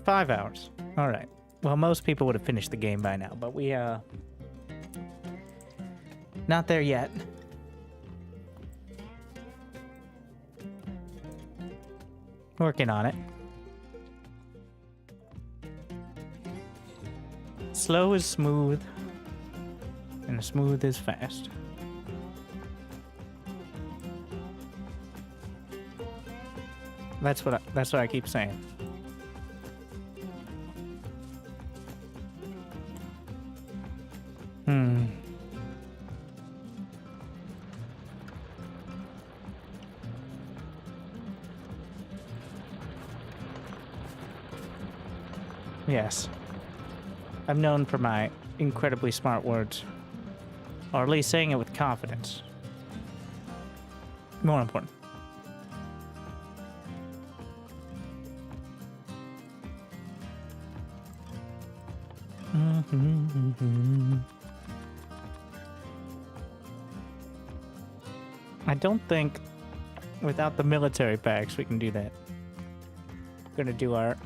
5 hours. All right. Well, most people would have finished the game by now, but we, not there yet. Working on it. Slow is smooth, and smooth is fast. That's what I keep saying. Yes. I'm known for my incredibly smart words. Or at least saying it with confidence. More important. I don't think without the military packs we can do that. We're gonna do our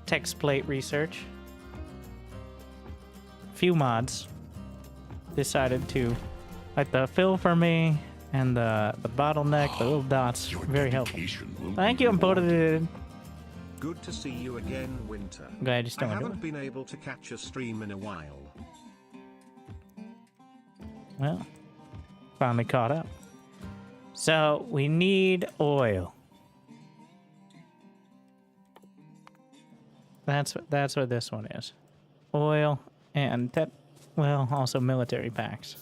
text plate research. Few mods decided to, like the fill for me and the bottleneck, the little dots, very helpful. Thank you, imported. Good to see you again, Winter. Glad you still I haven't been able to catch a stream in a while. Well, finally caught up. So we need oil. That's what this one is. Oil and that, well, also military packs.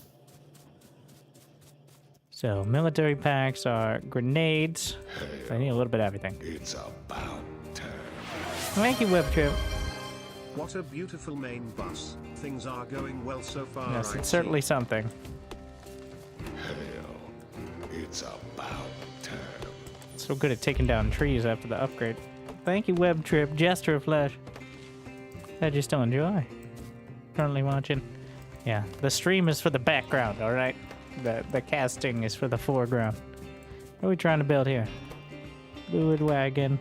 So military packs are grenades. I need a little bit of everything. It's about time. Thank you, WebTrip. What a beautiful main bus. Things are going well so far. Yes, it's certainly something. Hell, it's about time. So good at taking down trees after the upgrade. Thank you, WebTrip. Jester of Flesh. Glad you still enjoy. Currently watching. Yeah, the stream is for the background, alright? The casting is for the foreground. What are we trying to build here? Fluid wagon.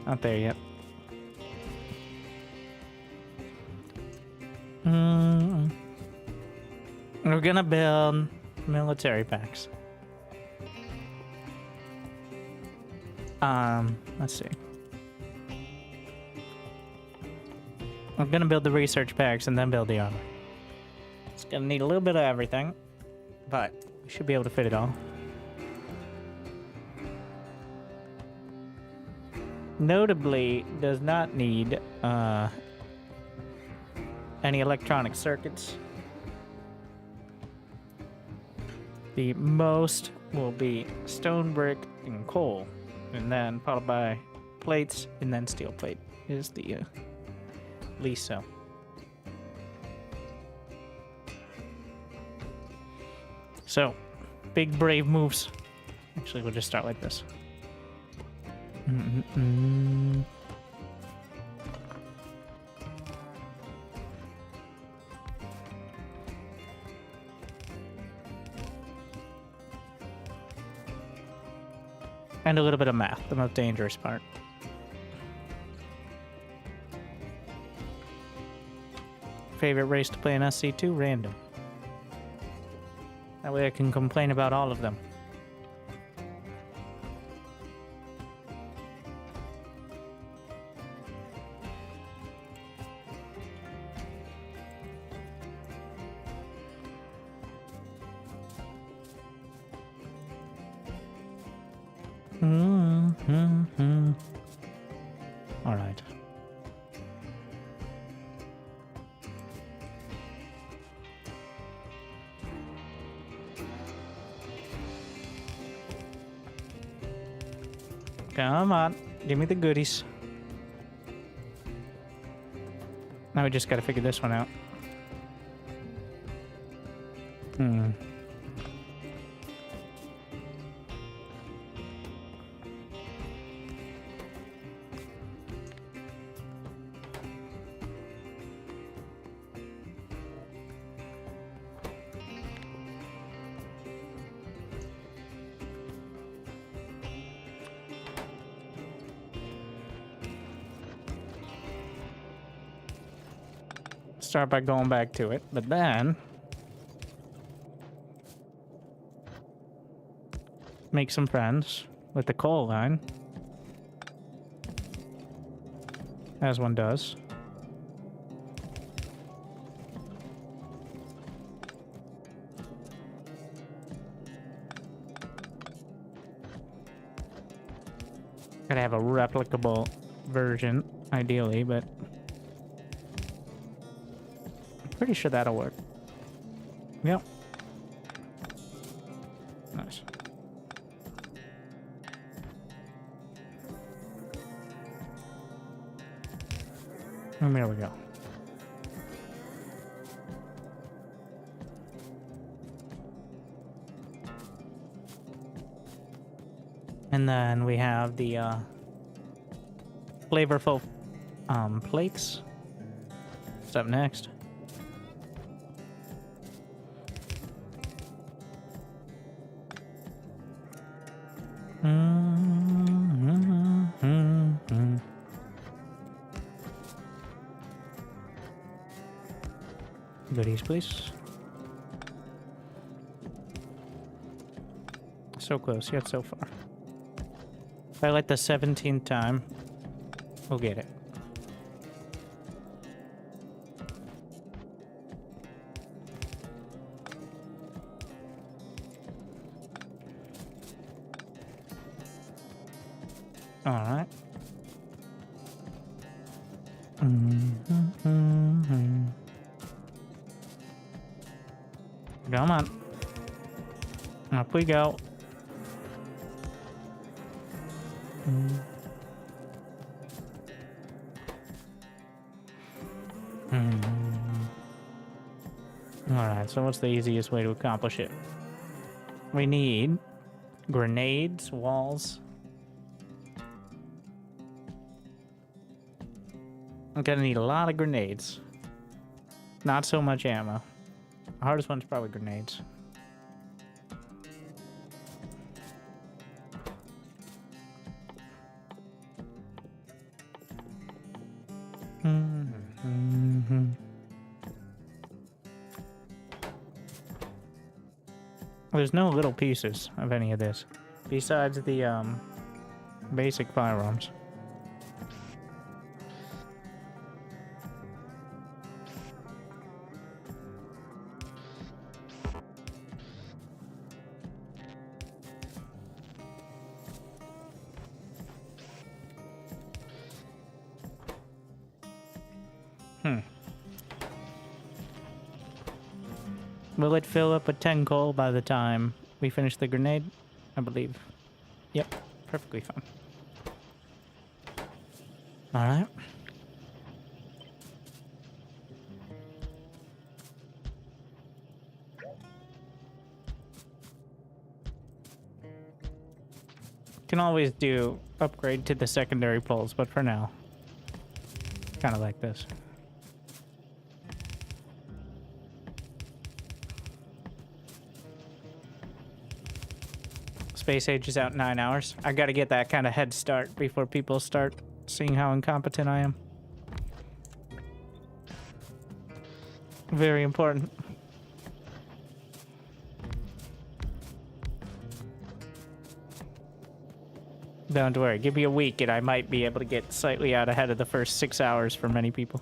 Not there yet. We're gonna build military packs. Let's see. I'm gonna build the research packs and then build the armor. It's gonna need a little bit of everything, but we should be able to fit it all. Notably, does not need any electronic circuits. The most will be stone, brick, and coal, and then followed by plates, and then steel plate is the least so. So, big brave moves. Actually, we'll just start like this. And a little bit of math, the most dangerous part. Favorite race to play in SC2? Random. That way I can complain about all of them. All right. Come on, give me the goodies. Now we just gotta figure this one out. start by going back to it, but then make some friends with the coal line, as one does. Gotta have a replicable version, ideally, but I'm pretty sure that'll work. Yep. Nice. And there we go. And then we have the flavorful plates. What's up next? Goodies, please. So close, yet so far. By like the 17th time, we'll get it. All right. Come on. Up we go. Alright, so what's the easiest way to accomplish it? We need grenades, walls. I'm gonna need a lot of grenades. Not so much ammo. The hardest one's probably grenades. There's no little pieces of any of this, besides the basic firearms. Will it fill up with 10 coal by the time we finish the grenade? I believe. Yep, perfectly fine. Alright. Can always do upgrade to the secondary poles, but for now, kind of like this. Space Age is out in 9 hours. I gotta get that kind of head start before people start seeing how incompetent I am. Very important. Don't worry, give me a week and I might be able to get slightly out ahead of the first 6 hours for many people.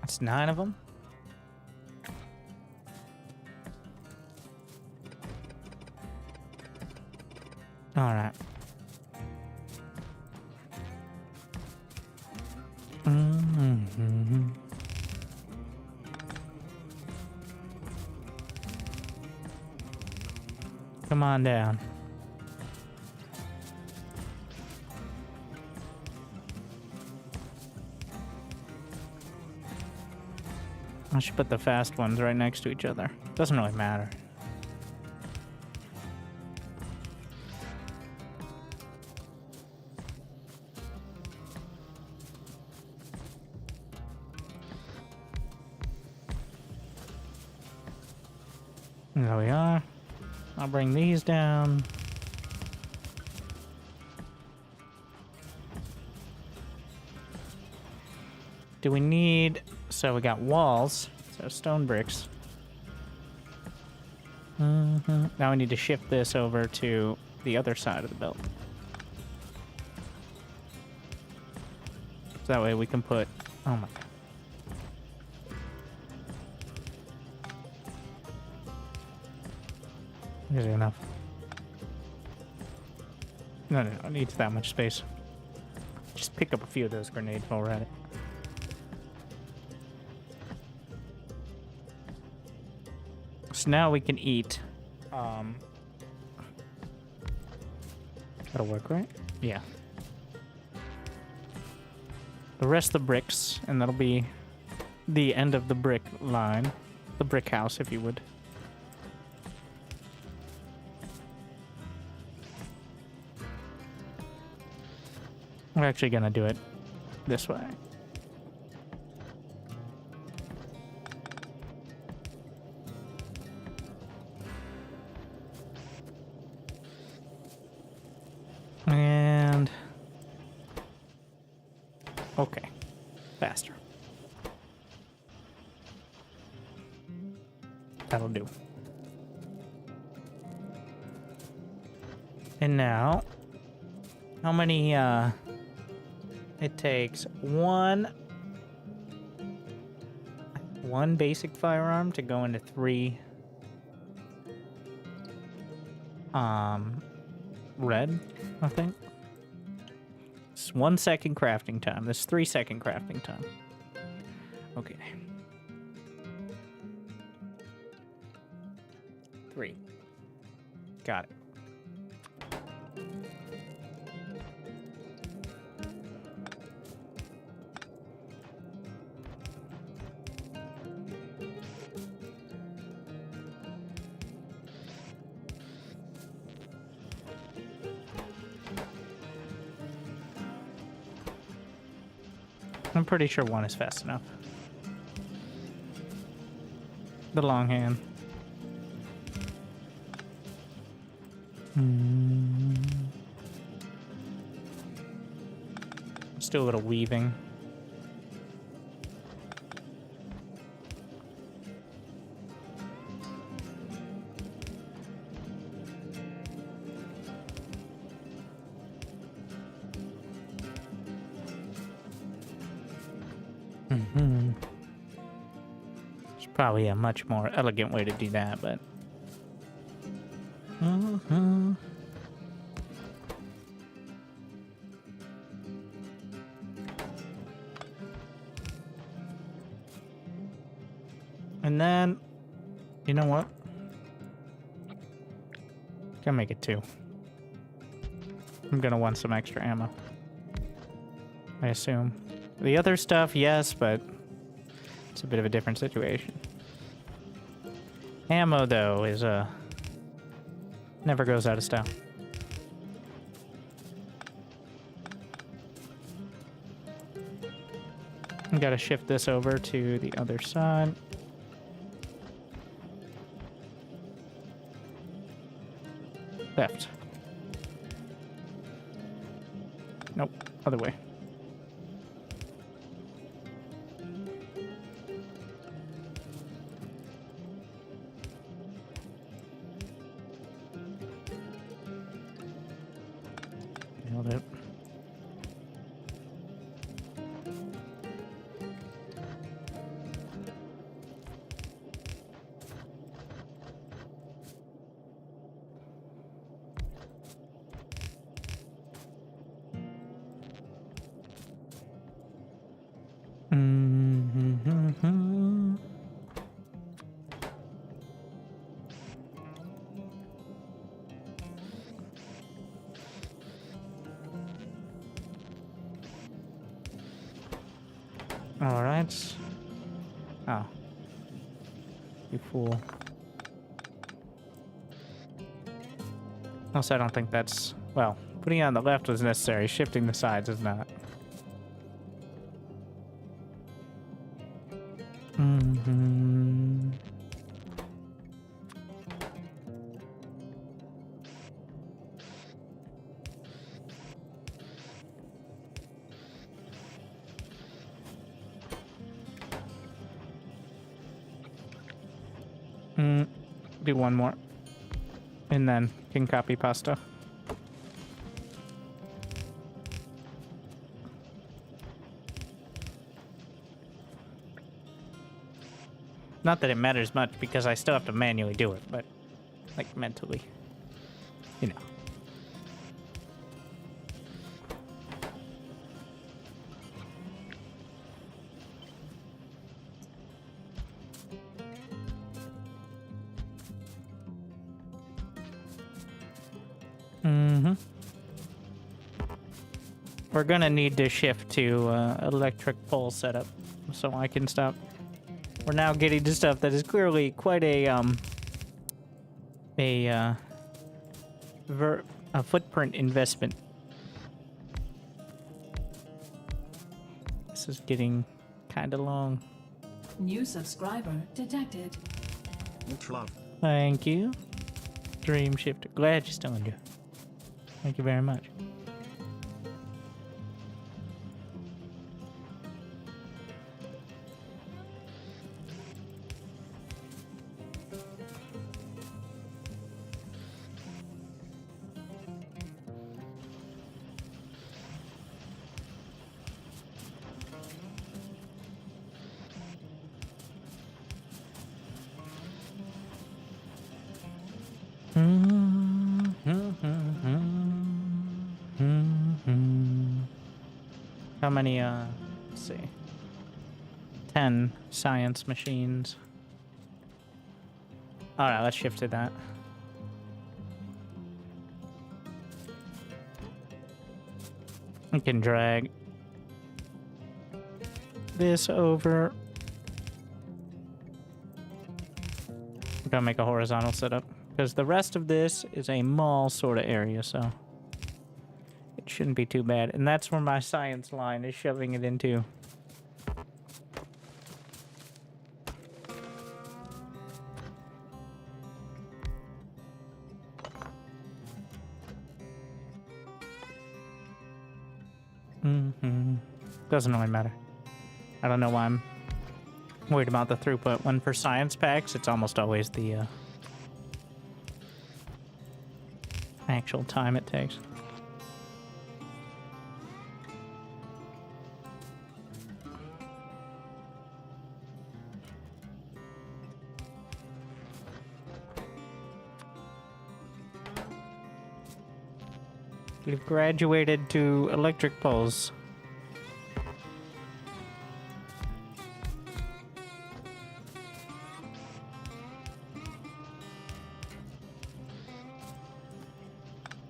That's 9 of them. All right. Come on down. I should put the fast ones right next to each other. Doesn't really matter. There we are. I'll bring these down. Do we need... So we got walls. So stone bricks. Now we need to shift this over to the other side of the belt. So that way we can put... Oh my god. Is it enough? No, it needs that much space. Just pick up a few of those grenades while we're at it. So now we can eat. That'll work, right? Yeah. The rest of the bricks, and that'll be the end of the brick line. The brick house, if you would. We're actually gonna do it this way. And okay, faster. That'll do. And now, how many, it takes one basic firearm to go into 3 red, I think. It's 1 second crafting time. This is 3 second crafting time. Okay. 3. Got it. I'm pretty sure 1 is fast enough. The long hand. Let's do a little weaving. There's probably a much more elegant way to do that, but... And then, you know what? Can make it 2. I'm gonna want some extra ammo, I assume. The other stuff, yes, but it's a bit of a different situation. Ammo, though, is never goes out of style. I gotta shift this over to the other side. Left. Nope, other way. Nailed it. All right. Oh, You fool. Also, I don't think that's... Well, putting it on the left was necessary. Shifting the sides is not. Mm-hmm. Do one more. And then can copy pasta. Not that it matters much because I still have to manually do it, but like mentally, you know. We're gonna need to shift to electric pole setup so I can stop. We're now getting to stuff that is clearly quite a footprint investment. This is getting kind of long. New subscriber detected. Much love. Thank you. Dream Shifter. Glad you still enjoy. Thank you very much. How many, let's see. 10 science machines. Alright, let's shift to that. We can drag this over. We're gonna make a horizontal setup because the rest of this is a mall sort of area, so it shouldn't be too bad. And that's where my science line is shoving it into. Doesn't really matter. I don't know why I'm worried about the throughput. When for science packs, it's almost always the actual time it takes. We've graduated to electric poles.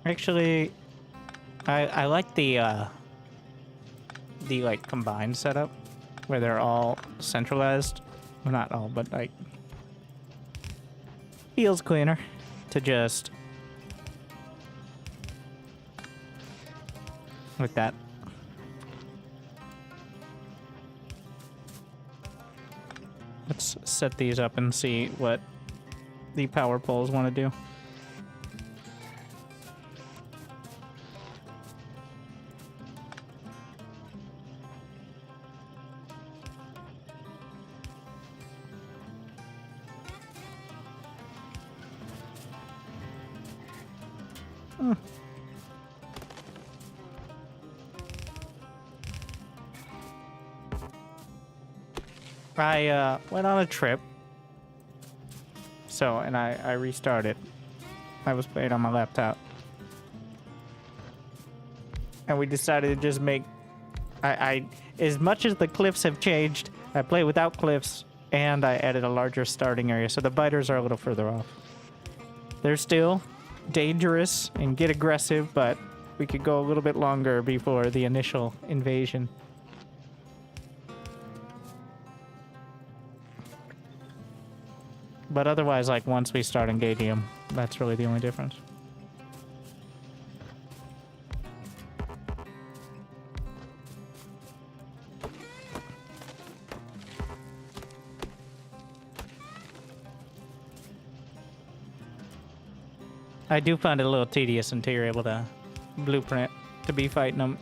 Actually, I like the like combined setup where they're all centralized. Well, not all, but like feels cleaner to just like that. Let's set these up and see what the power poles want to do. I went on a trip, and I restarted. I was playing on my laptop, and we decided to just make. I as much as the cliffs have changed, I play without cliffs, and I added a larger starting area, so the biters are a little further off. They're still dangerous and get aggressive, but we could go a little bit longer before the initial invasion. But otherwise, like, once we start engaging them, that's really the only difference. I do find it a little tedious until you're able to blueprint to be fighting them.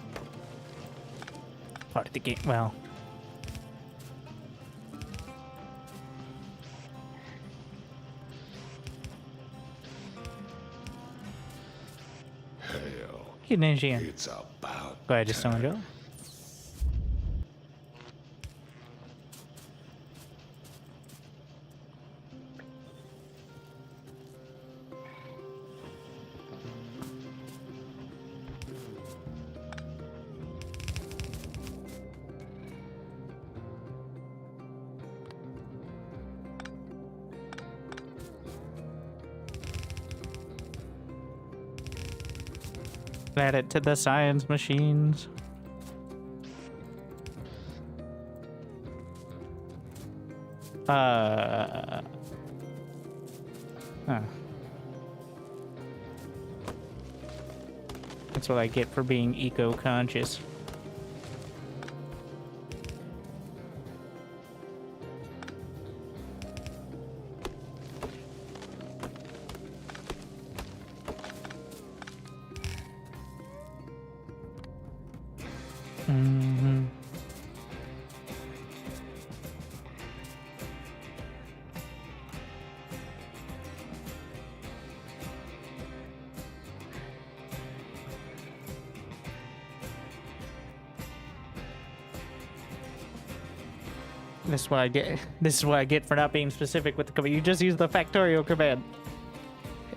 Part of the game, well. Hell, You ninja. it's about Go ahead, just time. don't go. Add it to the science machines. Huh. That's what I get for being eco-conscious. This is what I get. This is what I get for not being specific with the command. You just use the Factorio command.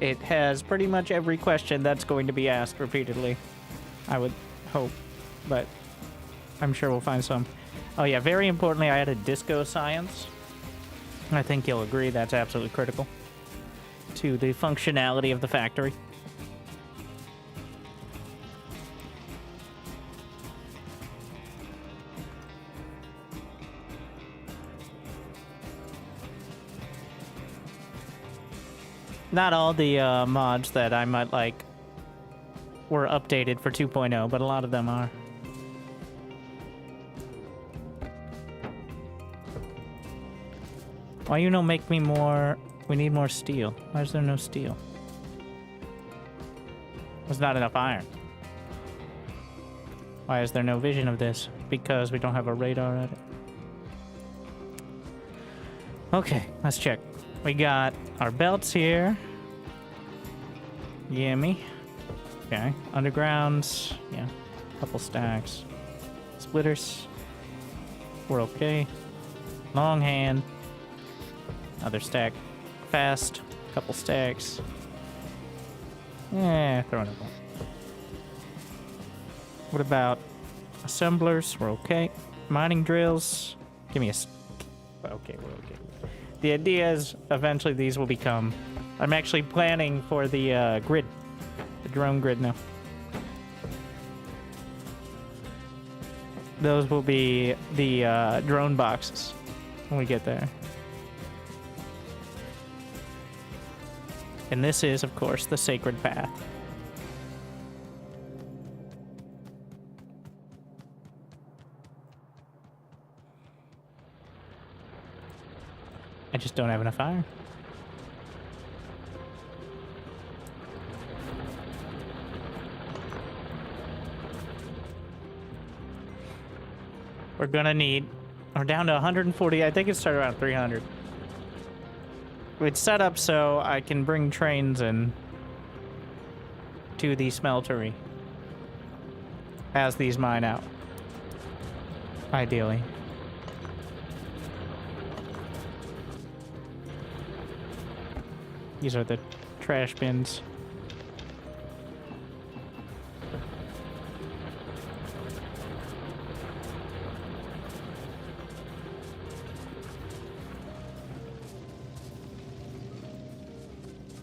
It has pretty much every question that's going to be asked repeatedly. I would hope, but I'm sure we'll find some. Oh yeah, very importantly, I added disco science. I think you'll agree that's absolutely critical to the functionality of the factory. Not all the mods that I might like were updated for 2.0, but a lot of them are. Why you don't make me more? We need more steel. Why is there no steel? There's not enough iron. Why is there no vision of this? Because we don't have a radar at it. Okay, let's check. We got our belts here. Gimme. Okay. Undergrounds. Yeah. Couple stacks. Splitters. We're okay. Long hand. Another stack. Fast. Couple stacks. Yeah, throwing it. What about assemblers? We're okay. Mining drills. Give me a... Okay, we're okay. The idea is eventually these will become... I'm actually planning for the grid. The drone grid now. Those will be the drone boxes when we get there. And this is, of course, the sacred path. I just don't have enough iron. We're gonna need... We're down to 140. I think it started around 300. It's set up so I can bring trains in to the smeltery as these mine out. Ideally. These are the trash bins.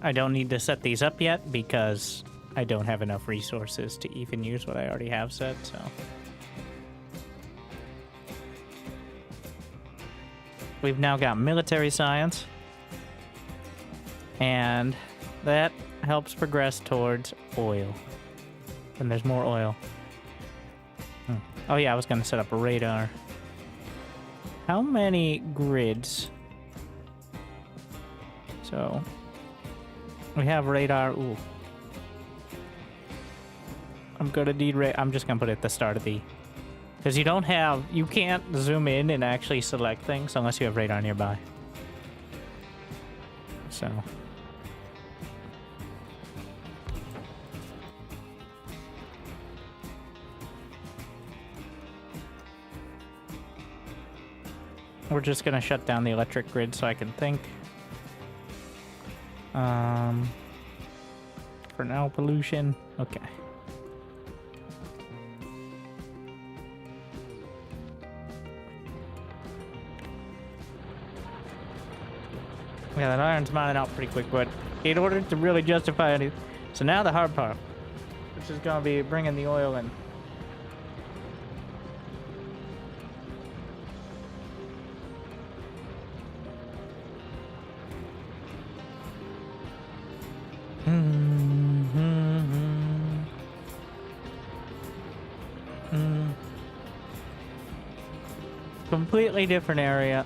I don't need to set these up yet because I don't have enough resources to even use what I already have set, so. We've now got military science. And that helps progress towards oil. And there's more oil. Oh yeah, I was gonna set up a radar. How many grids? So we have radar. Ooh. I'm gonna need I'm just gonna put it at the start of the, because you can't zoom in and actually select things unless you have radar nearby. So we're just gonna shut down the electric grid so I can think. For now, pollution. Okay. Yeah, that iron's mining out pretty quick, but in order to really justify it, so now the hard part, which is gonna be bringing the oil in. Completely different area.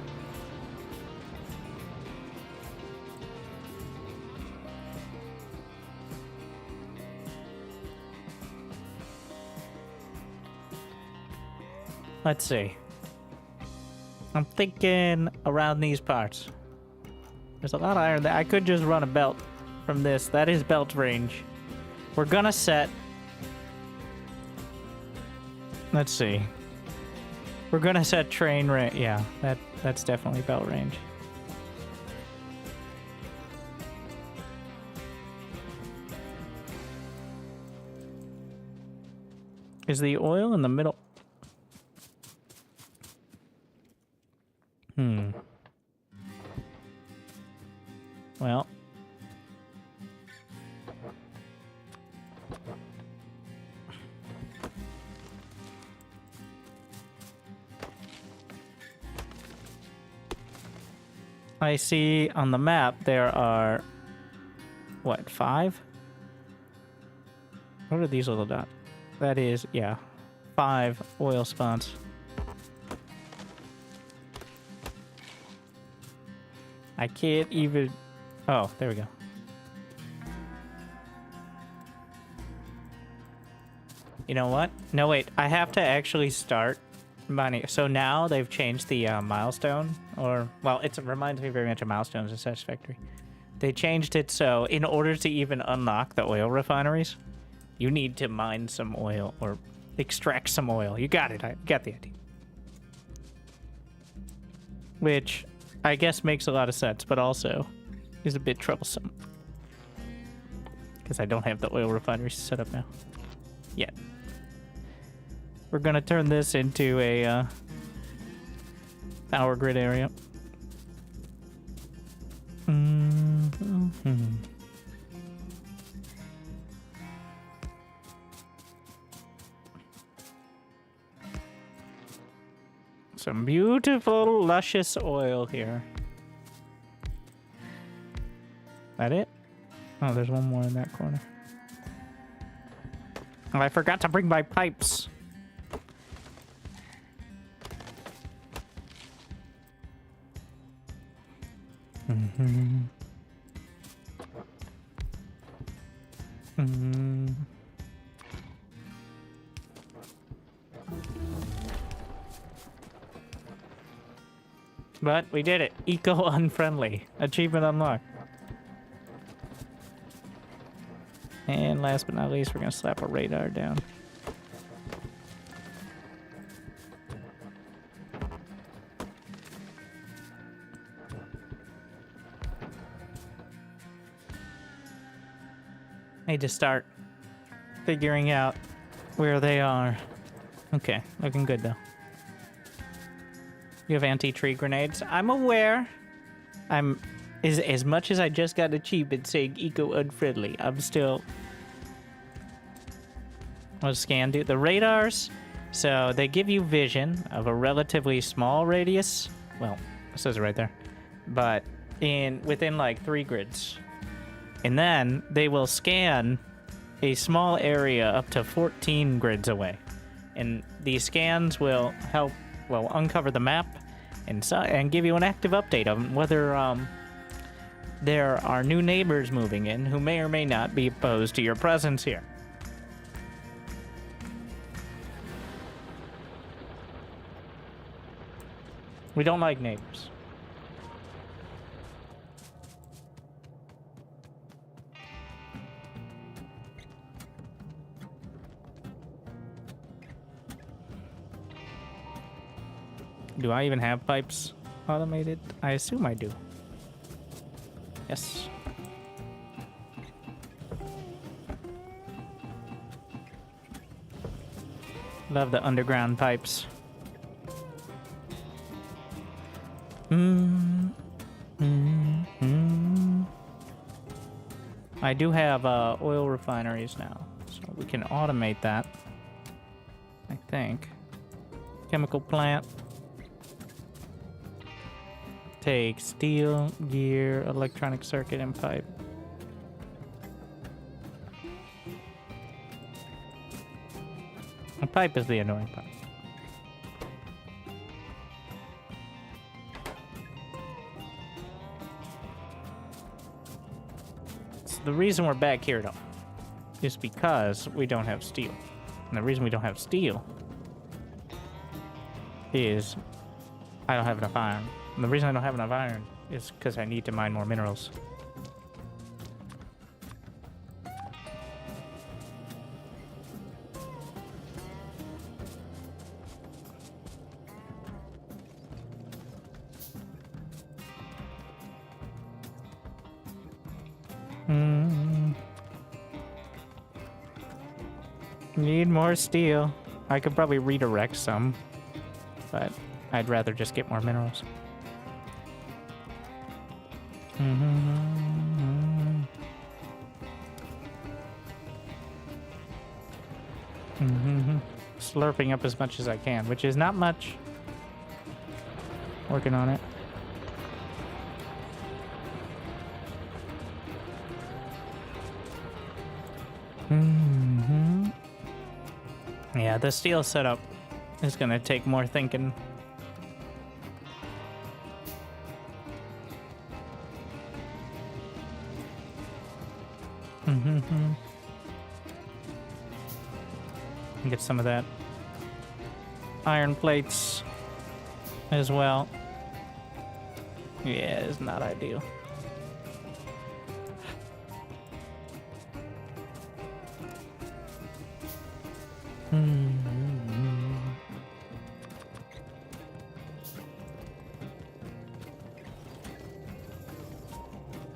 Let's see. I'm thinking around these parts. There's a lot of iron there. I could just run a belt from this. That is belt range. We're gonna set... Let's see. We're gonna set train range. Yeah, that's definitely belt range. Is the oil in the middle? Well. I see on the map there are, what, 5? What are these little dots? That is, yeah, 5 oil spots. I can't even... Oh, there we go. You know what? No, wait. I have to actually start mining. So now they've changed the milestone. Or, well, it reminds me very much of milestones in Satisfactory. They changed it so in order to even unlock the oil refineries, you need to mine some oil or extract some oil. You got it. I got the idea. Which I guess makes a lot of sense, but also is a bit troublesome. Because I don't have the oil refineries set up now. Yet. We're going to turn this into a power grid area. Some beautiful, luscious oil here. That it? Oh, there's one more in that corner. Oh, I forgot to bring my pipes. But we did it. Eco-unfriendly. Achievement unlocked. And last but not least, we're going to slap a radar down. Need to start figuring out where they are. Okay, looking good though. You have anti-tree grenades. I'm aware. As much as I just got achievement saying eco-unfriendly, I'm still... What scan do? The radars, so they give you vision of a relatively small radius. Well, it says it right there. But within like 3 grids. And then they will scan a small area up to 14 grids away. And these scans will help, well, uncover the map and give you an active update on whether there are new neighbors moving in who may or may not be opposed to your presence here. We don't like neighbors. Do I even have pipes automated? I assume I do. Yes. Love the underground pipes. I do have oil refineries now, so we can automate that. I think. Chemical plant. Take steel, gear, electronic circuit, and pipe. The pipe is the annoying part. So the reason we're back here, though, is because we don't have steel. And the reason we don't have steel is I don't have enough iron. And the reason I don't have enough iron is because I need to mine more minerals. Need more steel. I could probably redirect some, but I'd rather just get more minerals. Slurping up as much as I can, which is not much. Working on it. Yeah, the steel setup is gonna take more thinking. Get some of that iron plates as well. Yeah, it's not ideal.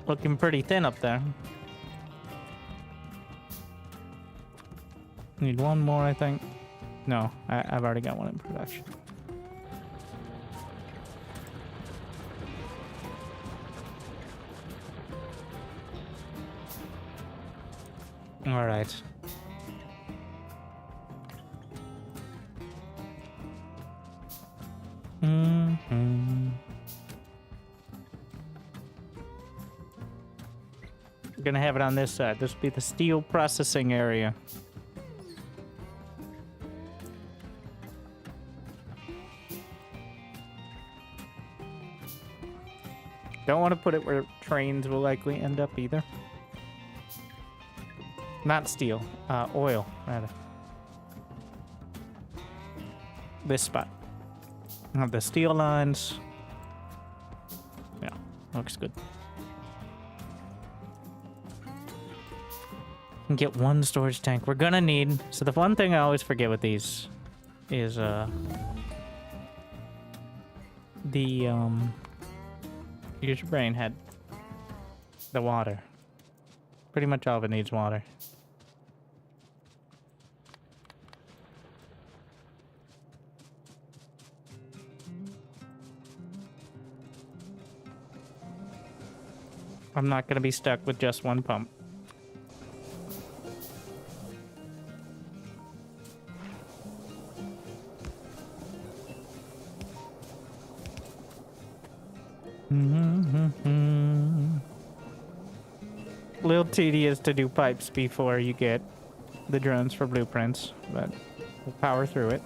Looking pretty thin up there. Need one more, I think. No, I've already got one in production. All right. We're gonna have it on this side. This will be the steel processing area. Don't want to put it where trains will likely end up either. Not steel, oil, rather. This spot. Have the steel lines. Yeah, looks good. And get one storage tank. We're gonna need. So the one thing I always forget with these is use your brain head. The water. Pretty much all of it needs water. I'm not gonna be stuck with just one pump. little tedious to do pipes before you get the drones for blueprints, but we'll power through it.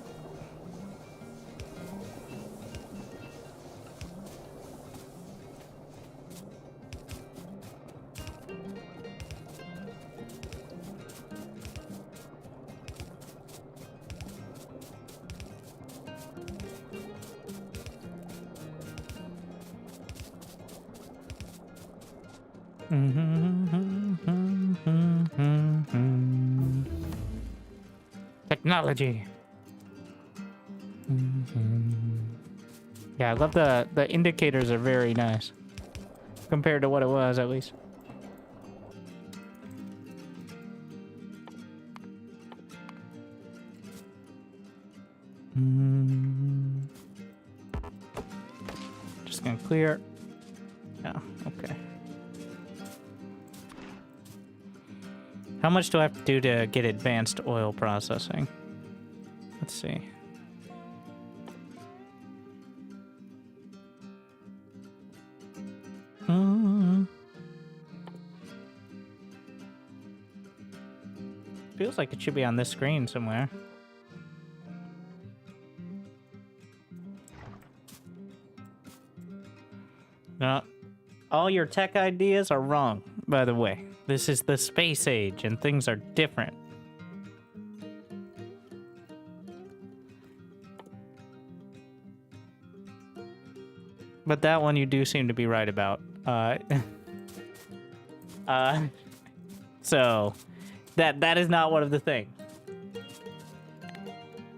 Technology. Yeah, I love the indicators are very nice compared to what it was, at least. Just gonna clear. Yeah, okay. How much do I have to do to get advanced oil processing? Let's see. Feels like it should be on this screen somewhere. No, all your tech ideas are wrong, by the way. This is the space age, and things are different. But that one you do seem to be right about. So that is not one of the things.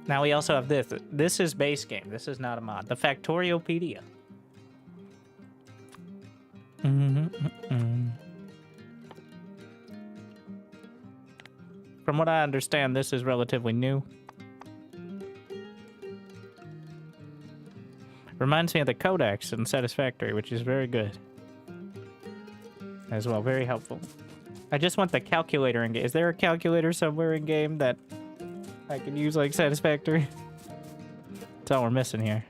Now we also have this. This is base game. This is not a mod. The Factoriopedia. From what I understand, this is relatively new. Reminds me of the Codex in Satisfactory, which is very good. As well, very helpful. I just want the calculator in game. Is there a calculator somewhere in game that I can use like Satisfactory? That's all we're missing here.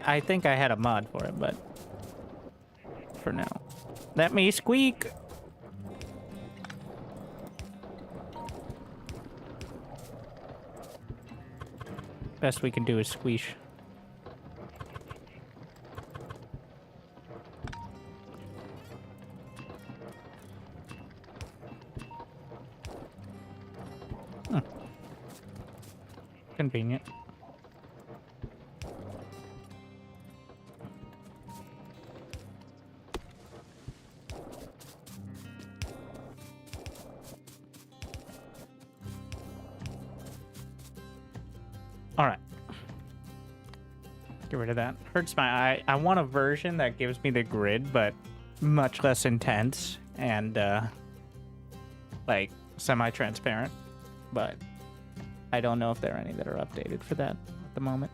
I think I had a mod for it, but for now. Let me squeak! Best we can do is squeeze. Convenient. Alright. Get rid of that. Hurts my eye. I want a version that gives me the grid, but much less intense and, like, semi-transparent. But I don't know if there are any that are updated for that at the moment.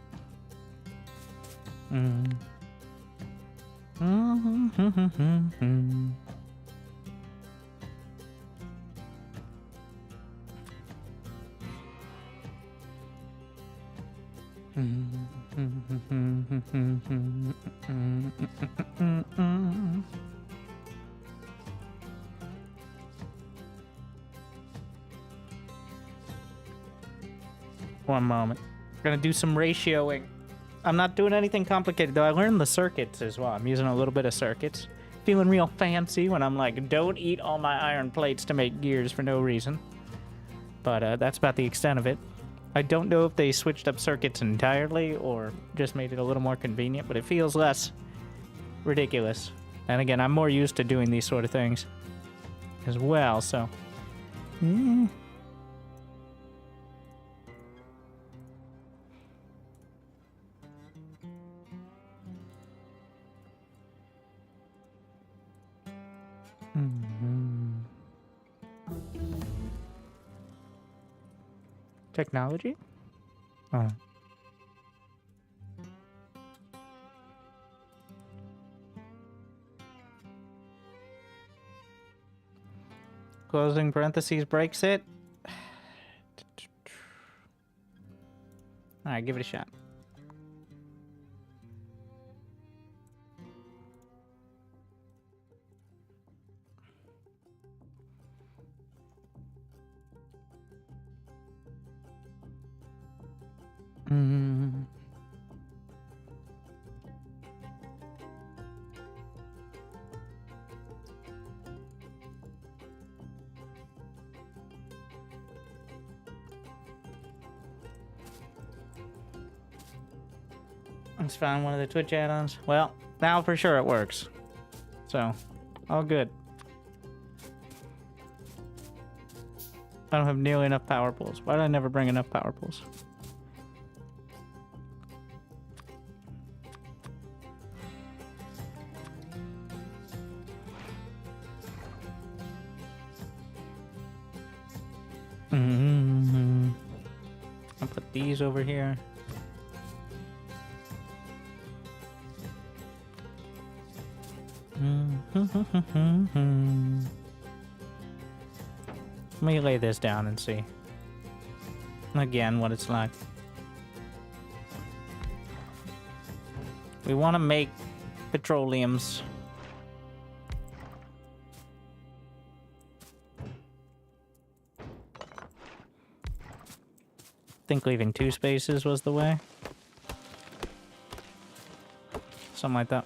One moment. We're gonna do some ratioing. I'm not doing anything complicated, though. I learned the circuits as well. I'm using a little bit of circuits. Feeling real fancy when I'm like, don't eat all my iron plates to make gears for no reason. But that's about the extent of it. I don't know if they switched up circuits entirely or just made it a little more convenient, but it feels less ridiculous. And again, I'm more used to doing these sort of things as well, so... Technology? Oh. Closing parentheses breaks it. Alright, give it a shot. Let's find one of the Twitch add-ons. Well, now for sure it works. So, all good. I don't have nearly enough power pools. Why did I never bring enough power pools? I'll put these over here. Let me lay this down and see again what it's like. We want to make petroleums. I think leaving 2 spaces was the way. Something like that.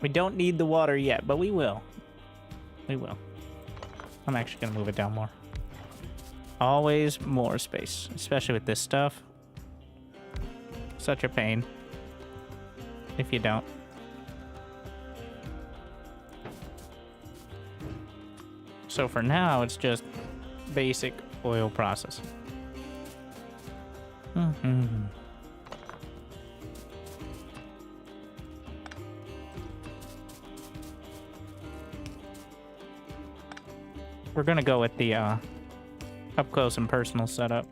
We don't need the water yet, but we will. We will. I'm actually gonna move it down more. Always more space, especially with this stuff. Such a pain if you don't. So for now, it's just basic oil process. We're gonna go with the up close and personal setup.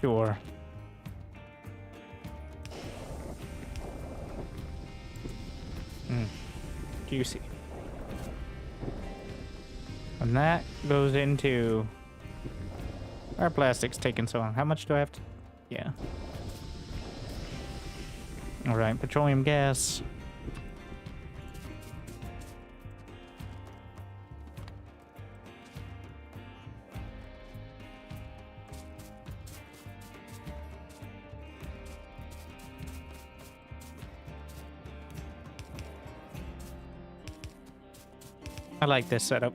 Sure. Juicy. And that goes into... Our plastic's taking so long. How much do I have to... Yeah. Alright, petroleum gas. I like this setup.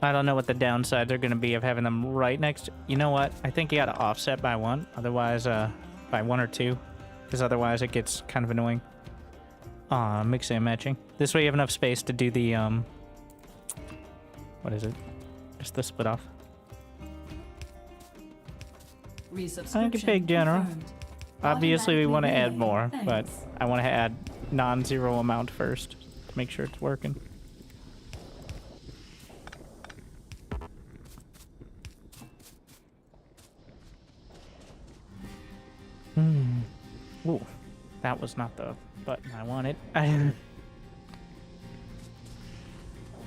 I don't know what the downsides are going to be of having them right next. You know what? I think you got to offset by 1. Otherwise, by 1 or 2. Because otherwise it gets kind of annoying. Mixing and matching. This way you have enough space to do the, what is it? Just the split off. Thank you, Big General. Obviously we want to add more, but I want to add non-zero amount first. Make sure it's working. Ooh, that was not the button I wanted.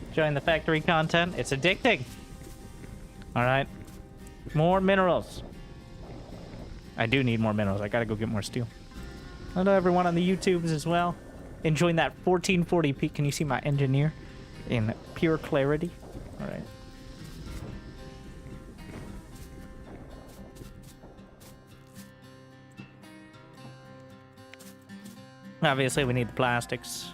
Enjoying the factory content. It's addicting. All right, more minerals. I do need more minerals. I gotta go get more steel. Hello everyone on the YouTubes as well. Enjoying that 1440p. Can you see my engineer in pure clarity? All right. Obviously, we need the plastics.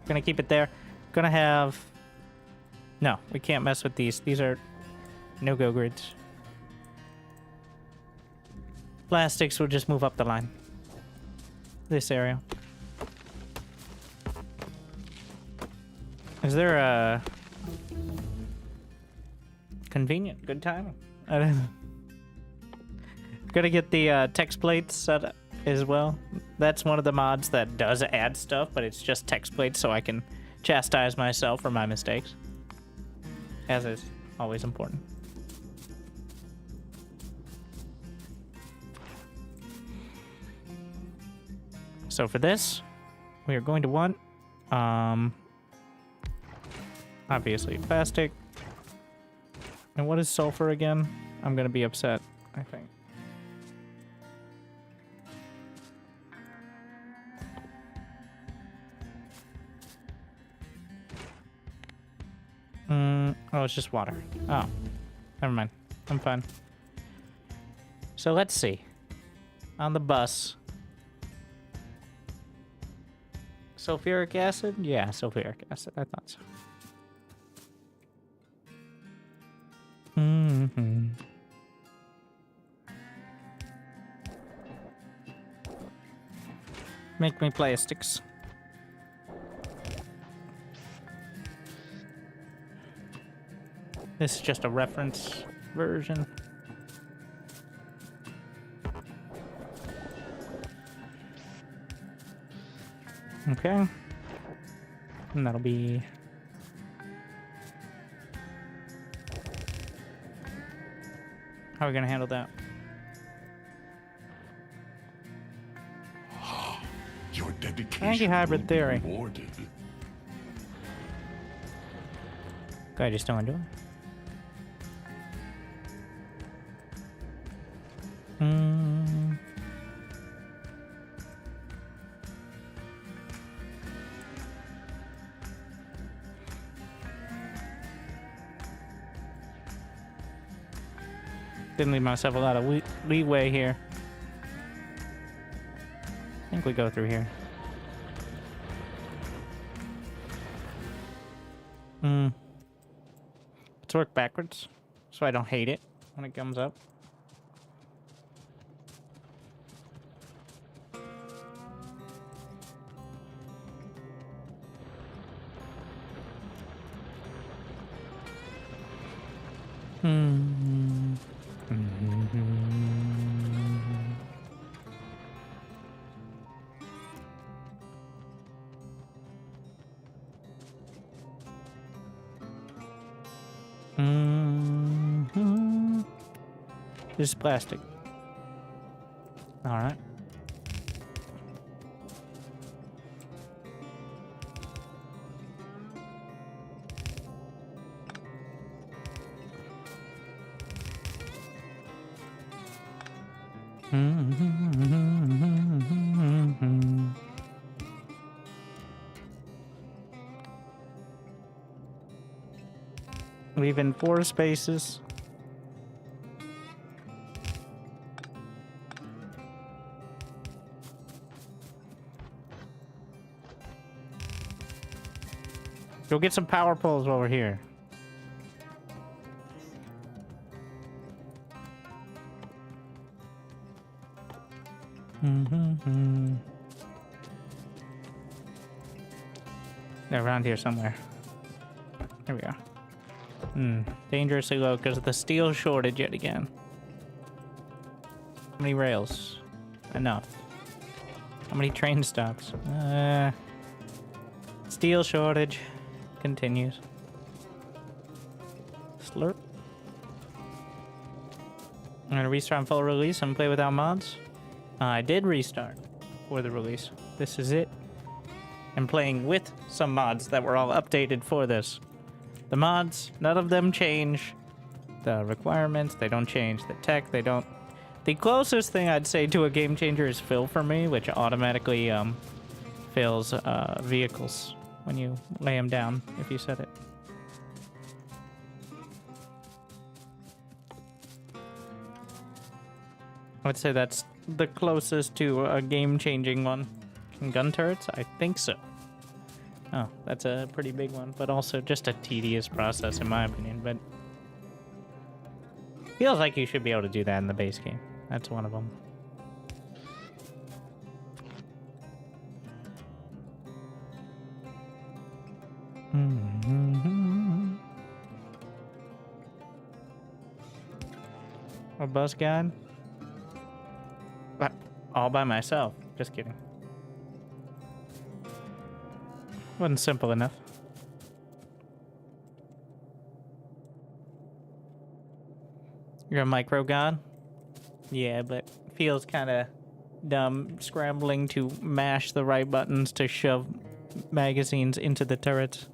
Gonna keep it there. Gonna have... No, we can't mess with these. These are no-go grids. Plastics will just move up the line. This area. Is there a convenient good timing? I don't know. Gotta get the text plates set up as well. That's one of the mods that does add stuff, but it's just text plates so I can chastise myself for my mistakes. As is always important. So for this, we are going to want, obviously plastic. And what is sulfur again? I'm gonna be upset, I think. Oh, it's just water. Oh, never mind. I'm fine. So let's see. On the bus. Sulfuric acid? Yeah, sulfuric acid. I thought so. Make me plastics. This is just a reference version. Okay. And that'll be... How are we gonna handle that? Your dedication Anti-hybrid will be theory. rewarded. I just don't do it. Didn't leave myself a lot of leeway here. I think we go through here. Let's work backwards so I don't hate it when it comes up. This is plastic. All right. Leaving 4 spaces. Go get some power poles while we're here. They're around here somewhere. Here we are. Dangerously low because of the steel shortage yet again. How many rails? Enough. How many train stops? Steel shortage continues. Slurp. I'm gonna restart on full release and play without mods. I did restart for the release. This is it. I'm playing with some mods that were all updated for this. The mods, none of them change. The requirements, they don't change. The tech, they don't. The closest thing I'd say to a game changer is fill for me, which automatically fills vehicles when you lay them down, if you set it. I would say that's the closest to a game-changing one. Gun turrets? I think so. Oh, that's a pretty big one, but also just a tedious process in my opinion, but feels like you should be able to do that in the base game. That's one of them. bus guide? But all by myself. Just kidding. Wasn't simple enough. You're a micro god? Yeah, but feels kind of dumb scrambling to mash the right buttons to shove magazines into the turrets.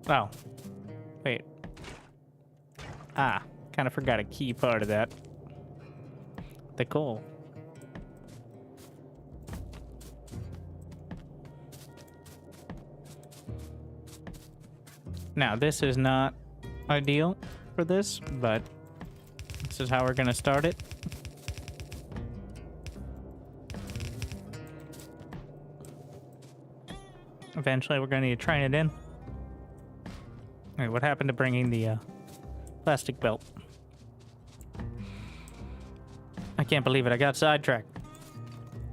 Oh. Wait. Ah. Kind of forgot a key part of that. The coal. Now, this is not ideal for this, but this is how we're gonna start it. Eventually, we're gonna need to train it in. Wait, what happened to bringing the plastic belt? I can't believe it. I got sidetracked.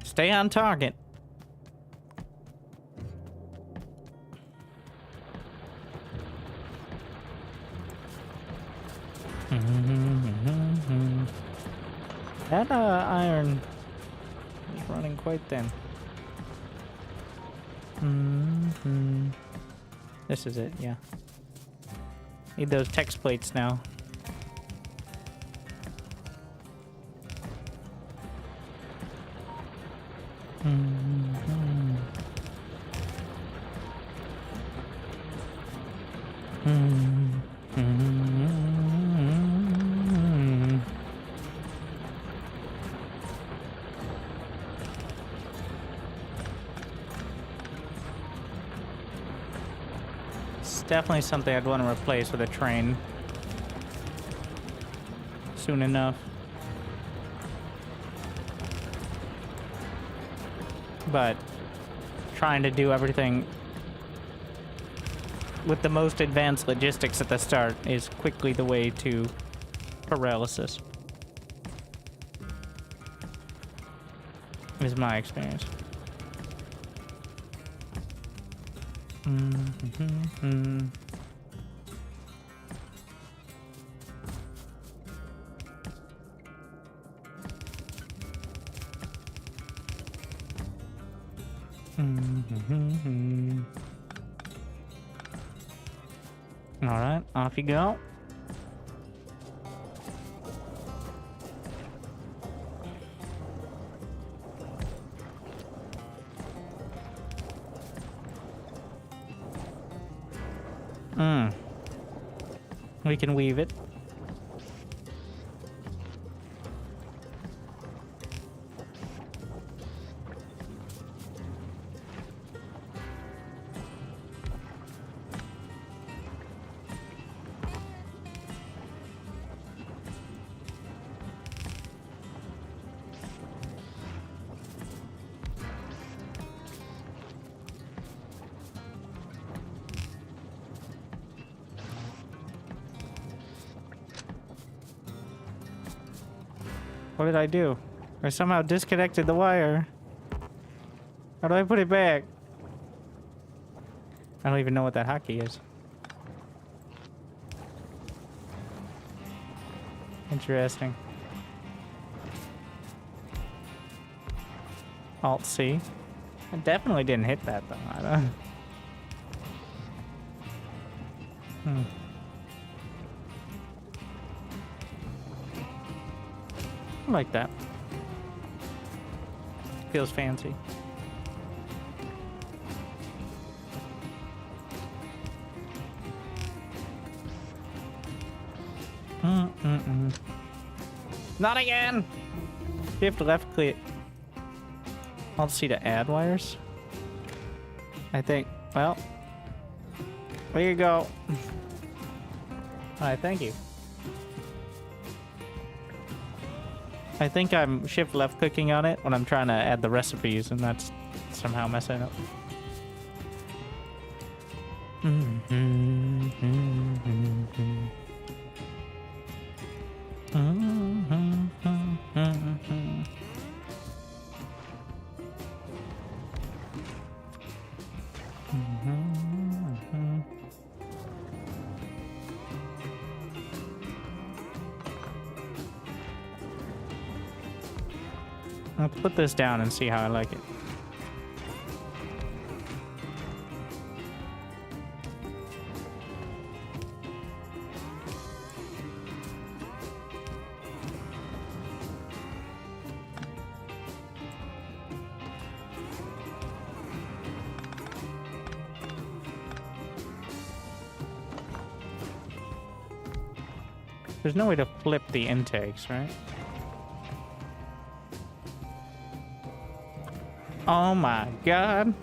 Stay on target. That iron is running quite thin. This is it, yeah. Need those text plates now. It's definitely something I'd want to replace with a train soon enough. But trying to do everything with the most advanced logistics at the start is quickly the way to paralysis. Is my experience. All right, off you go. We can weave it. What did I do? I somehow disconnected the wire. How do I put it back? I don't even know what that hotkey is. Interesting. Alt-C. I definitely didn't hit that though. I don't... I like that. Feels fancy. Not again! Shift left click. Alt C to add wires. I think, well, there you go. Alright, thank you. I think I'm shift left clicking on it when I'm trying to add the recipes, and that's somehow messing up. Let's put this down and see how I like it. There's no way to flip the intakes, right? Oh my god.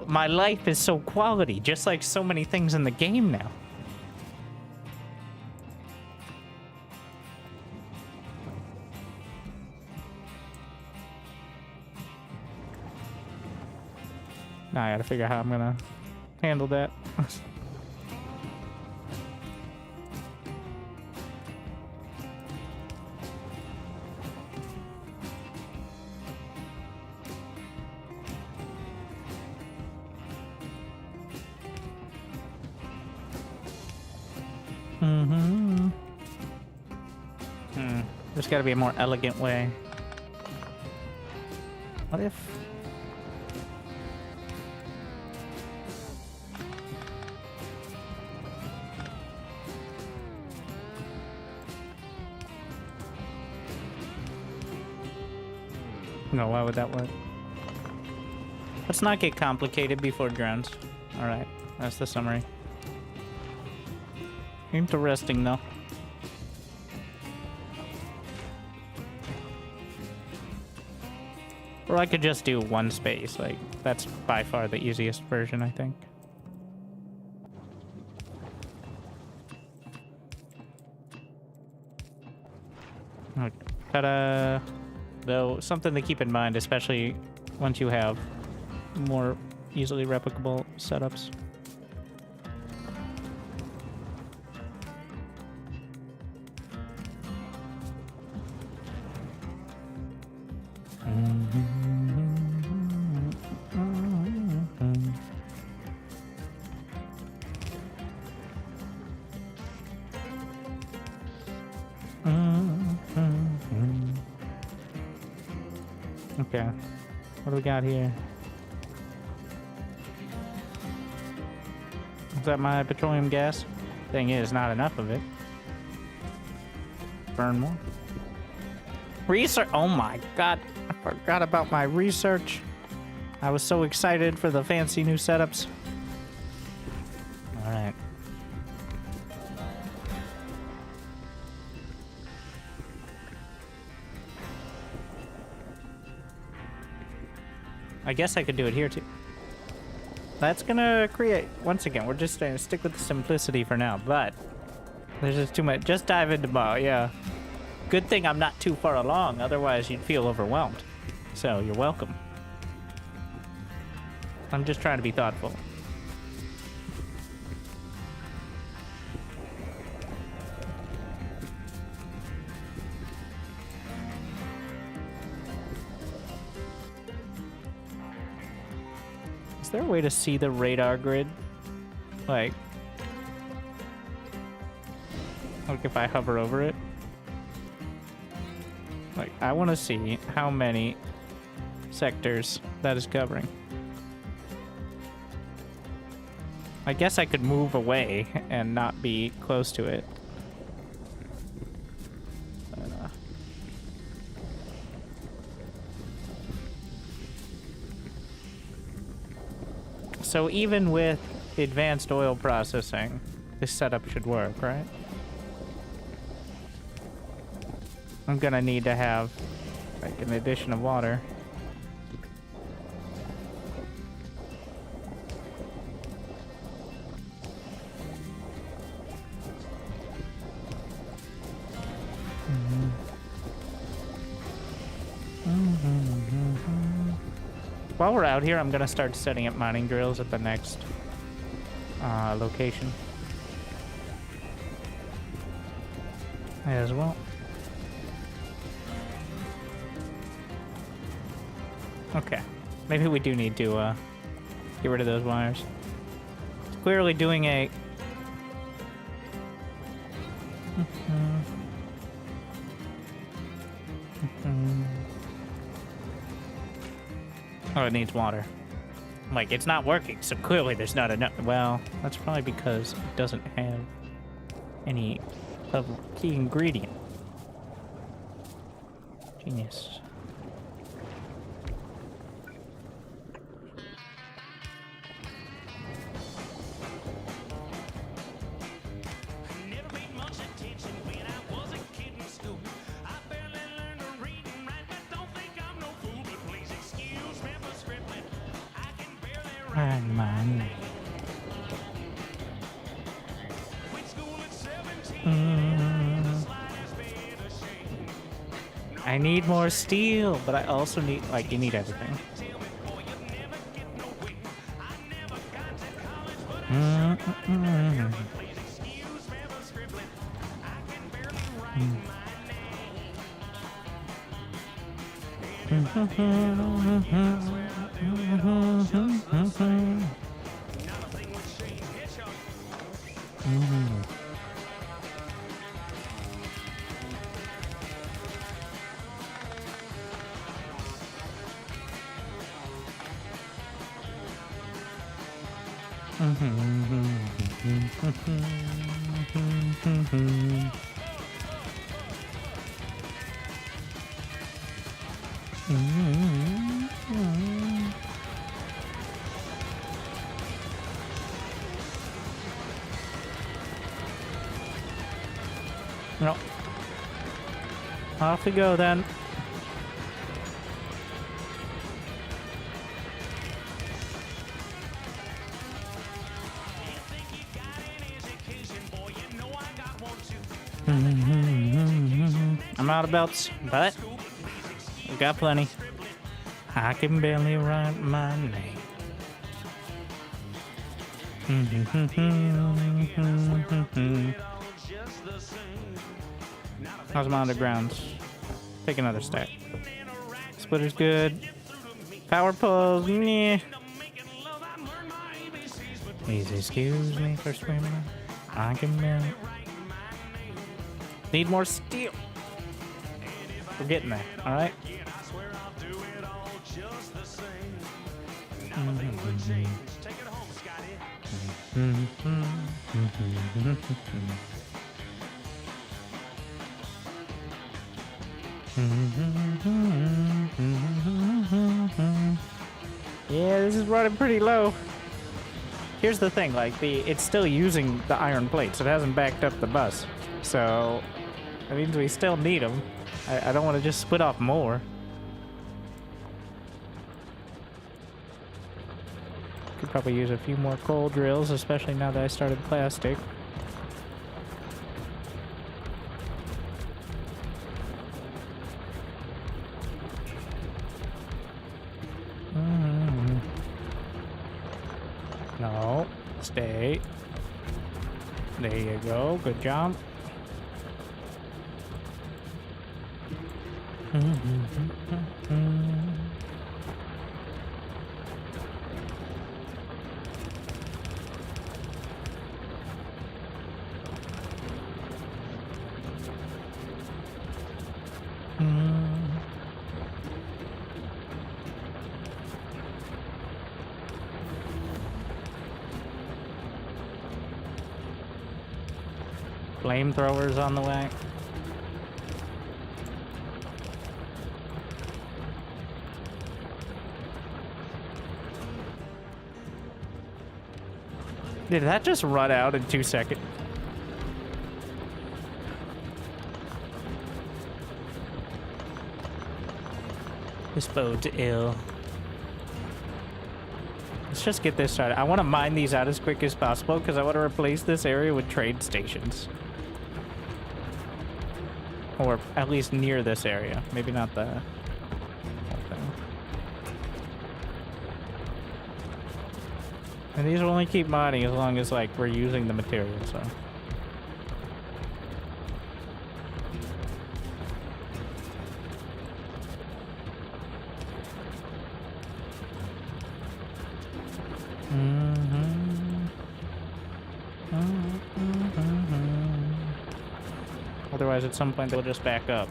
My life is so quality, just like so many things in the game now. Now I gotta figure out how I'm gonna handle that. There's got to be a more elegant way. What if... No, why would that work? Let's not get complicated before drones. Alright, that's the summary. Interesting, though. Or I could just do one space, like, that's by far the easiest version, I think. Okay. Ta-da! Though, something to keep in mind, especially once you have more easily replicable setups. Okay, what do we got here? Is that my petroleum gas? Thing is, not enough of it. Burn more. Research! Oh my god, I forgot about my research. I was so excited for the fancy new setups. Alright. I guess I could do it here too. That's gonna create, once again, we're just gonna stick with the simplicity for now, but there's just too much. Just dive into Bo, yeah. Good thing I'm not too far along, otherwise you'd feel overwhelmed. So, you're welcome. I'm just trying to be thoughtful. Is there a way to see the radar grid? Like if I hover over it? Like, I want to see how many sectors that is covering. I guess I could move away and not be close to it. But, so even with advanced oil processing, this setup should work, right? I'm gonna need to have like an addition of water. While we're out here, I'm gonna start setting up mining drills at the next location as well. Okay, maybe we do need to get rid of those wires. It's clearly doing a... Oh, it needs water. Like, it's not working, so clearly there's not enough. Well, that's probably because it doesn't have any of key ingredient. Genius. Man. I need more steel, but I also need, like, you need everything. No. Off we go then. I'm out of belts, but we got plenty. I can barely write my name. How's my undergrounds? Take another stack. Splitter's good. Power pulls, meh. Please excuse me for screaming. I can barely. Need more steel. We're getting there, alright? Yeah, this is running pretty low. Here's the thing, like, it's still using the iron plates. It hasn't backed up the bus. So, that means we still need them. I don't want to just split off more. Could probably use a few more coal drills, especially now that I started plastic. No, stay. There you go, good job. Flamethrowers on the way. Did that just run out in 2 seconds? This bodes ill. Let's just get this started. I want to mine these out as quick as possible because I want to replace this area with trade stations. Or at least near this area. Maybe not the whole thing. And these will only keep mining as long as, like, we're using the material, so. Otherwise, at some point, they'll just back up.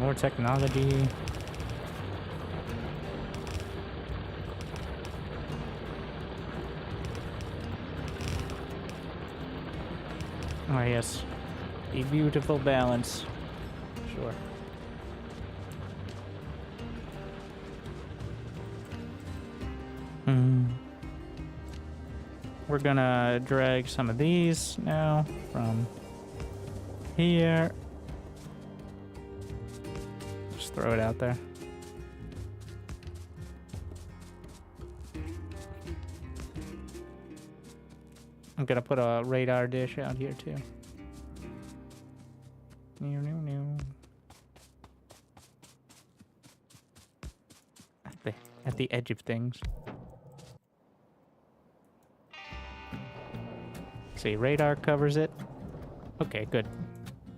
More technology. Oh yes, a beautiful balance. Sure. We're gonna drag some of these now from here. Just throw it out there. I'm gonna put a radar dish out here too. At the edge of things. See, radar covers it. Okay, good.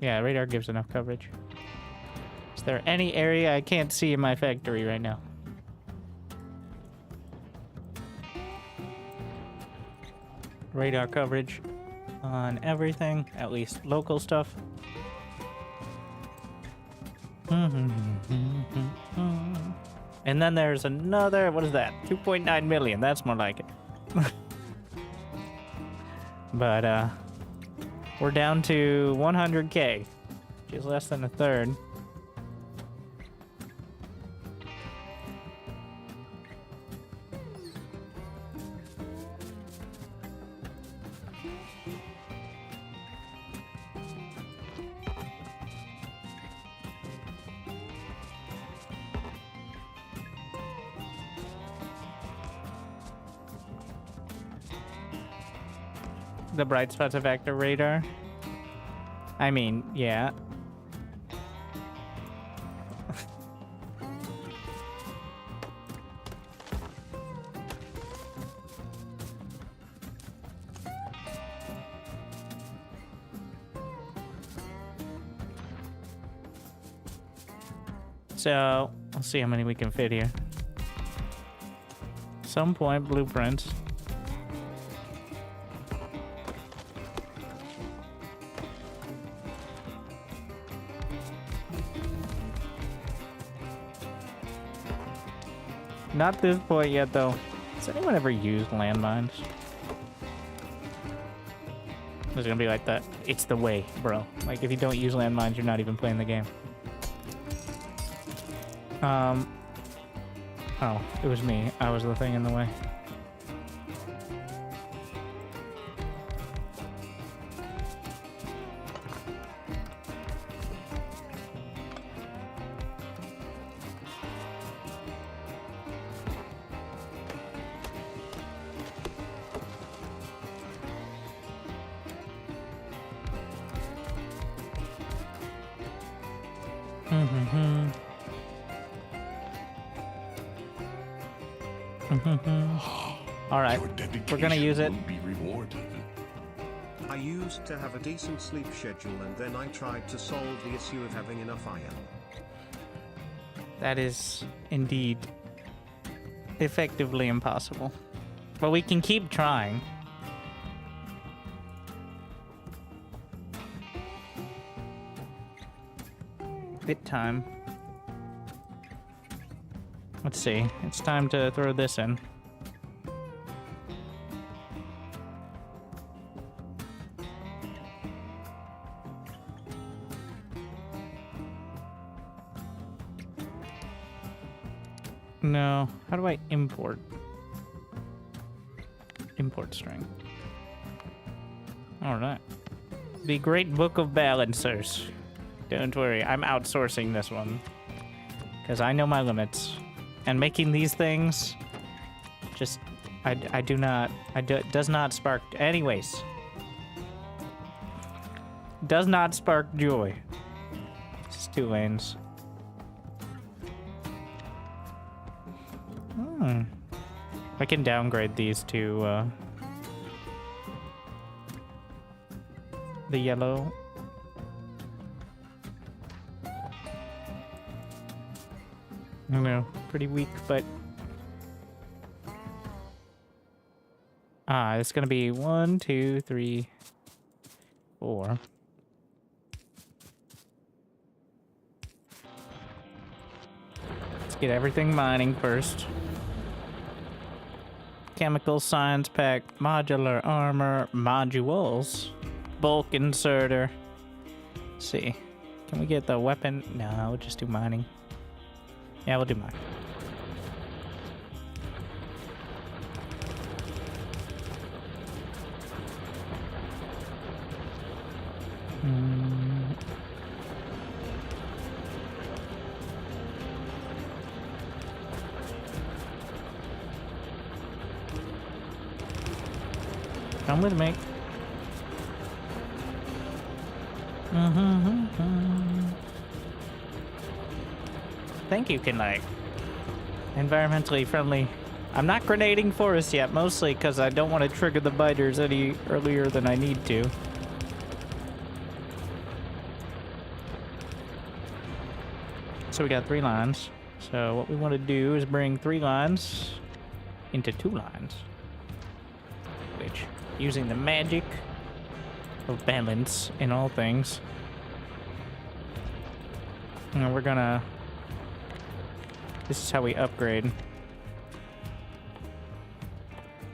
Yeah, radar gives enough coverage. Is there any area I can't see in my factory right now? Radar coverage on everything, at least local stuff. And then there's another, what is that? 2.9 million, that's more like it. But, we're down to 100K, which is less than a third. The bright spots of active radar. I mean, yeah. So, let's see how many we can fit here. Some point blueprints. Not this point yet, though. Has anyone ever used landmines? It's gonna be like that. It's the way, bro. Like, if you don't use landmines, you're not even playing the game. Oh, it was me. I was the thing in the way. All right, we're gonna use it. Will be rewarded. I used to have a decent sleep schedule and then I tried to solve the issue of having enough iron. That is indeed effectively impossible. But we can keep trying. Bit time. Let's see. It's time to throw this in. No. How do I import? Import string. Alright. The Great Book of Balancers. Don't worry, I'm outsourcing this one. Because I know my limits. And making these things... just... does not spark... Anyways. Does not spark joy. It's 2 lanes. I can downgrade these to the yellow. I don't know, pretty weak, but it's gonna be 1, 2, 3, 4. Let's get everything mining first. Chemical science pack, modular armor, modules, bulk inserter. Let's see. Can we get the weapon? No, we'll just do mining. Yeah, we'll do mining. Come with me. Think you can, like, environmentally friendly. I'm not grenading forests yet, mostly because I don't want to trigger the biters any earlier than I need to. So we got 3 lines. So what we want to do is bring 3 lines into 2 lines. Which, using the magic of balance in all things. And we're gonna... This is how we upgrade.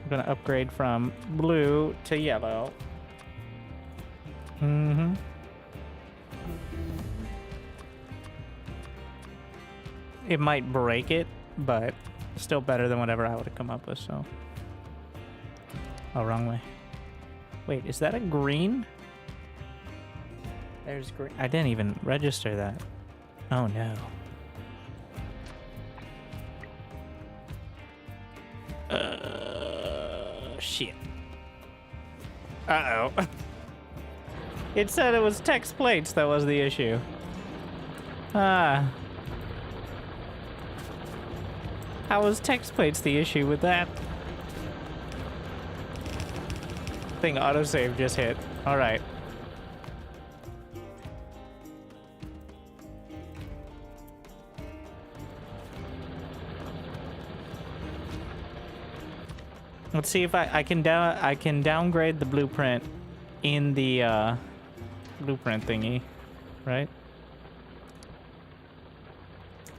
We're gonna upgrade from blue to yellow. It might break it, but still better than whatever I would have come up with, so... Oh, wrong way. Wait, is that a green? There's green. I didn't even register that. Oh, no. Shit. Uh-oh. It said it was text plates that was the issue. How was text plates the issue with that? Thing autosave just hit. All right. Let's see if I can downgrade the blueprint in the blueprint thingy, right?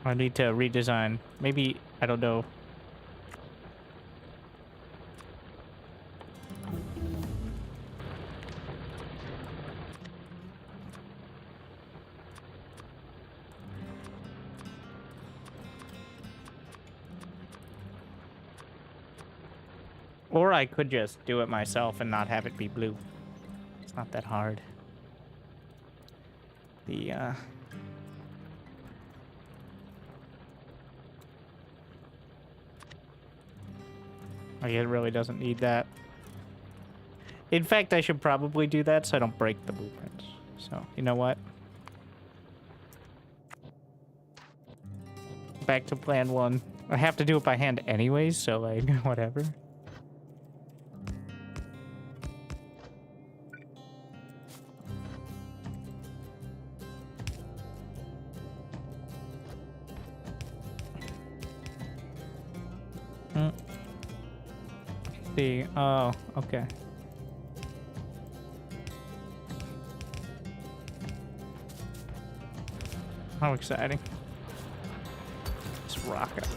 I need to redesign. Maybe, I don't know. Or I could just do it myself and not have it be blue. It's not that hard. The, Oh, yeah, it really doesn't need that. In fact, I should probably do that so I don't break the blueprints. So, you know what? Back to plan 1. I have to do it by hand anyways, so, like, whatever. See. Oh, okay. How exciting. Let's rock it.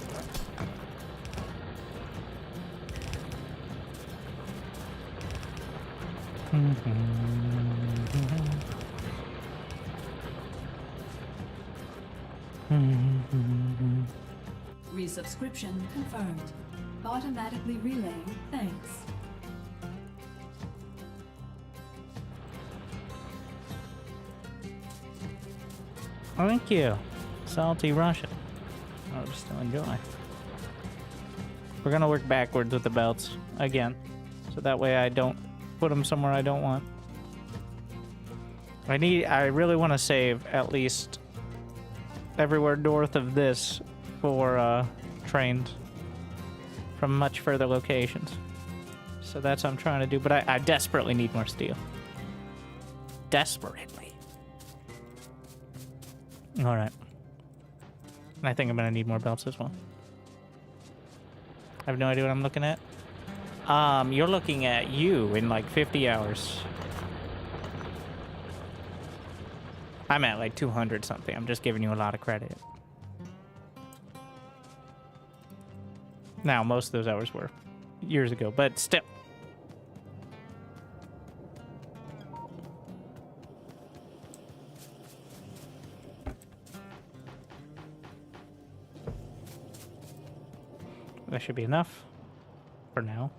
Resubscription confirmed. Automatically relaying thanks. Thank you, Salty Russian. I'll just enjoy. We're gonna work backwards with the belts again, so that way I don't put them somewhere I don't want. I really want to save at least everywhere north of this for trains from much further locations. So that's what I'm trying to do, but I desperately need more steel. Desperately. All right. And I think I'm gonna need more belts as well. I have no idea what I'm looking at. You're looking at you in like 50 hours. I'm at like 200 something. I'm just giving you a lot of credit. Now, most of those hours were years ago, but still. That should be enough for now.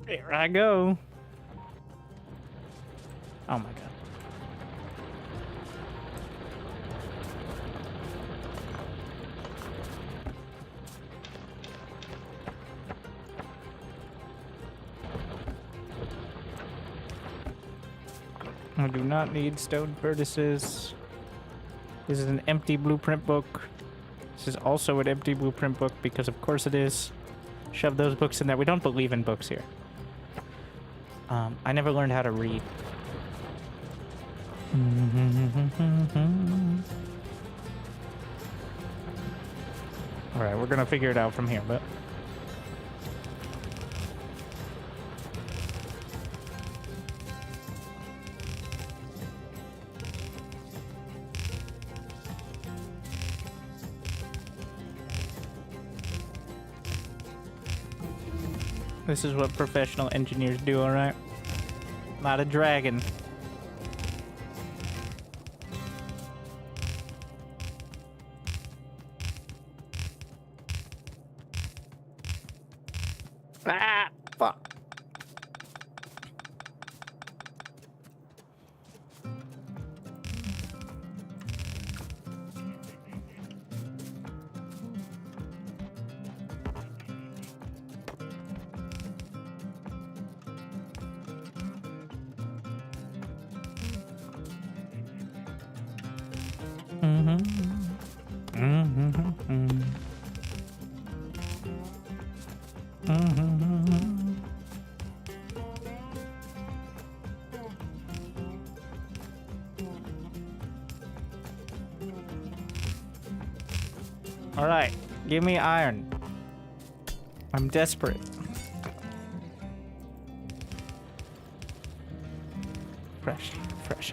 Here I go. Oh my god. I do not need stone furnaces. This is an empty blueprint book. This is also an empty blueprint book because of course it is. Shove those books in there. We don't believe in books here. I never learned how to read. Alright, we're gonna figure it out from here, but... This is what professional engineers do, alright? Not a dragon. Ah, fuck. All right, give me iron. I'm desperate. Fresh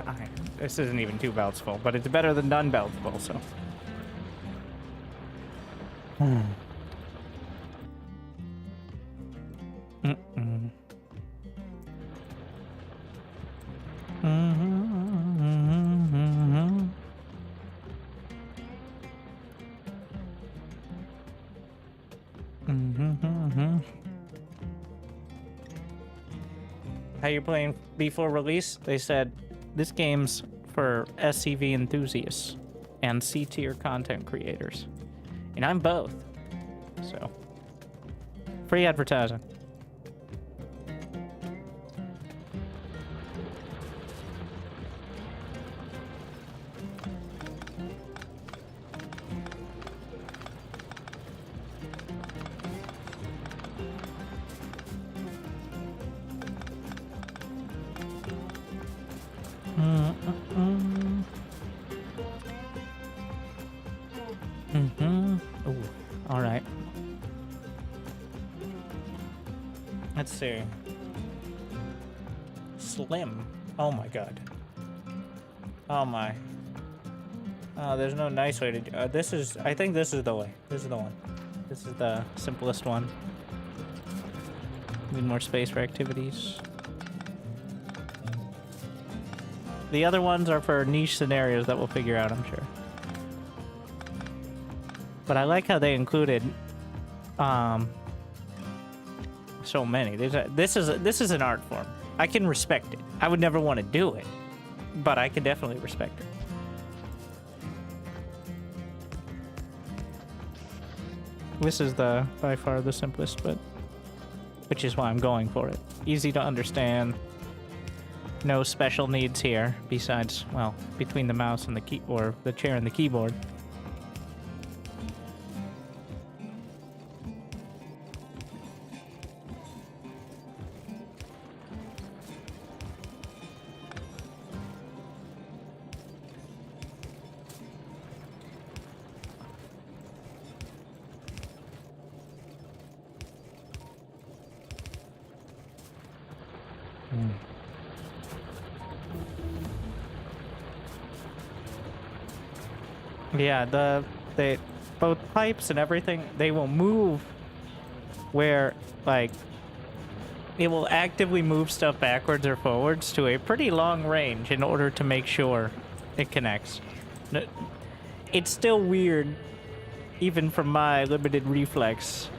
iron. This isn't even 2 belts full, but it's better than none belts full, so. How you playing before release? They said this game's for SCV enthusiasts and C-tier content creators. And I'm both. So, free advertising. All right. Let's see. Slim. Oh my god. Oh my. Oh, there's no nice way to do this is, I think this is the way. This is the one. This is the simplest one. Need more space for activities. The other ones are for niche scenarios that we'll figure out, I'm sure. But I like how they included so many. This is an art form. I can respect it. I would never want to do it, but I can definitely respect it. This is by far the simplest, but which is why I'm going for it. Easy to understand. No special needs here besides, well, between the mouse and the key, or the chair and the keyboard. Yeah, the both pipes and everything, they will move where, like, it will actively move stuff backwards or forwards to a pretty long range in order to make sure it connects. It's still weird, even from my limited reflex,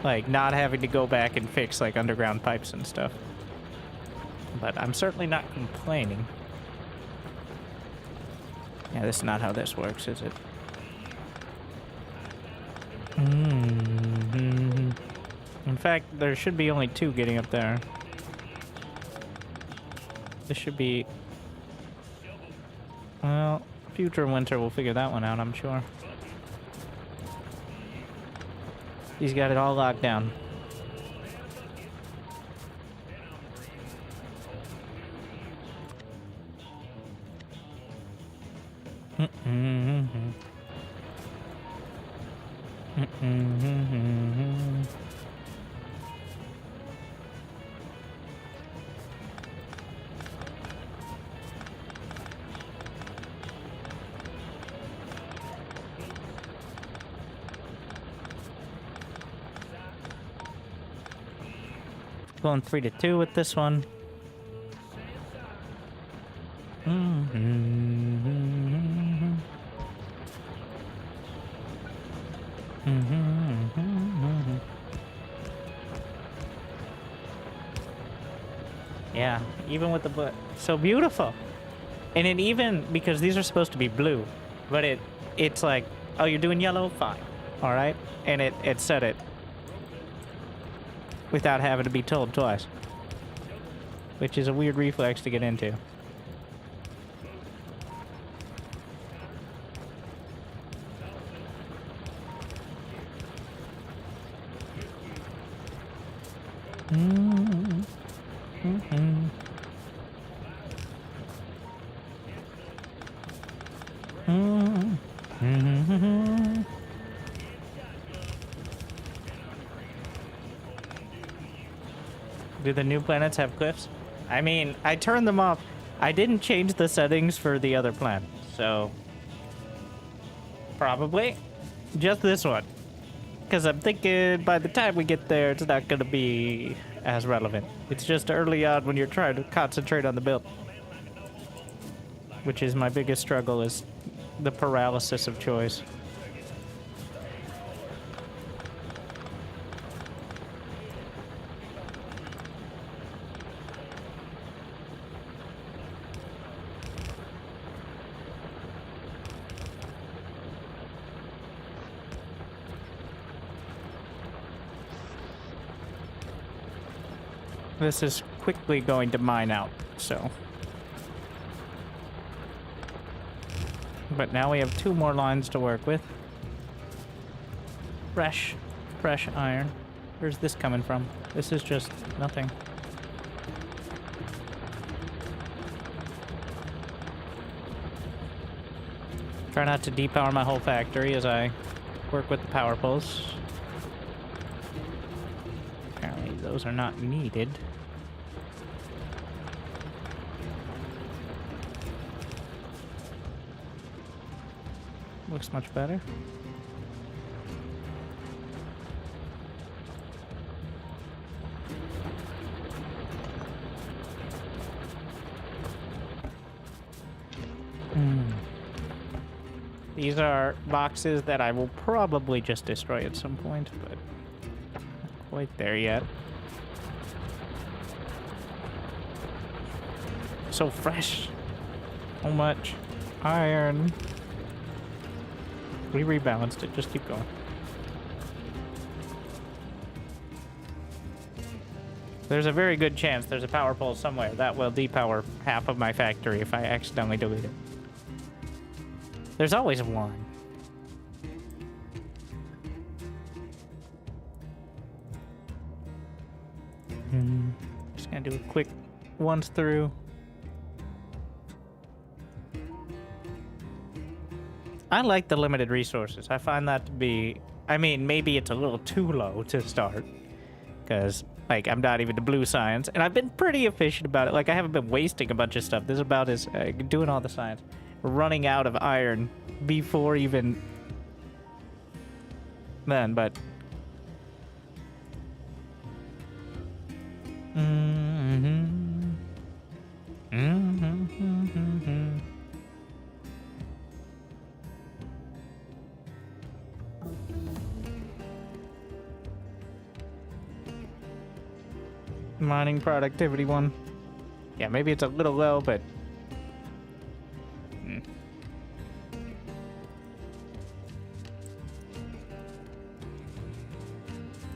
like, not having to go back and fix, like, underground pipes and stuff. But I'm certainly not complaining. Yeah, this is not how this works, is it? In fact, there should be only 2 getting up there. This should be... Well, future winter will figure that one out, I'm sure. He's got it all locked down. Going 3-2 with this one. Yeah, even with the so beautiful. And it even, because these are supposed to be blue, but it's like, oh, you're doing yellow? Fine. All right? And it said it without having to be told twice, which is a weird reflex to get into. Do the new planets have cliffs? I mean, I turned them off. I didn't change the settings for the other planet, so probably just this one. Because I'm thinking by the time we get there, it's not going to be as relevant. It's just early on when you're trying to concentrate on the build. Which is my biggest struggle, is the paralysis of choice. This is quickly going to mine out, so. But now we have 2 more lines to work with. Fresh iron. Where's this coming from? This is just nothing. Try not to depower my whole factory as I work with the power poles. Apparently those are not needed. Looks much better. These are boxes that I will probably just destroy at some point, but not quite there yet. So fresh. So much iron. We rebalanced it. Just keep going. There's a very good chance there's a power pole somewhere that will depower half of my factory if I accidentally delete it. There's always one. Just gonna do a quick once through. I like the limited resources. I find that to be... I mean, maybe it's a little too low to start. Because, like, I'm not even to blue science. And I've been pretty efficient about it. Like, I haven't been wasting a bunch of stuff. This is about as... doing all the science. running out of iron before even then, but... Mining productivity one. Yeah, maybe it's a little low, but...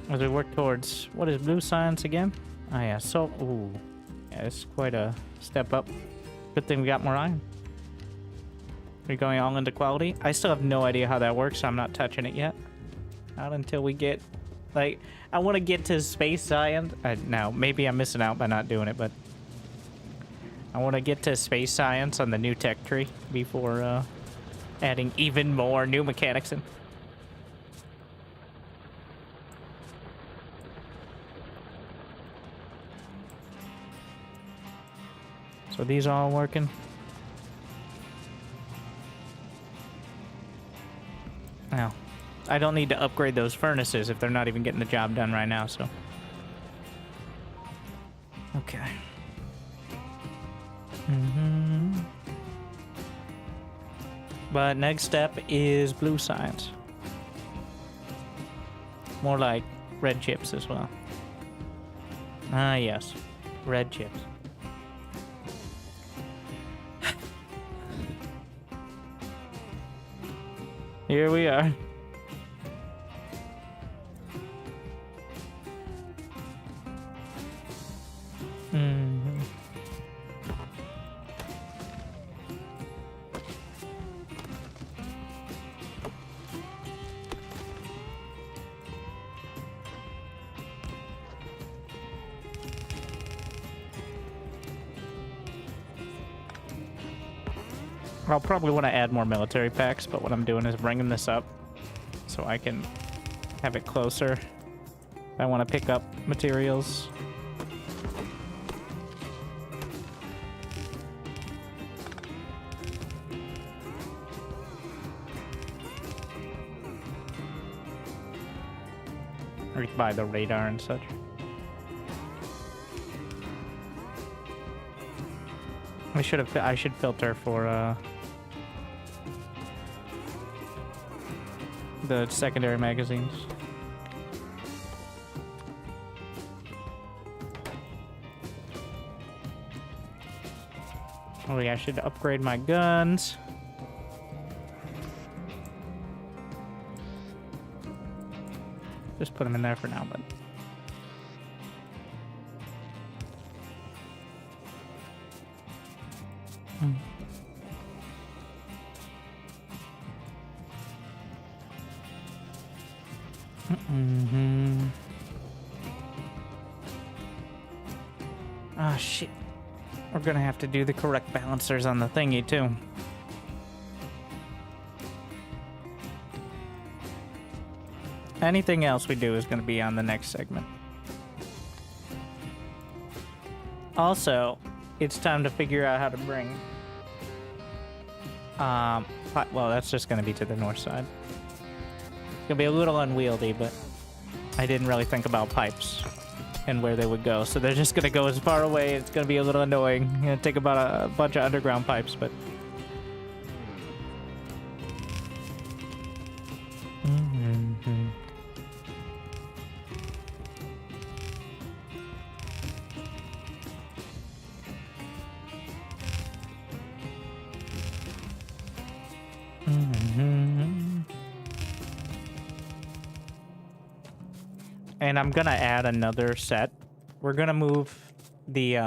As we work towards... What is blue science again? Oh yeah, so... Ooh. Yeah, it's quite a step up. Good thing we got more iron. We're going all into quality. I still have no idea how that works, so I'm not touching it yet. Not until we get... Like, I want to get to space science. Now, maybe I'm missing out by not doing it, but... I want to get to space science on the new tech tree before adding even more new mechanics in. So these are all working. Now, I don't need to upgrade those furnaces if they're not even getting the job done right now, so. Okay. But next step is blue science. More like red chips as well. Ah, yes. Red chips. Here we are. I'll probably want to add more military packs, but what I'm doing is bringing this up so I can have it closer if I want to pick up materials. Or buy the radar and such. I should filter for the secondary magazines. Oh yeah, I should upgrade my guns. Just put them in there for now, but... Ah, shit. We're gonna have to do the correct balancers on the thingy, too. Anything else we do is gonna be on the next segment. Also, it's time to figure out how to bring... well, that's just gonna be to the north side. It's gonna be a little unwieldy, but I didn't really think about pipes and where they would go. So they're just gonna go as far away. It's gonna be a little annoying. It's gonna take about a bunch of underground pipes, but... And I'm gonna add another set. We're gonna move the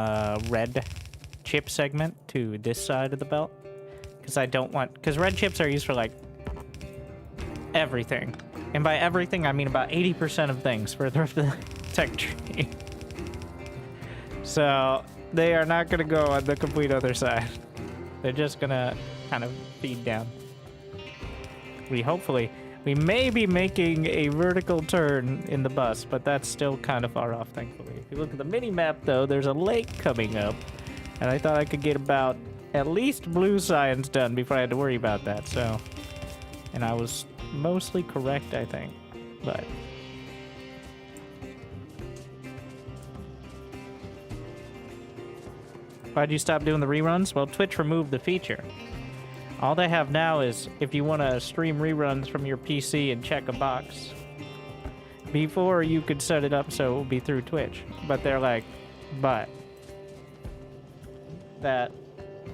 red chip segment to this side of the belt. Because I don't want... Because red chips are used for, like, everything. And by everything, I mean about 80% of things for the tech tree. So, they are not gonna go on the complete other side. They're just gonna kind of feed down. We may be making a vertical turn in the bus, but that's still kind of far off, thankfully. If you look at the mini-map, though, there's a lake coming up. And I thought I could get about at least blue science done before I had to worry about that, so... And I was mostly correct, I think. But... Why'd you stop doing the reruns? Well, Twitch removed the feature. All they have now is if you want to stream reruns from your PC and check a box. Before, you could set it up so it would be through Twitch. But they're like, but that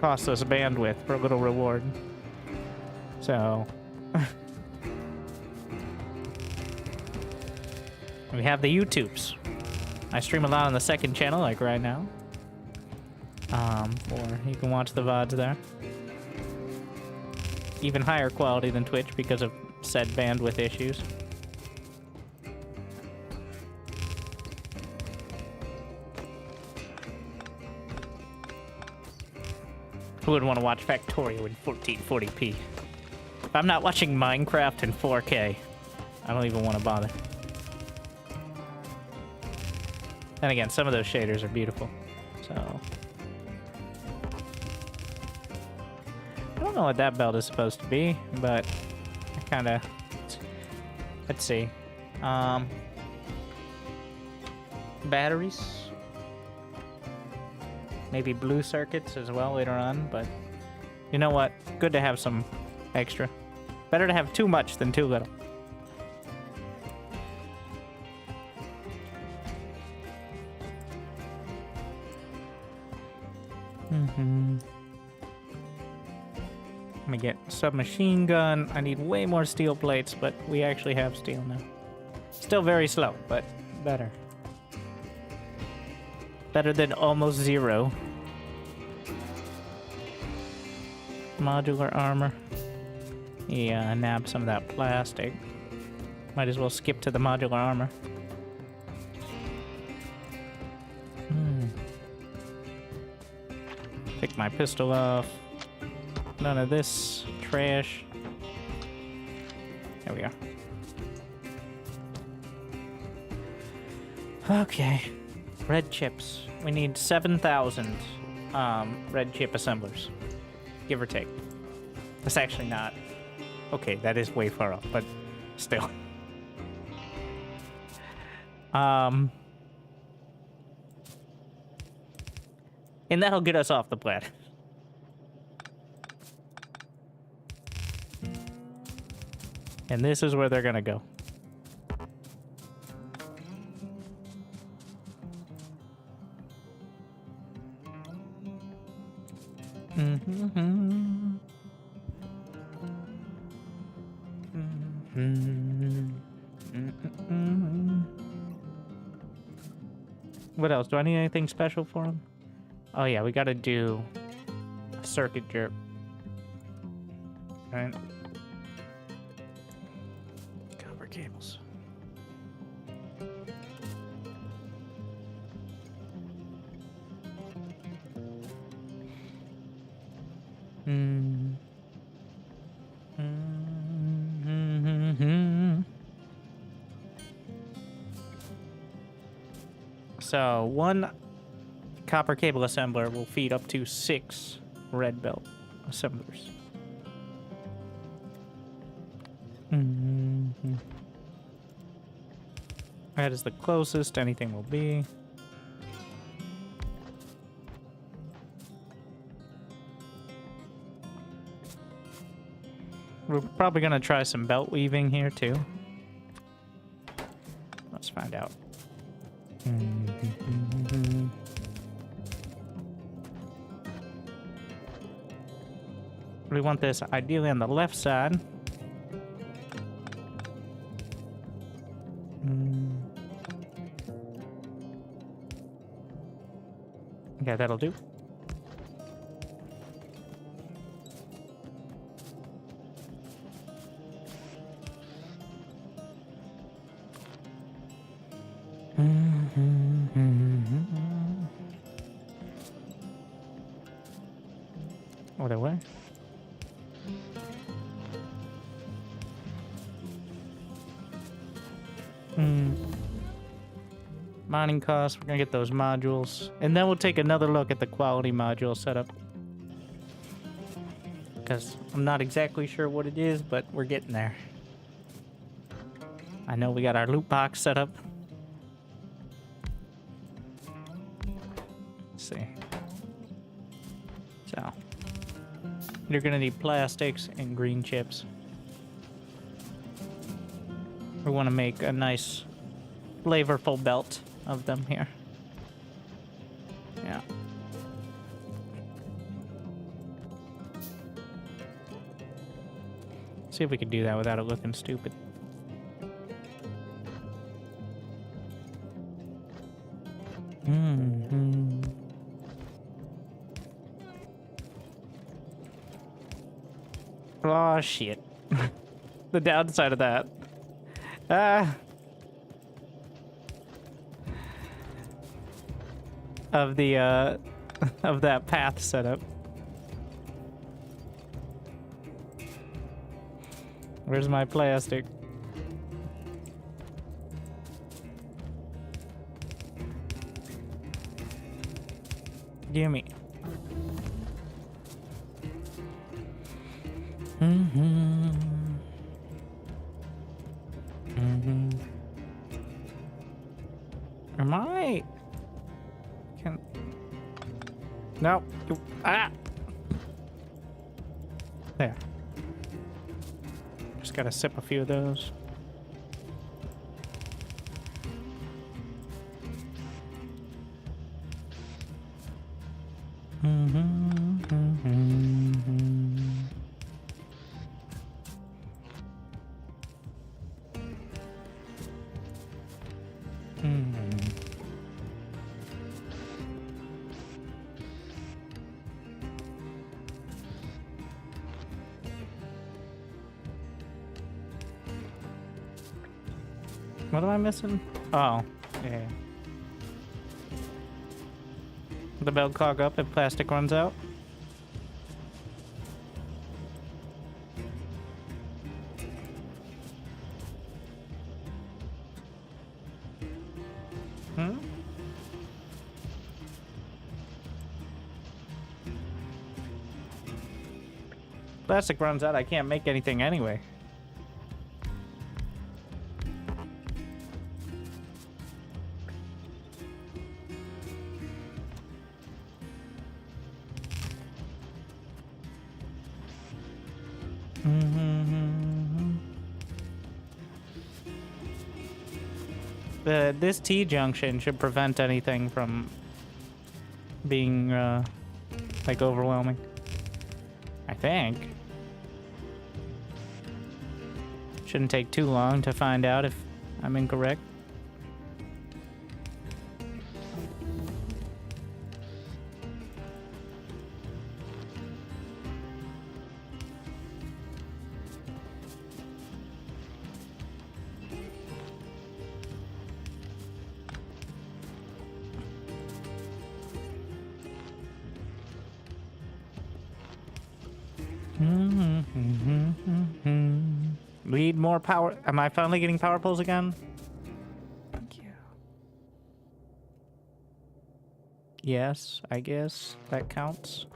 costs us bandwidth for a little reward. So... we have the YouTubes. I stream a lot on the second channel, like right now. Or you can watch the VODs there. Even higher quality than Twitch because of said bandwidth issues. Who would want to watch Factorio in 1440p? If I'm not watching Minecraft in 4K, I don't even want to bother. Then again, some of those shaders are beautiful, so... I don't know what that belt is supposed to be, but I kind of... Let's see. Batteries? Maybe blue circuits as well later on, but... You know what? Good to have some extra. Better to have too much than too little. Let me get submachine gun. I need way more steel plates, but we actually have steel now. Still very slow, but better. Better than almost zero. Modular armor. Yeah, nab some of that plastic. Might as well skip to the modular armor. Take my pistol off. None of this trash. There we are. Okay. Red chips. We need 7,000 red chip assemblers. Give or take. That's actually not... Okay, that is way far off, but still. And that'll get us off the planet. And this is where they're gonna go. What else? Do I need anything special for them? Oh yeah, we gotta do a circuit jerk. Alright. Copper cables. So, one copper cable assembler will feed up to 6 red belt assemblers. That is the closest anything will be. We're probably gonna try some belt weaving here too. Let's find out. We want this ideally on the left side. Okay, that'll do. Other way. Mining costs, we're gonna get those modules. And then we'll take another look at the quality module setup. because I'm not exactly sure what it is, but we're getting there. I know we got our loot box set up. Let's see. So, you're gonna need plastics and green chips. We want to make a nice, flavorful belt of them here. Yeah. See if we can do that without it looking stupid. Oh shit. The downside of that. Of the of that path setup. Where's my plastic? Gimme. Am I? Can. No. Ah. There. Just gotta sip a few of those. What am I missing? Oh, yeah. The belt clog up if plastic runs out. Plastic runs out, I can't make anything anyway. This T-junction should prevent anything from being, like, overwhelming. I think. Shouldn't take too long to find out if I'm incorrect. Need more power. Am I finally getting power poles again? Thank you. Yes, I guess that counts.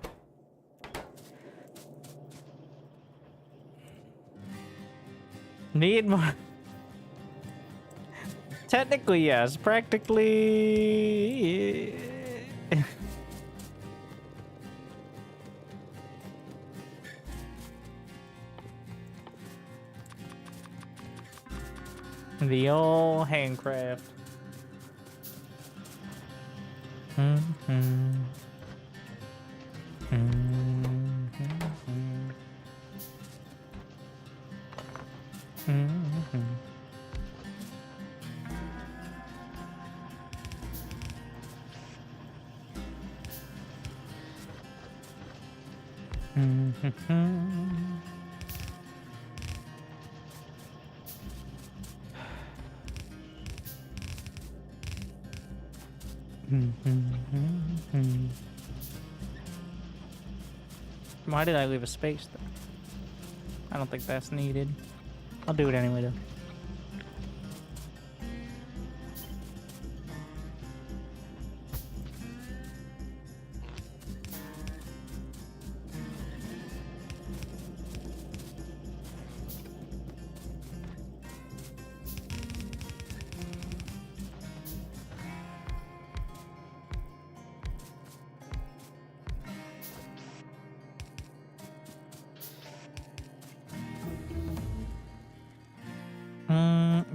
Need more. Technically, yes. Practically. The old handcraft. Why did I leave a space though? I don't think that's needed. I'll do it anyway though.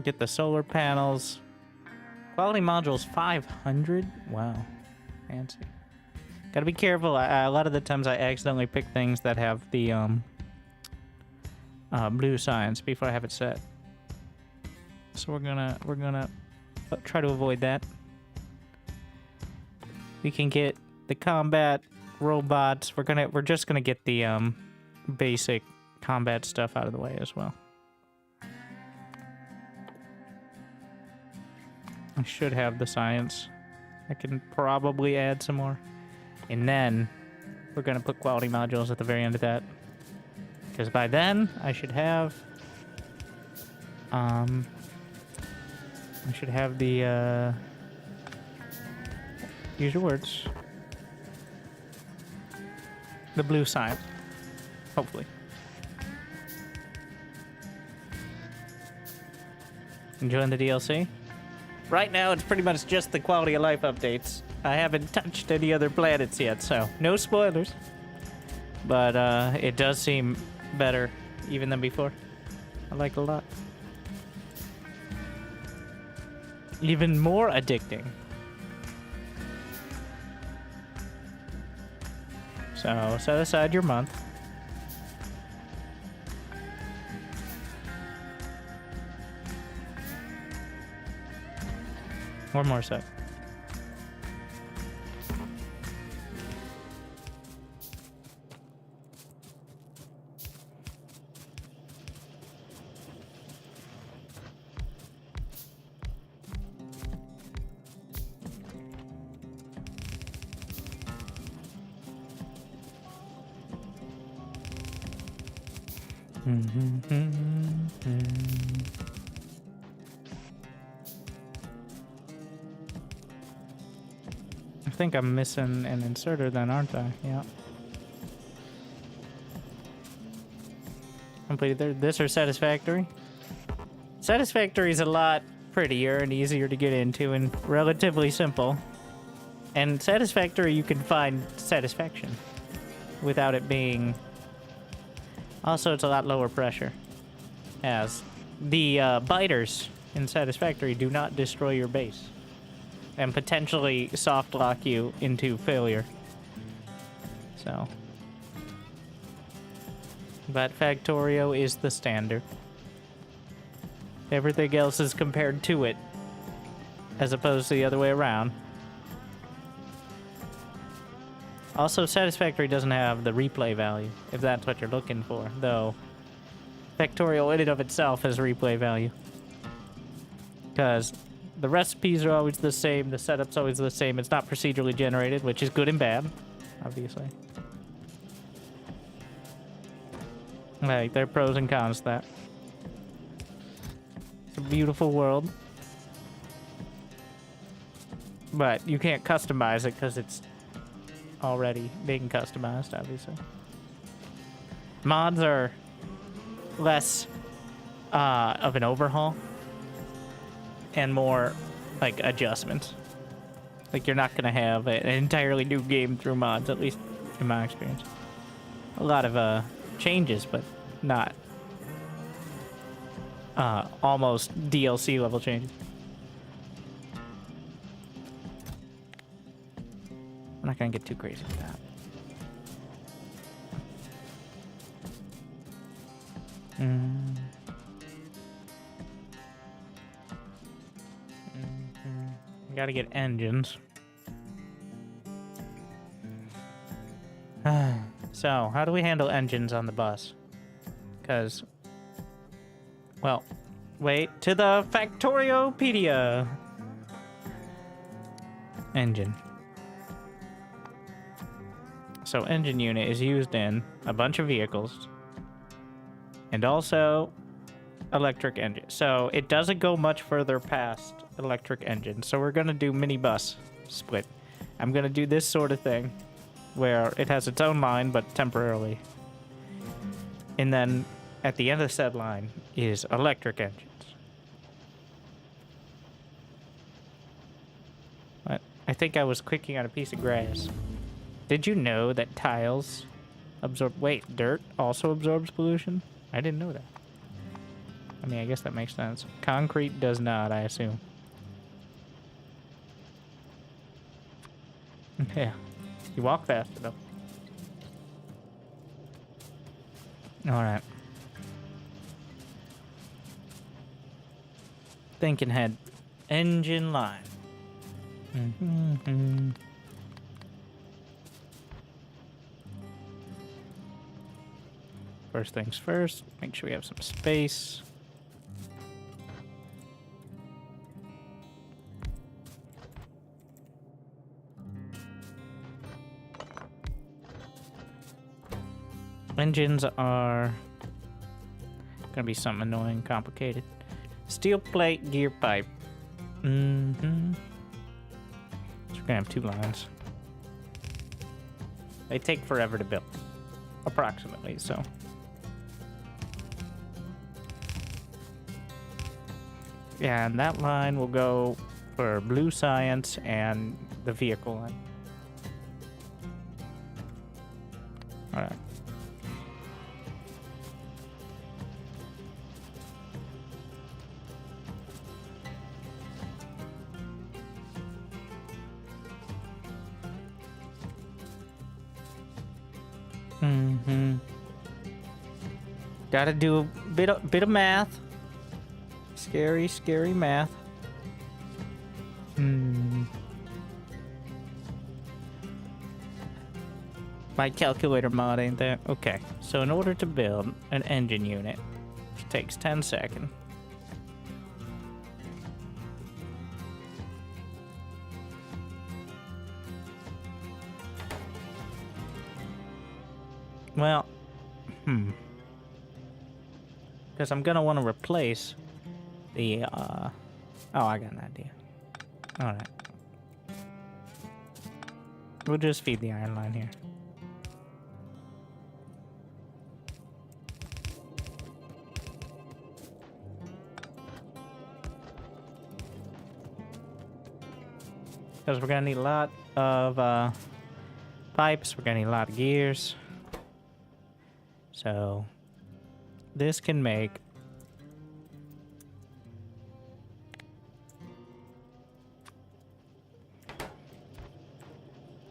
Get the solar panels. Quality modules 500. Wow, fancy. Gotta be careful. A lot of the times I accidentally pick things that have the blue signs before I have it set. So we're gonna try to avoid that. We can get the combat robots. We're just gonna get the basic combat stuff out of the way as well. I should have the science. I can probably add some more. And then we're gonna put quality modules at the very end of that. Because by then I should have the use your words. The blue sign. Hopefully. Enjoying the DLC? Right now, it's pretty much just the quality of life updates. I haven't touched any other planets yet, so no spoilers. But it does seem better even than before. I like it a lot. Even more addicting. So set aside your month. One more set. I think I'm missing an inserter then, aren't I? Yeah. Completed there. This or Satisfactory? Satisfactory is a lot prettier and easier to get into and relatively simple. And Satisfactory, you can find satisfaction without it being... Also, it's a lot lower pressure. As the biters in Satisfactory do not destroy your base. And potentially soft lock you into failure. So. But Factorio is the standard. Everything else is compared to it. As opposed to the other way around. Also, Satisfactory doesn't have the replay value, if that's what you're looking for. Though, Factorio in and of itself has replay value. Because the recipes are always the same, the setup's always the same. It's not procedurally generated, which is good and bad, obviously. Like, there are pros and cons to that. It's a beautiful world. But you can't customize it because it's already being customized, obviously. Mods are less of an overhaul and more like adjustments. Like, you're not gonna have an entirely new game through mods, at least in my experience. A lot of changes, but not almost DLC level changes. I'm not gonna get too crazy with that. Gotta get engines. So, how do we handle engines on the bus? Because, well, wait to the Factoriopedia. Engine. So, engine unit is used in a bunch of vehicles. And also electric engine. So, it doesn't go much further past electric engine. So, we're going to do minibus split. I'm going to do this sort of thing where it has its own line, but temporarily. And then at the end of said line is electric engines. What? I think I was clicking on a piece of grass. Did you know that tiles absorb... Wait, dirt also absorbs pollution? I didn't know that. I mean, I guess that makes sense. Concrete does not, I assume. Yeah. You walk faster, though. Alright. Thinking head. Engine line. First things first, make sure we have some space. Engines are gonna be something annoying, complicated. Steel plate, gear pipe. So we're gonna have 2 lines. They take forever to build, approximately, so. Yeah, and that line will go for blue science and the vehicle line. Alright. Gotta do a bit of math. Scary, scary math. My calculator mod ain't there. Okay, so in order to build an engine unit, which takes 10 seconds. Well, because I'm gonna want to replace the, oh, I got an idea. Alright. We'll just feed the iron line here. Because we're gonna need a lot of, pipes, we're gonna need a lot of gears. So, this can make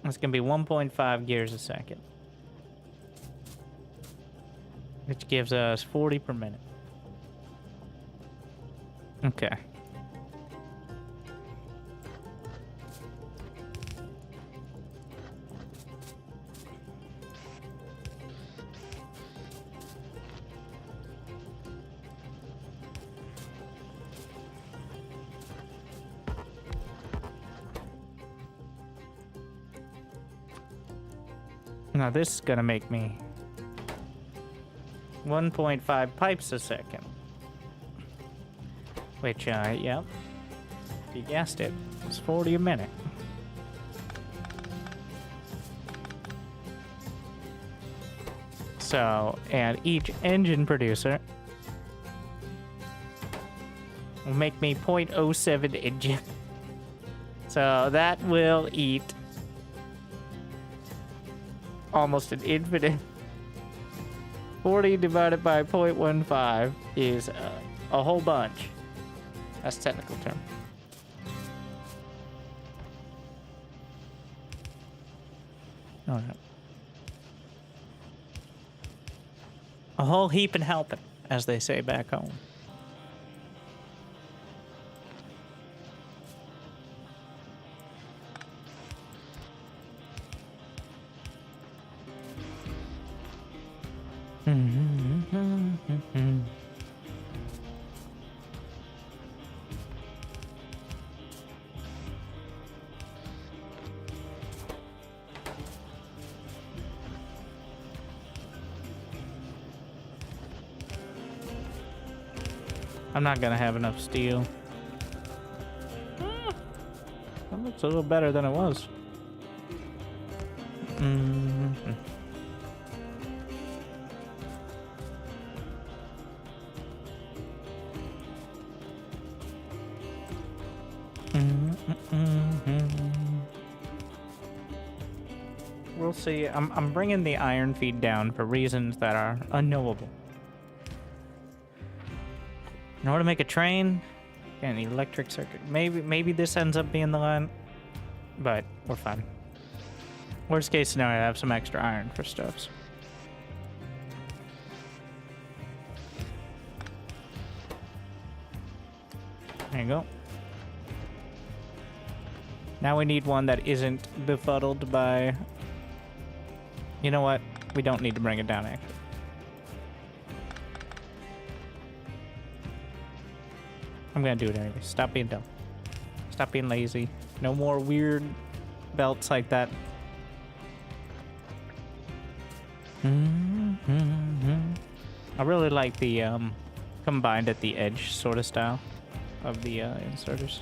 it's gonna be 1.5 gears a second, which gives us 40 per minute. Okay. Now this is gonna make me 1.5 pipes a second. Which, yep. You guessed it. It's 40 a minute. So, and each engine producer will make me 0.07 engine. So that will eat almost an infinite. 40 divided by 0.15 is a whole bunch. That's a technical term. Alright. A whole heap and helping, as they say back home. I'm not gonna have enough steel. That looks a little better than it was. We'll see. I'm bringing the iron feed down for reasons that are unknowable. In order to make a train, and the electric circuit. Maybe this ends up being the line, but we're fine. Worst case scenario, I have some extra iron for stuffs. There you go. Now we need one that isn't befuddled by... You know what? We don't need to bring it down, actually. I'm gonna do it anyway. Stop being dumb. Stop being lazy. No more weird belts like that. I really like the combined at the edge sort of style of the inserters.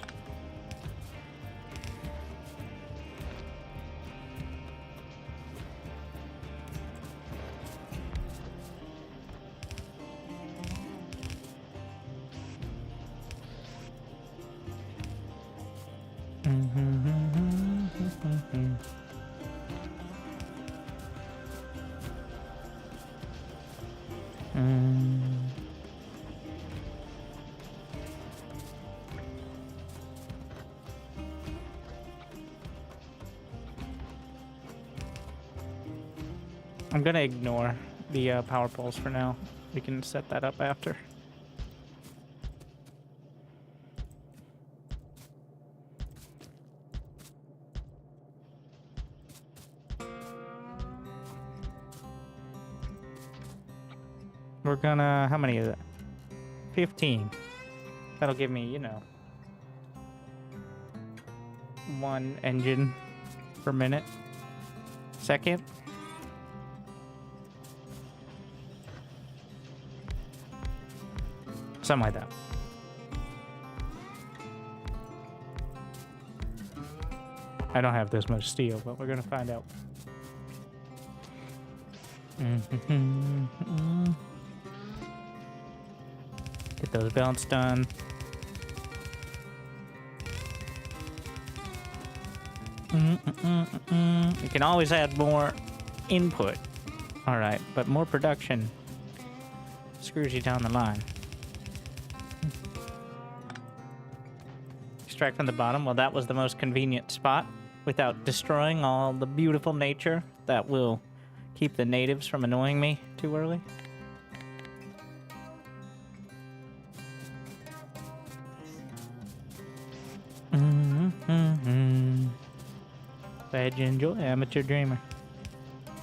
I'm gonna ignore the power poles for now. We can set that up after. We're gonna... How many is that? 15. That'll give me, you know, 1 engine per minute. Second. Something like that. I don't have this much steel, but we're gonna find out. Get those belts done. You can always add more input. All right, but more production screws you down the line. Extract from the bottom. Well, that was the most convenient spot without destroying all the beautiful nature that will keep the natives from annoying me too early. Glad you enjoy Amateur Dreamer.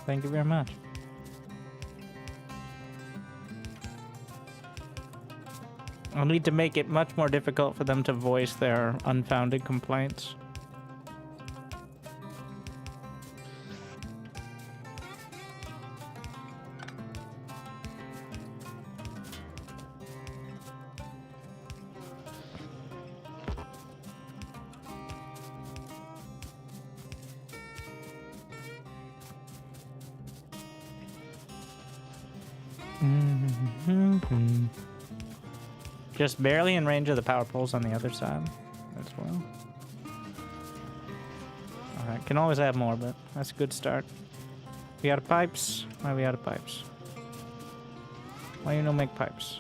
Thank you very much. I'll need to make it much more difficult for them to voice their unfounded complaints. Just barely in range of the power poles on the other side as well. Alright, can always add more, but that's a good start. We out of pipes? Why are we out of pipes? Why you don't make pipes?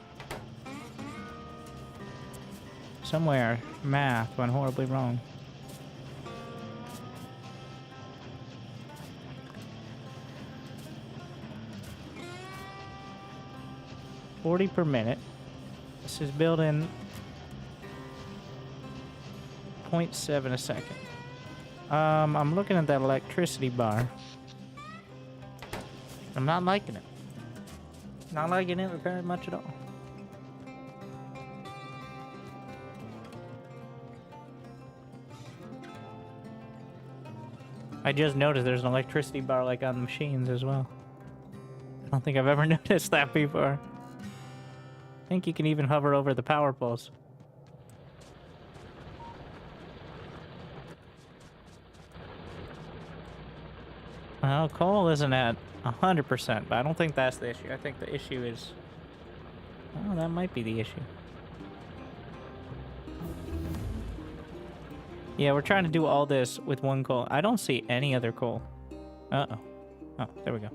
Somewhere math went horribly wrong. $40 per minute. This is building 0.7 a second. I'm looking at that electricity bar. I'm not liking it. Not liking it very much at all. I just noticed there's an electricity bar like on the machines as well. I don't think I've ever noticed that before. I think you can even hover over the power poles. Well, coal isn't at 100%, but I don't think that's the issue. I think the issue is... Oh, that might be the issue. Yeah, we're trying to do all this with one coal. I don't see any other coal. Uh-oh. Oh, there we go.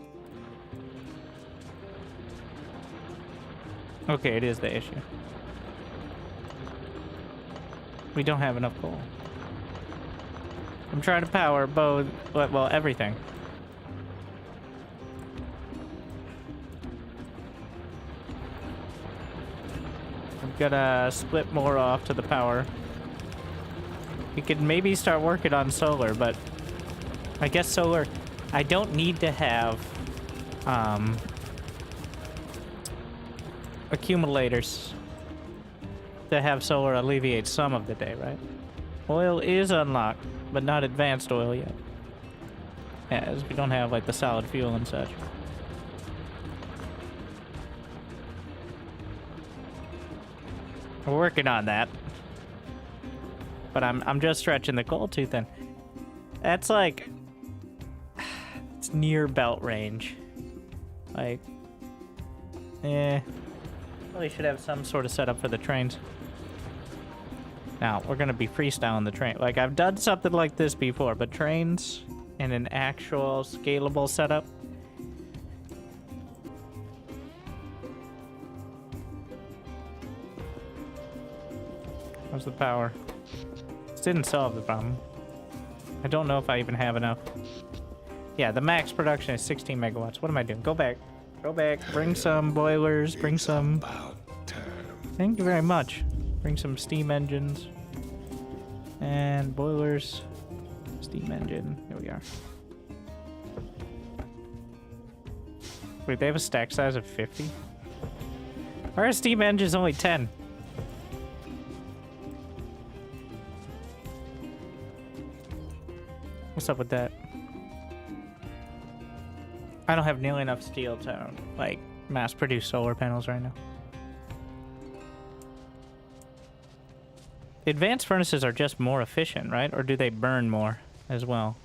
Okay, it is the issue. We don't have enough coal. I'm trying to power both, well, everything. I'm gonna split more off to the power. We could maybe start working on solar, but I guess solar, I don't need to have accumulators to have solar alleviate some of the day, right? Oil is unlocked, but not advanced oil yet. As we don't have like the solid fuel and such. We're working on that. But I'm just stretching the coal too thin. That's like, it's near belt range. Like, really should have some sort of setup for the trains. Now, we're gonna be freestyling the train. Like, I've done something like this before, but trains in an actual scalable setup. Where's the power? This didn't solve the problem. I don't know if I even have enough. Yeah, the max production is 16 megawatts. What am I doing? Go back. Go back. Bring some boilers. Bring some... About time. Thank you very much. Bring some steam engines. And boilers. Steam engine. Here we are. Wait, they have a stack size of 50? Our steam engine is only 10. What's up with that? I don't have nearly enough steel to, like, mass produce solar panels right now. Advanced furnaces are just more efficient, right? Or do they burn more as well?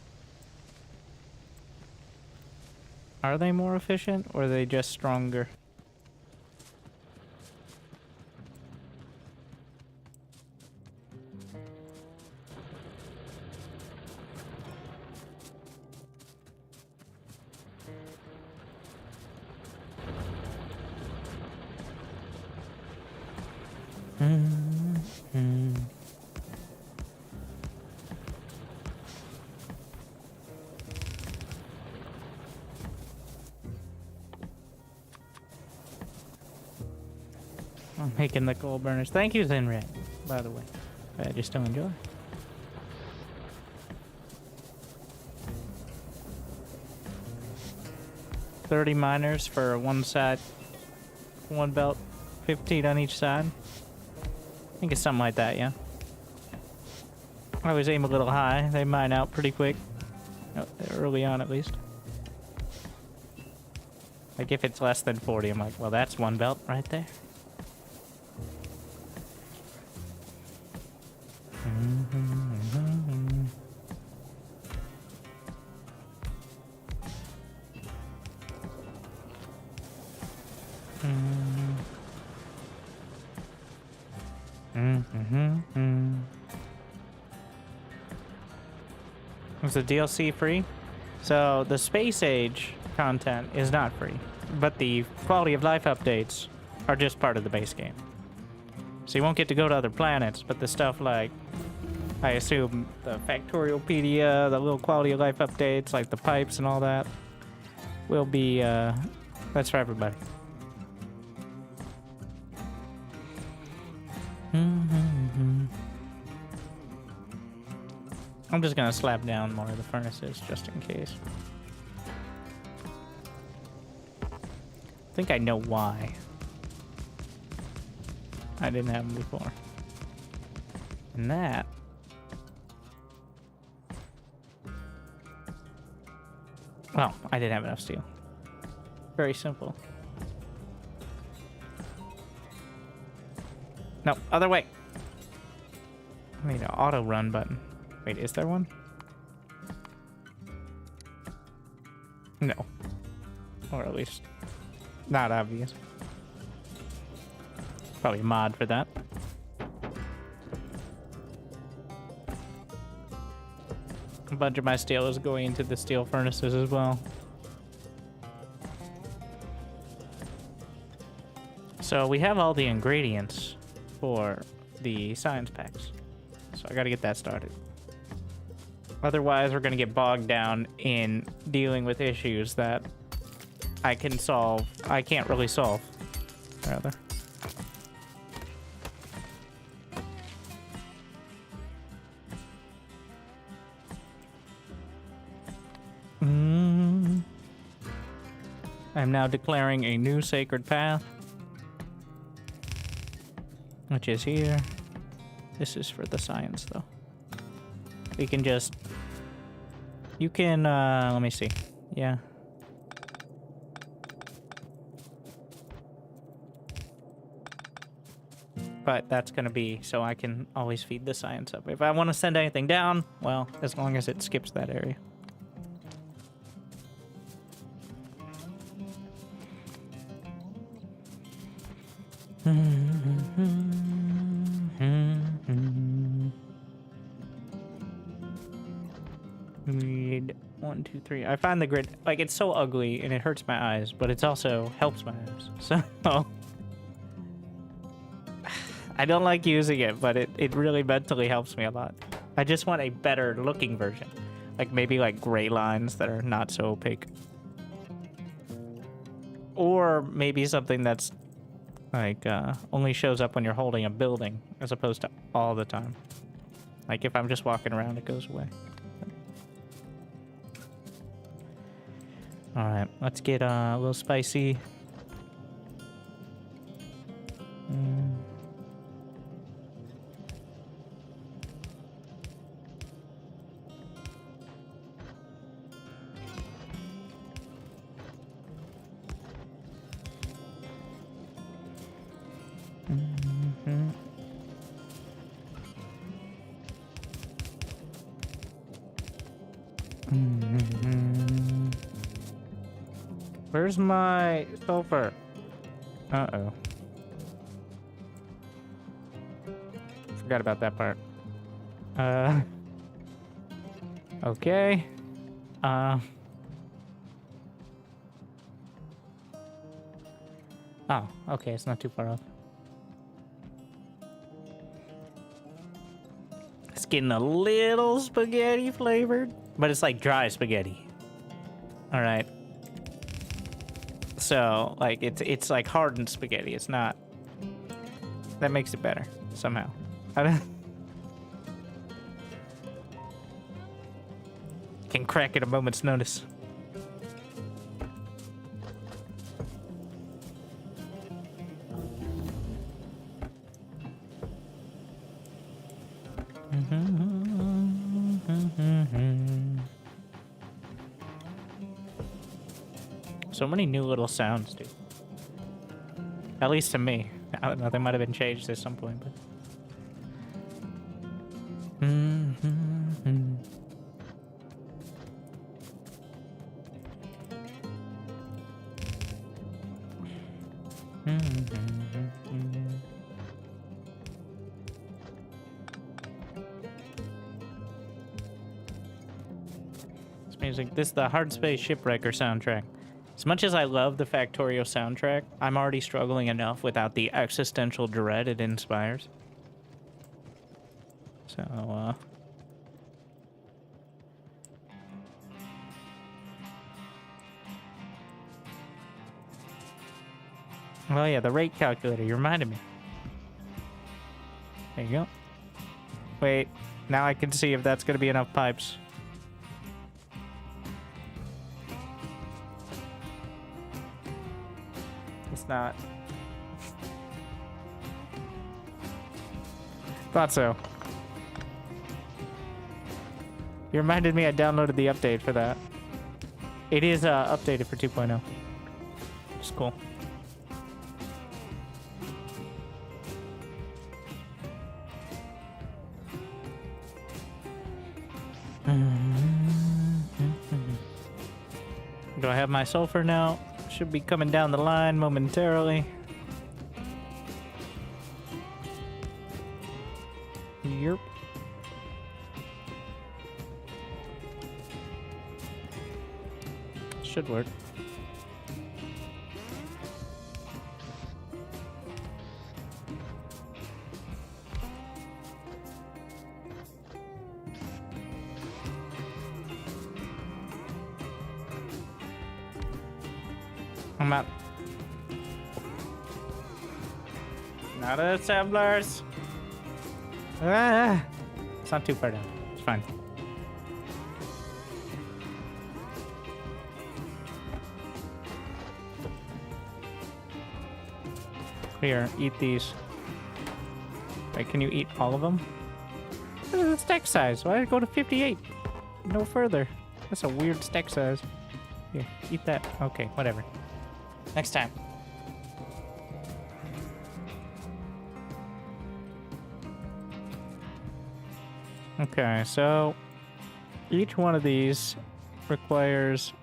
Are they more efficient, or are they just stronger? I'm making the coal burners. Thank you, Zenred, by the way. I just don't enjoy. $30 miners for one side, one belt, 15 on each side. I think it's something like that, yeah. I always aim a little high. They mine out pretty quick. Early on, at least. Like, if it's less than 40, I'm like, well, that's one belt right there. Was the DLC free? So the Space Age content is not free, but the quality of life updates are just part of the base game. So you won't get to go to other planets, but the stuff like, I assume, the Factoriopedia, the little quality of life updates, like the pipes and all that, will be, that's for everybody. I'm just gonna slap down more of the furnaces just in case. I think I know why I didn't have them before. And that... well, I didn't have enough steel. Very simple. No, other way. I need an auto run button. Wait, is there one? No. Or at least not obvious. Probably a mod for that. A bunch of my steel is going into the steel furnaces as well. So we have all the ingredients for the science packs. So I gotta get that started. Otherwise, we're gonna get bogged down in dealing with issues that I can't really solve, rather. I'm now declaring a new sacred path, which is here. This is for the science, though. We can just... You can, let me see. Yeah. But that's gonna be so I can always feed the science up. If I want to send anything down, well, as long as it skips that area. Need 1, 2, 3. I find the grid, like, it's so ugly and it hurts my eyes, but it's also helps my eyes. So I don't like using it, but it really mentally helps me a lot. I just want a better looking version. Like maybe like gray lines that are not so opaque. Or maybe something that's like only shows up when you're holding a building as opposed to all the time. Like if I'm just walking around, it goes away. All right, let's get a little spicy. Where's my sulfur? Uh-oh. Forgot about that part. Okay. Oh, okay, it's not too far off. It's getting a little spaghetti flavored, but it's like dry spaghetti. All right. So, like, it's like hardened spaghetti. It's not... That makes it better, somehow. I don't... Can crack at a moment's notice. So many new little sounds, dude. At least to me. I don't know, they might have been changed at some point, but... This music, this is the Hard Space Shipwrecker soundtrack. As much as I love the Factorio soundtrack, I'm already struggling enough without the existential dread it inspires. So, well, yeah, the rate calculator, you reminded me. There you go. Wait, now I can see if that's going to be enough pipes. It's not. Thought so. You reminded me I downloaded the update for that. It is updated for 2.0. It's cool. Do I have my sulfur now? Should be coming down the line momentarily. Yep. Should work. I'm out. Not assemblers. Ah, it's not too far down. It's fine. Here, eat these. Wait, can you eat all of them? What is the stack size? Why did it go to 58? No further. That's a weird stack size. Here, eat that. Okay, whatever. Next time. Okay, so each one of these requires...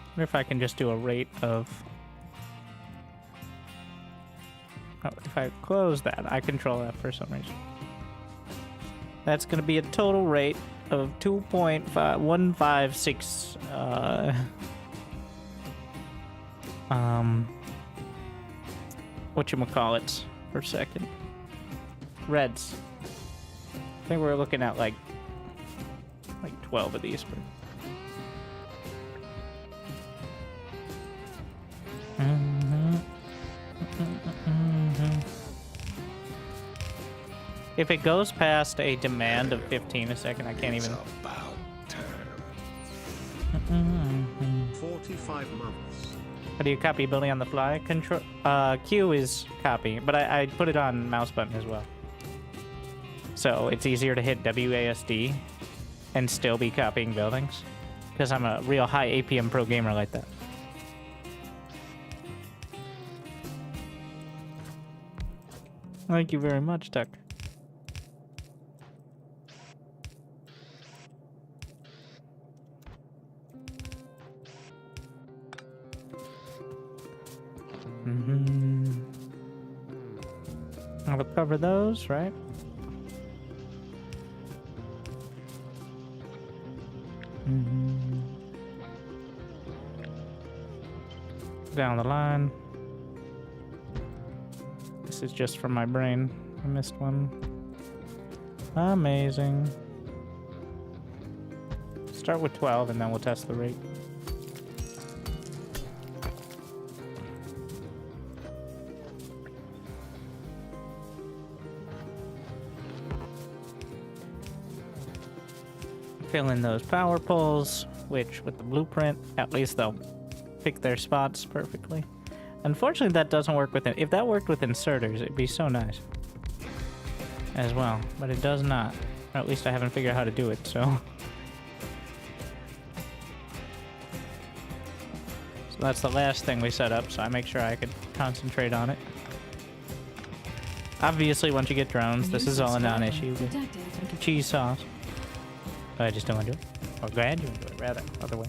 I wonder if I can just do a rate of... Oh, if I close that, I control that for some reason. That's going to be a total rate of 2.156 whatchamacallits per second. Reds. I think we're looking at like 12 of these. But... If it goes past a demand of 15 a second, I can't even... 45 months. How do you copy building on the fly? Control Q is copy, but I put it on mouse button as well. So it's easier to hit WASD and still be copying buildings. Because I'm a real high APM pro gamer like that. Thank you very much, Tuck. I'll cover those, right? Down the line. This is just from my brain. I missed one. Amazing. Start with 12 and then we'll test the rate. Fill in those power poles, which with the blueprint, at least they'll pick their spots perfectly. Unfortunately, that doesn't work with it. If that worked with inserters, it'd be so nice as well, but it does not. Or at least I haven't figured out how to do it, so. So that's the last thing we set up, so I make sure I could concentrate on it. Obviously, once you get drones, this is all a non-issue. Cheese sauce. But I just don't want to do it. Or go ahead, you want to do it, rather. Other way.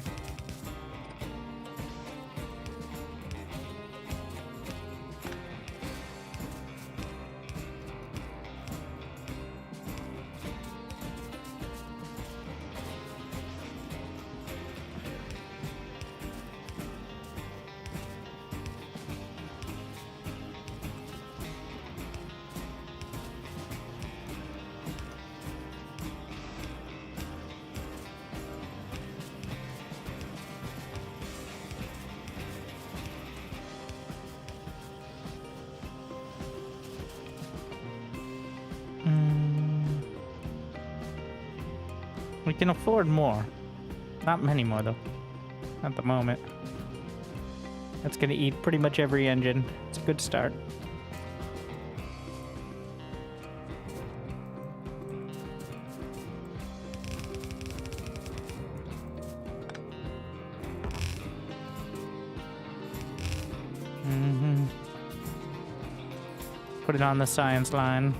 We can afford more. Not many more, though. At the moment. That's gonna eat pretty much every engine. It's a good start. Put it on the science line.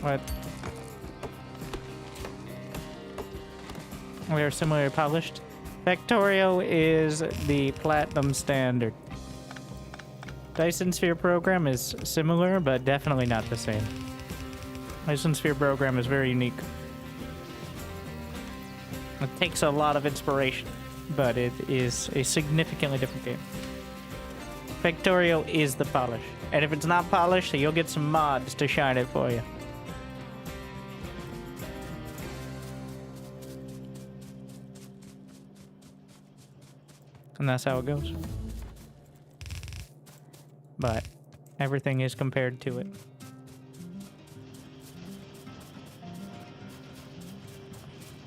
What? We are similarly published. Factorio is the platinum standard. Dyson Sphere program is similar, but definitely not the same. Dyson Sphere program is very unique. It takes a lot of inspiration, but it is a significantly different game. Factorio is the polish. And if it's not polished, you'll get some mods to shine it for you. And that's how it goes. But everything is compared to it.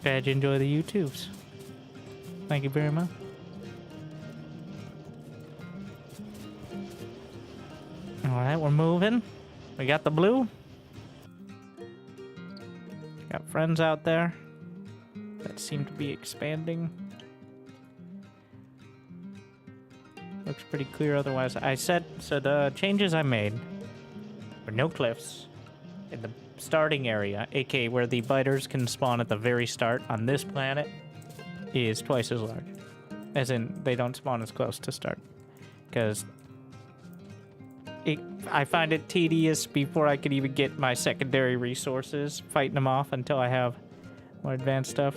Glad you enjoy the YouTubes. Thank you very much. Alright, we're moving. We got the blue. Got friends out there that seem to be expanding. Looks pretty clear otherwise. I said, so the changes I made were no cliffs in the starting area, aka where the biters can spawn at the very start on this planet, is twice as large. As in, they don't spawn as close to start. Because I find it tedious before I could even get my secondary resources, fighting them off until I have more advanced stuff.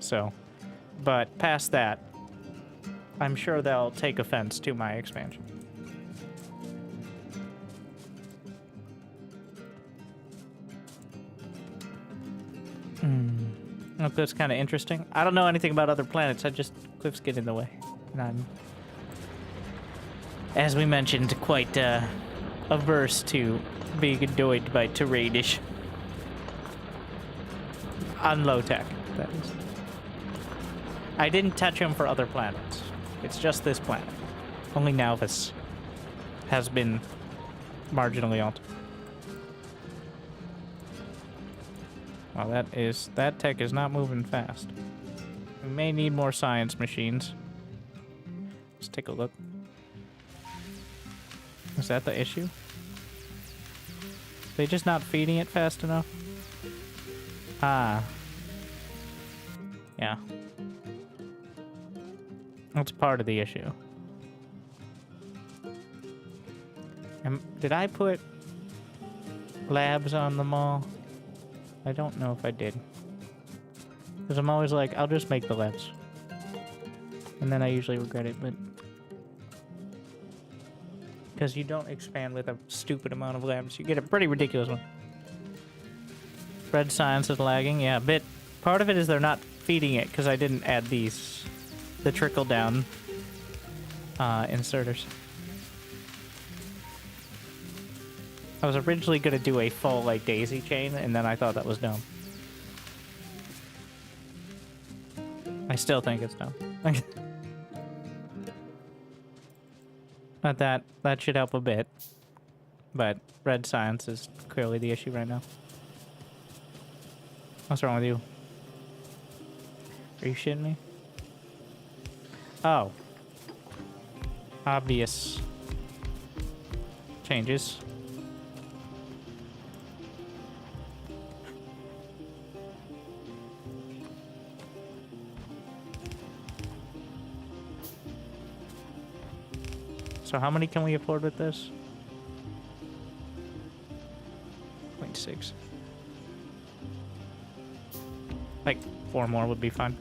So, but past that, I'm sure they'll take offense to my expansion. Oh, Cliff's kind of interesting. I don't know anything about other planets. Cliffs get in the way. And I'm, as we mentioned, quite averse to being annoyed by terrainish. On low tech, that is. I didn't touch him for other planets. It's just this planet. Only Nalvis has been marginally altered. Well, that tech is not moving fast. We may need more science machines. Let's take a look. Is that the issue? They just not feeding it fast enough? Ah. Yeah. That's part of the issue. Did I put labs on them all? I don't know if I did. Because I'm always like, I'll just make the labs. And then I usually regret it, but... Because you don't expand with a stupid amount of labs. You get a pretty ridiculous one. Red science is lagging. Yeah, a bit. Part of it is they're not feeding it, because I didn't add these. The trickle-down inserters. I was originally going to do a full, like, daisy chain, and then I thought that was dumb. I still think it's dumb. But that should help a bit. But red science is clearly the issue right now. What's wrong with you? Are you shitting me? Oh. Obvious changes. So how many can we afford with this? 0.6. Like 4 more would be fine.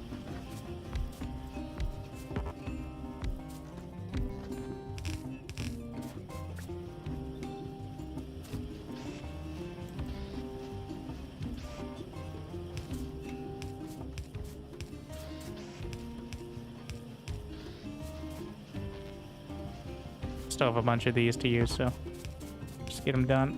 Still have a bunch of these to use, so just get them done.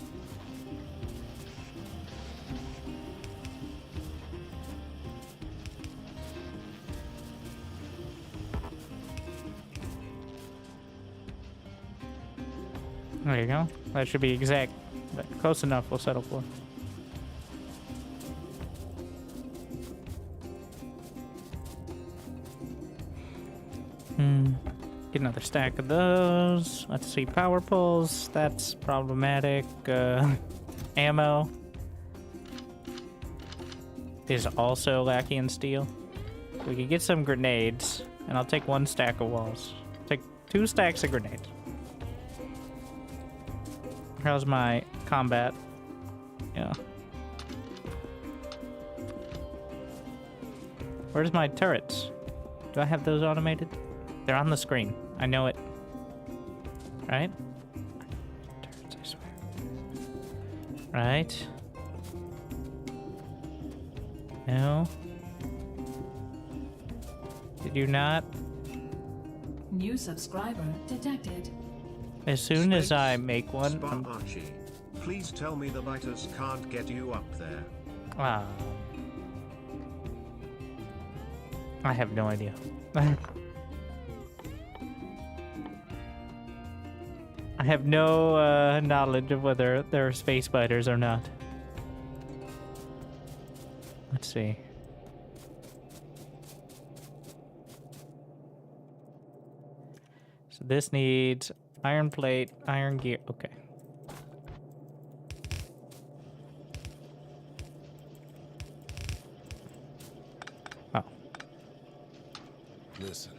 There you go. That should be exact. Close enough, we'll settle for. Get another stack of those. Let's see, power poles. That's problematic. Ammo is also lacking in steel. We could get some grenades, and I'll take 1 stack of walls. Take 2 stacks of grenades. How's my combat? Yeah. Where's my turrets? Do I have those automated? They're on the screen. I know it. Right? Turns, I swear. Right? No. Did you not? New subscriber detected. As soon as I make one, Spot Archie, please tell me the biters can't get you up there. I have no idea. I have no knowledge of whether there are space spiders or not. Let's see. So this needs iron plate, iron gear. Okay. Oh. Listen,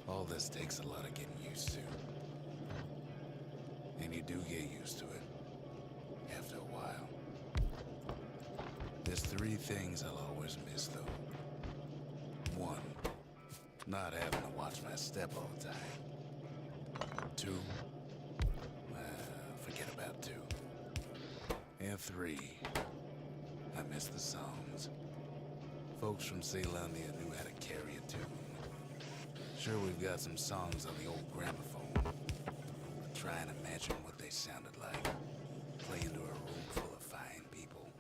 all this takes a lot of getting used to. And you do get used to it. After a while. There's three things I'll always miss, though. One, not having to watch my step all the time. Two, forget about two. And three, I miss the songs. Folks from Ceylon knew how to carry a tune. Sure, we've got some songs on the old gramophone. But try and imagine what they sounded like. Play into a room full of fine people.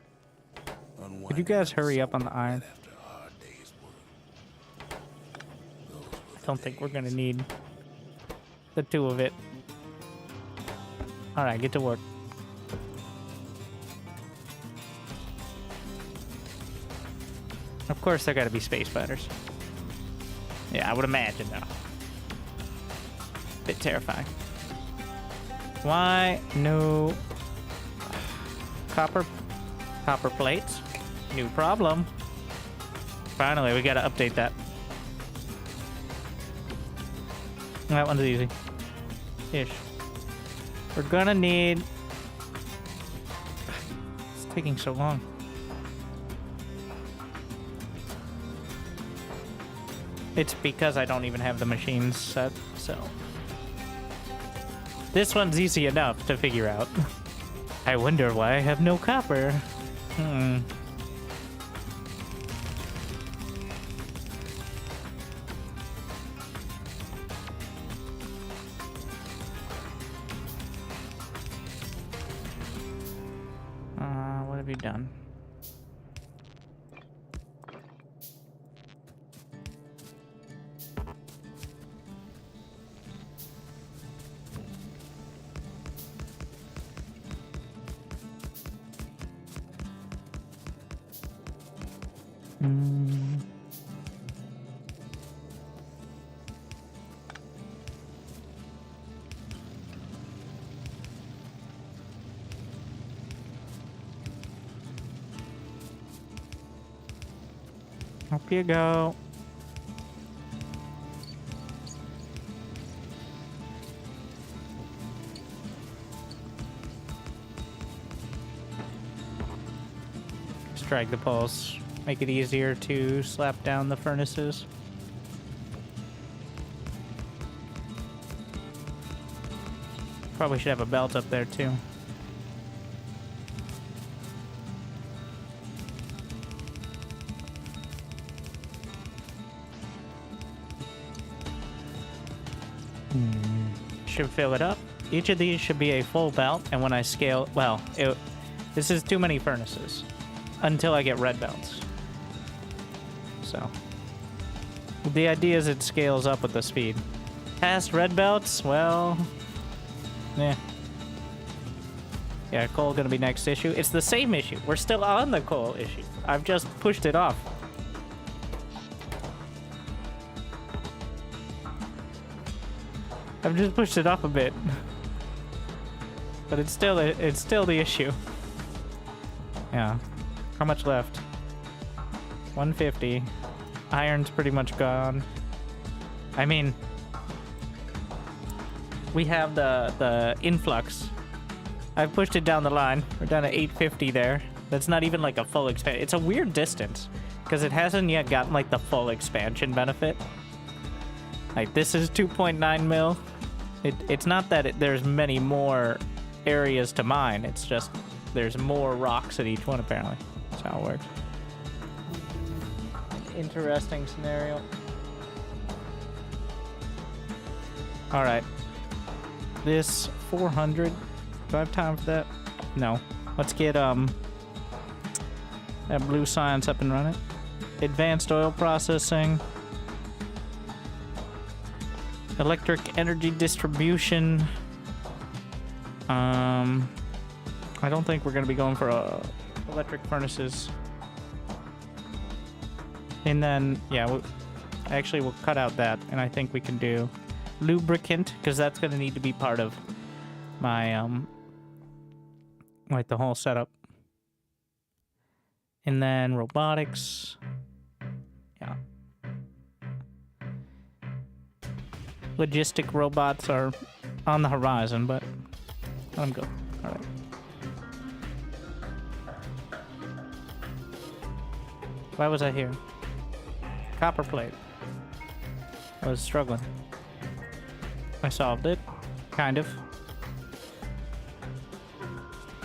Could you guys hurry up on the iron? After a hard day's work. I don't think we're gonna need the two of it. Alright, get to work. Of course, there gotta be space spiders. Yeah, I would imagine, though. Bit terrifying. Why no copper plates? New problem. Finally, we gotta update that. That one's easy. Ish. We're gonna need... It's taking so long. It's because I don't even have the machines set, so... This one's easy enough to figure out. I wonder why I have no copper. What have you done? Up you go. Just drag the poles. Make it easier to slap down the furnaces. Probably should have a belt up there too. Should fill it up. Each of these should be a full belt, and when I scale, well, this is too many furnaces until I get red belts. So the idea is it scales up with the speed. Past red belts, well, yeah. Yeah, coal gonna be next issue. It's the same issue. We're still on the coal issue. I've just pushed it off. I've just pushed it off a bit. But it's still the issue. Yeah. How much left? 150. Iron's pretty much gone. I mean, we have the influx. I've pushed it down the line. We're down to 850 there. That's not even like a full expansion. It's a weird distance because it hasn't yet gotten like the full expansion benefit. Like, this is 2.9 mil. It's not that there's many more areas to mine. It's just there's more rocks at each one, apparently. That's how it works. Interesting scenario. All right. This 400. Do I have time for that? No. Let's get that blue science up and running. Advanced oil processing. Electric energy distribution. I don't think we're going to be going for electric furnaces. And then, yeah, actually we'll cut out that, and I think we can do lubricant, because that's going to need to be part of my, like, the whole setup. And then robotics. Yeah. Logistic robots are on the horizon, but let them go. All right. Why was I here? Copper plate. I was struggling. I solved it. Kind of.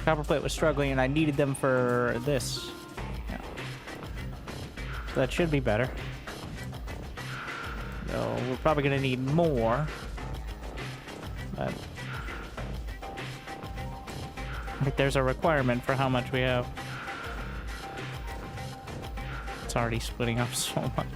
Copper plate was struggling and I needed them for this. Yeah. So that should be better. So we're probably gonna need more. But like there's a requirement for how much we have. It's already splitting up so much.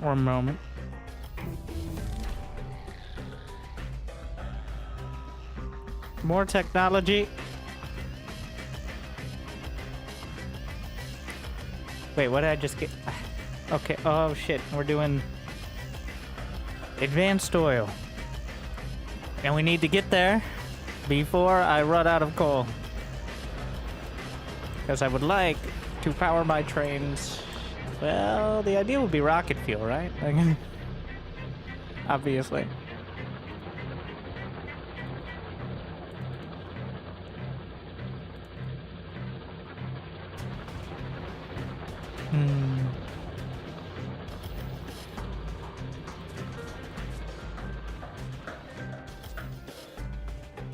One moment. More technology. Wait, what did I just get? Okay, oh shit, we're doing advanced oil. And we need to get there before I run out of coal. Because I would like to power my trains. Well, the idea would be rocket fuel, right? Like, obviously.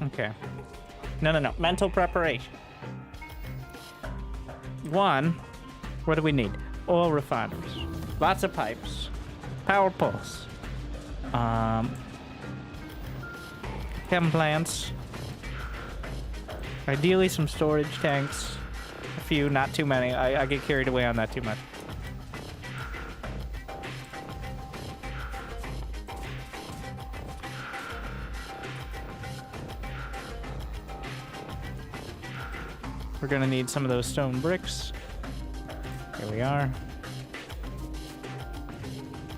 Okay. No. Mental preparation. One, what do we need? Oil refineries. Lots of pipes. Power poles. Chem plants. Ideally some storage tanks. A few, not too many. I get carried away on that too much. We're gonna need some of those stone bricks. Here we are.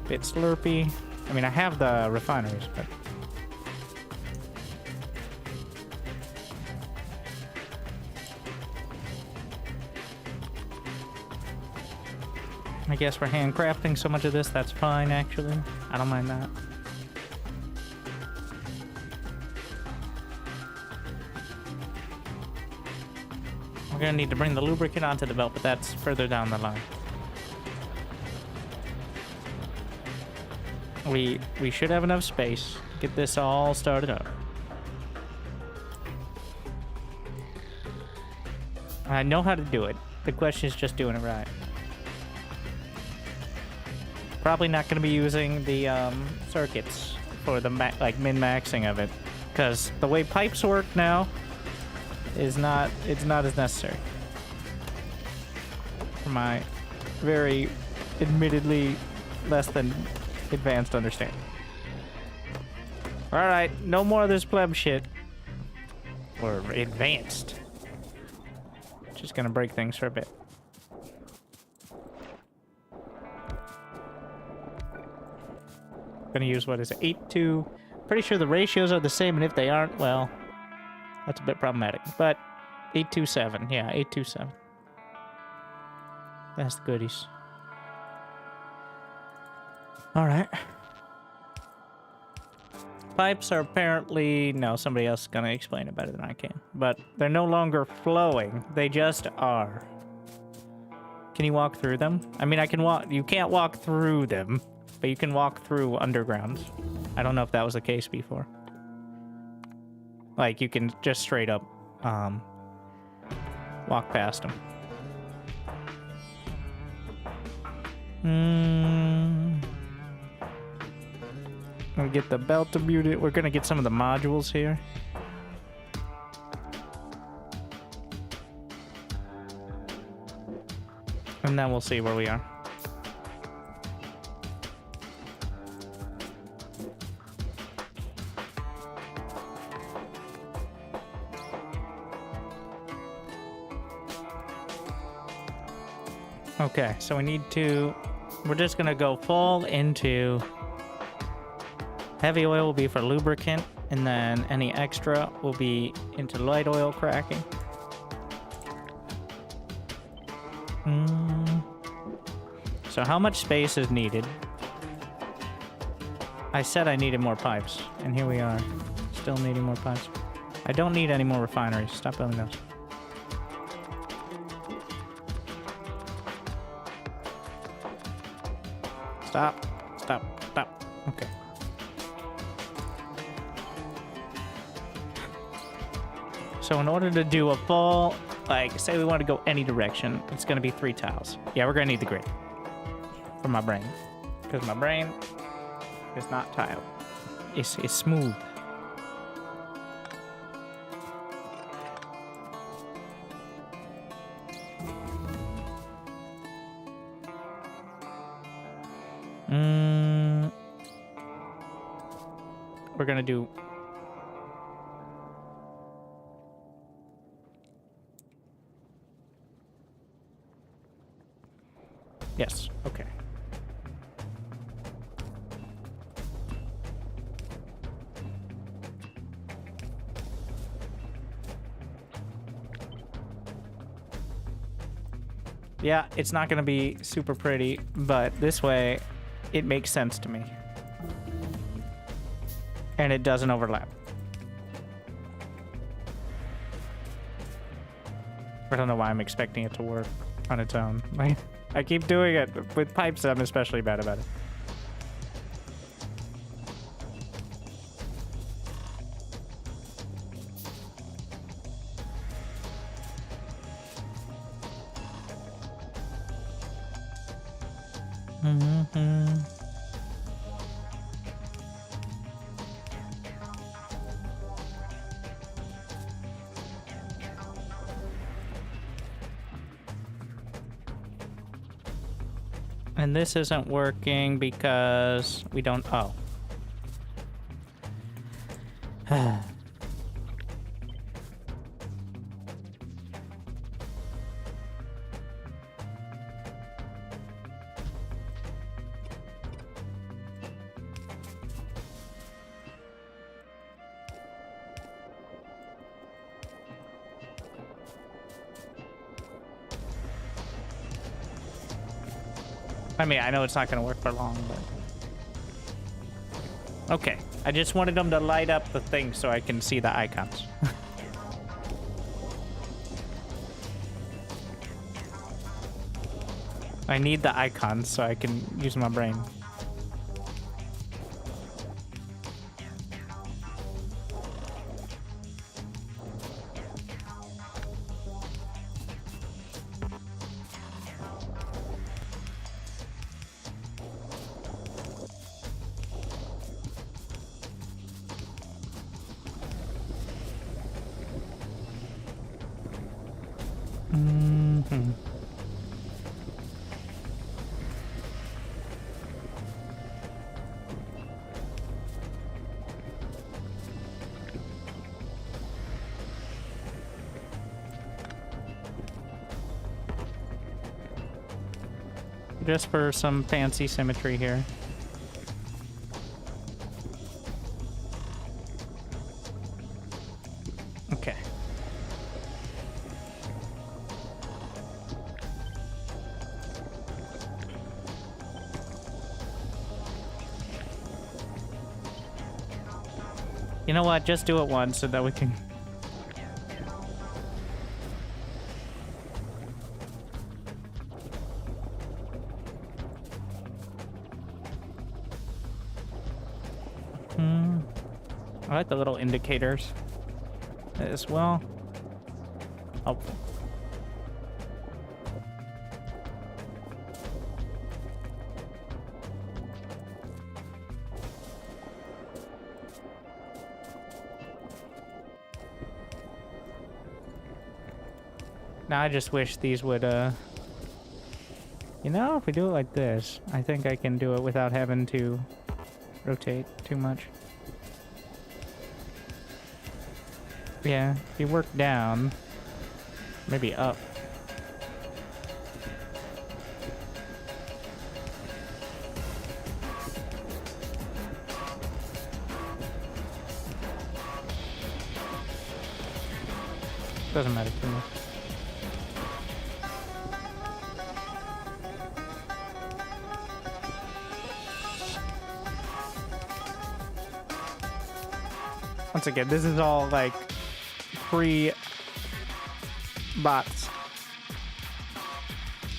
Bit slurpy. I mean, I have the refineries, but... I guess we're handcrafting so much of this, that's fine, actually. I don't mind that. We're gonna need to bring the lubricant onto the belt, but that's further down the line. We should have enough space. Get this all started up. I know how to do it. The question is just doing it right. Probably not going to be using the circuits for the min-maxing of it, because the way pipes work now is not as necessary. For my very admittedly less than advanced understanding. All right, no more of this pleb shit. or advanced. Just gonna break things for a bit. Gonna use, what is it, 8-2. Pretty sure the ratios are the same, and if they aren't, well, that's a bit problematic. But 827, yeah, 827. That's the goodies. All right. Pipes are apparently... No, somebody else is going to explain it better than I can. But they're no longer flowing. They just are. Can you walk through them? I mean, I can walk... You can't walk through them, but you can walk through undergrounds. I don't know if that was the case before. Like, you can just straight up walk past them. We'll get the belt debuted. We're gonna get some of the modules here. And then we'll see where we are. Okay, so we need to... We're just gonna go full into... Heavy oil will be for lubricant, and then any extra will be into light oil cracking. So how much space is needed? I said I needed more pipes, and here we are. Still needing more pipes. I don't need any more refineries. Stop building those. Stop. Stop. Stop. Okay. So in order to do a full, like, say we want to go any direction, it's going to be 3 tiles. Yeah, we're going to need the grid. For my brain. Because my brain is not tiled. It's smooth. We're going to do... Yes, okay. Yeah, it's not going to be super pretty, but this way it makes sense to me. And it doesn't overlap. I don't know why I'm expecting it to work on its own. Like, I keep doing it with pipes, I'm especially bad about it. And this isn't working because we don't... Oh. I mean, I know it's not going to work for long, but... Okay. I just wanted them to light up the thing so I can see the icons. I need the icons so I can use my brain. Just for some fancy symmetry here. Okay. You know what? Just do it once so that we can... I like the little indicators as well. Helpful. Now I just wish these would, you know, if we do it like this, I think I can do it without having to rotate too much. Yeah, if you work down, maybe up. Doesn't matter too much. Once again, this is all like pre-bots.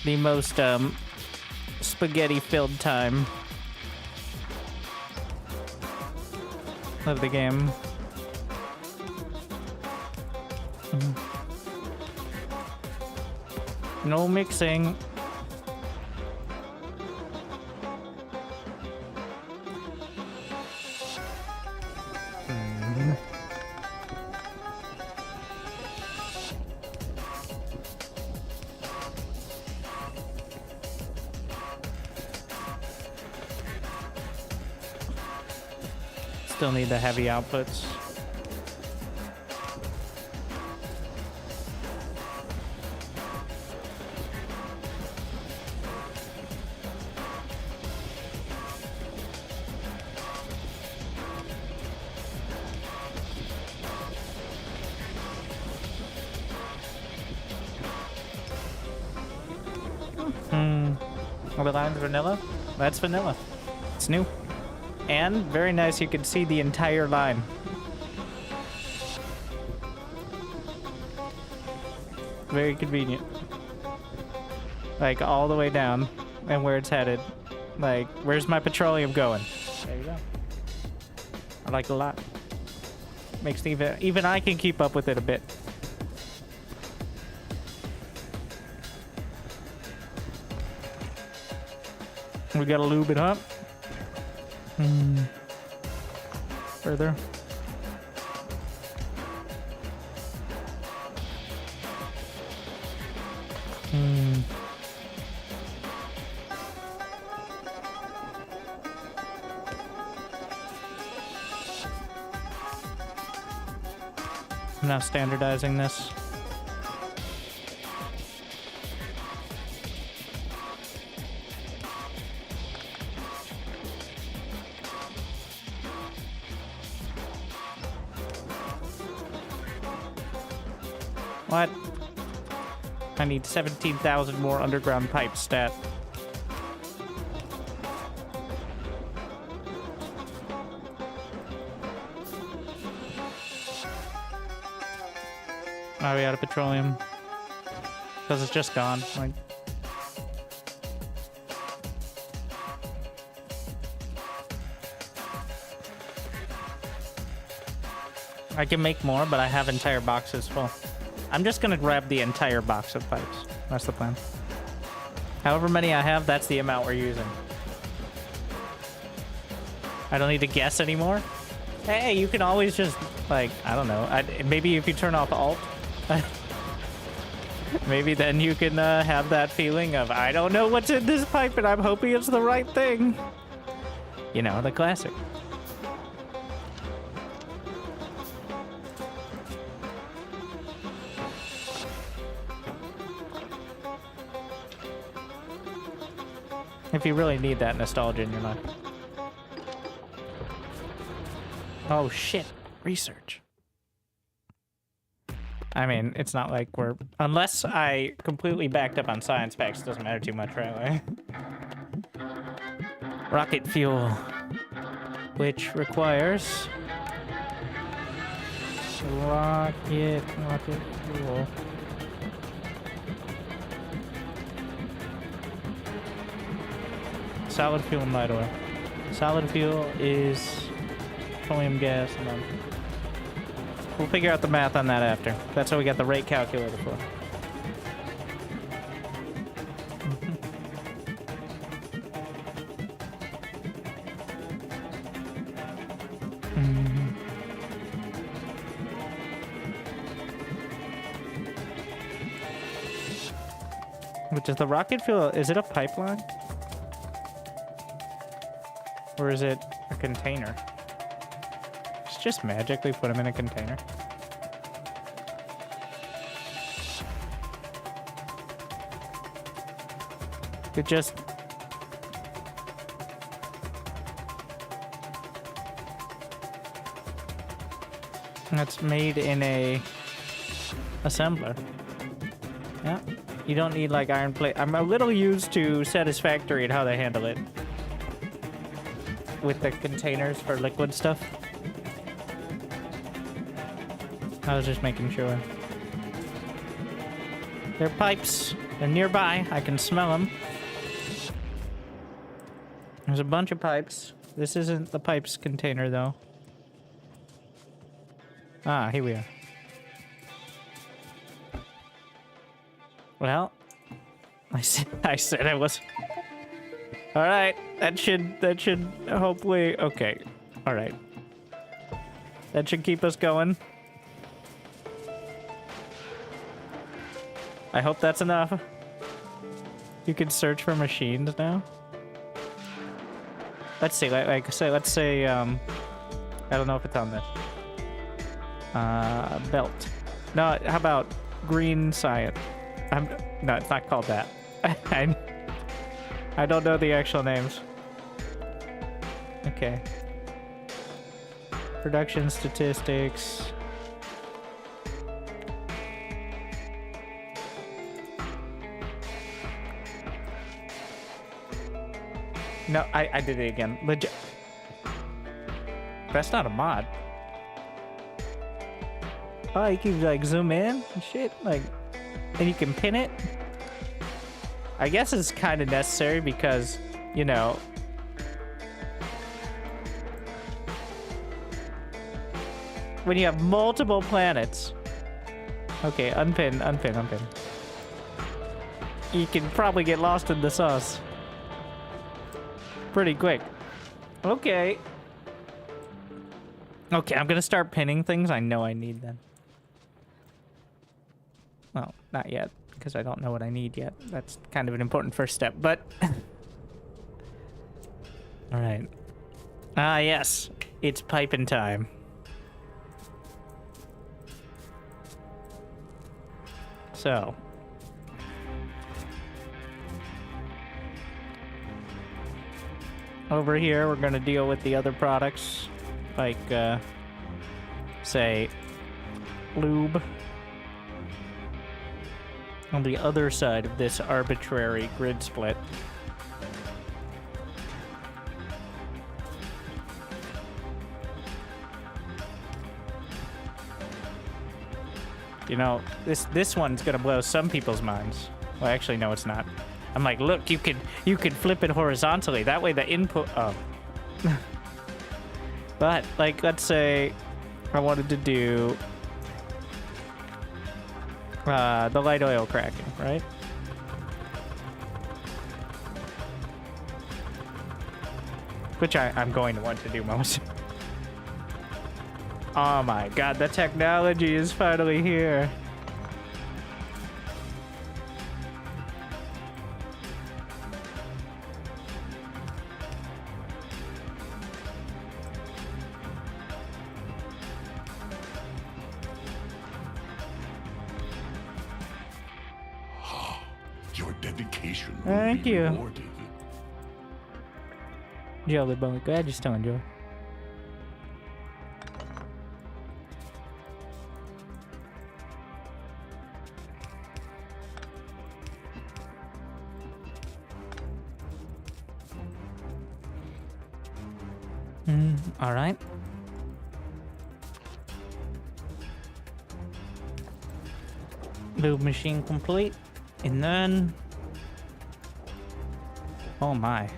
The most spaghetti-filled time of the game. No mixing. Still need the heavy outputs. Are the lines vanilla? That's vanilla. It's new. And very nice, you can see the entire line. Very convenient. Like all the way down and where it's headed. Like, where's my petroleum going? There you go. I like it a lot. Makes even I can keep up with it a bit. We gotta lube it up. Further. I'm now standardizing this. What? I need 17,000 more underground pipe stat. Are we out of petroleum? Because it's just gone. Like, I can make more, but I have entire boxes full. I'm just gonna grab the entire box of pipes. That's the plan. However many I have, that's the amount we're using. I don't need to guess anymore. Hey, you can always just, like, I don't know. Maybe if you turn off Alt, maybe then you can have that feeling of, I don't know what's in this pipe, and I'm hoping it's the right thing. You know, the classic. If you really need that nostalgia in your life. Oh shit, research. I mean, it's not like we're... Unless I completely backed up on science packs, it doesn't matter too much, right? Rocket fuel. Which requires... rocket fuel. Solid fuel and light oil. Solid fuel is petroleum gas, and then we'll figure out the math on that after. That's what we got the rate calculator for. Which is the rocket fuel? Is it a pipeline? Or is it a container? Just magically put them in a container. It just... That's made in a assembler. Yeah. You don't need like iron plate. I'm a little used to Satisfactory and how they handle it. With the containers for liquid stuff. I was just making sure. They're pipes. They're nearby. I can smell them. There's a bunch of pipes. This isn't the pipes container, though. Ah, here we are. Well, I said I was... Alright, that should hopefully... Okay, alright. That should keep us going. I hope that's enough. You can search for machines now. Let's see, let's say, I don't know if it's on this. Belt. No, how about green science? No, it's not called that. I don't know the actual names. Okay. Production statistics. No, I did it again. Legit. That's not a mod. Oh, you can like zoom in and shit, like, and you can pin it. I guess it's kind of necessary because, you know, when you have multiple planets. Okay, unpin. You can probably get lost in the sauce pretty quick. Okay. Okay, I'm gonna start pinning things I know I need then. Well, not yet, because I don't know what I need yet. That's kind of an important first step, but... Alright. Ah, yes. It's piping time. So... Over here, we're gonna deal with the other products, like, say, lube. On the other side of this arbitrary grid split. You know, this one's gonna blow some people's minds. Well, actually, no, it's not. I'm like, look, you could flip it horizontally. That way the input... Oh. But, like, let's say I wanted to do the light oil cracking, right? Which I'm going to want to do most. Oh my god, the technology is finally here. Your dedication will Thank be you. rewarded. Jelly boy, glad you still enjoy. All right. Lube machine complete, and then, oh my,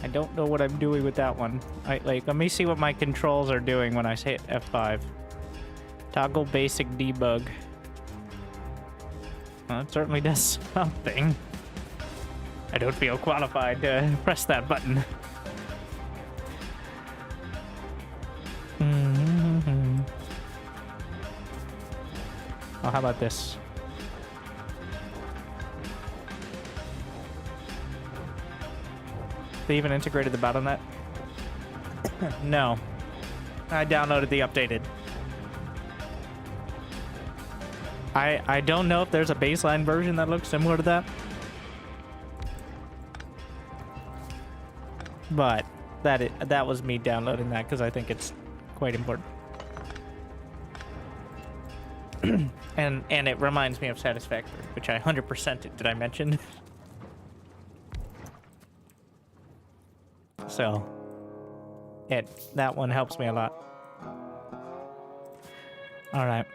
I don't know what I'm doing with that one. Let me see what my controls are doing when I hit F5. Toggle basic debug. Well, it certainly does something. I don't feel qualified to press that button. Oh, how about this? They even integrated the bottleneck? No. I downloaded the updated. I don't know if there's a baseline version that looks similar to that. But that was me downloading that because I think it's quite important. And it reminds me of Satisfactory, which I 100%'d, did I mention? So, that one helps me a lot. All right.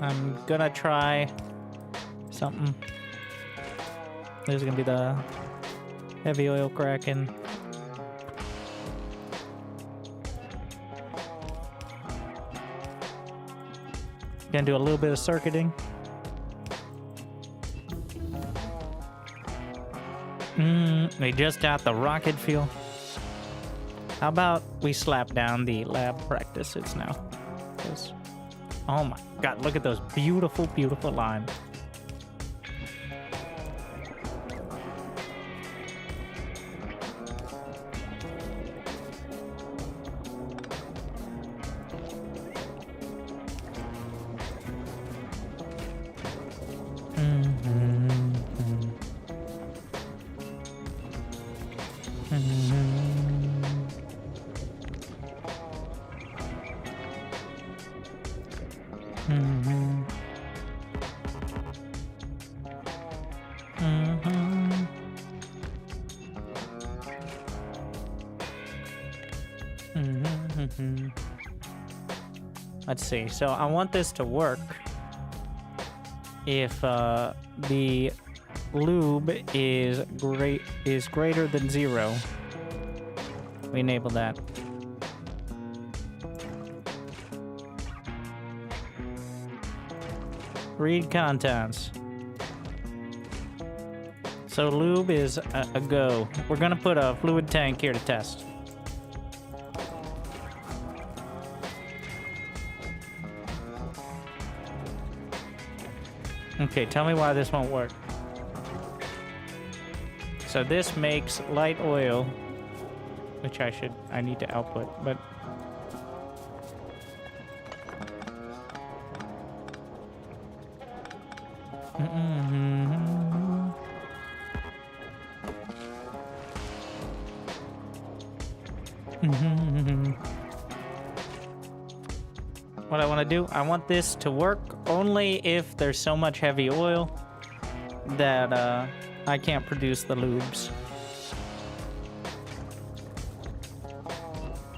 I'm gonna try something. There's gonna be the heavy oil cracking. Gonna do a little bit of circuiting. We just got the rocket fuel. How about we slap down the lab practices now? 'Cause, oh my god, look at those beautiful, beautiful lines. Let's see. So I want this to work if the lube is greater than 0. We enable that. Read contents. So lube is a go. We're gonna put a fluid tank here to test. Okay, tell me why this won't work. So this makes light oil, which I need to output, but what I want to do, I want this to work only if there's so much heavy oil that I can't produce the lubes.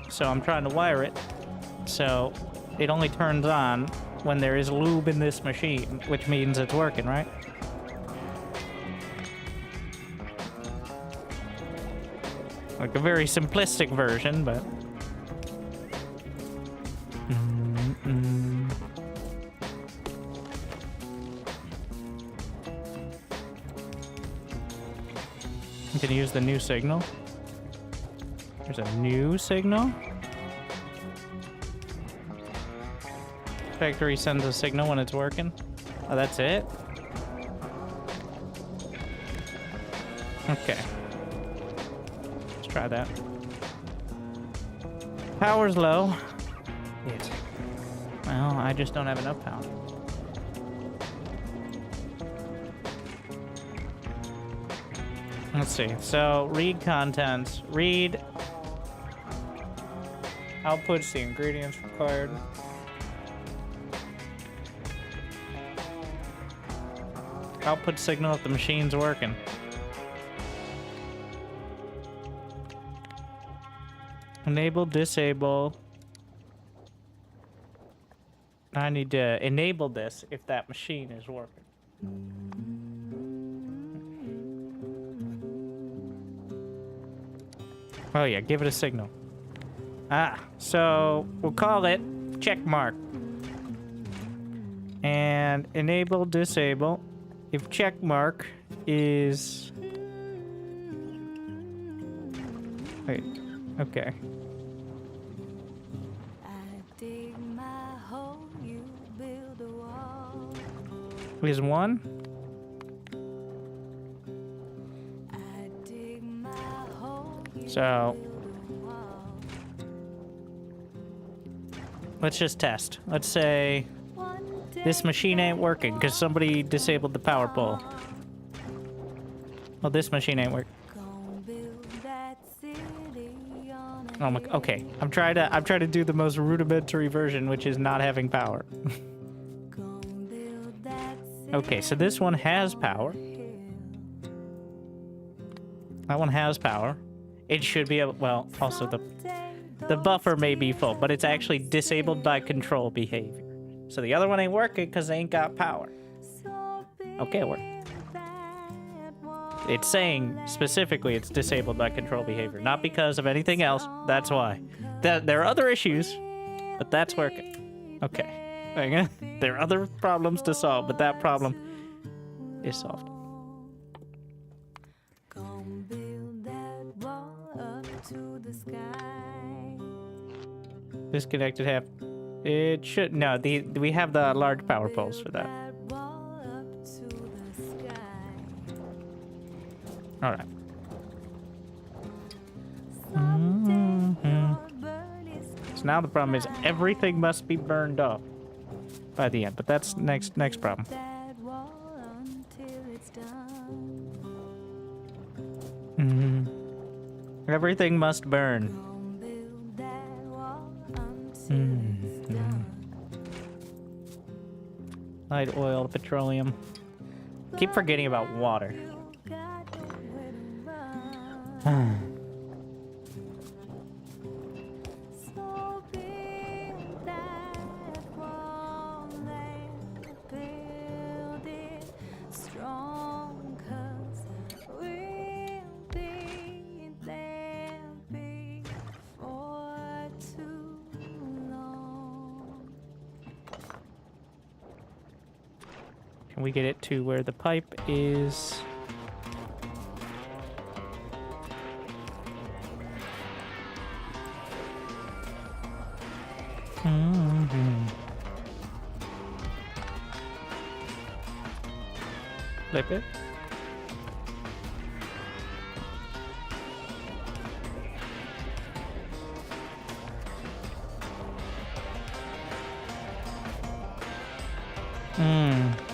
So I'm trying to wire it so it only turns on when there is lube in this machine, which means it's working, right? Like a very simplistic version, but you can use the new signal. There's a new signal. Factory sends a signal when it's working. Oh, that's it? Okay. Let's try that. Power's low. Well, I just don't have enough power. Let's see. So, read contents. Read outputs, the ingredients required. Output signal if the machine's working. Enable, disable. I need to enable this if that machine is working. Oh yeah, give it a signal. So we'll call it check mark. And enable, disable. If check mark is... Wait, okay. Is 1? So let's just test. Let's say this machine ain't working because somebody disabled the power pole. Well, this machine ain't working. Oh my, okay, I'm trying to do the most rudimentary version, which is not having power. Okay, so this one has power. That one has power. It should be able, well, also the buffer may be full, but it's actually disabled by control behavior. So the other one ain't working because they ain't got power. Okay, it worked. It's saying specifically it's disabled by control behavior, not because of anything else. That's why. There are other issues, but that's working. Okay. There are other problems to solve, but that problem is solved. Disconnected half. It should, no, we have the large power poles for that. All right. So now the problem is everything must be burned off by the end, but that's next problem. Everything must burn. Light oil, petroleum. Keep forgetting about water. Can we get it to where the pipe is? Flip it.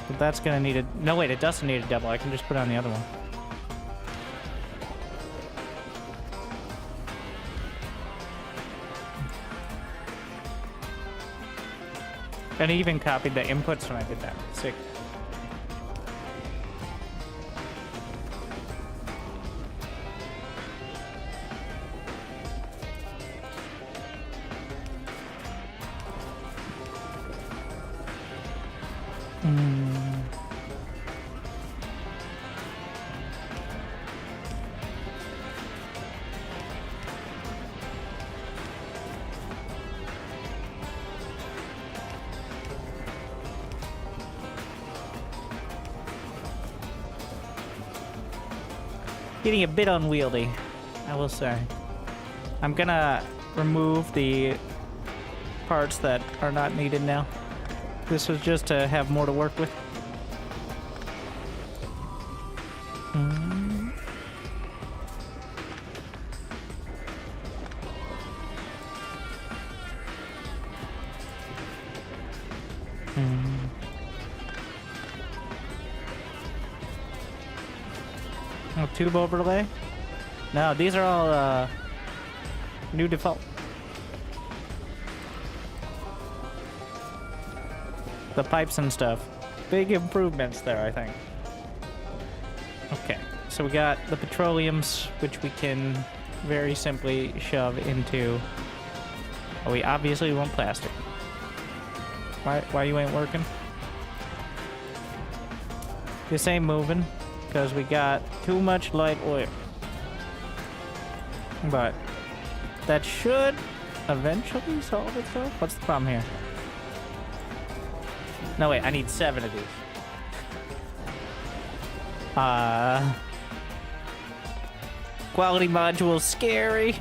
But that's gonna need a... No, wait, it doesn't need a double. I can just put it on the other one. And I even copied the inputs when I did that. Sick. Getting a bit unwieldy, I will say. I'm gonna remove the parts that are not needed now. This was just to have more to work with. Oh, tube overlay? No, these are all new default. The pipes and stuff. Big improvements there, I think. Okay, so we got the petroleums, which we can very simply shove into... Oh, we obviously want plastic. Why you ain't working? This ain't moving, because we got too much light oil. But that should eventually solve itself. What's the problem here? No, wait, I need 7 of these. Quality module scary.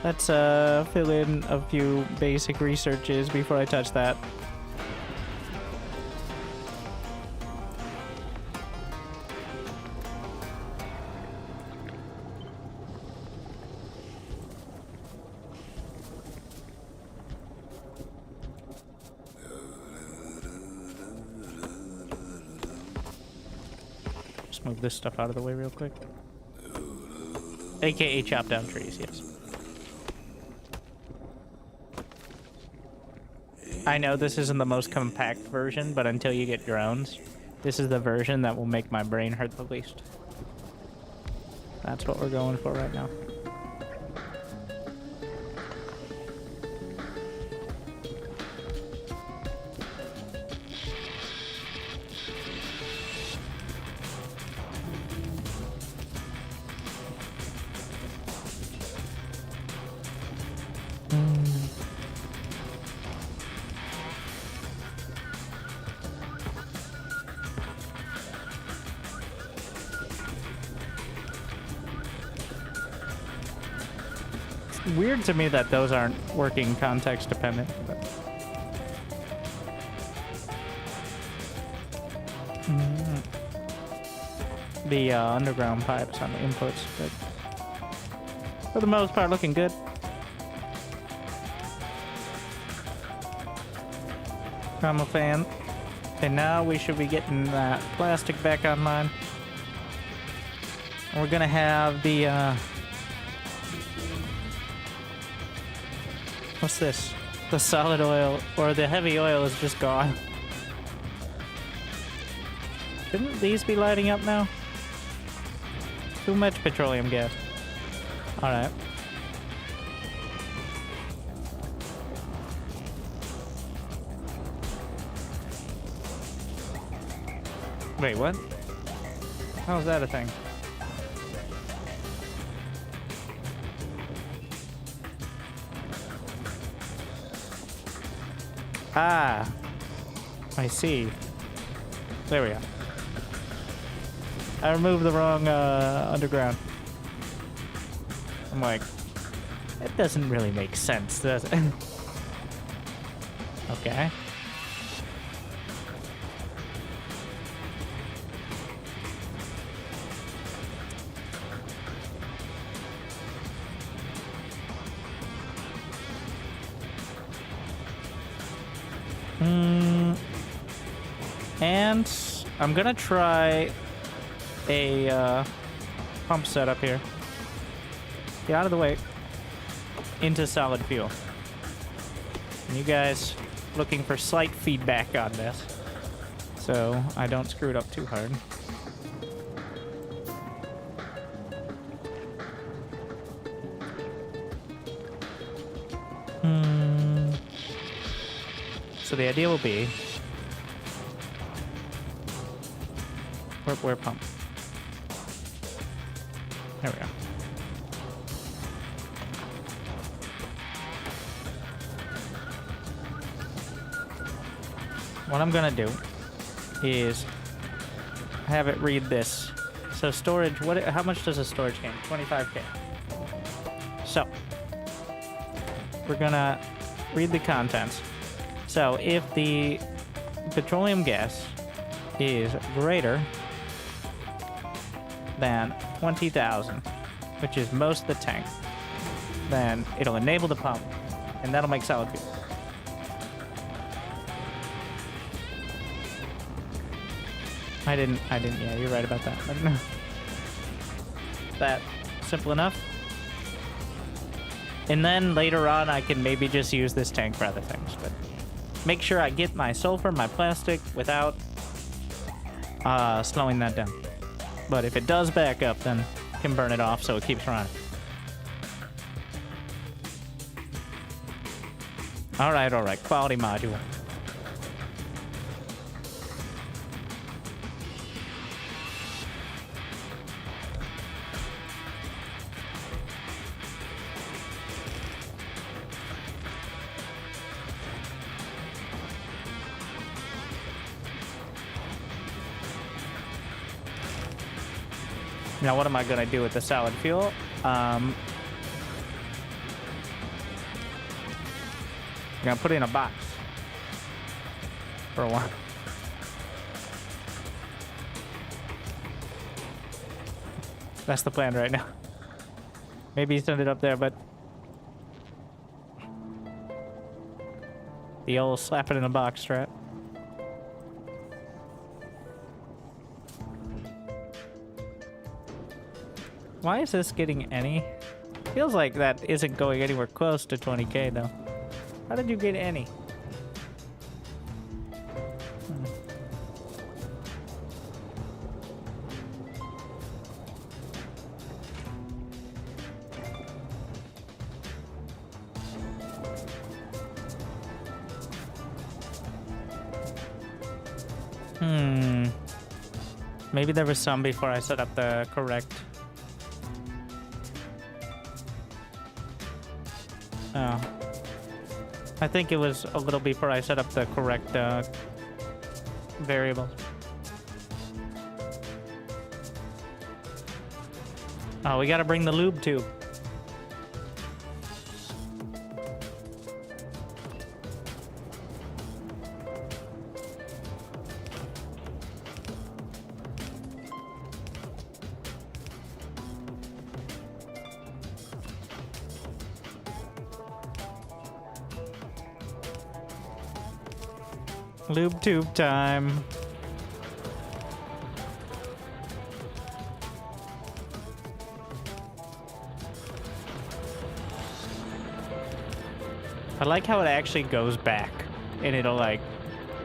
Let's fill in a few basic researches before I touch that. Just move this stuff out of the way real quick. AKA chop down trees, yes. I know this isn't the most compact version, but until you get drones, this is the version that will make my brain hurt the least. That's what we're going for right now. Weird to me that those aren't working context dependent. But... The underground pipes on the inputs, but for the most part looking good. I'm a fan. And now we should be getting that plastic back online. And we're gonna have the what's this? The solid oil, or the heavy oil is just gone. Shouldn't these be lighting up now? Too much petroleum gas. Alright. Wait, what? How is that a thing? Ah, I see. There we go. I removed the wrong underground. I'm like, that doesn't really make sense, does it? Okay. And I'm gonna try a pump setup here. Get out of the way. Into solid fuel. And you guys looking for slight feedback on this, so I don't screw it up too hard. So the idea will be where pump. There we go. What I'm gonna do is have it read this. So storage, how much does a storage gain? 25k. So we're gonna read the contents. So if the petroleum gas is greater than 20,000, which is most of the tank, then it'll enable the pump, and that'll make solid fuel. I didn't, yeah, you're right about that. that simple enough. And then later on, I can maybe just use this tank for other things. But make sure I get my sulfur, my plastic, without slowing that down. But if it does back up, then I can burn it off so it keeps running. All right, quality module. Now, what am I gonna do with the solid fuel? I'm gonna put it in a box for a while. That's the plan right now. Maybe send it up there, but the old slap it in a box strat. Why is this getting any? Feels like that isn't going anywhere close to 20k though. How did you get any? Maybe there was some before I set up the correct. Oh. I think it was a little before I set up the correct variables. Oh, we gotta bring the lube tube. Lube tube time. I like how it actually goes back and it'll like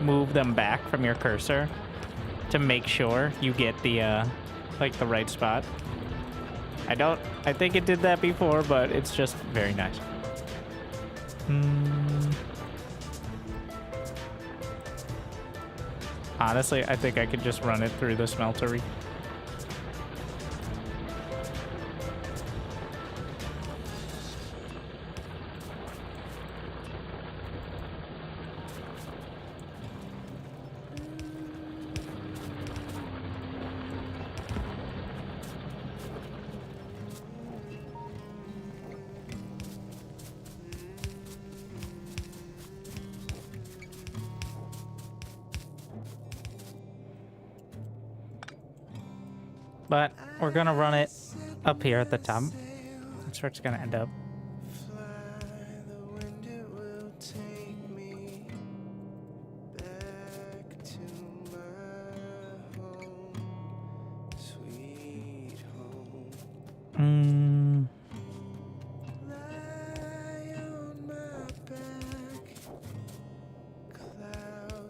move them back from your cursor to make sure you get the like the right spot. I think it did that before, but it's just very nice. Honestly, I think I could just run it through the smeltery. But we're gonna run it up here at the top. That's where it's gonna end up.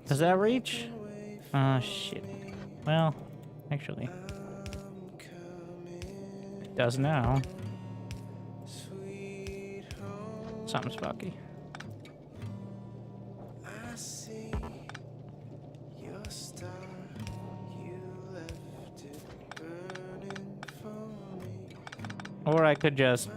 Does that reach? Oh shit. Well, actually. Does now. Something's fucky. Or I could just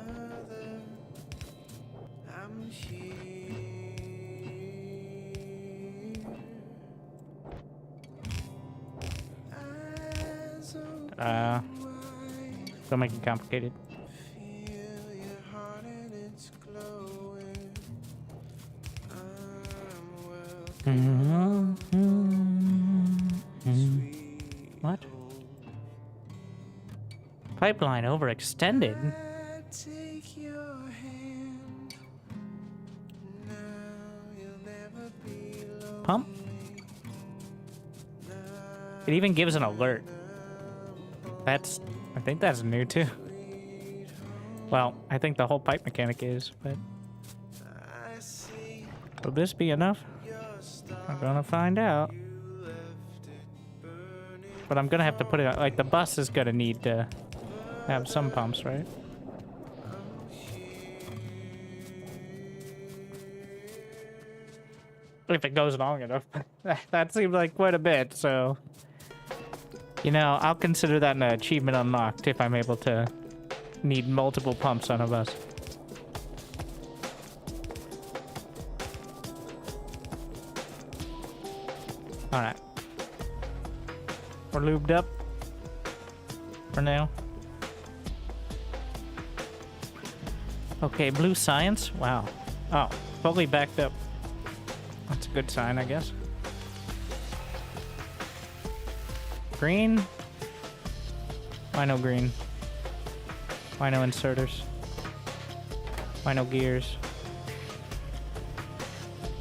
don't make it complicated. What? Pipeline overextended? Pump? It even gives an alert. I think that's new too. Well, I think the whole pipe mechanic is, but... Will this be enough? I'm gonna find out. But I'm gonna have to put it... Like, the bus is gonna need to have some pumps, right? If it goes long enough. That seems like quite a bit, so... You know, I'll consider that an achievement unlocked if I'm able to need multiple pumps on a bus. Alright. We're lubed up for now. Okay, blue science? Wow. Oh, fully backed up. That's a good sign, I guess. Green? Why no green? Why no inserters? Why no gears?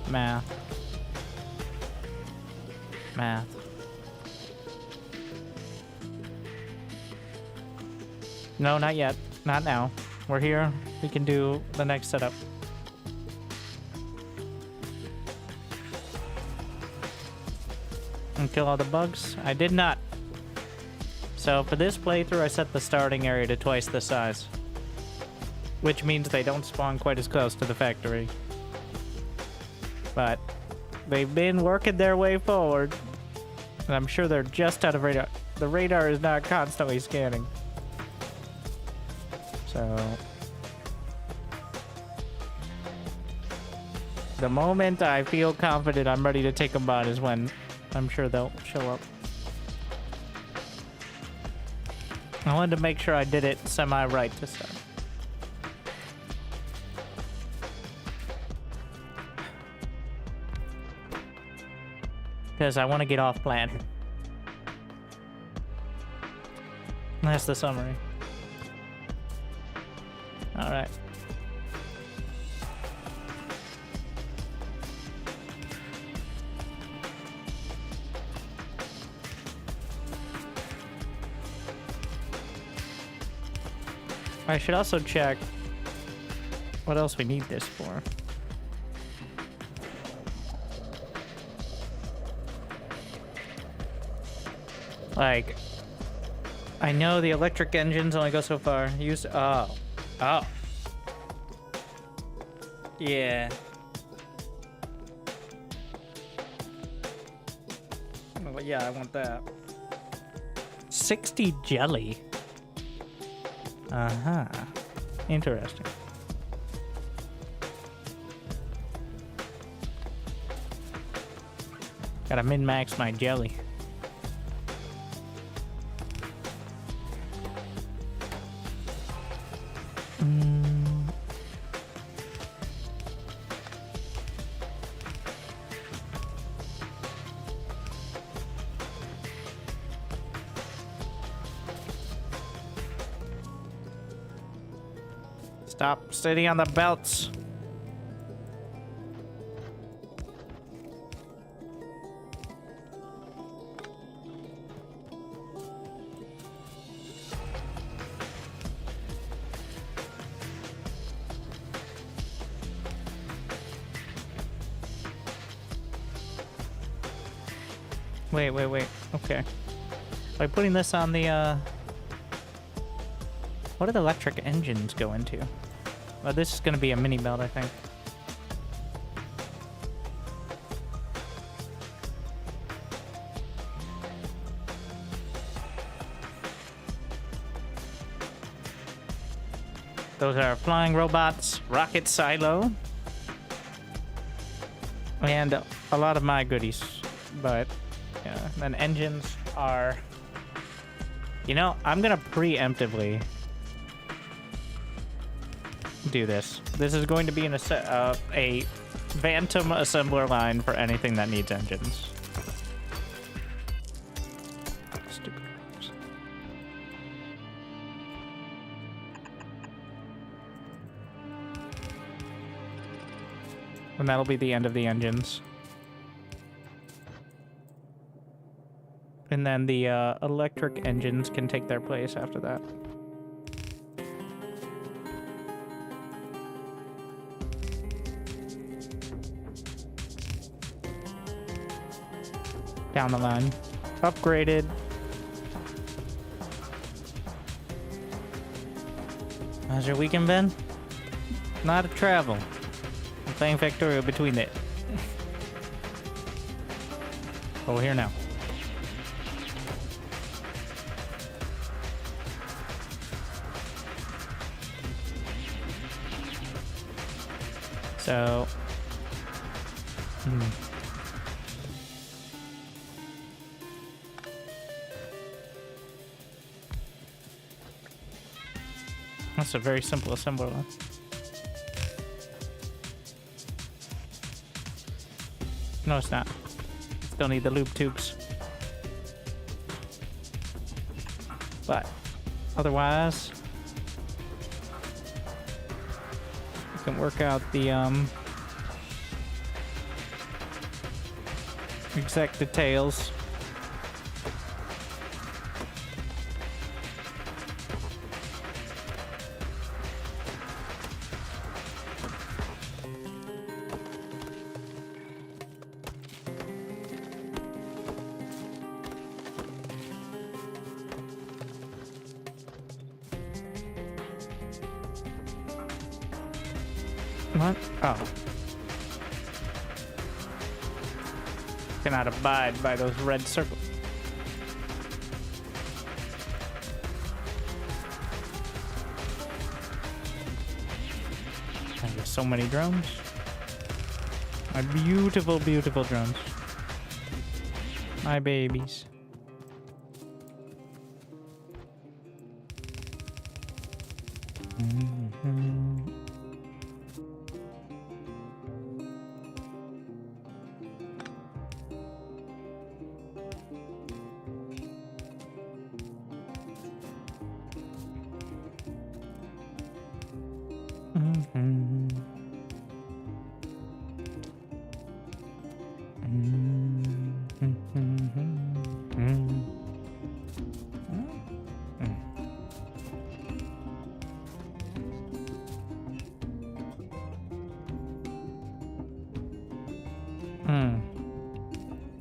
Math. Math. No, not yet. Not now. We're here. We can do the next setup. And kill all the bugs? I did not. So for this playthrough, I set the starting area to twice the size. Which means they don't spawn quite as close to the factory. But they've been working their way forward. And I'm sure they're just out of radar. The radar is not constantly scanning. So... the moment I feel confident I'm ready to take them on is when I'm sure they'll show up. I wanted to make sure I did it semi-right this time. Because I want to get off plan. That's the summary. Alright. I should also check what else we need this for. Like, I know the electric engines only go so far. Use, oh. Yeah. Well, yeah, I want that. 60 jelly. Uh-huh. Interesting. Gotta min-max my jelly. Stop sitting on the belts. Wait. Okay. By putting this on the, what do the electric engines go into? Well, this is going to be a mini belt, I think. Those are flying robots, rocket silo, and a lot of my goodies. But, yeah, then engines are... You know, I'm going to preemptively do this. This is going to be a Phantom assembler line for anything that needs engines. Stupid cars. And that'll be the end of the engines. And then the electric engines can take their place after that. down the line. Upgraded. How's your weekend been? Not a travel. I'm playing Factorio between it. Oh, we're here now. So, that's a very simple assembler. No, it's not. Still need the loop tubes. But otherwise, we can work out the exact details. What? Oh. Cannot abide by those red circles. I have so many drones. My beautiful, beautiful drones. My babies.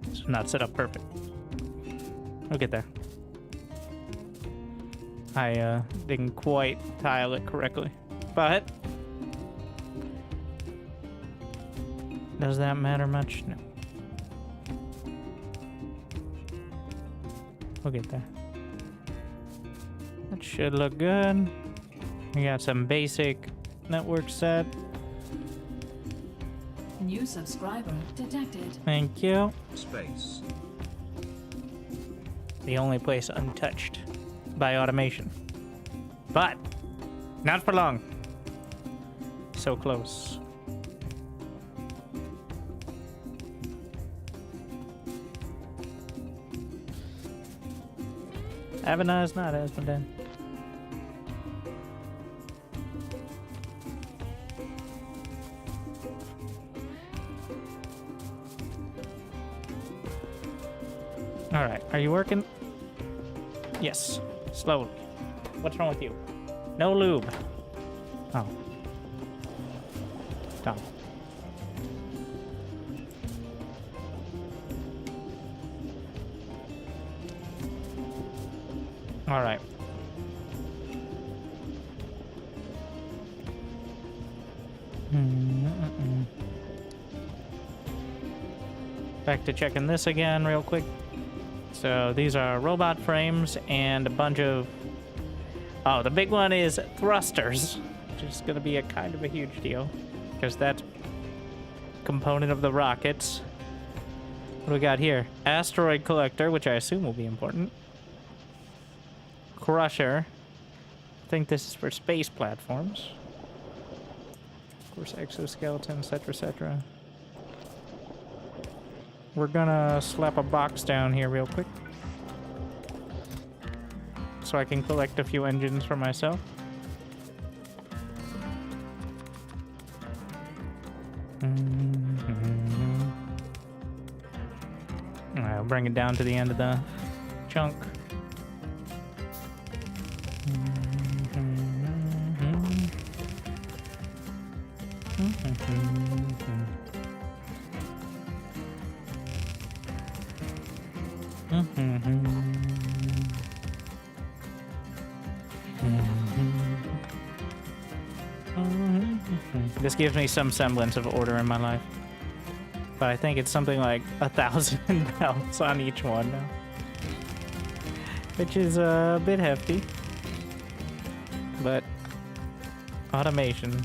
It's not set up perfect. We'll get there. I didn't quite tile it correctly, but does that matter much? No. We'll get there. That should look good. We got some basic network set. New subscriber detected. Thank you. Space. The only place untouched by automation. But not for long. So close. Avana is not as been done. Alright, are you working? Yes. Slowly. What's wrong with you? No lube. Oh. Dumb. Alright. Back to checking this again real quick. So these are robot frames and a bunch of... Oh, the big one is thrusters, which is going to be a kind of a huge deal because that's a component of the rockets. What do we got here? Asteroid collector, which I assume will be important. Crusher. I think this is for space platforms. Of course, exoskeleton, etc., etc. We're gonna slap a box down here real quick so I can collect a few engines for myself. I'll bring it down to the end of the chunk. This gives me some semblance of order in my life. But I think it's something like 1,000 belts on each one now. Which is a bit hefty. But automation.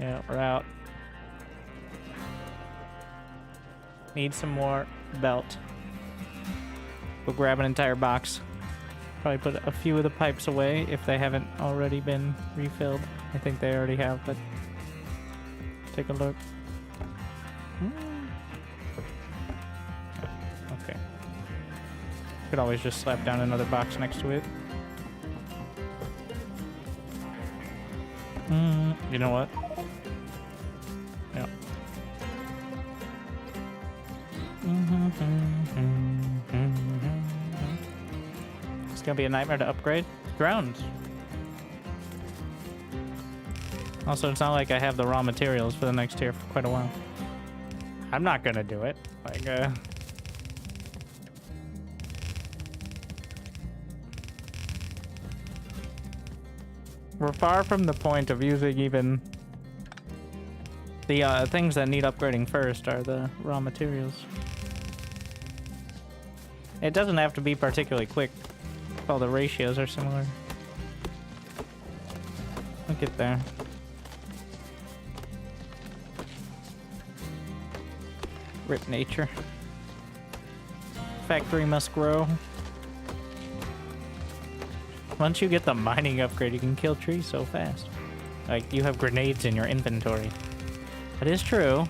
Yeah, we're out. Need some more belt. We'll grab an entire box. Probably put a few of the pipes away if they haven't already been refilled. I think they already have, but take a look. Okay. Could always just slap down another box next to it. You know what? Yeah. It's gonna be a nightmare to upgrade. Drones. Also, it's not like I have the raw materials for the next tier for quite a while. I'm not gonna do it. Like, we're far from the point of using even the things that need upgrading first are the raw materials. It doesn't have to be particularly quick. All the ratios are similar. We'll get there. Rip nature. Factory must grow. Once you get the mining upgrade, you can kill trees so fast. Like, you have grenades in your inventory. That is true.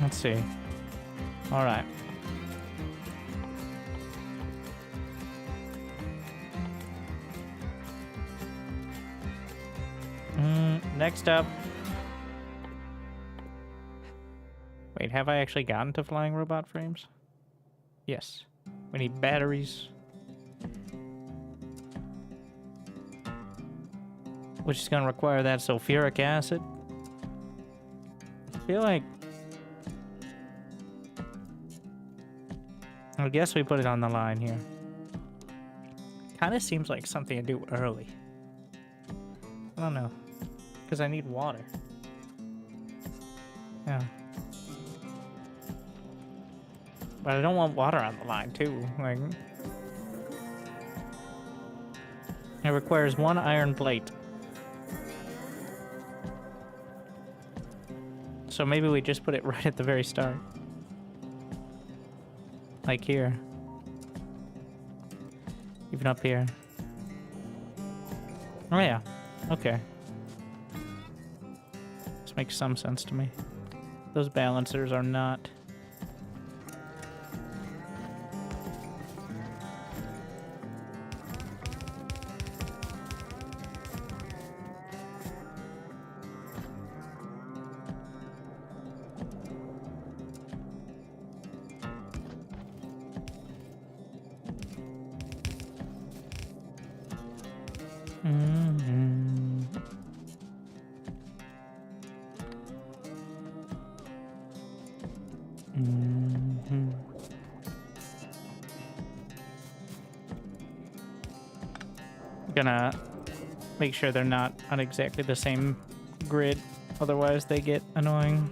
Let's see. All right. Next up. Wait, have I actually gotten to flying robot frames? Yes. We need batteries. Which is going to require that sulfuric acid. I feel like... I guess we put it on the line here. Kind of seems like something to do early. I don't know. Because I need water. Yeah. But I don't want water on the line, too. Like... It requires 1 iron plate. So maybe we just put it right at the very start. Like here. Even up here. Oh yeah. Okay. This makes some sense to me. Those balancers are not... Gonna make sure they're not on exactly the same grid, otherwise they get annoying.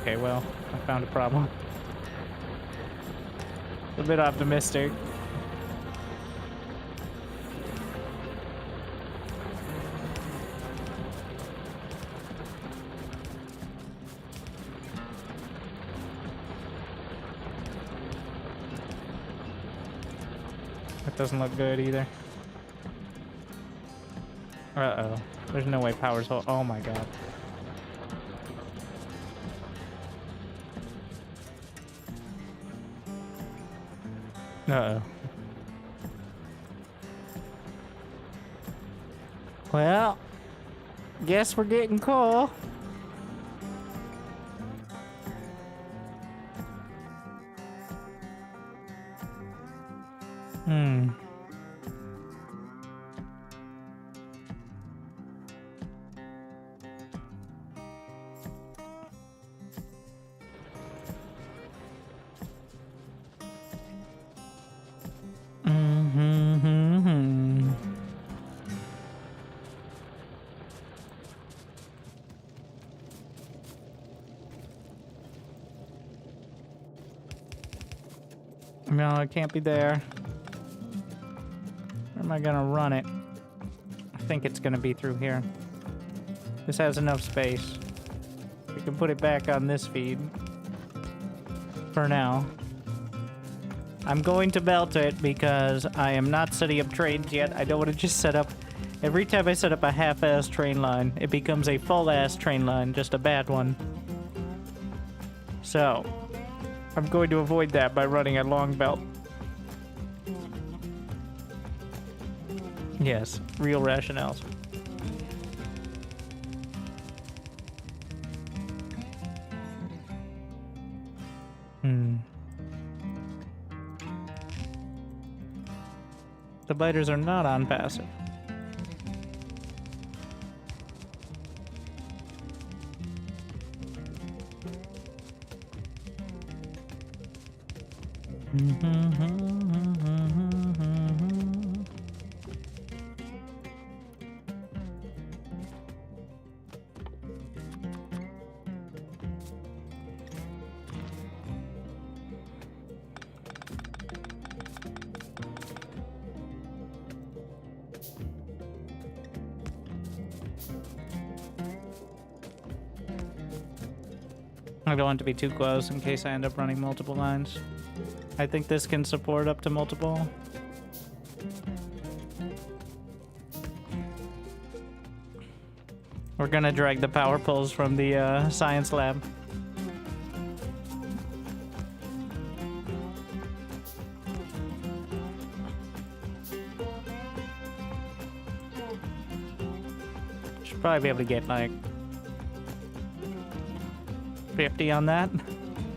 Okay, well, I found a problem. A bit optimistic. That doesn't look good either. Uh-oh. There's no way power's whole. Oh my god. Uh-oh. Well, guess we're getting coal. Hmm. Mm-hmm. No, it can't be there. Where am I gonna run it? I think it's gonna be through here. This has enough space. We can put it back on this feed. For now. I'm going to belt it because I am not setting up trains yet. I don't want to just set up... Every time I set up a half-ass train line, it becomes a full-ass train line, just a bad one. So, I'm going to avoid that by running a long belt. Yes, real rationales. The biters are not on passive. I don't want it to be too close in case I end up running multiple lines. I think this can support up to multiple. We're gonna drag the power poles from the science lab. Should probably be able to get like 50 on that.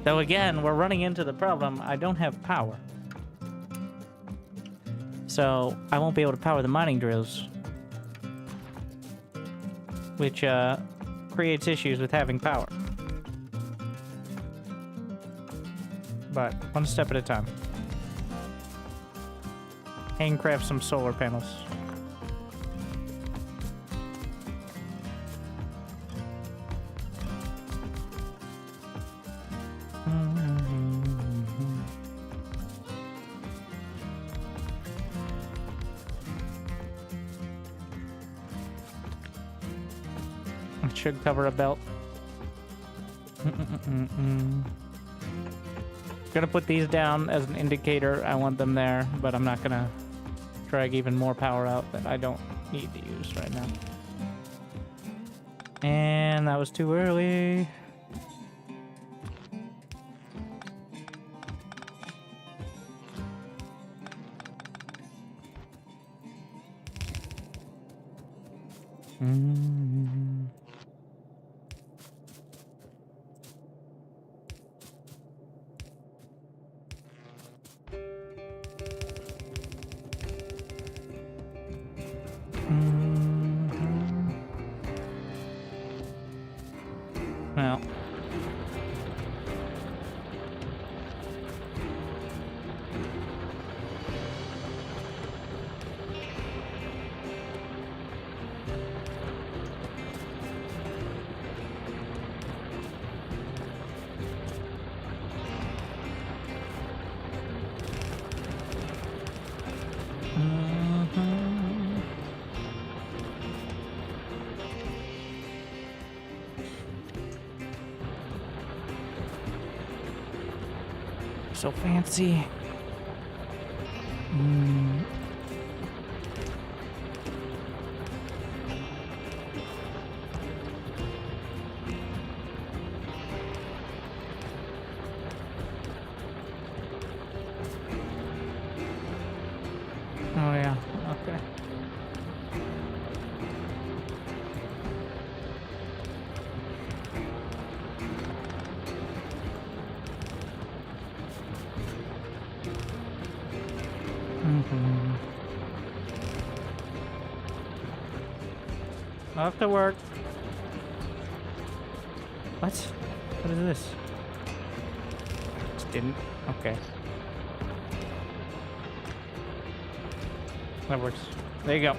Though again, we're running into the problem. I don't have power. So I won't be able to power the mining drills. Which creates issues with having power. But one step at a time. Handcraft some solar panels. Should cover a belt. Gonna put these down as an indicator. I want them there, but I'm not gonna drag even more power out that I don't need to use right now. And that was too early. Well. So fancy. Off to work. What? What is this? Just didn't. Okay. That works. There you go.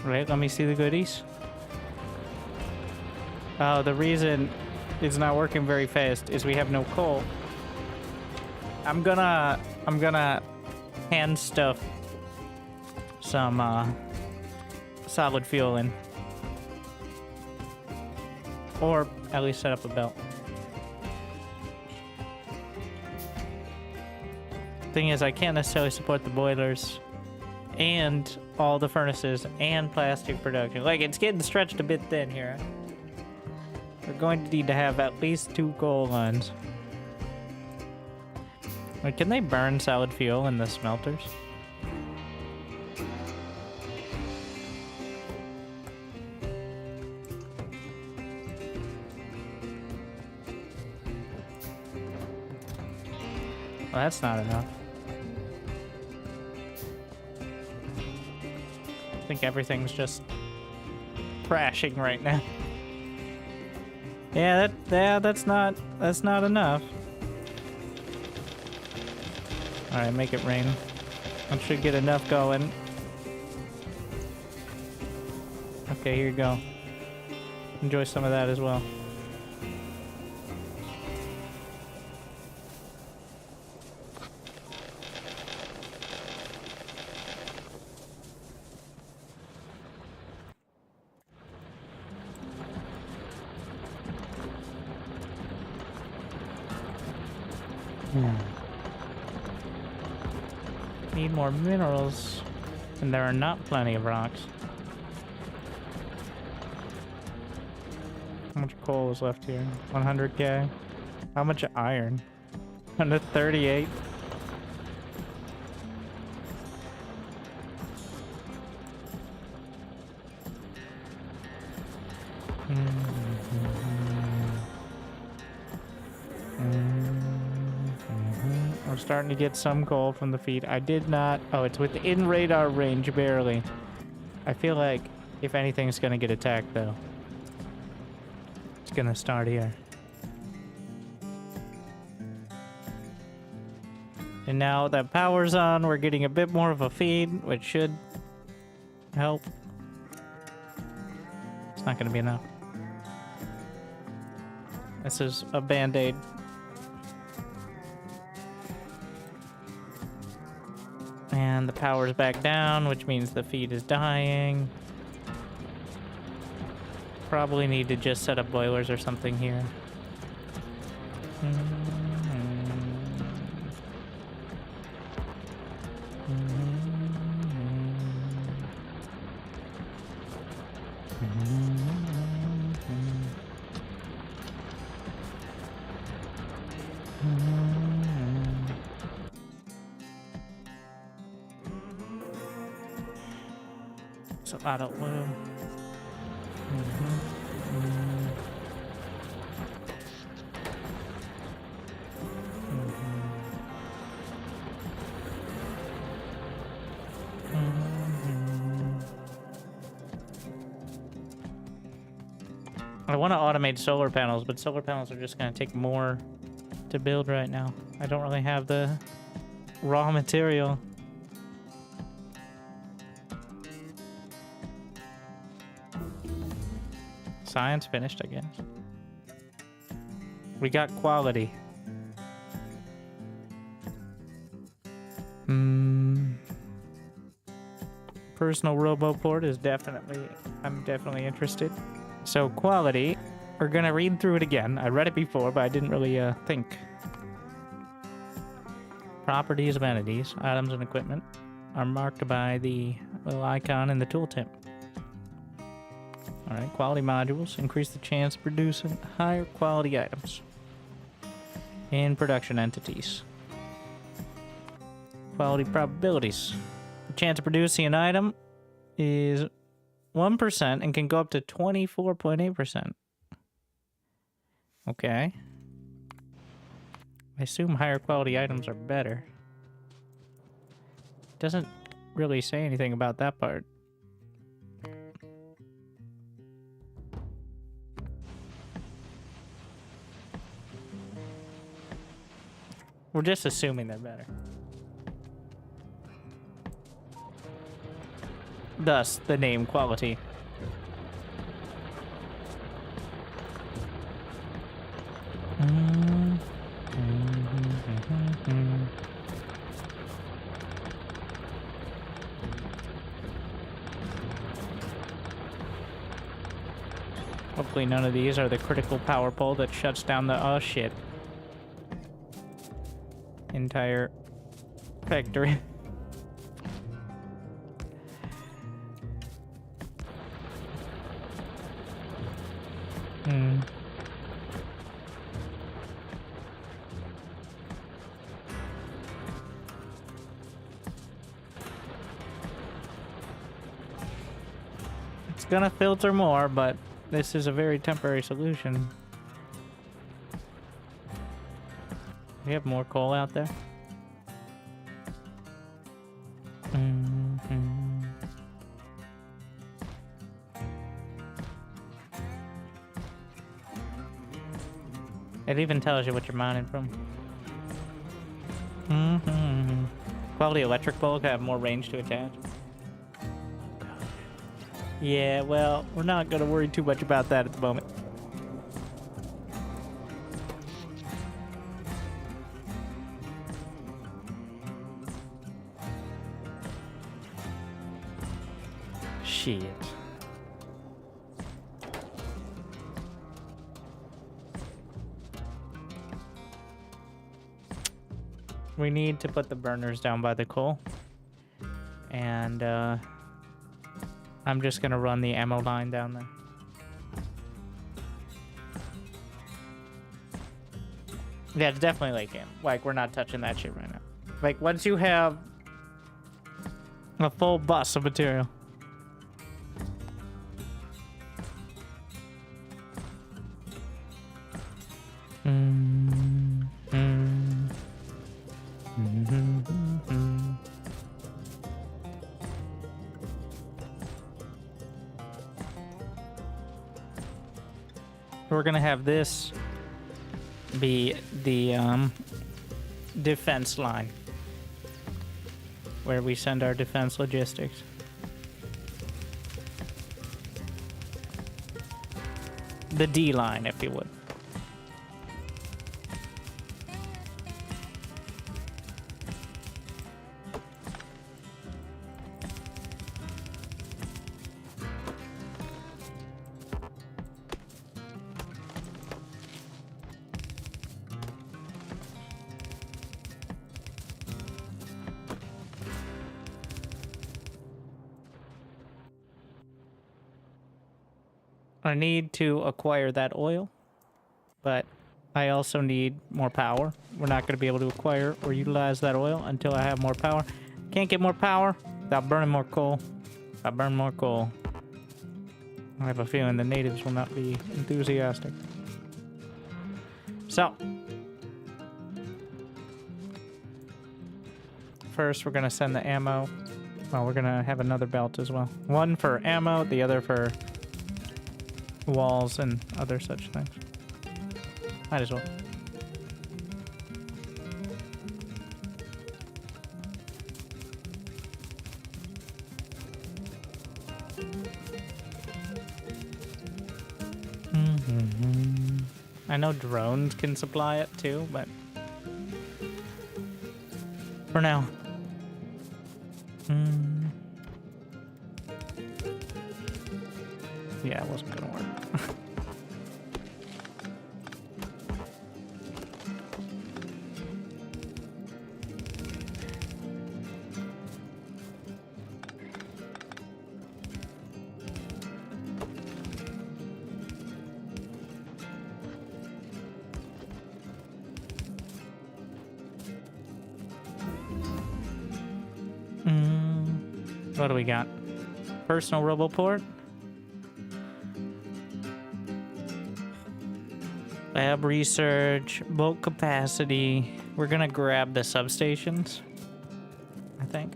Right, let me see the goodies. Oh, the reason it's not working very fast is we have no coal. I'm gonna hand stuff some solid fuel in. Or at least set up a belt. Thing is, I can't necessarily support the boilers and all the furnaces and plastic production. Like, it's getting stretched a bit thin here. We're going to need to have at least 2 coal lines. Wait, can they burn solid fuel in the smelters? Well, that's not enough. I think everything's just crashing right now. Yeah, that's not enough. All right, make it rain. That should get enough going. Okay, here you go. Enjoy some of that as well. Need more minerals, and there are not plenty of rocks. How much coal is left here? 100k. How much iron? 138. We're starting to get some coal from the feed. I did not... Oh, it's within radar range, barely. I feel like if anything's gonna get attacked, though, it's gonna start here. And now that power's on, we're getting a bit more of a feed, which should help. It's not gonna be enough. This is a band-aid. And the power's back down, which means the feed is dying. Probably need to just set up boilers or something here. It's a lot of oil. I want to automate solar panels, but solar panels are just going to take more to build right now. I don't really have the raw material. Science finished, I guess. We got quality. Personal roboport is definitely... I'm definitely interested. So quality, we're gonna read through it again. I read it before, but I didn't really think. Properties, amenities, items, and equipment are marked by the little icon in the tooltip. Alright, quality modules increase the chance of producing higher quality items in production entities. Quality probabilities. The chance of producing an item is 1% and can go up to 24.8%. Okay. I assume higher quality items are better. Doesn't really say anything about that part. We're just assuming they're better. Thus, the name quality. Hopefully none of these are the critical power pole that shuts down the, oh shit, entire factory. It's gonna filter more, but this is a very temporary solution. We have more coal out there. It even tells you what you're mining from. Quality electric bulb have more range to attach. Yeah, well, we're not gonna worry too much about that at the moment. Shit. We need to put the burners down by the coal. And, I'm just gonna run the ammo line down there. Yeah, it's definitely late game. Like, we're not touching that shit right now. Like, once you have a full bus of material. We're gonna have this be the defense line where we send our defense logistics. The D line, if you would. I need to acquire that oil, but I also need more power. We're not going to be able to acquire or utilize that oil until I have more power. Can't get more power without burning more coal. If I burn more coal, I have a feeling the natives will not be enthusiastic. So, first we're going to send the ammo. Well, we're going to have another belt as well. One for ammo, the other for walls and other such things. Might as well. I know drones can supply it too, but for now. Yeah, it wasn't gonna work. What do we got? Personal roboport? Lab research, bulk capacity. We're gonna grab the substations, I think.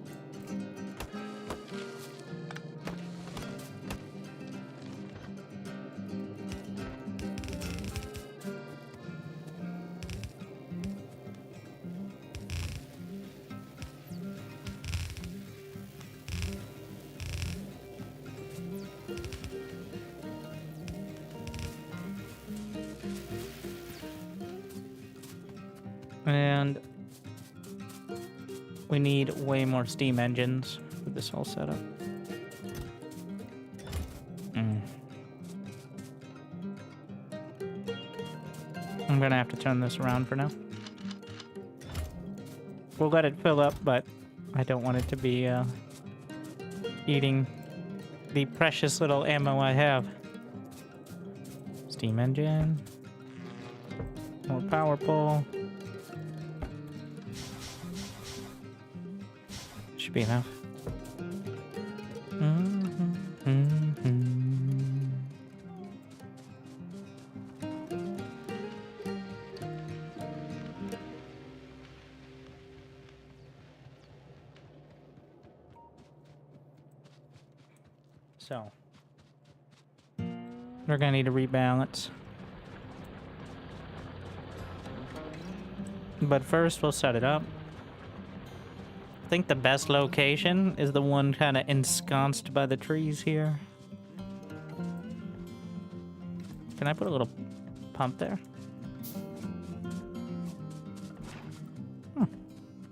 And we need way more steam engines for this whole setup. I'm gonna have to turn this around for now. We'll let it fill up, but I don't want it to be eating the precious little ammo I have. Steam engine. More power pole. Should be enough. So, we're gonna need to rebalance. But first, we'll set it up. I think the best location is the one kind of ensconced by the trees here. Can I put a little pump there?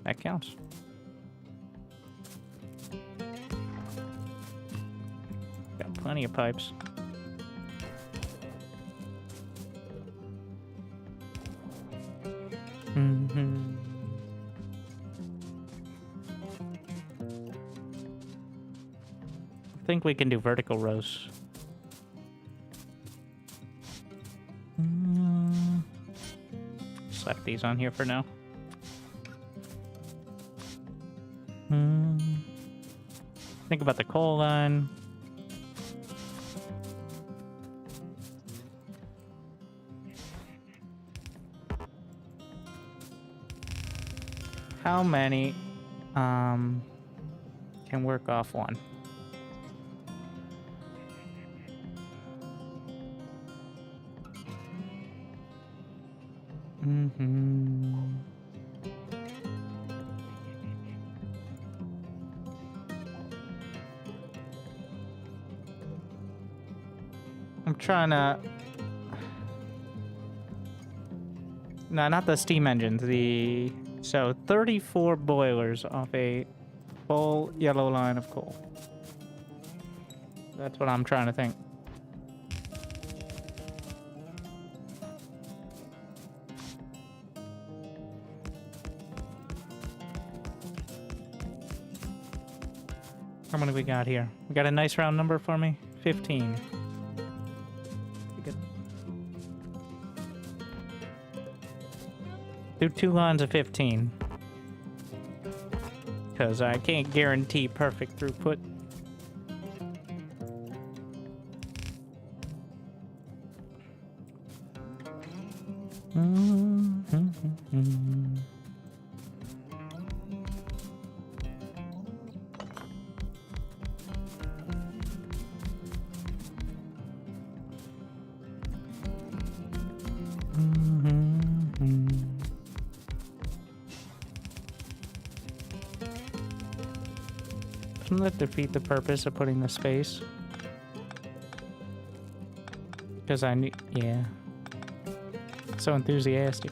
That counts. Got plenty of pipes. I think we can do vertical rows. Slap these on here for now. Think about the coal line. How many can work off one? I'm trying to... No, not the steam engines. So 34 boilers off a full yellow line of coal. That's what I'm trying to think. How many we got here? We got a nice round number for me? 15. Do 2 lines of 15. Because I can't guarantee perfect throughput. Doesn't that defeat the purpose of putting the space? Because I need... Yeah. So enthusiastic.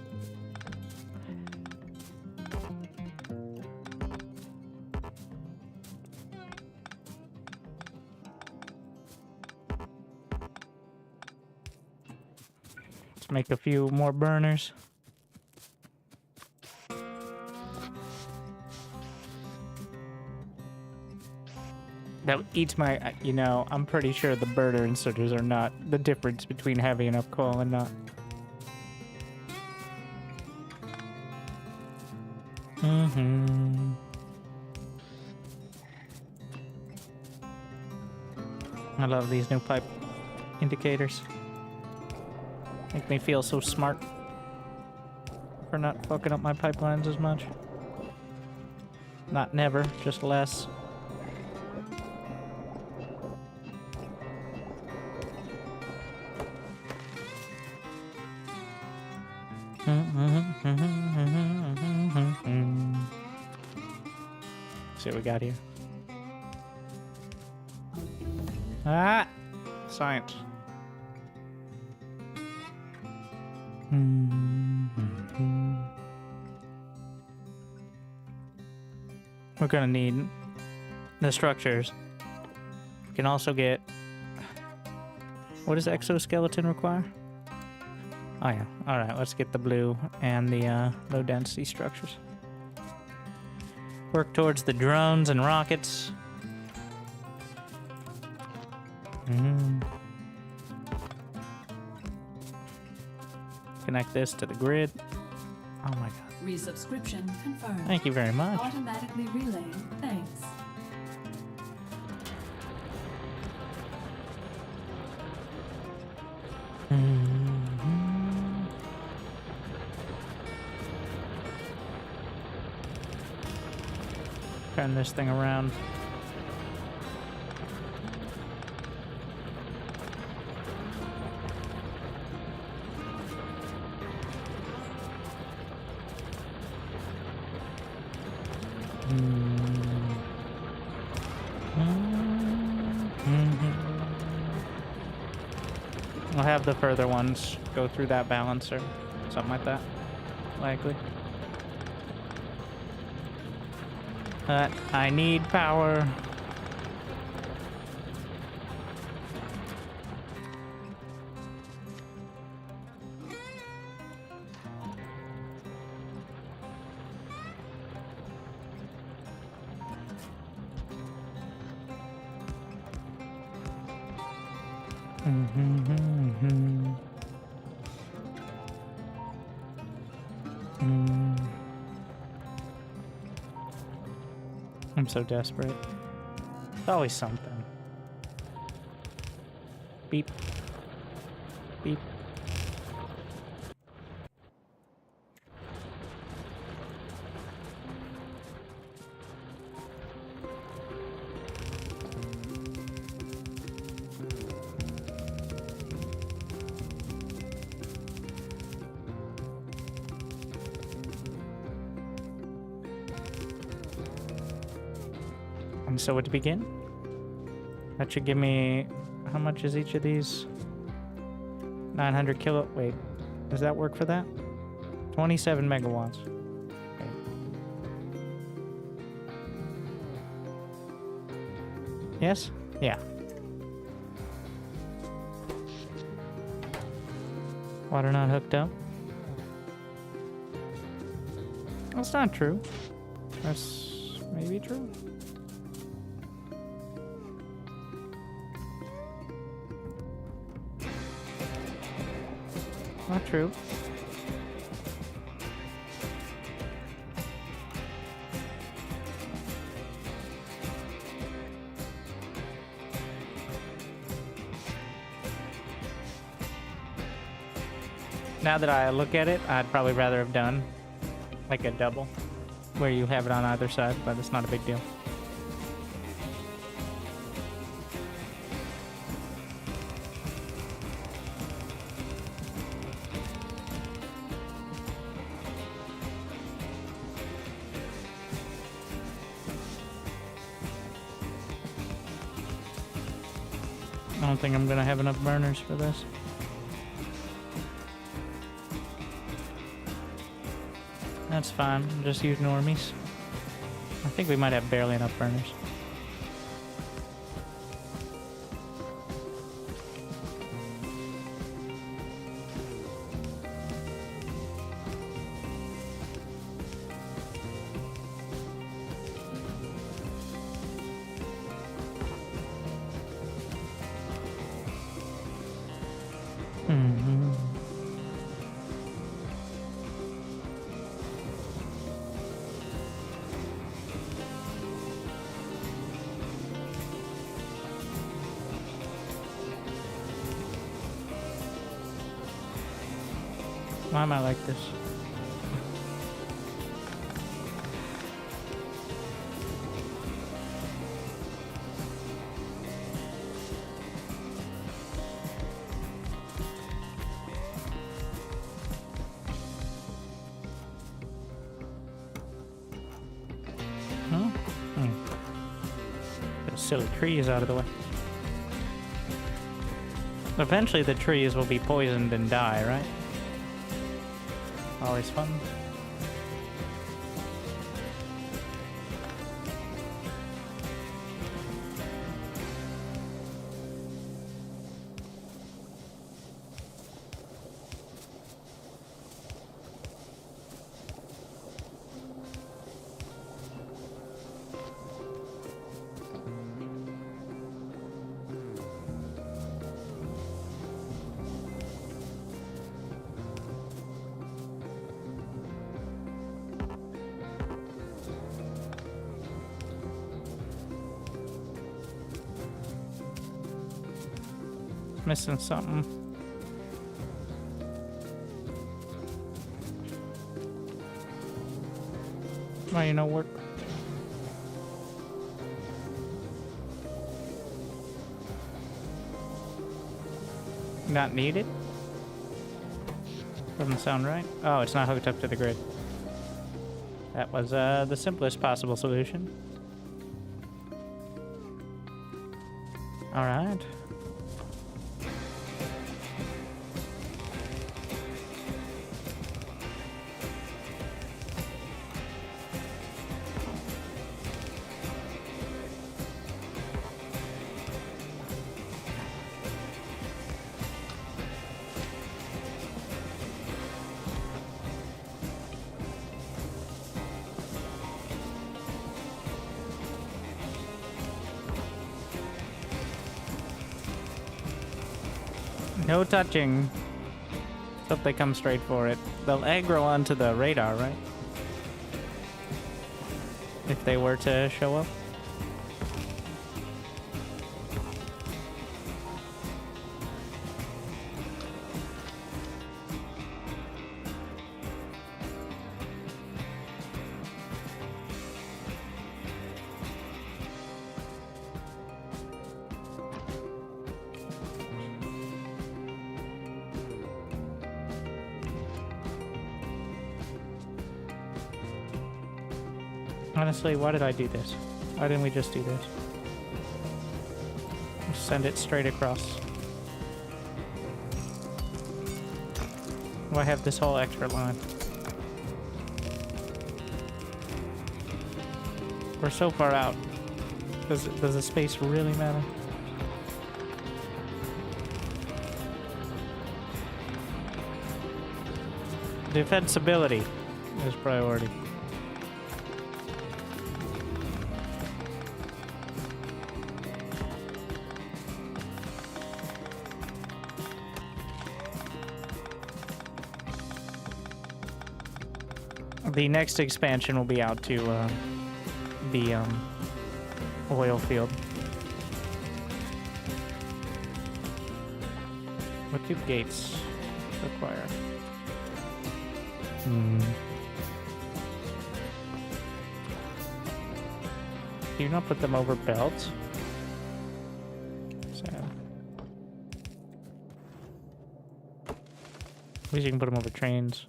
Let's make a few more burners. That eats my, you know, I'm pretty sure the burner inserters are not the difference between having enough coal and not. I love these new pipe indicators. Make me feel so smart for not fucking up my pipelines as much. Not never, just less. See what we got here. Ah! Science. We're gonna need the structures. We can also get... What does exoskeleton require? Oh yeah. Alright, let's get the blue and the low density structures. Work towards the drones and rockets. Connect this to the grid. Oh my god. Resubscription confirmed. Thank you very much. Automatically relaying. Thanks. Turn this thing around. I'll have the further ones go through that balancer, something like that, likely. But I need power. I'm so desperate. It's always something. Beep. Beep. And so to begin, that should give me, how much is each of these? 900 kilo, wait, does that work for that? 27 megawatts. Okay. Yes? Yeah. Water not hooked up? That's not true. That's maybe true. Not true. Now that I look at it, I'd probably rather have done like a double where you have it on either side, but it's not a big deal. I don't think I'm gonna have enough burners for this. That's fine, I'll just use normies. I think we might have barely enough burners. Why am I like this? Huh? Those silly trees out of the way. Eventually the trees will be poisoned and die, right? Always fun. Missing something. Why you no work? Not needed? Doesn't sound right. Oh, it's not hooked up to the grid. That was the simplest possible solution. All right. No touching. Hope they come straight for it. They'll aggro onto the radar, right? If they were to show up. Honestly, why did I do this? Why didn't we just do this? Just send it straight across. Why have this whole extra line? We're so far out. Does the space really matter? Defensibility is priority. The next expansion will be out to the oil field. What do gates require? Do you not put them over belts? So, at least you can put them over trains.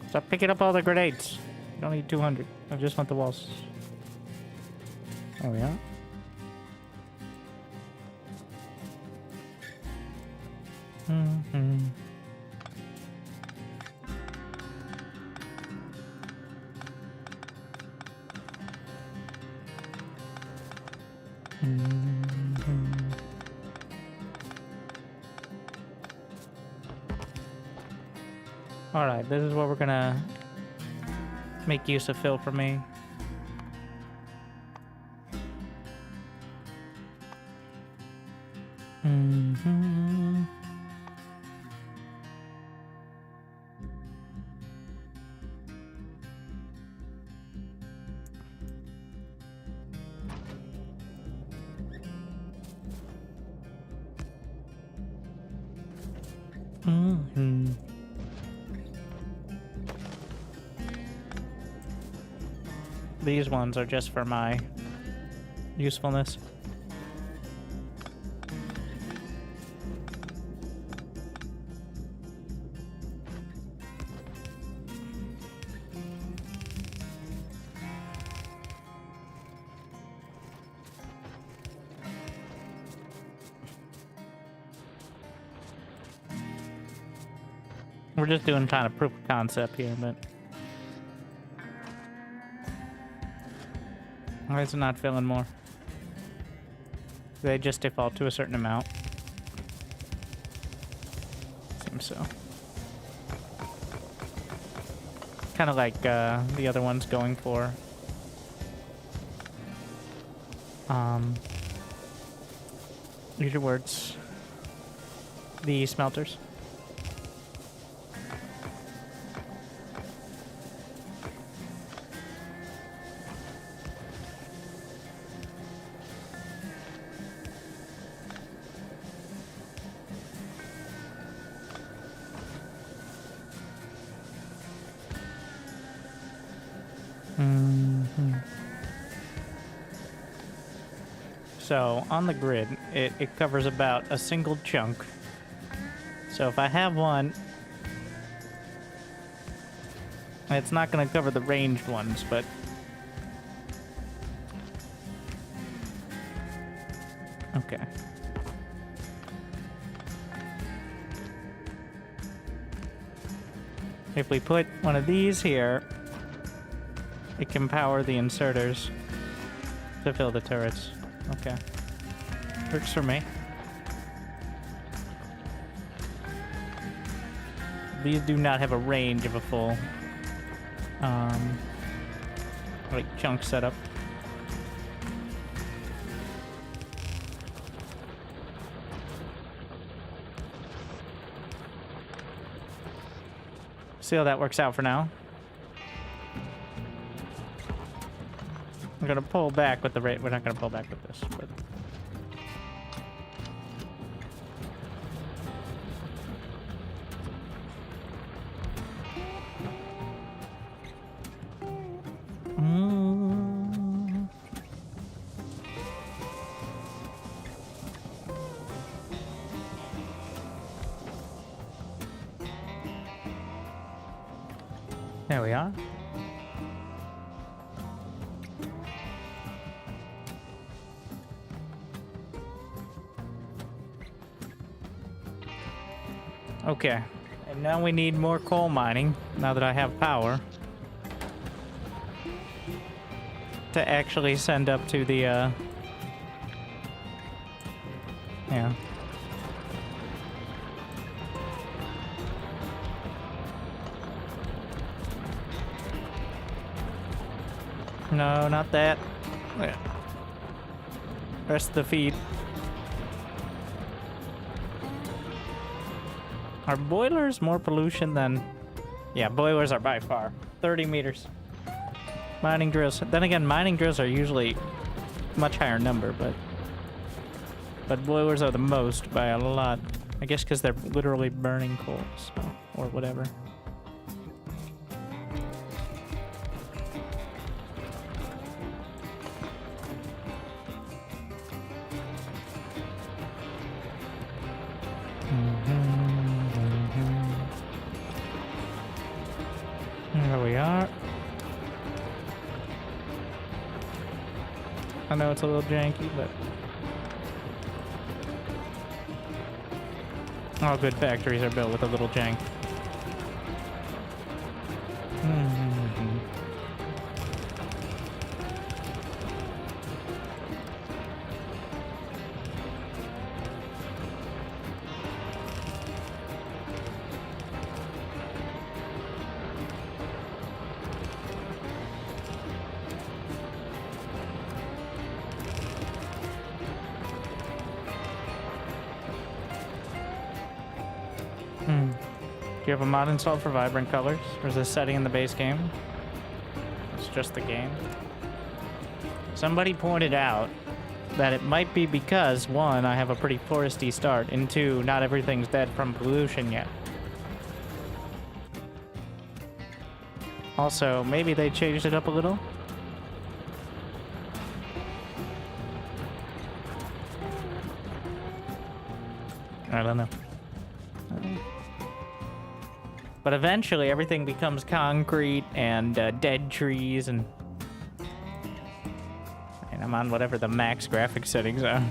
Stop picking up all the grenades. You don't need 200. I just want the walls. Oh, yeah? Alright, this is what we're gonna make use of Phil for me. Mhm. These ones are just for my usefulness. We're just doing kind of proof of concept here, but why is it not filling more? They just default to a certain amount. Seems so. Kind of like the other ones going for use your words. The smelters. So on the grid, it covers about a single chunk. So if I have one, it's not going to cover the ranged ones, but okay. If we put one of these here, it can power the inserters to fill the turrets. Okay. Works for me. These do not have a range of a full like chunk setup. See how that works out for now. I'm gonna pull back with the rate. We're not gonna pull back with this, but there we are. Okay, and now we need more coal mining, now that I have power, to actually send up to the, yeah. No, not that. Yeah. Rest of the feed. Are boilers more pollution than... Yeah, boilers are by far. 30 meters. Mining drills. Then again, mining drills are usually much higher number, but boilers are the most by a lot. I guess because they're literally burning coal, so, or whatever. There we are. I know it's a little janky, but all good factories are built with a little jank. Do you have a mod installed for vibrant colors? Or is this setting in the base game? It's just the game. Somebody pointed out that it might be because, one, I have a pretty foresty start, and two, not everything's dead from pollution yet. Also, maybe they changed it up a little. I don't know. But eventually everything becomes concrete and dead trees and I'm on whatever the max graphic settings are.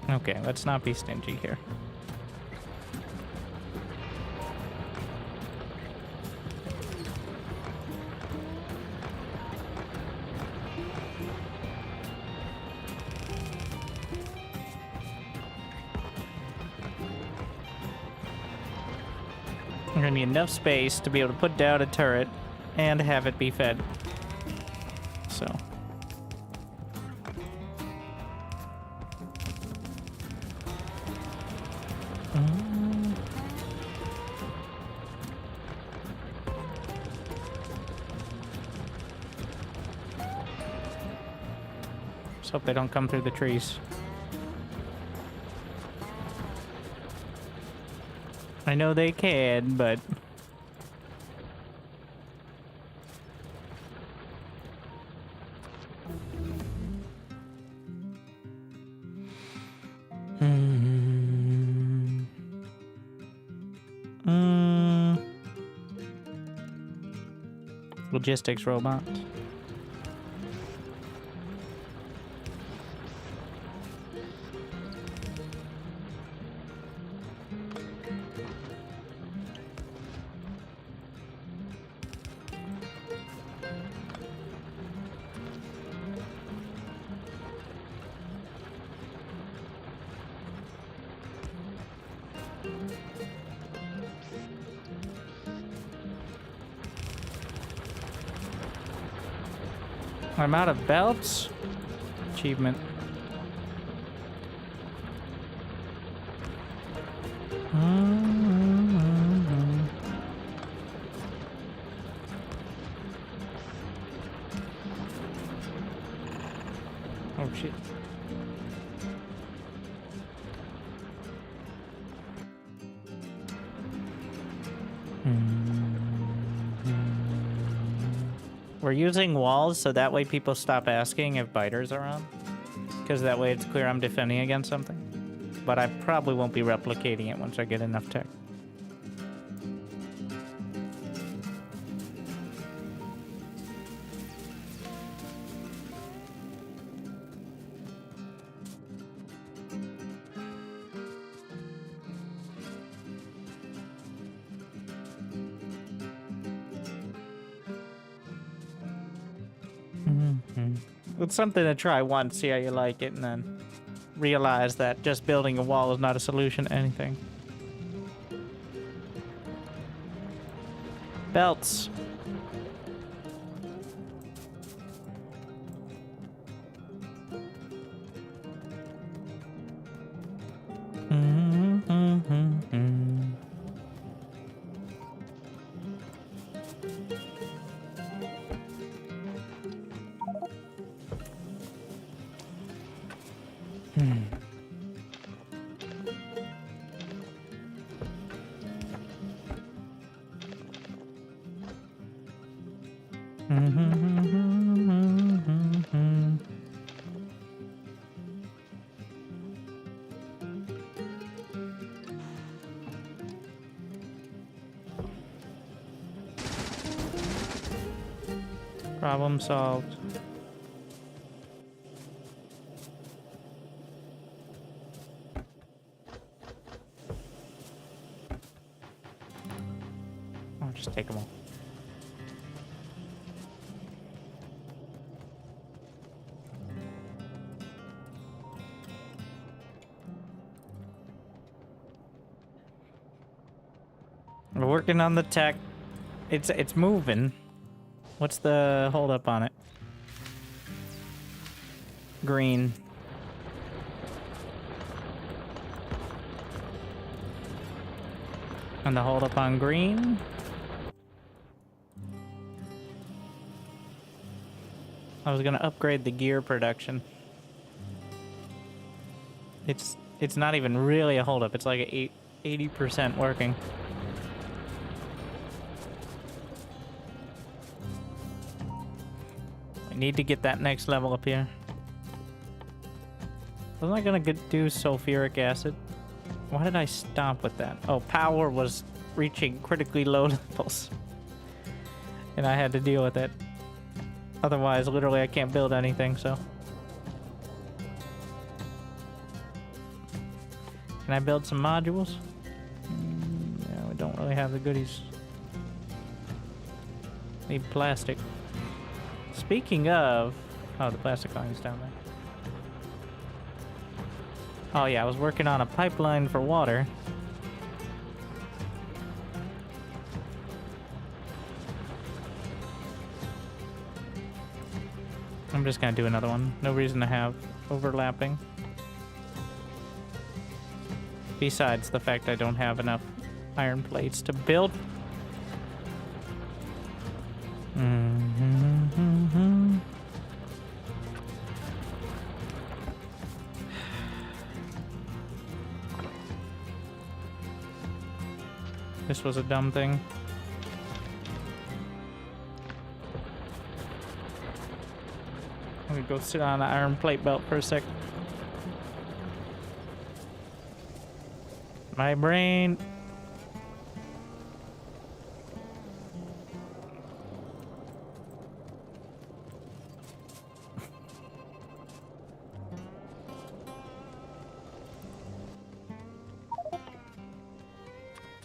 Okay, let's not be stingy here. We're gonna need enough space to be able to put down a turret and have it be fed. So. Just hope they don't come through the trees. I know they can, but... Logistics robot. I'm out of belts. Achievement. Oh shit. We're using walls so that way people stop asking if biters are on. Because that way it's clear I'm defending against something. But I probably won't be replicating it once I get enough tech. It's something to try once, see how you like it, and then realize that just building a wall is not a solution to anything. Belts. Problem solved. I'll just take them all. We're working on the tech. It's moving. What's the hold up on it? Green. And the hold up on green? I was gonna upgrade the gear production. It's not even really a holdup. It's like a 80% working. I need to get that next level up here. Wasn't I gonna do sulfuric acid? Why did I stop with that? Oh, power was reaching critically low levels. And I had to deal with it. Otherwise, literally, I can't build anything, so. Can I build some modules? Yeah, we don't really have the goodies. Need plastic. Speaking of... Oh, the plastic line's down there. Oh yeah, I was working on a pipeline for water. I'm just gonna do another one. No reason to have overlapping. Besides the fact I don't have enough iron plates to build. This was a dumb thing. I'm gonna go sit on the iron plate belt for a sec. My brain.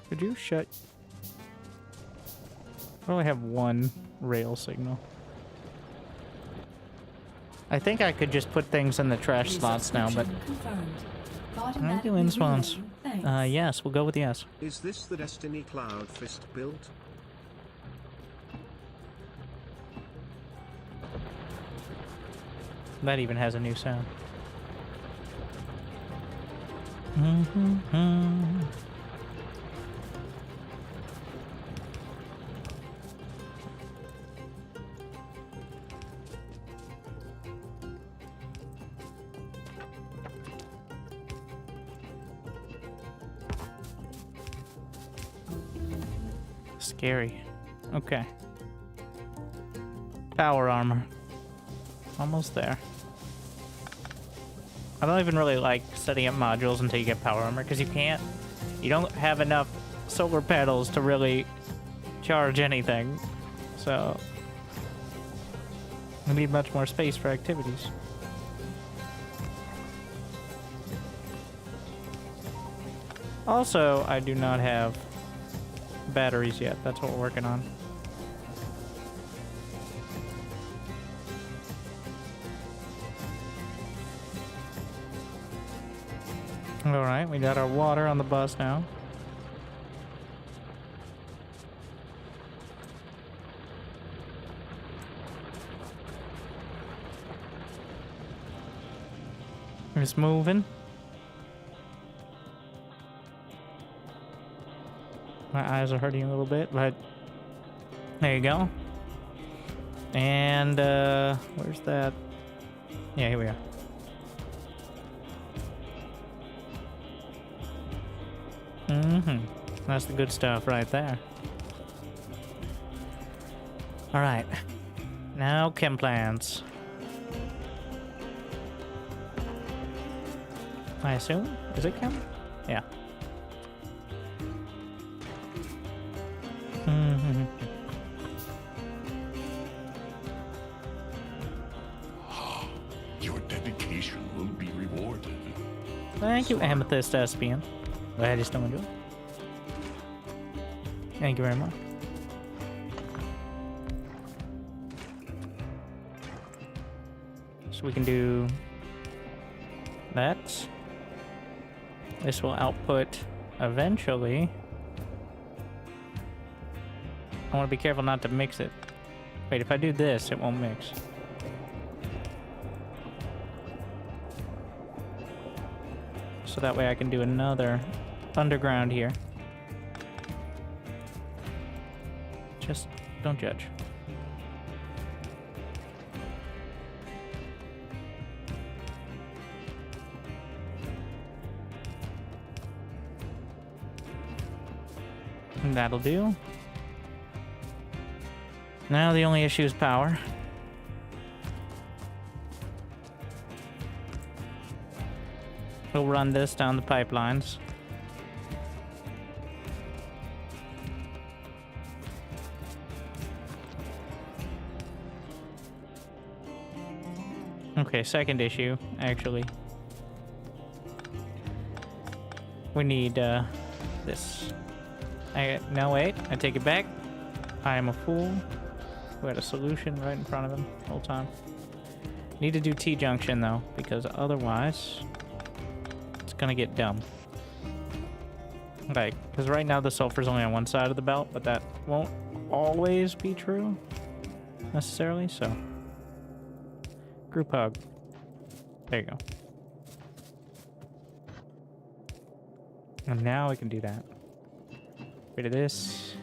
Could you shut? I only have one rail signal. I think I could just put things in the trash slots now, but... Ambulance swans. Yes, we'll go with yes. Is this the Destiny Cloud Fist build? That even has a new sound. Scary. Okay. Power armor. Almost there. I don't even really like setting up modules until you get power armor, because you don't have enough solar panels to really charge anything. So we need much more space for activities. Also, I do not have batteries yet. That's what we're working on. Alright, we got our water on the bus now. It's moving. My eyes are hurting a little bit, but there you go. And where's that? Yeah, here we are. That's the good stuff right there. All right. Now chem plants. I assume? Is it chem? Yeah. Your dedication will be rewarded. Thank you, Amethyst Espion. I just don't do it. Thank you very much. So we can do that. This will output eventually. I want to be careful not to mix it. Wait, if I do this, it won't mix. So that way I can do another underground here. Just don't judge. And that'll do. Now the only issue is power. We'll run this down the pipelines. Okay, second issue, actually. We need, this. No, wait, I take it back. I am a fool who had a solution right in front of him the whole time. Need to do T-junction, though, because otherwise it's gonna get dumb. Like, because right now the sulfur's only on one side of the belt, but that won't always be true, necessarily, so... Group hug. There you go. And now we can do that. Rid of this.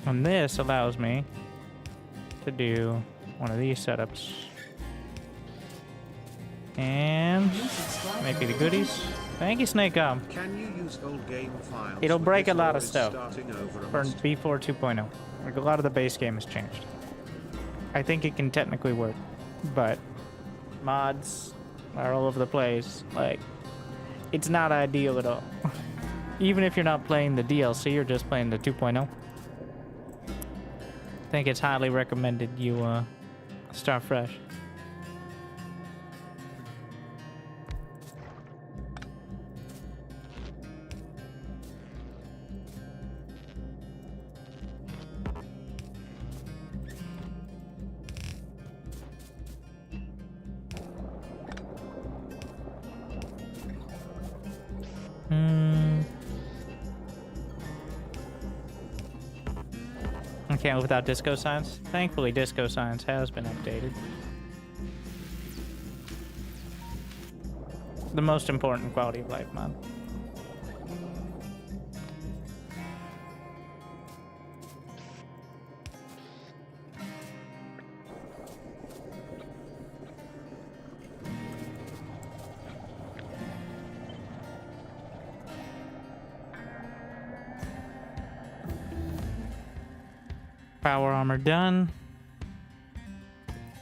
And this allows me to do one of these setups. And maybe the goodies. Thank you, Snake Gum. Can you use old game files? It'll break a This lot war of is stuff starting over a for must. B4 2.0. Like, a lot of the base game has changed. I think it can technically work, but mods are all over the place. Like, it's not ideal at all. Even if you're not playing the DLC, you're just playing the 2.0. I think it's highly recommended you start fresh. I can't live without disco signs. Thankfully, disco signs has been updated. The most important quality of life mod. Power armor done.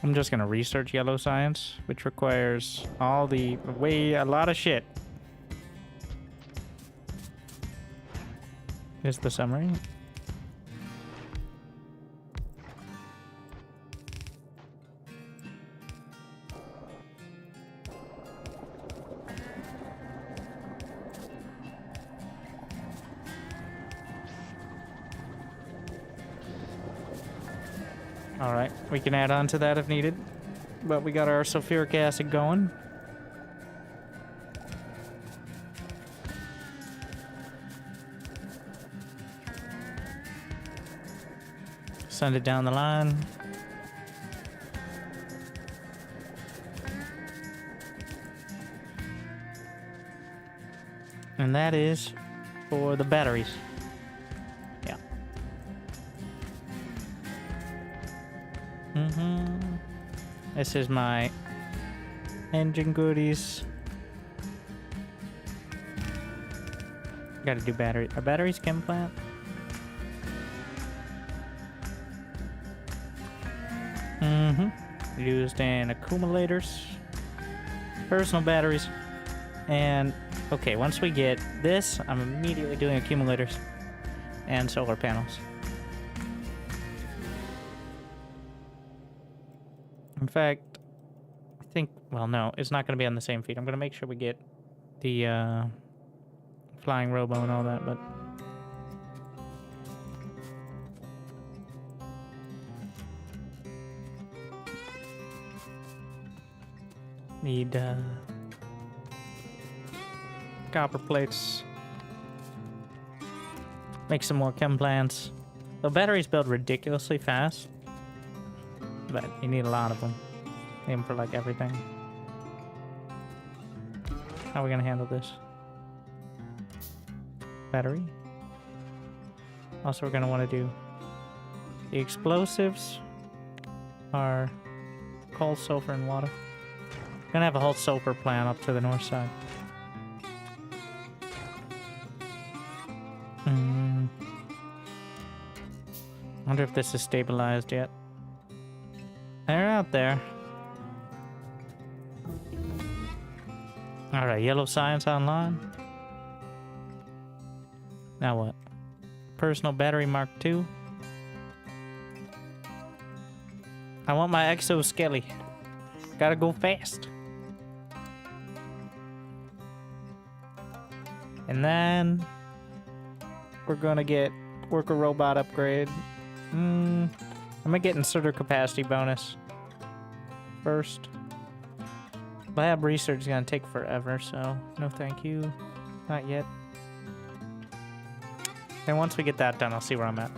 I'm just gonna research yellow science, which requires all the a lot of shit. Here's the summary. Alright, we can add on to that if needed. But we got our sulfuric acid going. Send it down the line. And that is for the batteries. Yeah. This is my engine goodies. Gotta do battery. Are batteries chem plant? Used in accumulators, personal batteries, and okay, once we get this, I'm immediately doing accumulators and solar panels. In fact, I think, well, no, it's not going to be on the same feed. I'm going to make sure we get the flying robo and all that, but need copper plates. Make some more chem plants. The batteries build ridiculously fast, but you need a lot of them. Need them for like everything. How are we gonna handle this? Battery. Also, we're gonna want to do the explosives are coal, sulfur, and water. Gonna have a whole solar plant up to the north side. Wonder if this is stabilized yet. They're out there. Alright, yellow science online. Now what? Personal battery Mark II. I want my exoskelly. Gotta go fast. And then we're gonna get worker robot upgrade. I'm gonna get inserter capacity bonus first. Lab research is gonna take forever, so no thank you. Not yet. And once we get that done, I'll see where I'm at.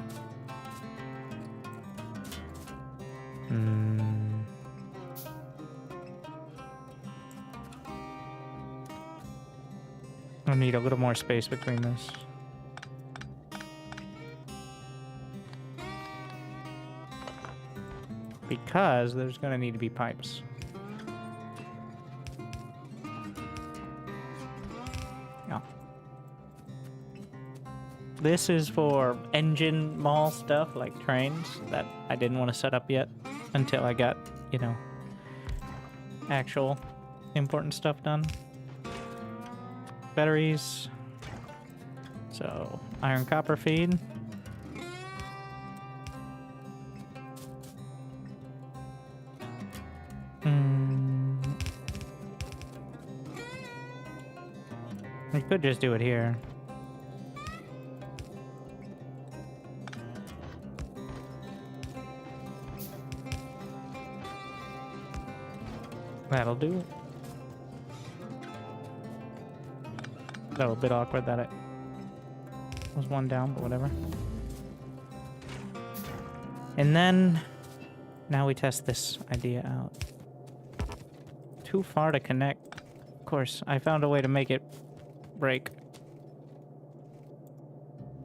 I need a little more space between this. Because there's gonna need to be pipes. Yeah. This is for engine mall stuff, like trains, that I didn't want to set up yet until I got, you know, actual important stuff done. Batteries. So, iron copper feed. We could just do it here. That'll do it. That was a bit awkward that it was one down, but whatever. And then, now we test this idea out. Too far to connect. Of course, I found a way to make it break.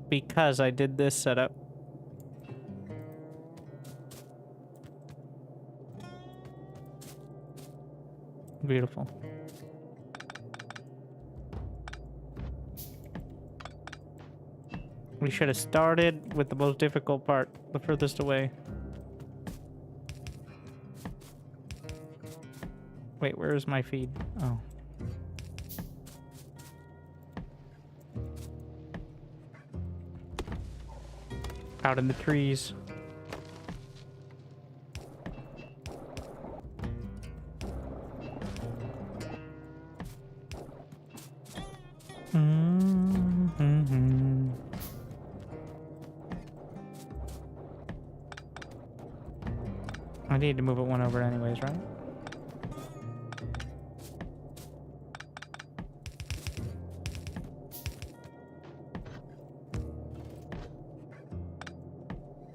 Because I did this setup. Beautiful. We should have started with the most difficult part, the furthest away. Wait, where is my feed? Oh. Out in the trees. I need to move it one over anyways, right?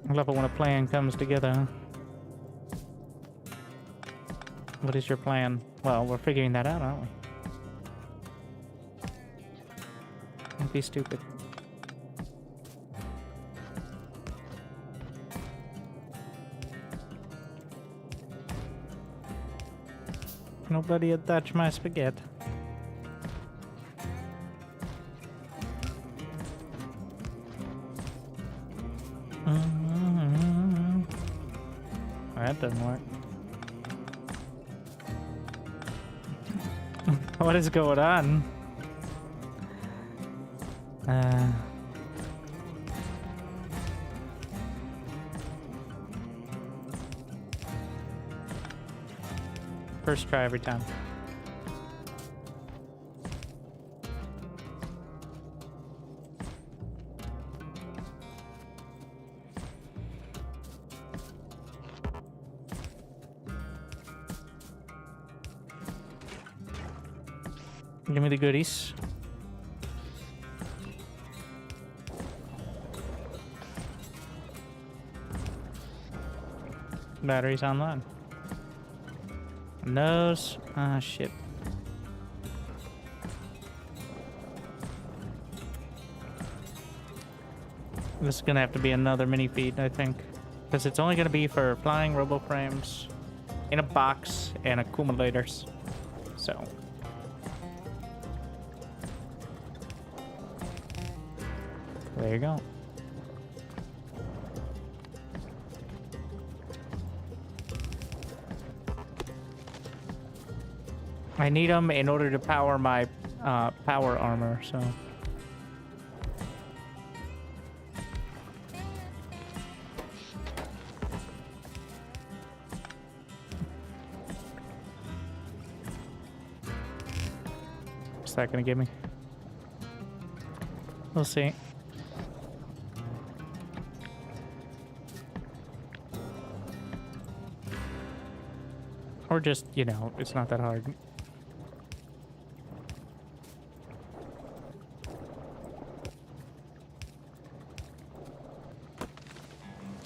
I love it when a plan comes together. What is your plan? Well, we're figuring that out, aren't we? Don't be stupid. Nobody had touched my spaghetti. That doesn't work. What is going on? First try every time. Give me the goodies. Batteries online. And those. Ah, shit. This is gonna have to be another mini feed, I think. Because it's only gonna be for flying robo frames in a box and accumulators. So. There you go. I need them in order to power my power armor, so. What's that gonna give me? We'll see. Or just, you know, it's not that hard.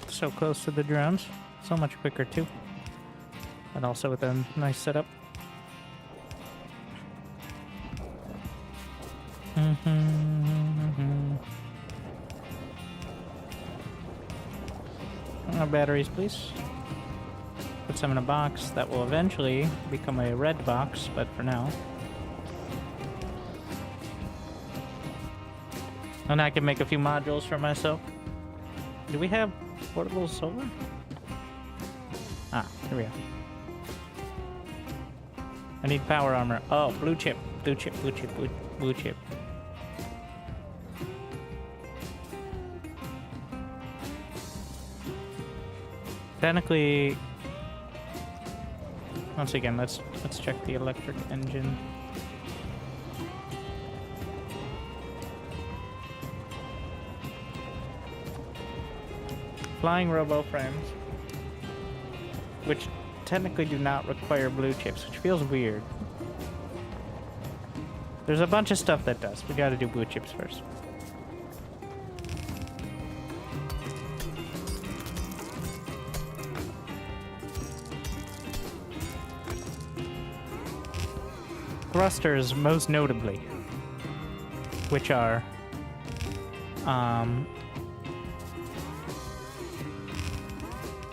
So close to the drones. So much quicker too. And also with a nice setup. Batteries, please. Put some in a box that will eventually become a red box, but for now. And I can make a few modules for myself. Do we have portable solar? Ah, here we go. I need power armor. Oh, blue chip. Blue chip, blue chip, blue chip. Technically, once again, let's check the electric engine. Flying robo frames, which technically do not require blue chips, which feels weird. There's a bunch of stuff that does. We gotta do blue chips first. Thrusters, most notably, which are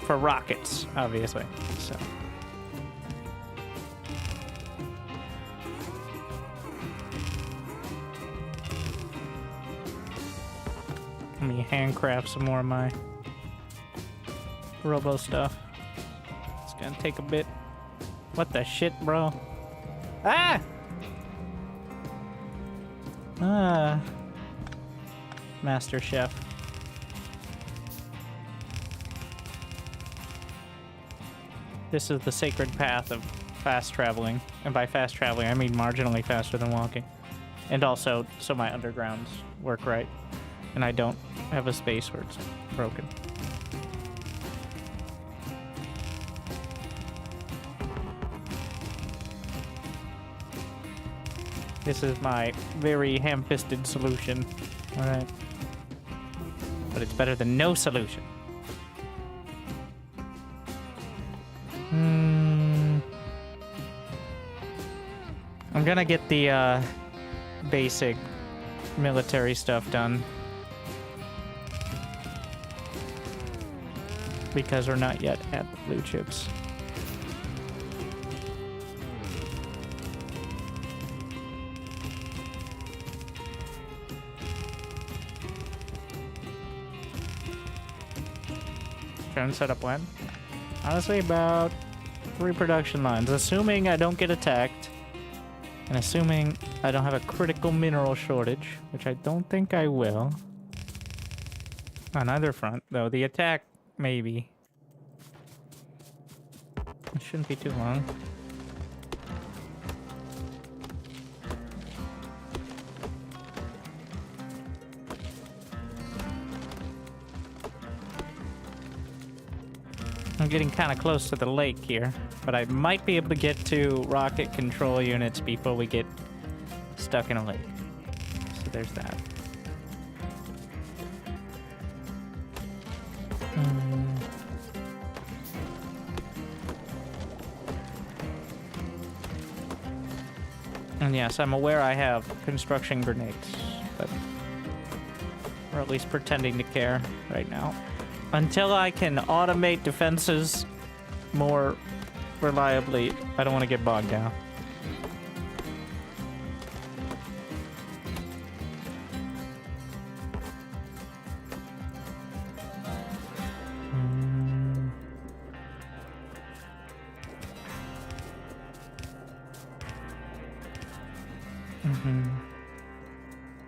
for rockets, obviously. So let me handcraft some more of my robo stuff. It's gonna take a bit. What the shit, bro? Ah! Ah. Master Chef. This is the sacred path of fast traveling. And by fast traveling, I mean marginally faster than walking. And also, so my undergrounds work right. And I don't have a space where it's broken. This is my very ham-fisted solution. Alright. But it's better than no solution. I'm gonna get the basic military stuff done. Because we're not yet at the blue chips. Trying to set up when? Honestly, about 3 production lines. Assuming I don't get attacked. And assuming I don't have a critical mineral shortage, which I don't think I will. On either front, though. The attack, maybe. It shouldn't be too long. I'm getting kind of close to the lake here, but I might be able to get to rocket control units before we get stuck in a lake. So there's that. And yes, I'm aware I have construction grenades, but we're at least pretending to care right now. Until I can automate defenses more reliably, I don't want to get bogged down.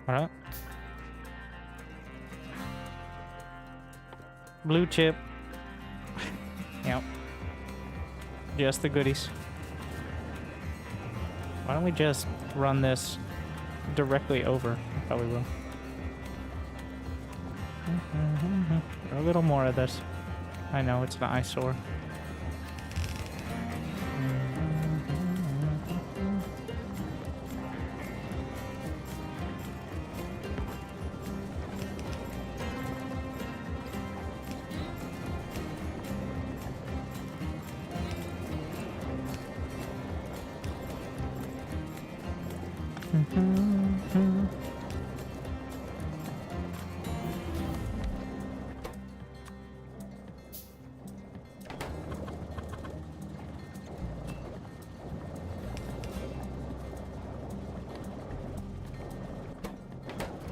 Alright. Blue chip. Yep. Just the goodies. Why don't we just run this directly over? I thought we will. A little more of this. I know, it's an eyesore.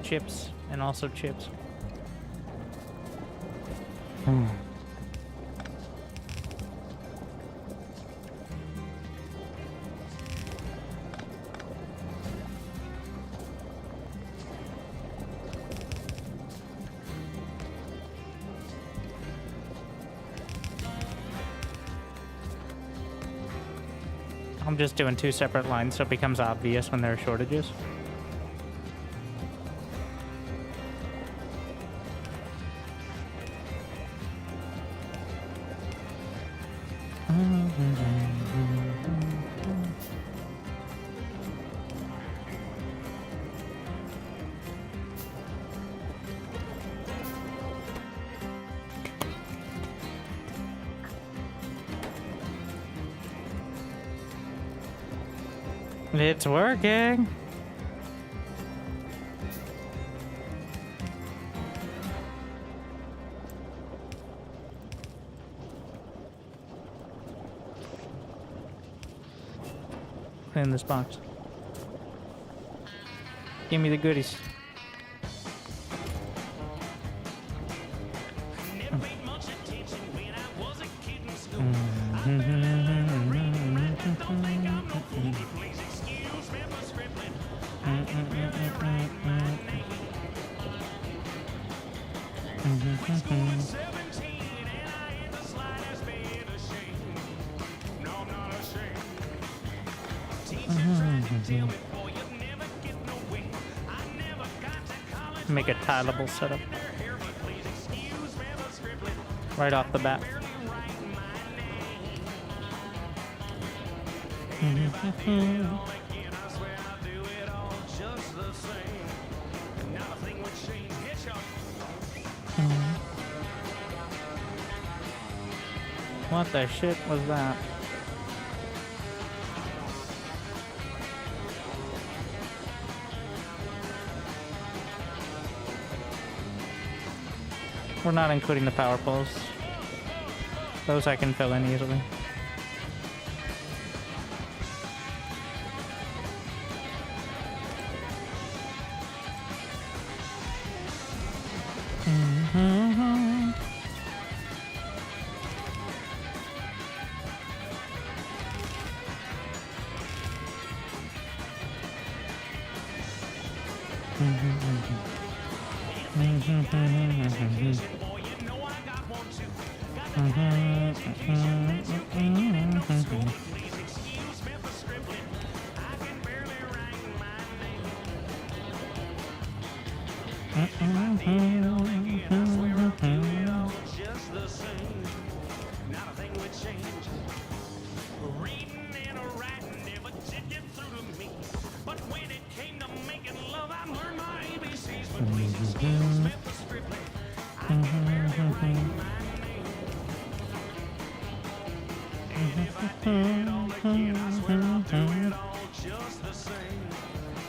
Chips, and also chips. I'm just doing 2 separate lines so it becomes obvious when there are shortages. It's working. In this box. Give me the goodies. Make a tileable setup right off the bat. What the shit was that? We're not including the power poles. Those I can fill in easily.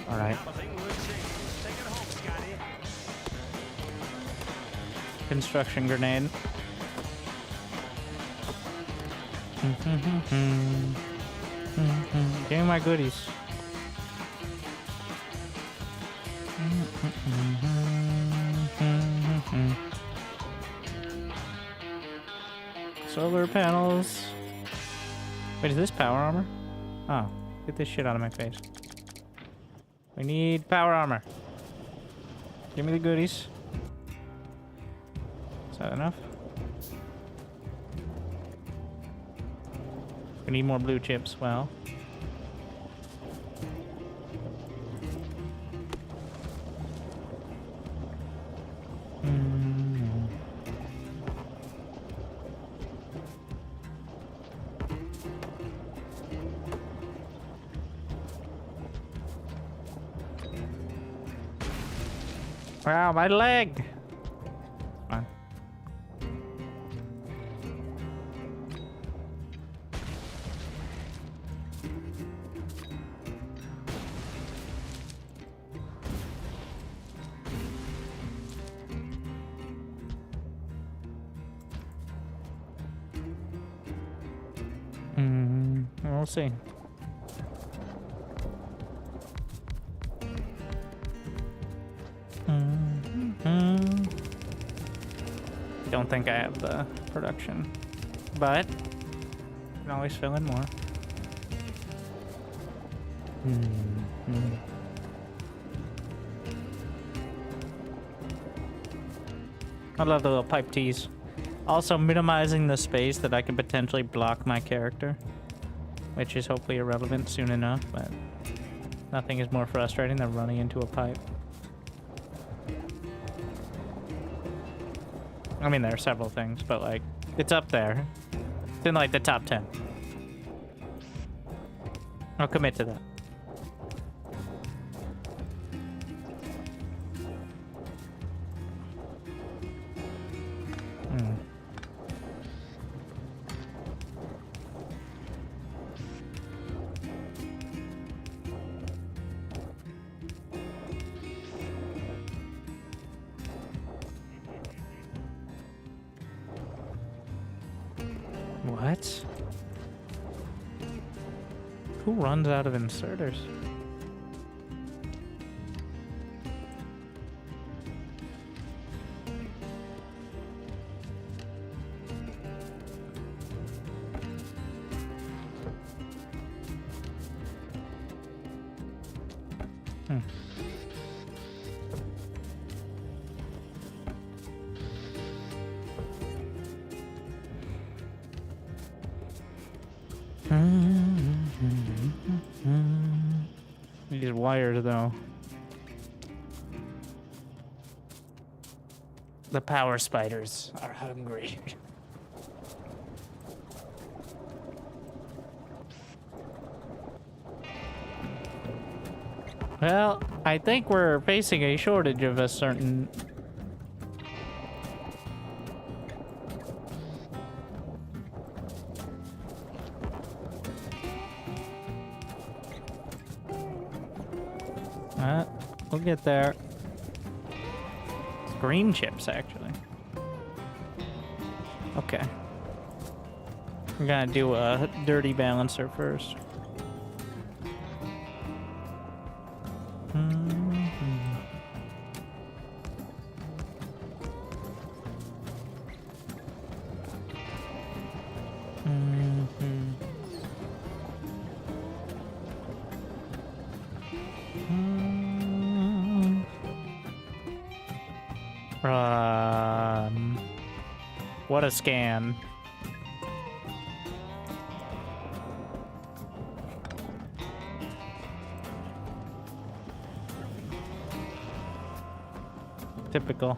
All right. Construction grenade. Give me my goodies. Solar panels. Wait, is this power armor? Oh, get this shit out of my face. We need power armor. Give me the goodies. Is that enough? We need more blue chips. Well. Wow, my leg! Fine. We'll see. Don't think I have the production, but I can always fill in more. I love the little pipe tees. Also minimizing the space that I can potentially block my character, which is hopefully irrelevant soon enough, but nothing is more frustrating than running into a pipe. I mean, there are several things, but like, it's up there. It's in like the top 10. I'll commit to that. What? Who runs out of inserters? These wires, though. The power spiders are hungry. Well, I think we're facing a shortage of a certain... we'll get there. It's green chips, actually. Okay. We're gonna do a dirty balancer first. What a scan. Typical.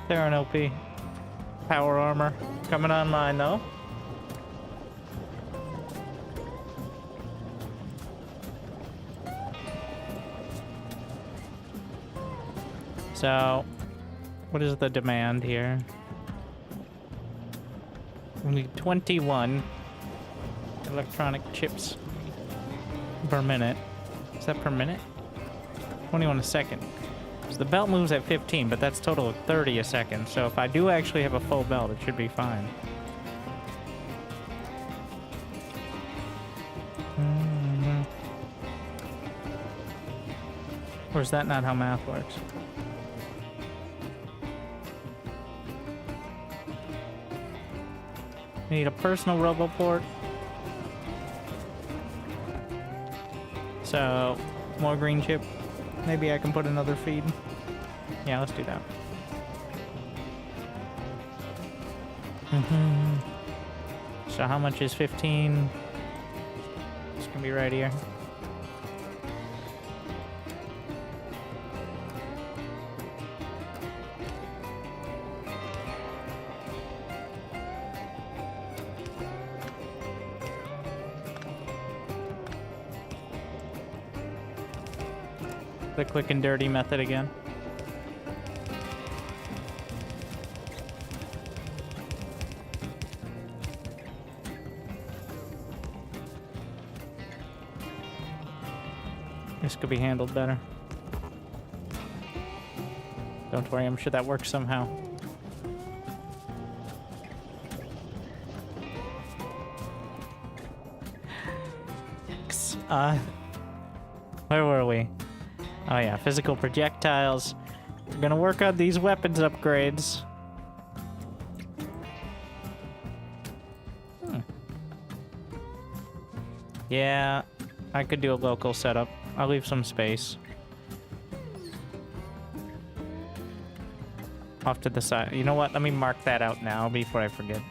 Terran OP. Power armor. Coming online though. So, what is the demand here? We need 21 electronic chips per minute. Is that per minute? 21 a second. So the belt moves at 15, but that's total of 30 a second. So if I do actually have a full belt, it should be fine. Or is that not how math works? Need a personal RoboPort. So, more green chip. Maybe I can put another feed. Yeah, let's do that. So how much is 15? It's gonna be right here. The quick and dirty method again. This could be handled better. Don't worry, I'm sure that works somehow. Where were we? Oh yeah, physical projectiles. We're gonna work on these weapons upgrades. Yeah, I could do a local setup. I'll leave some space. Off to the side. You know what? Let me mark that out now before I forget.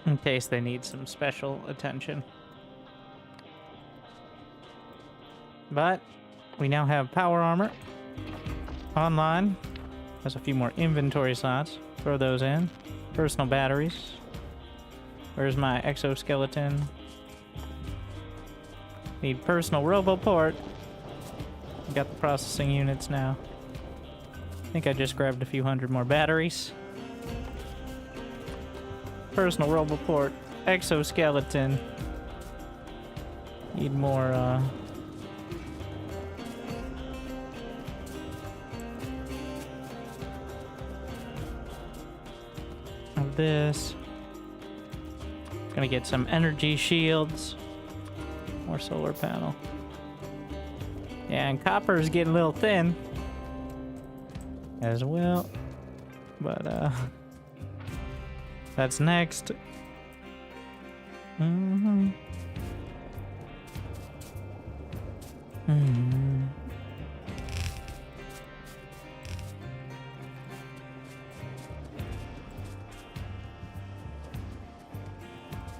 In case they need some special attention. But we now have power armor online. There's a few more inventory slots. Throw those in. Personal batteries. Where's my exoskeleton? Need personal roboport. Got the processing units now. I think I just grabbed a few hundred more batteries. Personal roboport. Exoskeleton. Need more, of this. Gonna get some energy shields. More solar panel. Yeah, and copper is getting a little thin as well. But, that's next.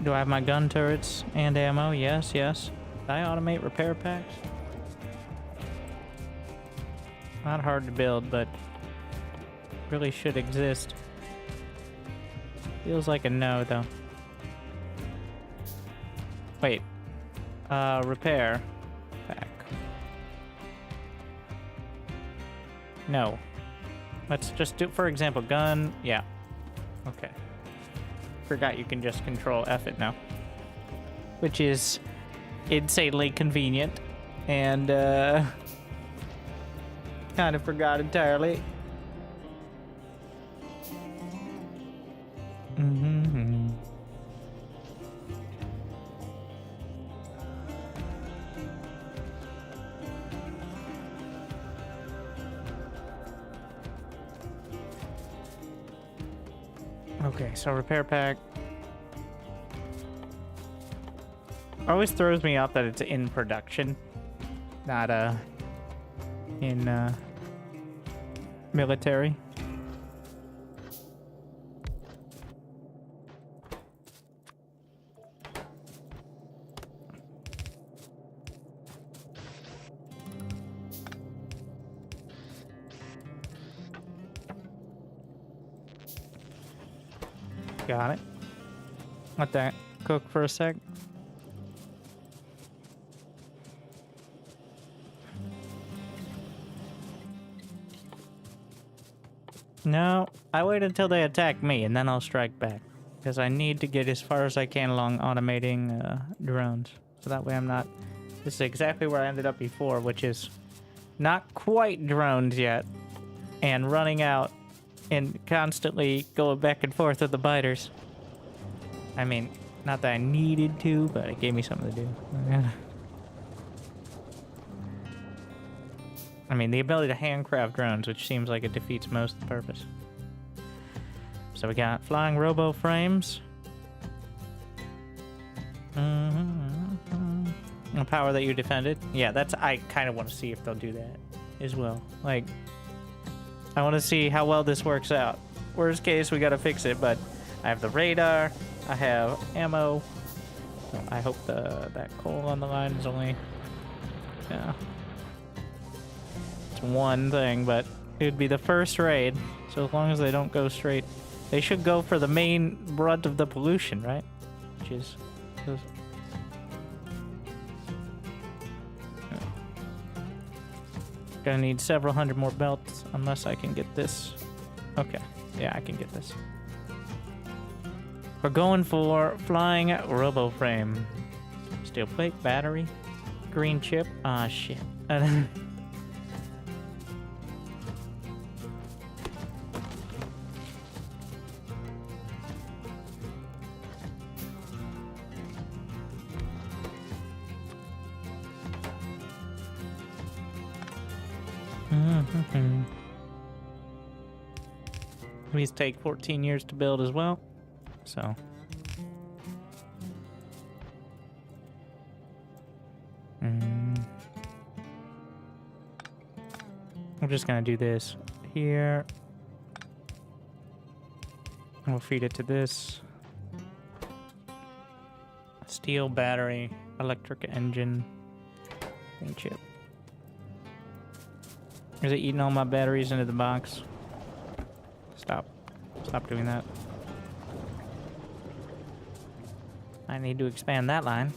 Do I have my gun turrets and ammo? Yes, yes. Did I automate repair packs? Not hard to build, but really should exist. Feels like a no, though. Wait. Repair pack. No. Let's just do, for example, gun. Yeah. Okay. Forgot you can just control F it now. Which is insanely convenient. And, kind of forgot entirely. Okay, so repair pack. Always throws me off that it's in production, not in military. Got it. Let that cook for a sec. No, I wait until they attack me, and then I'll strike back. Because I need to get as far as I can along automating drones. So that way I'm not... This is exactly where I ended up before, which is not quite drones yet. And running out and constantly going back and forth with the biters. I mean, not that I needed to, but it gave me something to do. I mean, the ability to handcraft drones, which seems like it defeats most of the purpose. So we got flying robo frames. The power that you defended. Yeah, that's... I kind of want to see if they'll do that as well. Like, I want to see how well this works out. Worst case, we got to fix it, but I have the radar. I have ammo. So I hope that coal on the line is only... Yeah. It's one thing, but it would be the first raid. So as long as they don't go straight... They should go for the main brunt of the pollution, right? Which is... Gonna need several hundred more belts unless I can get this. Okay, yeah, I can get this. We're going for flying robo frame. Steel plate, battery, green chip. Ah, shit. These take 14 years to build as well, so. I'm just gonna do this here. We'll feed it to this. Steel battery, electric engine, green chip. Is it eating all my batteries into the box? Stop doing that. I need to expand that line.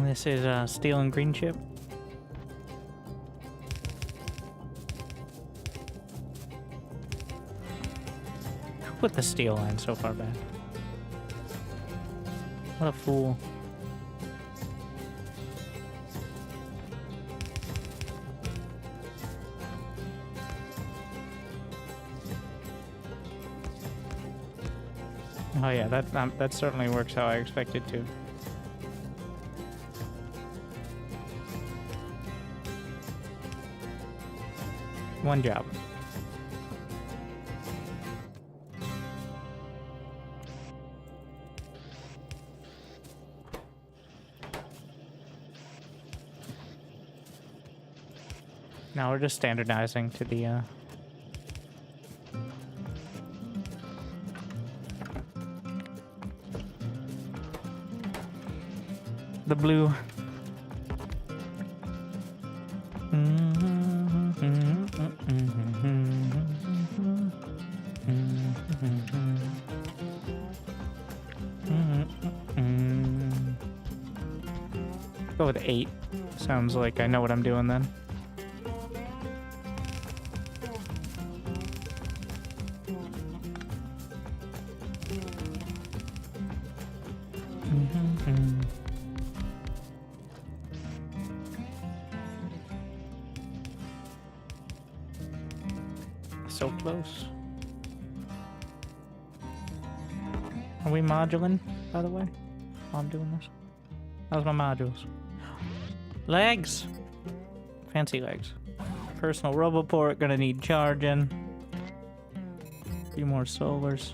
This is steel and green chip. Who put the steel line so far back? What a fool. Oh yeah, that certainly works how I expected to. One job. Now we're just standardizing to the blue. Go with 8. Sounds like I know what I'm doing then. So close. Are we moduling, by the way? While I'm doing this? How's my modules? Legs! Fancy legs. Personal roboport, gonna need charging. A few more solars.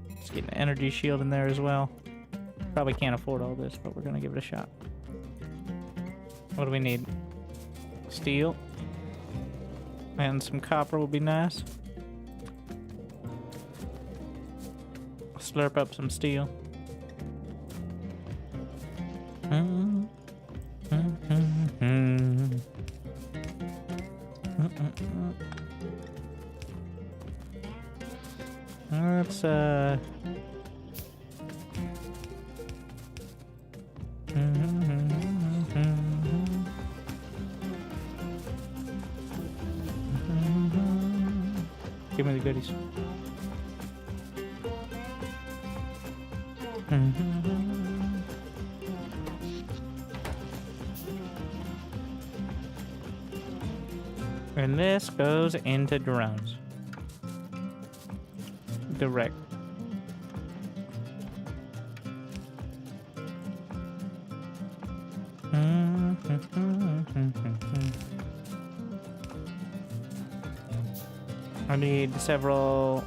Let's get an energy shield in there as well. Probably can't afford all this, but we're gonna give it a shot. What do we need? Steel. And some copper will be nice. Slurp up some steel. Let's give me the goodies. And this goes into drones. Direct. I need several,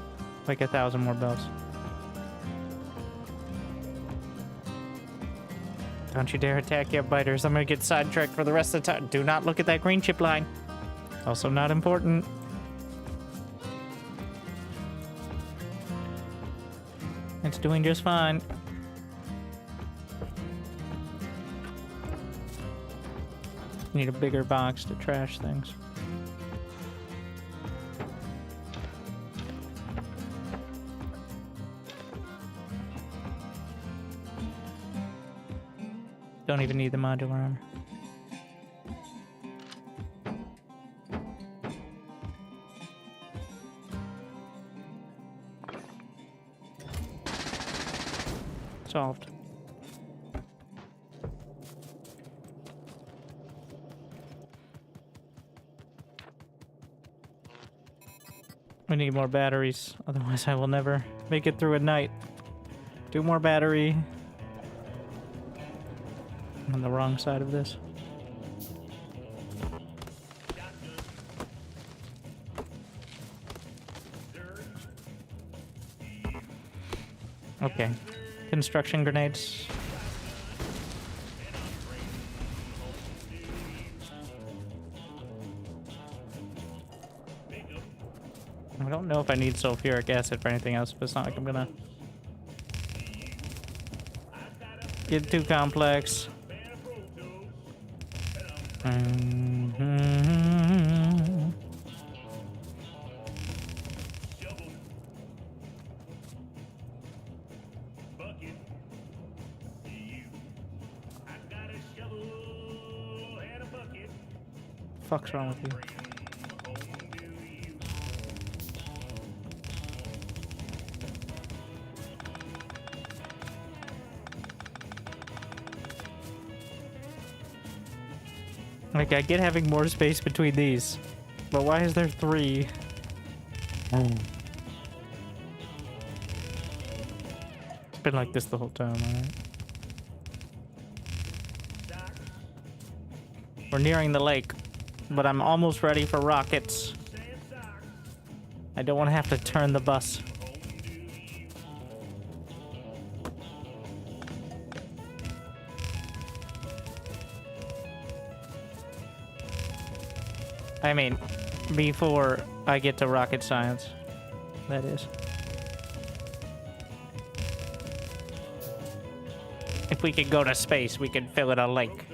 like 1,000 more bells. Don't you dare attack yet, biters. I'm gonna get sidetracked for the rest of the time. Do not look at that green chip line. Also not important. It's doing just fine. Need a bigger box to trash things. Don't even need the modular armor. Solved. We need more batteries, otherwise I will never make it through a night. 2 more battery. I'm on the wrong side of this. Okay. Construction grenades. I don't know if I need sulfuric acid for anything else, but it's not like I'm gonna get too complex. Fuck's wrong with you? Like, I get having more space between these, but why is there 3? It's been like this the whole time, alright? We're nearing the lake, but I'm almost ready for rockets. I don't want to have to turn the bus. I mean, before I get to rocket science, that is. If we could go to space, we could fill it a lake.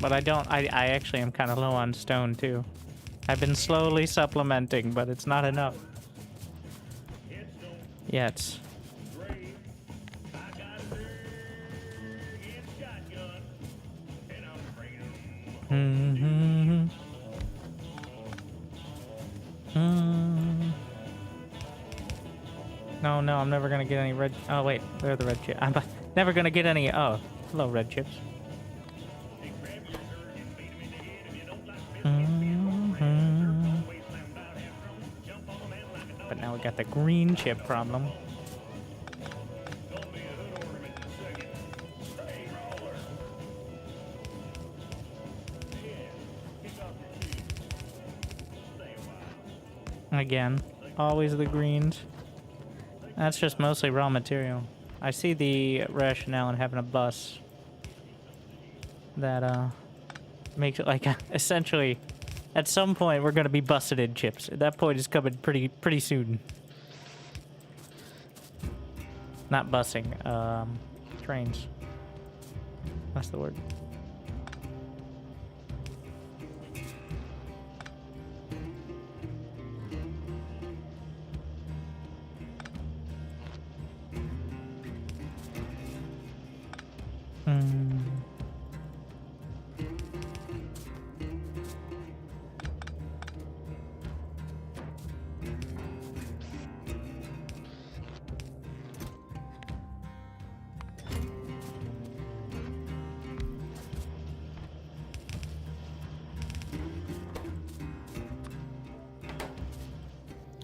But I actually am kind of low on stone too. I've been slowly supplementing, but it's not enough. Yet. No, I'm never gonna get any red. Oh wait, they're the red chips. I'm never gonna get any. Oh, hello, red chips. But now we got the green chip problem. Again, always the greens. That's just mostly raw material. I see the rationale in having a bus that makes it like essentially at some point we're gonna be busted in chips. That point is coming pretty soon. Not busing, trains. That's the word.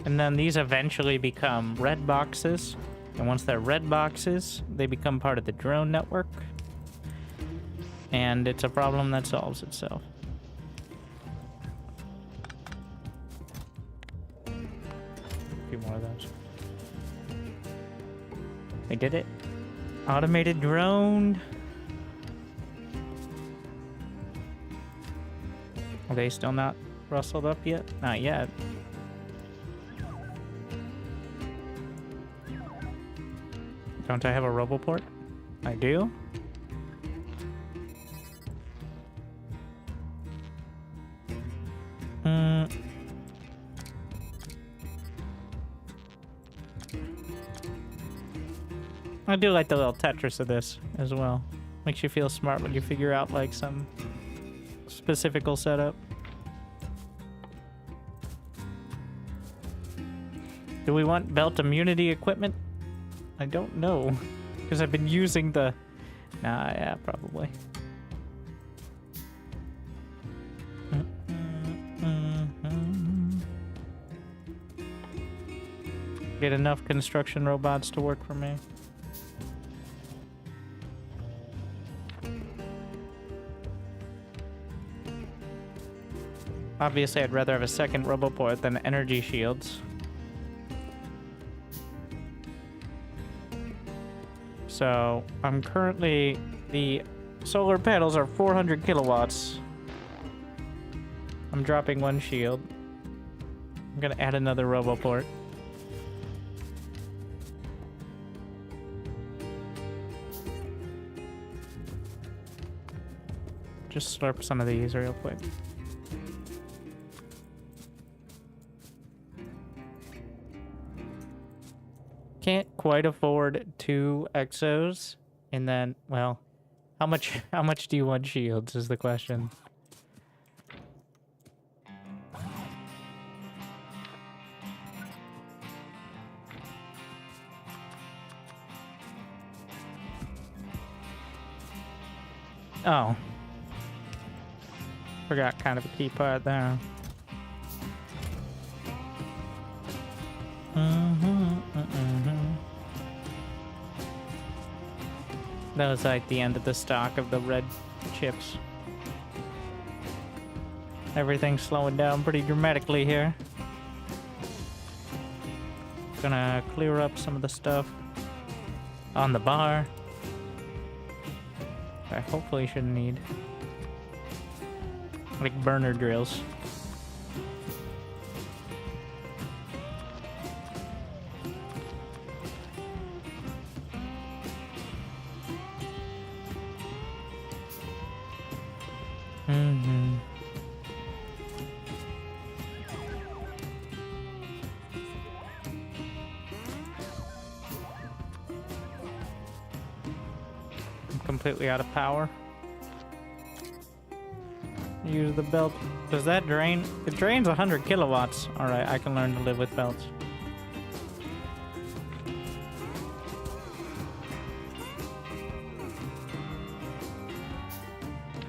And then these eventually become red boxes. And once they're red boxes, they become part of the drone network. And it's a problem that solves itself. A few more of those. We did it. Automated drone. Are they still not rustled up yet? Not yet. Don't I have a roboport? I do? I do like the little Tetris of this as well. Makes you feel smart when you figure out like some specifical setup. Do we want belt immunity equipment? I don't know, because I've been using the... Nah, yeah, probably. Get enough construction robots to work for me. Obviously, I'd rather have a second roboport than energy shields. So, I'm currently... The solar panels are 400 kilowatts. I'm dropping one shield. I'm gonna add another roboport. Just slurp some of these real quick. Can't quite afford 2 exos, and then, well, how much do you want shields is the question. Oh. Forgot kind of a key part there. That was like the end of the stock of the red chips. Everything's slowing down pretty dramatically here. Gonna clear up some of the stuff on the bar. I hopefully shouldn't need. Like burner drills. Completely out of power. Use the belt. Does that drain? It drains 100 kilowatts. Alright, I can learn to live with belts.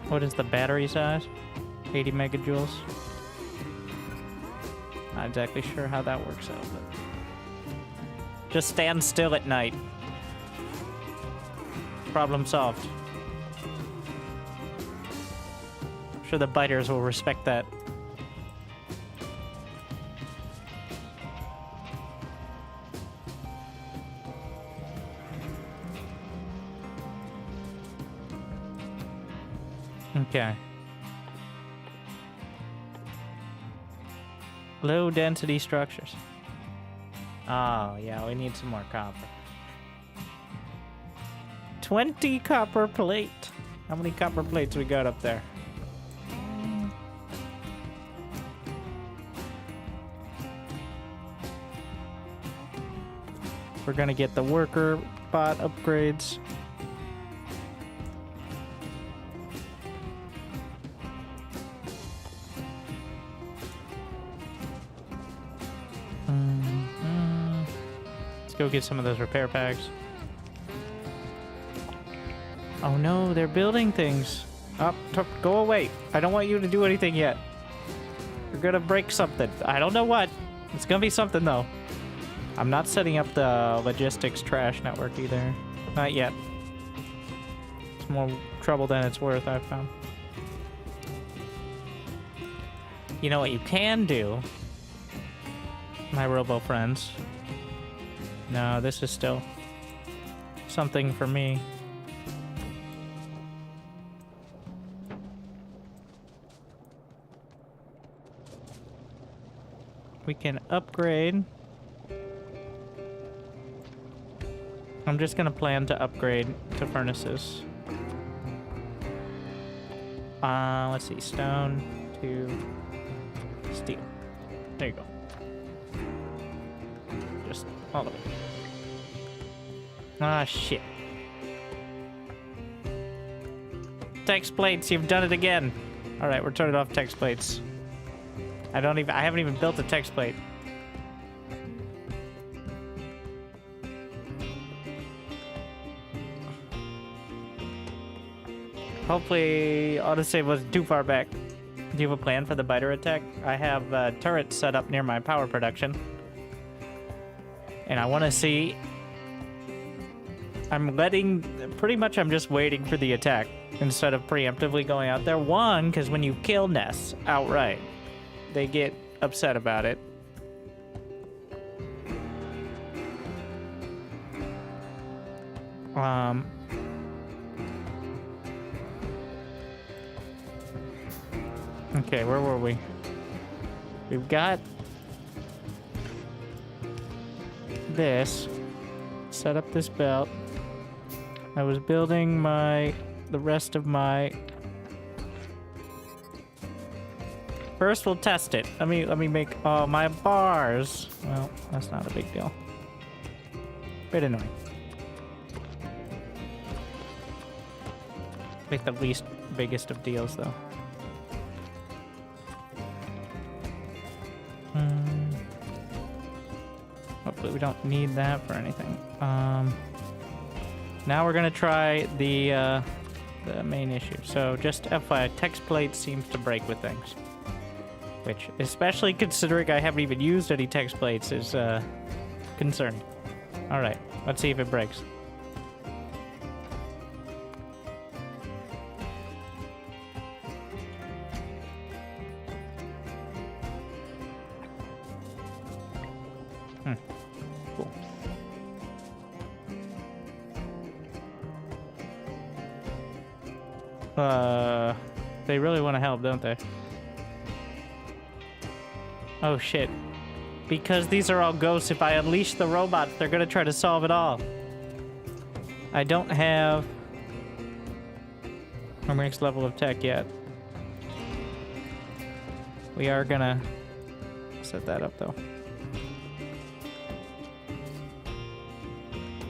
What is the battery size? 80 megajoules. Not exactly sure how that works out, but... Just stand still at night. Problem solved. I'm sure the biters will respect that. Okay. Low density structures. Oh, yeah, we need some more copper. 20 copper plate. How many copper plates we got up there? We're gonna get the worker bot upgrades. Let's go get some of those repair packs. Oh no, they're building things. Up, go away. I don't want you to do anything yet. You're gonna break something. I don't know what. It's gonna be something though. I'm not setting up the logistics trash network either. Not yet. It's more trouble than it's worth, I've found. You know what you can do, my robo friends? No, this is still something for me. We can upgrade. I'm just gonna plan to upgrade to furnaces. Let's see, stone to steel. There you go. Just all of it. Ah, shit. Text plates, you've done it again. All right, we're turning off text plates. I haven't even built a text plate. Hopefully, autosave wasn't too far back. Do you have a plan for the biter attack? I have turrets set up near my power production. And I want to see... Pretty much I'm just waiting for the attack instead of preemptively going out there. One, because when you kill nests outright, they get upset about it. Okay, where were we? We've got this. Set up this belt. I was building the rest of my... First, we'll test it. Let me make my bars. Well, that's not a big deal. Bit annoying. Make the least biggest of deals, though. Hopefully, we don't need that for anything. Now we're gonna try the main issue. So, just FYI, text plate seems to break with things. Which, especially considering I haven't even used any text plates, is concerning. Alright, let's see if it breaks. Cool. They really want to help, don't they? Oh shit. Because these are all ghosts, if I unleash the robots, they're gonna try to solve it all. I don't have our next level of tech yet. We are gonna set that up though.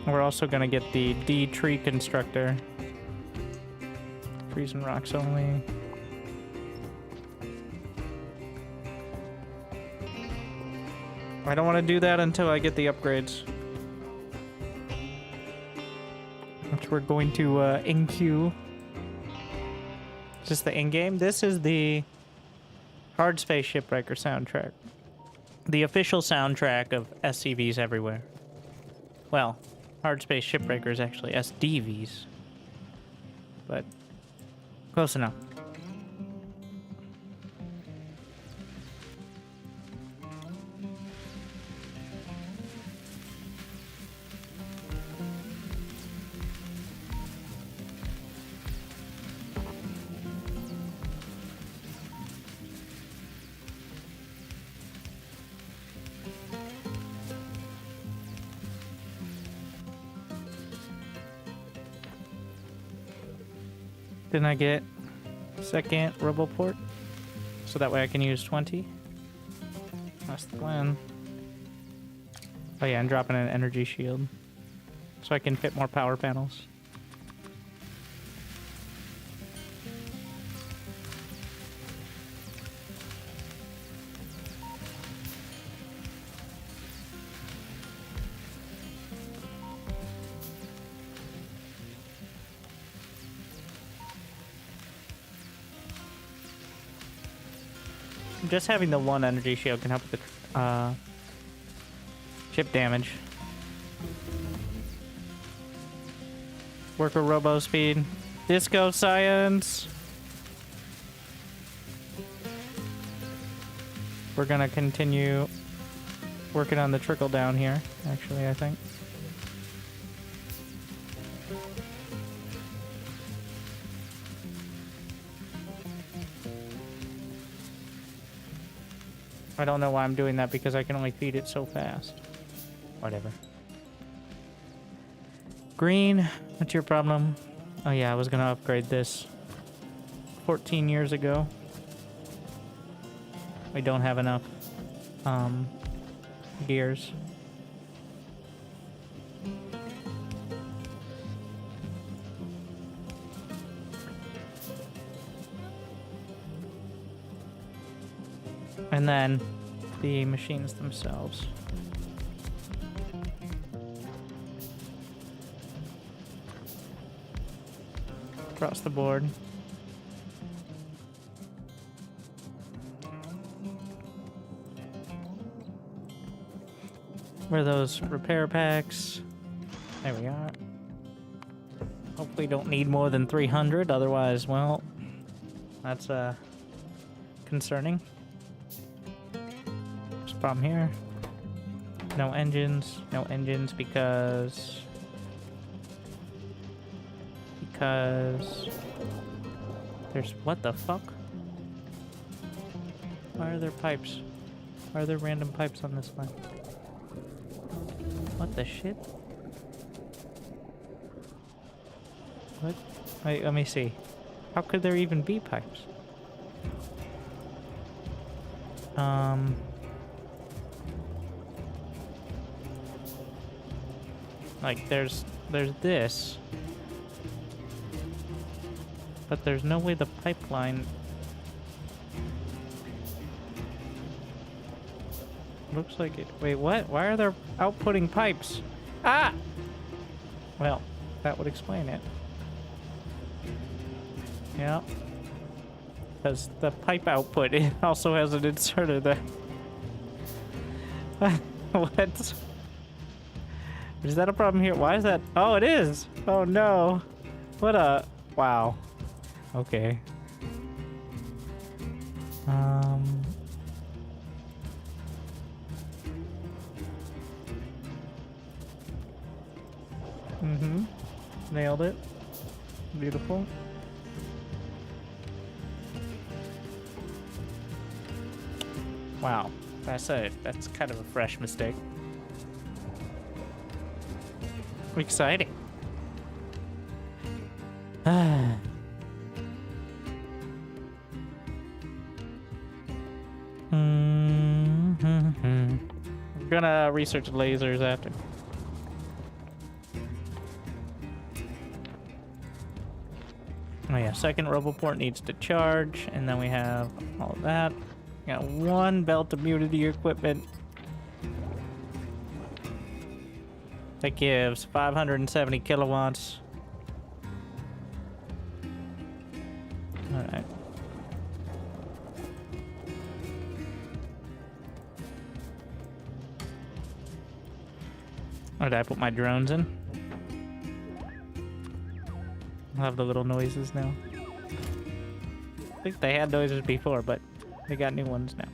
We're also gonna get the D tree constructor. Trees and rocks only. I don't want to do that until I get the upgrades. Which we're going to in-queue. Is this the in-game? This is the Hard Space Shipwrecker soundtrack. The official soundtrack of SCVs everywhere. Well, Hard Space Shipwrecker is actually SDVs. But close enough. Didn't I get second roboport? So that way I can use 20? That's the plan. Oh yeah, I'm dropping an energy shield. So I can fit more power panels. Just having the one energy shield can help with the chip damage. Worker robo speed. Disco science. We're gonna continue working on the trickle down here, actually, I think. I don't know why I'm doing that because I can only feed it so fast. Whatever. Green, what's your problem? Oh yeah, I was gonna upgrade this 14 years ago. We don't have enough gears. And then the machines themselves. Across the board. Where are those repair packs? There we are. Hopefully don't need more than 300, otherwise, well, that's concerning. There's a problem here. No engines. No engines because there's, what the fuck? Why are there pipes? Why are there random pipes on this line? What the shit? What? Wait, let me see. How could there even be pipes? Like there's this. But there's no way the pipeline looks like it. Wait, what? Why are there outputting pipes? Ah! Well, that would explain it. Yeah. Because the pipe output, it also has an inserter there. What? Is that a problem here? Why is that? Oh, it is! Oh no! What a... Wow. Okay. Nailed it. Beautiful. Wow. That's kind of a fresh mistake. Exciting. I'm gonna research lasers after. Oh yeah, second roboport needs to charge, and then we have all of that. We got one belt immunity equipment. That gives 570 kilowatts. Alright. Where did I put my drones in? I'll have the little noises now. I think they had noises before, but they got new ones now.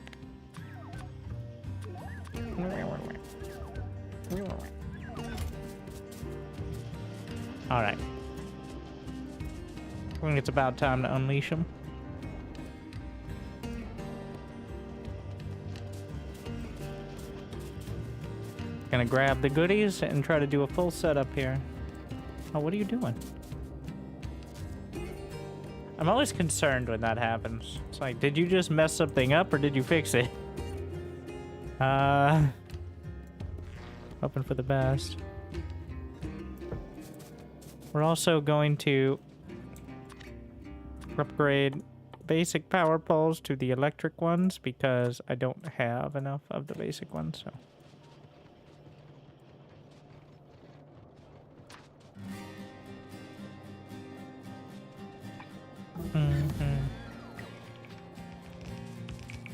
Alright. I think it's about time to unleash them. Gonna grab the goodies and try to do a full setup here. Oh, what are you doing? I'm always concerned when that happens. It's like, did you just mess something up or did you fix it? Hoping for the best. We're also going to upgrade basic power poles to the electric ones because I don't have enough of the basic ones, so.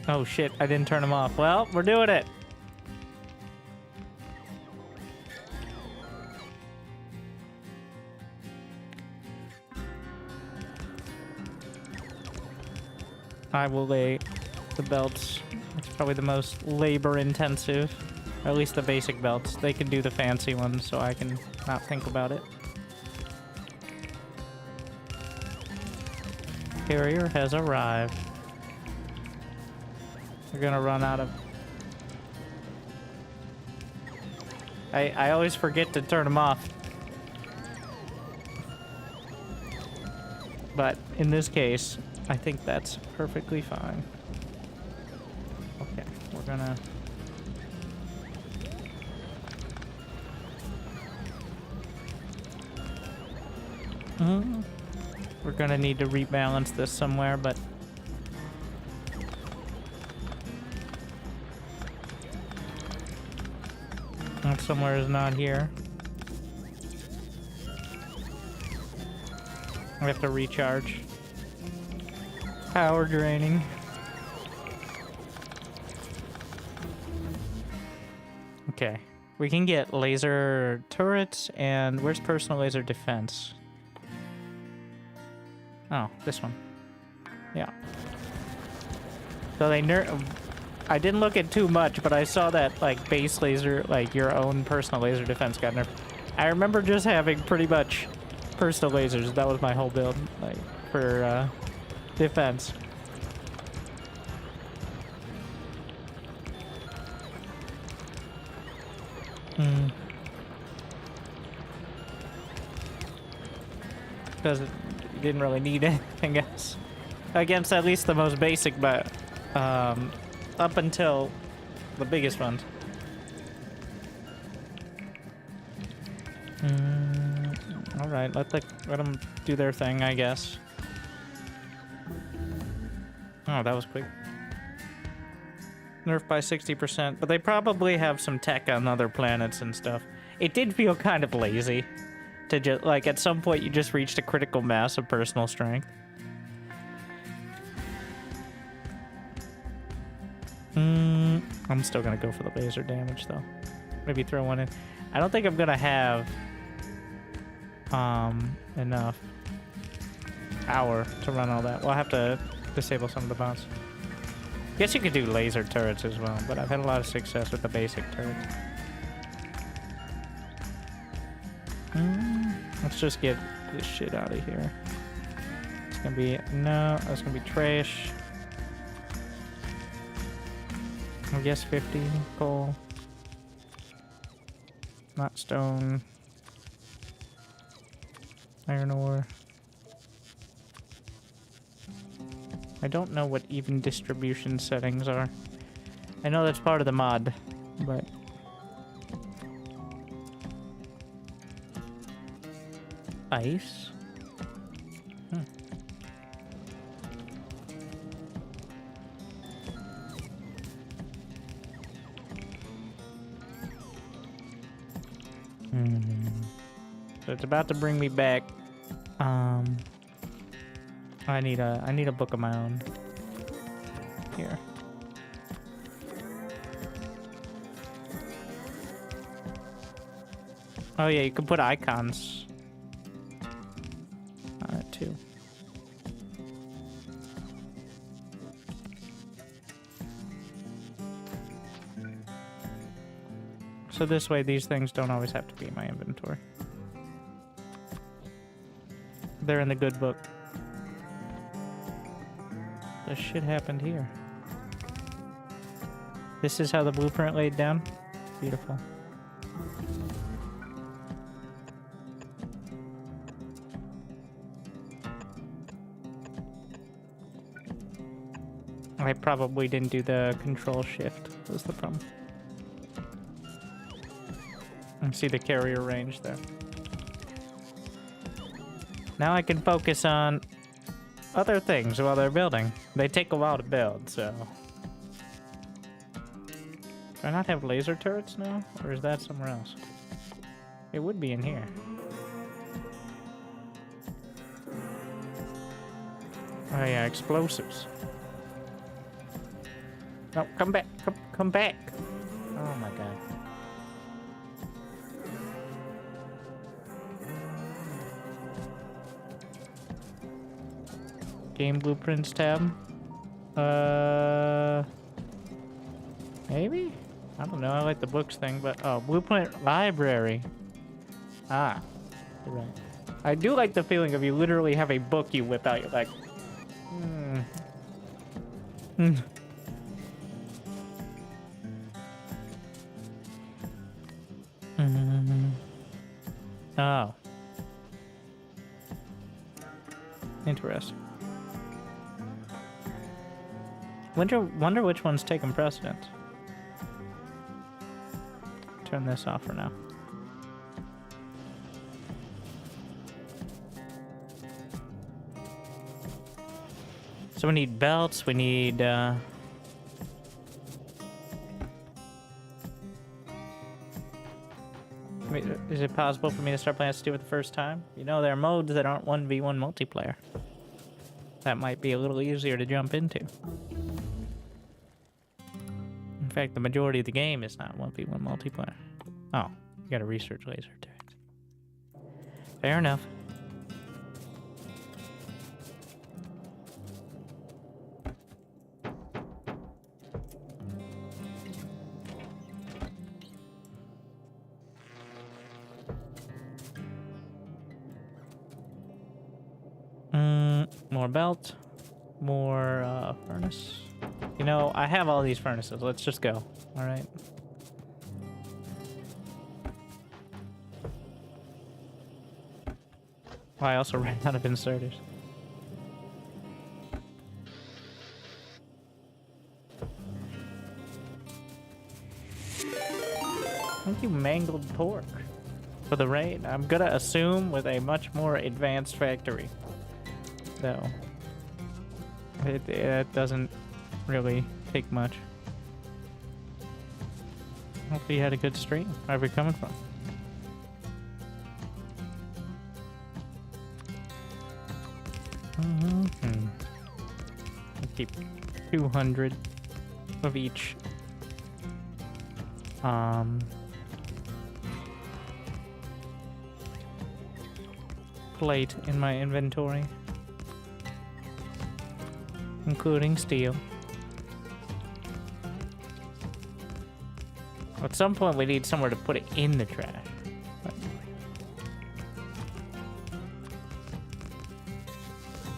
Oh shit, I didn't turn them off. Well, we're doing it. I will lay the belts. It's probably the most labor intensive. Or at least the basic belts. They can do the fancy ones, so I can not think about it. Carrier has arrived. We're gonna run out of... I always forget to turn them off. But in this case, I think that's perfectly fine. Okay, we're gonna... We're gonna need to rebalance this somewhere, but... that somewhere is not here. We have to recharge. Power draining. Okay. We can get laser turrets and where's personal laser defense? Oh, this one. Yeah. So they I didn't look at too much, but I saw that like base laser, like your own personal laser defense got nerfed. I remember just having pretty much personal lasers. That was my whole build, like for defense. Because it didn't really need anything else against at least the most basic, but up until the biggest ones. All right, let them do their thing, I guess. Oh, that was quick. Nerfed by 60%, but they probably have some tech on other planets and stuff. It did feel kind of lazy to just, like, at some point you just reached a critical mass of personal strength. I'm still gonna go for the laser damage, though. Maybe throw one in. I don't think I'm gonna have enough power to run all that. We'll have to disable some of the bots. Guess you could do laser turrets as well, but I've had a lot of success with the basic turrets. Let's just get this shit out of here. It's gonna be... no, that's gonna be trash. I guess 50 coal. Not stone. Iron ore. I don't know what even distribution settings are. I know that's part of the mod, but... ice? So it's about to bring me back. I need a book of my own. Here. Oh yeah, you can put icons on it too. So this way these things don't always have to be in my inventory. They're in the good book. The shit happened here. This is how the blueprint laid down. Beautiful. I probably didn't do the control shift, was the problem. And see the carrier range there. Now I can focus on other things while they're building. They take a while to build, so... Do I not have laser turrets now? Or is that somewhere else? It would be in here. Oh yeah, explosives. No, come back. Come back. Oh my god. Game blueprints tab. Maybe? I don't know. I like the books thing, but oh, blueprint library. Ah, you're right. I do like the feeling of you literally have a book you whip out. You're like, Oh. Interesting. Wonder which one's taking precedence. Turn this off for now. So we need belts, we need is it possible for me to start playing Steel for the first time? You know, there are modes that aren't 1v1 multiplayer. That might be a little easier to jump into. In fact, the majority of the game is not 1v1 multiplayer. Oh, you gotta research laser turrets. Fair enough. More belt, more furnace. You know, I have all these furnaces. Let's just go. All right. Oh, I also ran out of inserters. Thank you, mangled pork, for the raid. I'm gonna assume with a much more advanced factory. Though it doesn't really take much. Hopefully you had a good stream, wherever you're coming from. I'll keep 200 of each. Plate in my inventory, including steel. At some point we need somewhere to put it in the trash.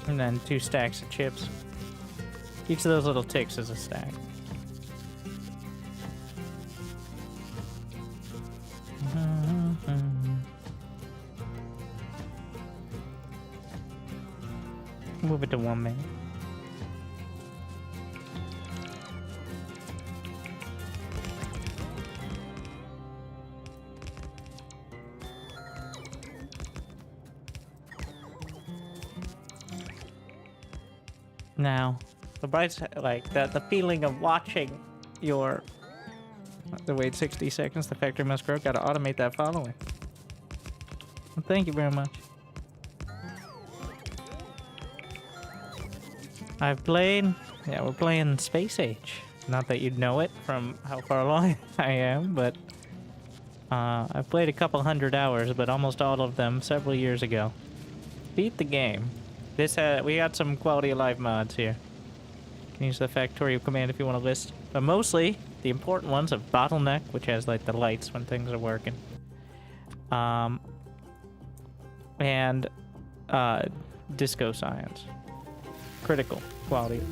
And then 2 stacks of chips. Each of those little ticks is a stack. Move it to 1 minute. Now, the bright side, like the feeling of watching your wait 60 seconds, the factory must grow. Gotta automate that following. Well, thank you very much. I've played, yeah, we're playing Space Age. Not that you'd know it from how far along I am, but I've played a couple 100 hours, but almost all of them several years ago. Beat the game. This we got some quality of life mods here. You can use the Factorio command if you want to list, but mostly the important ones of bottleneck, which has like the lights when things are working, and disco science. Critical quality,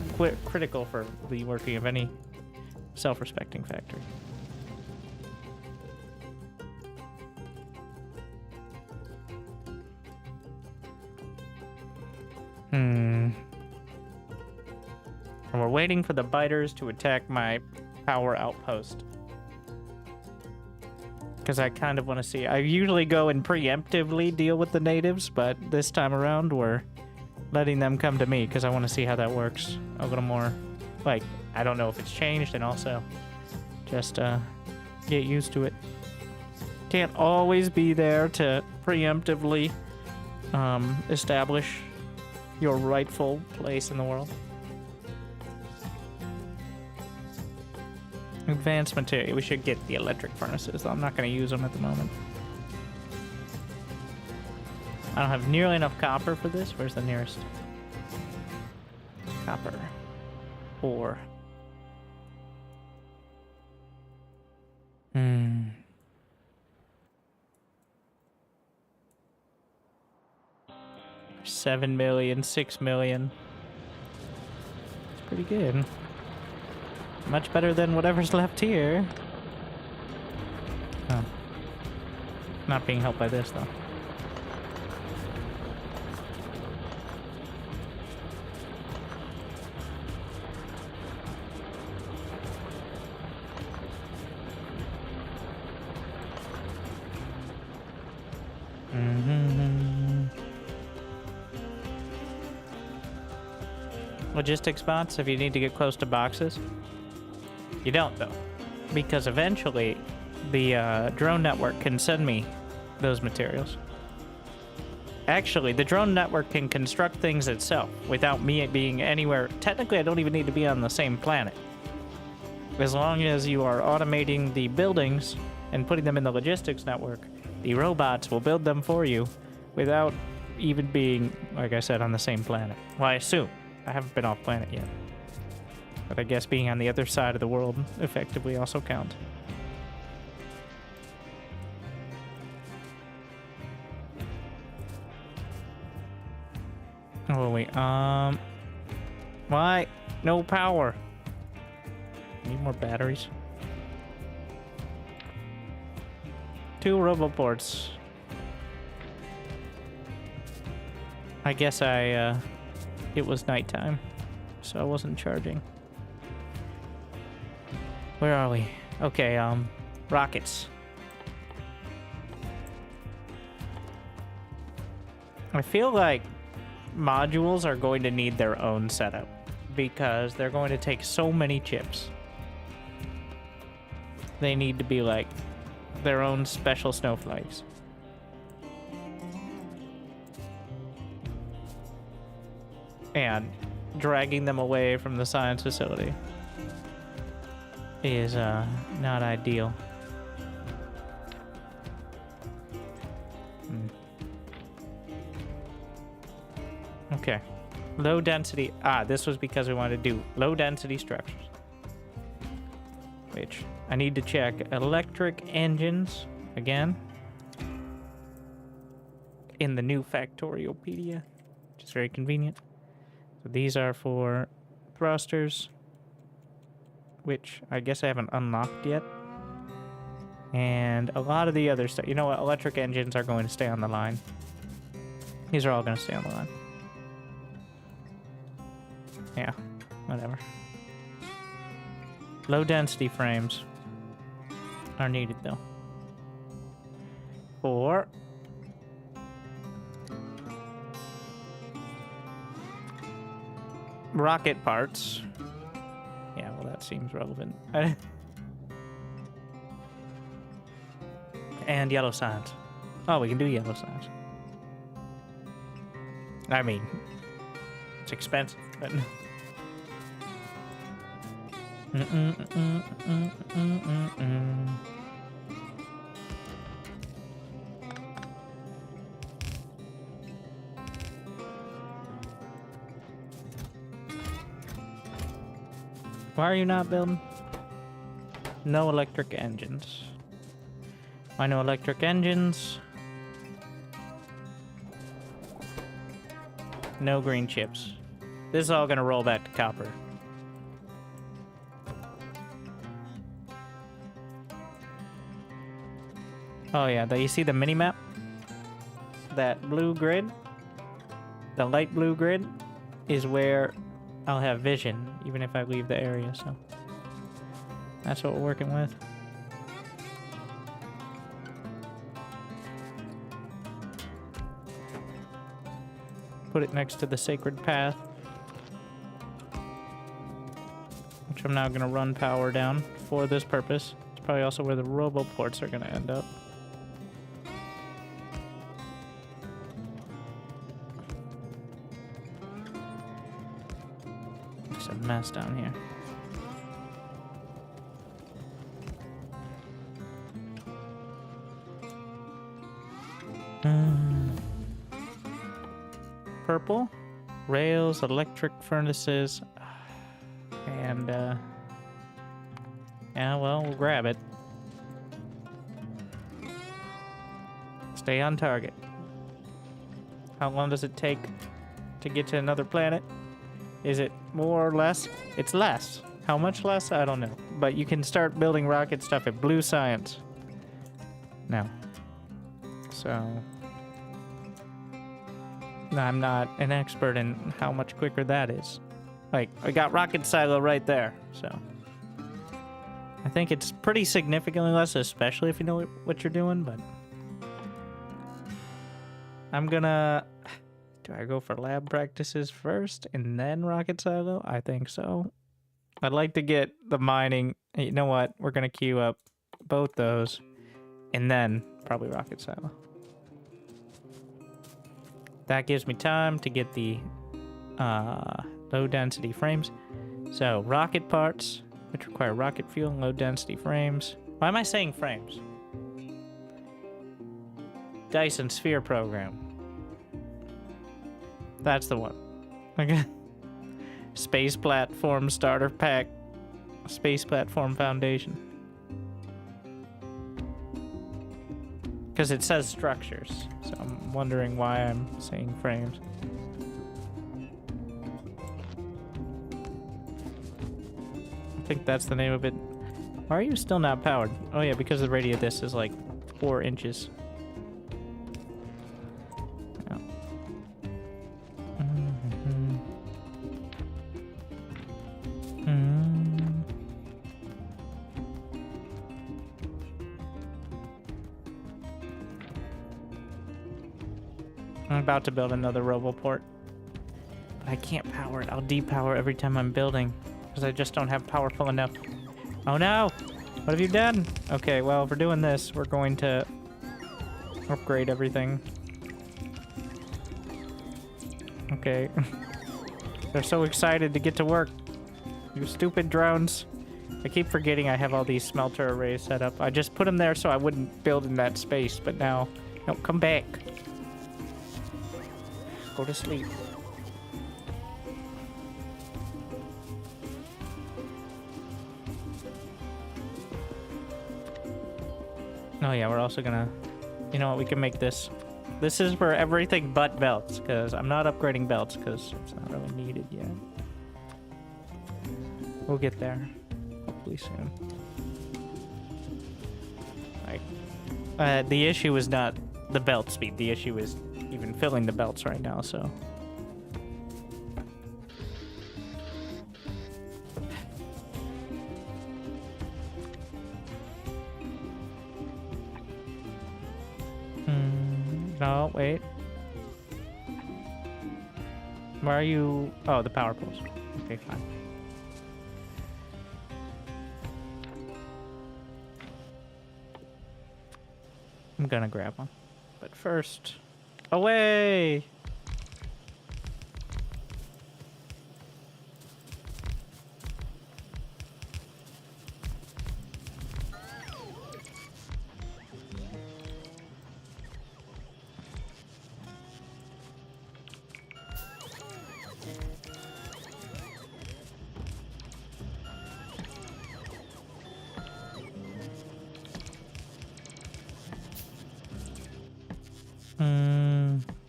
critical for the working of any self-respecting factory. And we're waiting for the biters to attack my power outpost. Because I kind of want to see. I usually go and preemptively deal with the natives, but this time around we're letting them come to me because I want to see how that works a little more. Like, I don't know if it's changed, and also just get used to it. Can't always be there to preemptively establish your rightful place in the world. Advanced material. We should get the electric furnaces, though I'm not going to use them at the moment. I don't have nearly enough copper for this. Where's the nearest? Copper. Ore. Hmm. $7 million, $6 million. It's pretty good. Much better than whatever's left here. Oh. Not being helped by this, though. Logistics bots, if you need to get close to boxes. You don't, though, because eventually the drone network can send me those materials. Actually, the drone network can construct things itself without me being anywhere. Technically, I don't even need to be on the same planet. As long as you are automating the buildings and putting them in the logistics network, the robots will build them for you without even being, like I said, on the same planet. Well, I assume. I haven't been off planet yet. But I guess being on the other side of the world effectively also counts. Oh, wait. Why? No power. Need more batteries. 2 roboports. I guess it was nighttime, so I wasn't charging. Where are we? Okay, rockets. I feel like modules are going to need their own setup because they're going to take so many chips. They need to be like their own special snowflakes. And dragging them away from the science facility is not ideal. Okay. Low density. This was because we wanted to do low density structures. Which I need to check. Electric engines again in the new Factoriopedia, which is very convenient. So these are for thrusters, which I guess I haven't unlocked yet. And a lot of the other stuff. You know what? Electric engines are going to stay on the line. These are all going to stay on the line. Yeah, whatever. Low density frames are needed though. For rocket parts. Yeah, well, that seems relevant. And yellow signs. Oh, we can do yellow signs. I mean, it's expensive, but... Why are you not building? No electric engines. Why no electric engines? No green chips. This is all gonna roll back to copper. Oh yeah, you see the mini-map? That blue grid? The light blue grid is where I'll have vision even if I leave the area, so that's what we're working with. Put it next to the sacred path, which I'm now going to run power down for this purpose. It's probably also where the roboports are going to end up. It's a mess down here. Purple, rails, electric furnaces, and yeah, well, we'll grab it. Stay on target. How long does it take to get to another planet? Is it more or less? It's less. How much less? I don't know. But you can start building rocket stuff at Blue Science now. So I'm not an expert in how much quicker that is. Like, I got rocket silo right there, so I think it's pretty significantly less, especially if you know what you're doing, but I'm gonna... Do I go for lab practices first and then rocket silo? I think so. I'd like to get the mining... You know what? We're gonna queue up both those and then probably rocket silo. That gives me time to get the low density frames. So rocket parts, which require rocket fuel and low density frames. Why am I saying frames? Dyson Sphere program. That's the one. Okay. Space platform starter pack. Space platform foundation. Because it says structures, so I'm wondering why I'm saying frames. I think that's the name of it. Why are you still not powered? Oh yeah, because the radius of this is like 4 inches. Oh. I'm about to build another roboport, but I can't power it. I'll depower every time I'm building because I just don't have powerful enough. Oh no! What have you done? Okay, well, if we're doing this, we're going to upgrade everything. Okay. They're so excited to get to work. You stupid drones. I keep forgetting I have all these smelter arrays set up. I just put them there so I wouldn't build in that space, but now... No, come back. Go to sleep. Oh yeah, we're also gonna... You know what, we can make this. This is for everything but belts, because I'm not upgrading belts, because it's not really needed yet. We'll get there. Hopefully soon. Like, the issue is not the belt speed. The issue is even filling the belts right now, so... No, wait. Where are you? Oh, the power poles. Okay, fine. I'm gonna grab one. But first... Away!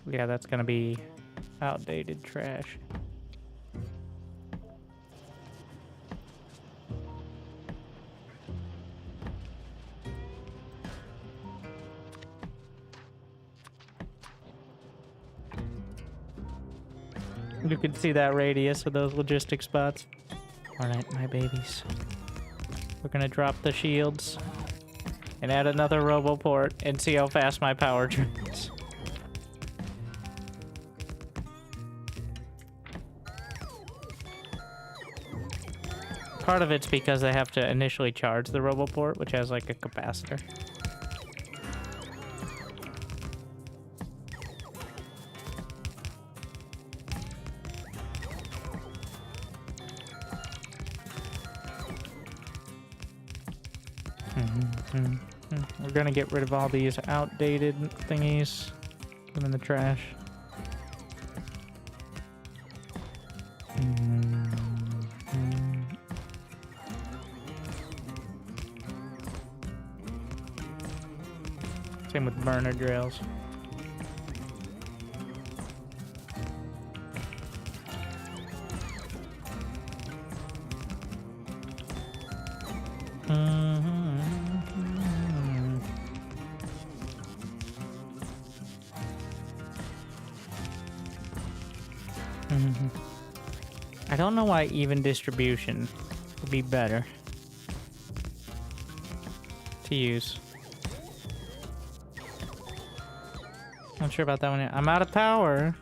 Yeah, that's gonna be outdated trash. You can see that radius of those logistic spots. Alright, my babies. We're gonna drop the shields and add another roboport and see how fast my power drains. Part of it's because they have to initially charge the roboport, which has like a capacitor. We're gonna get rid of all these outdated thingies. Put them in the trash. Same with burner drills. I don't know why even distribution would be better to use. Not sure about that one yet. I'm out of power.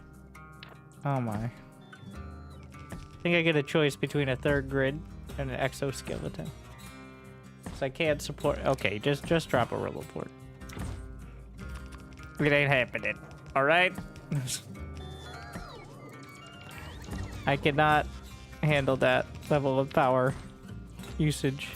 Oh my. I think I get a choice between a third grid and an exoskeleton. So I can't support. Okay, just drop a roboport. It ain't happening. Alright? I cannot handle that level of power usage.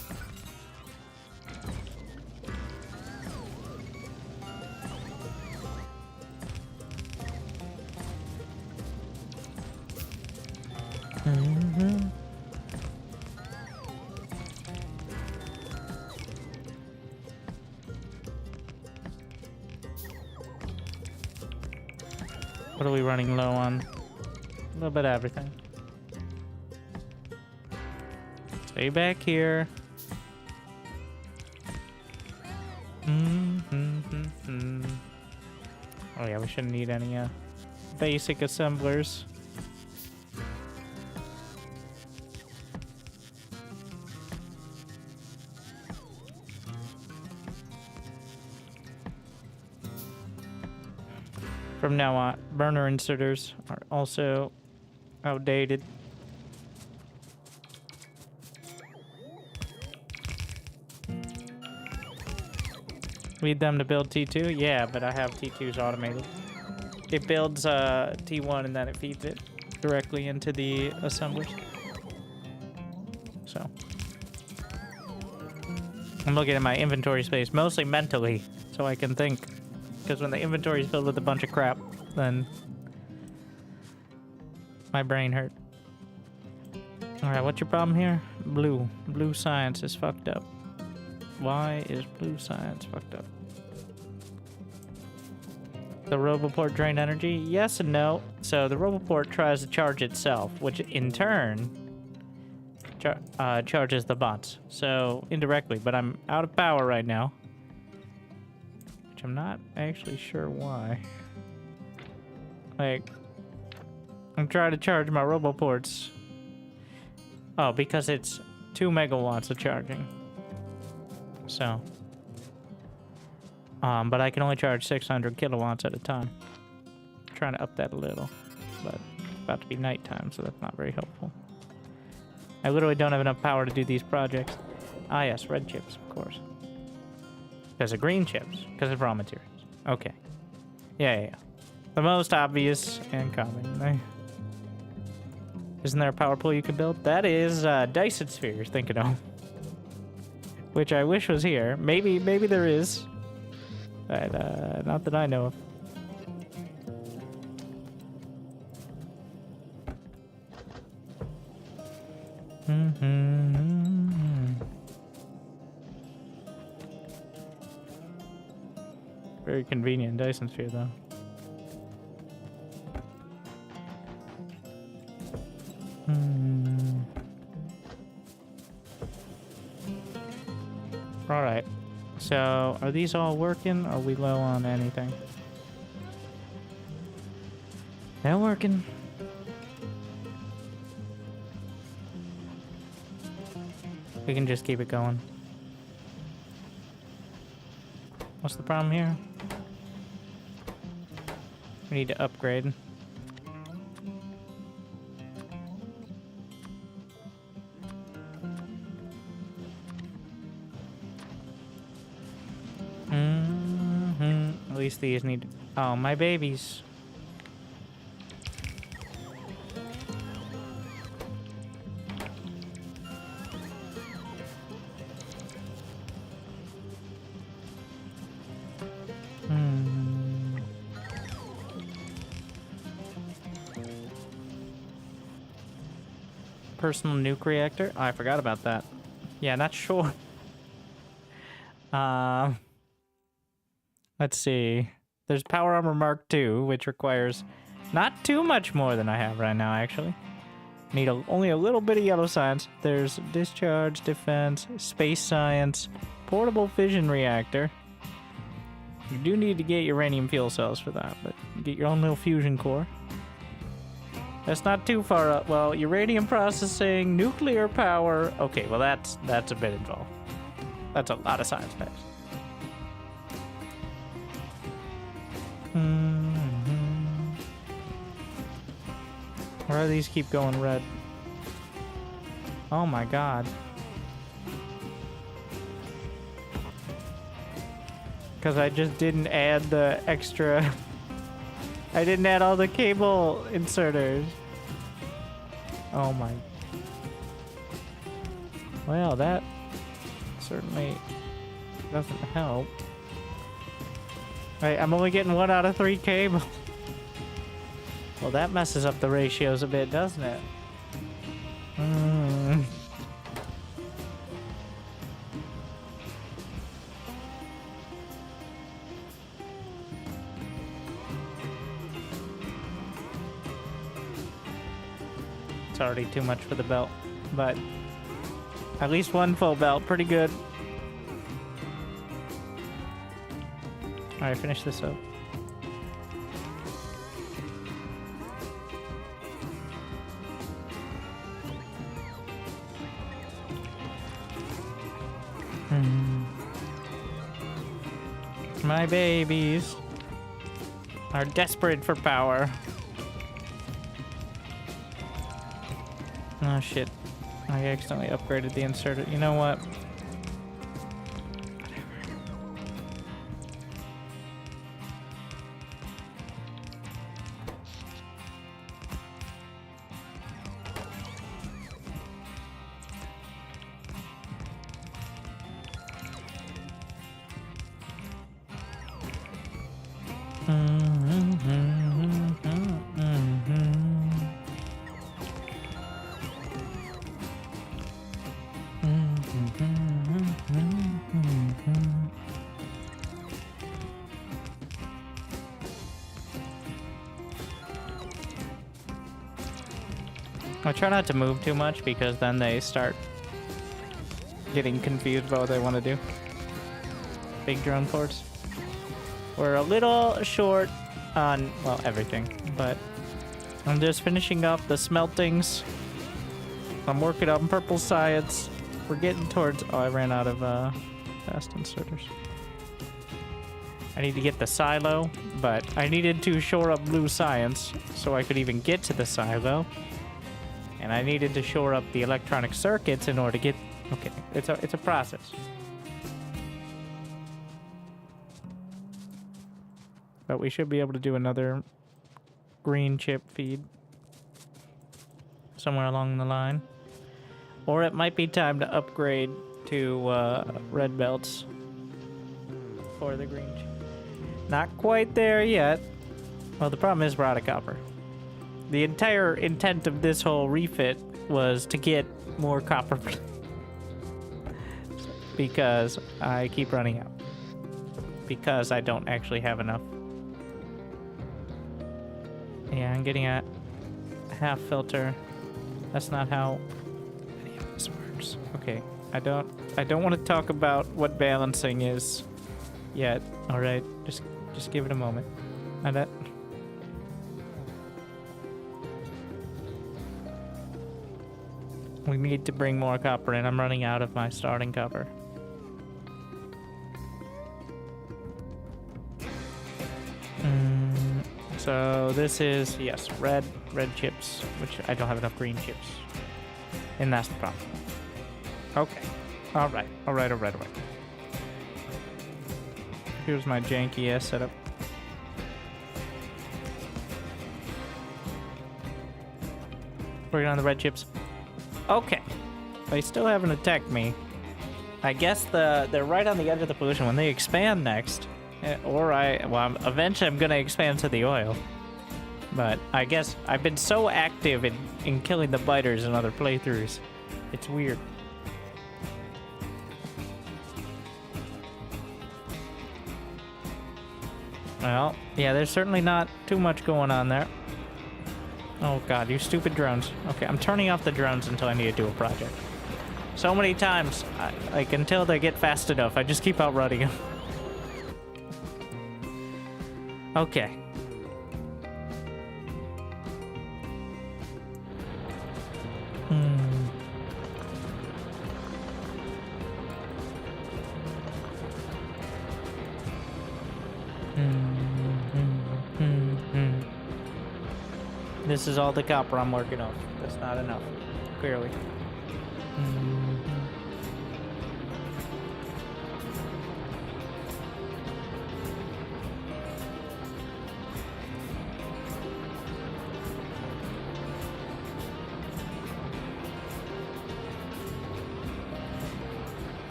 What are we running low on? A little bit of everything. Stay back here. Oh yeah, we shouldn't need any basic assemblers. From now on, burner inserters are also outdated. Need them to build T2? Yeah, but I have T2s automated. It builds T1 and then it feeds it directly into the assemblers. So I'm looking at my inventory space, mostly mentally, so I can think. Because when the inventory is filled with a bunch of crap, then my brain hurt. Alright, what's your problem here? Blue. Blue science is fucked up. Why is blue science fucked up? The roboport drain energy? Yes and no. So the roboport tries to charge itself, which in turn charges the bots. So indirectly, but I'm out of power right now. Which I'm not actually sure why. Like, I'm trying to charge my roboports. Oh, because it's 2 megawatts of charging. So, but I can only charge 600 kilowatts at a time. I'm trying to up that a little, but it's about to be nighttime, so that's not very helpful. I literally don't have enough power to do these projects. Ah, yes, red chips, of course. Because of green chips, because of raw materials. Okay. Yeah. The most obvious and common. Isn't there a power pool you can build? That is Dyson spheres, thinking of. Which I wish was here. Maybe there is. But not that I know of. Very convenient Dyson sphere, though. Alright. So, are these all working? Are we low on anything? They're working. We can just keep it going. What's the problem here? We need to upgrade. At least these need... Oh, my babies. Personal nuke reactor? Oh, I forgot about that. Yeah, not sure. Let's see. There's Power Armor Mark II, which requires not too much more than I have right now, actually. Need only a little bit of yellow science. There's Discharge, Defense, Space Science, Portable Fission Reactor. You do need to get uranium fuel cells for that, but get your own little fusion core. That's not too far up. Well, uranium processing, nuclear power. Okay, well that's a bit involved. That's a lot of science packs. Why do these keep going red? Oh my god. Because I just didn't add the extra... I didn't add all the cable inserters. Oh my... Well, that certainly doesn't help. Right, I'm only getting 1 out of 3 cable. Well, that messes up the ratios a bit, doesn't it? It's already too much for the belt, but at least 1 full belt, pretty good. Alright, finish this up. My babies are desperate for power. Oh shit. I accidentally upgraded the inserter. You know what? I try not to move too much because then they start getting confused about what they want to do. Big drone ports. We're a little short on, well, everything, but I'm just finishing up the smeltings. I'm working on purple science. We're getting towards, oh, I ran out of fast inserters. I need to get the silo, but I needed to shore up blue science so I could even get to the silo. And I needed to shore up the electronic circuits in order to get... Okay, it's a process. But we should be able to do another green chip feed somewhere along the line. Or it might be time to upgrade to red belts for the green chip. Not quite there yet. Well, the problem is we're out of copper. The entire intent of this whole refit was to get more copper because I keep running out. Because I don't actually have enough. Yeah, I'm getting a half filter. That's not how any of this works. Okay, I don't want to talk about what balancing is yet. All right, just give it a moment. We need to bring more copper in. I'm running out of my starting copper. So this is, yes, red chips, which I don't have enough green chips. And that's the problem. Okay. All right. Here's my janky ass setup. Working on the red chips. Okay. They still haven't attacked me. I guess they're right on the edge of the pollution. When they expand next, eventually I'm gonna expand to the oil. But I guess I've been so active in killing the biters in other playthroughs. It's weird. Well, yeah, there's certainly not too much going on there. Oh god, you stupid drones. Okay, I'm turning off the drones until I need to do a project. So many times, like until they get fast enough, I just keep outrunning them. Okay. This is all the copper I'm working on. That's not enough, clearly.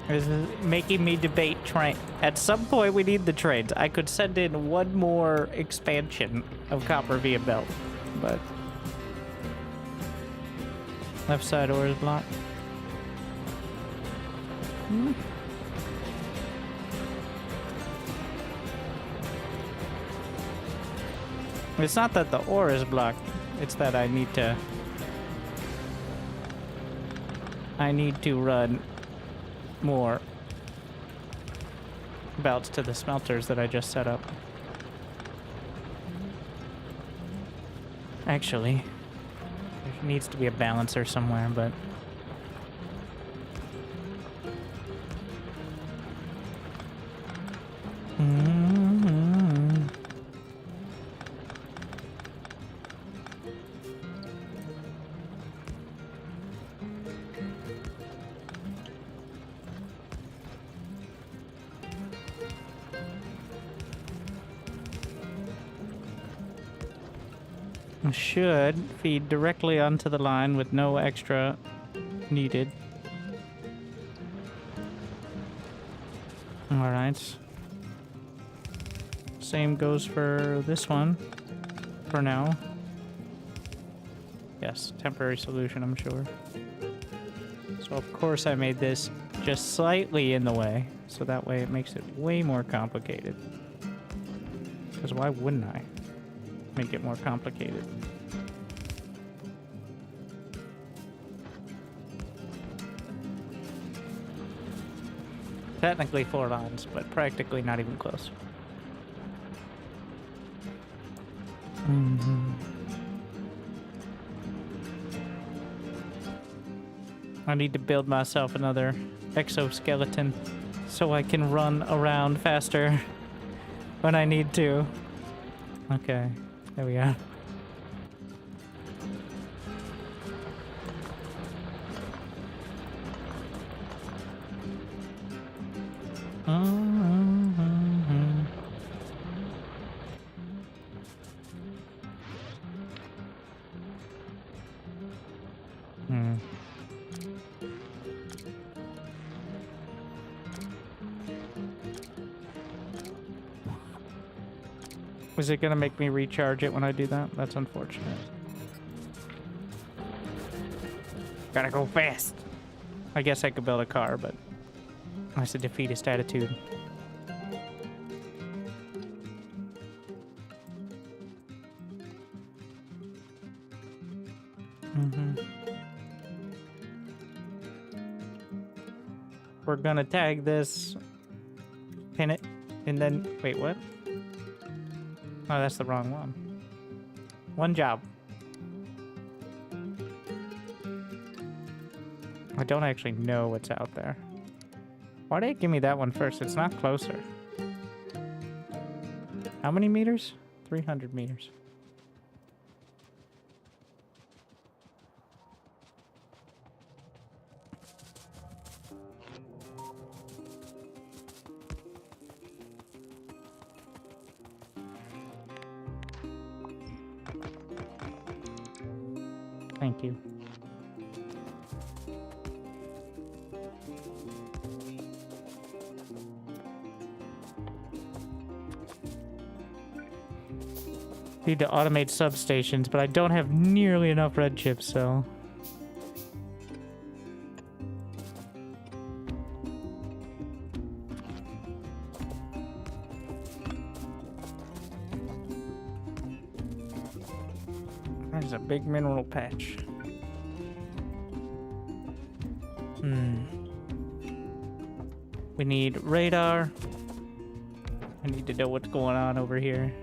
This is making me debate train. At some point, we need the trains. I could send in one more expansion of copper via belt, but left side ore is blocked. It's not that the ore is blocked. It's that I need to run more belts to the smelters that I just set up. Actually, there needs to be a balancer somewhere, but should feed directly onto the line with no extra needed. Alright. Same goes for this one for now. Yes, temporary solution, I'm sure. So of course I made this just slightly in the way, so that way it makes it way more complicated. Because why wouldn't I make it more complicated? Technically 4 lines, but practically not even close. I need to build myself another exoskeleton so I can run around faster when I need to. Okay, there we are. Is it gonna make me recharge it when I do that? That's unfortunate. Gotta go fast. I guess I could build a car, but that's a defeatist attitude. We're gonna tag this, pin it, and then wait, what? Oh, that's the wrong one. One job. I don't actually know what's out there. Why did it give me that one first? It's not closer. How many meters? 300 meters. Thank you. Need to automate substations, but I don't have nearly enough red chips, so... There's a big mineral patch. We need radar. I need to know what's going on over here.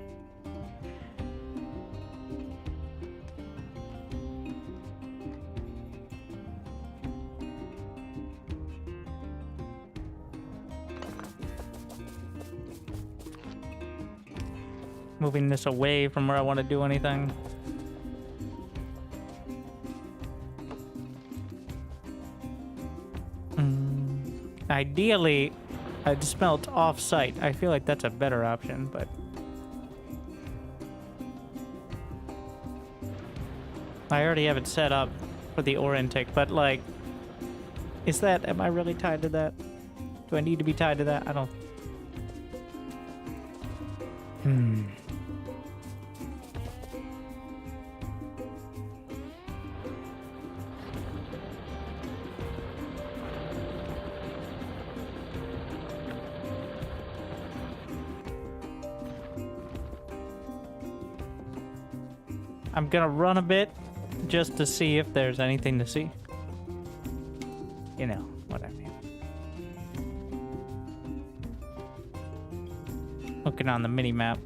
Moving this away from where I want to do anything. Ideally, I'd smelt off-site. I feel like that's a better option, but... I already have it set up for the ore intake, but like... Is that... Am I really tied to that? Do I need to be tied to that? I don't... I'm gonna run a bit just to see if there's anything to see. You know what I mean. Looking on the mini map.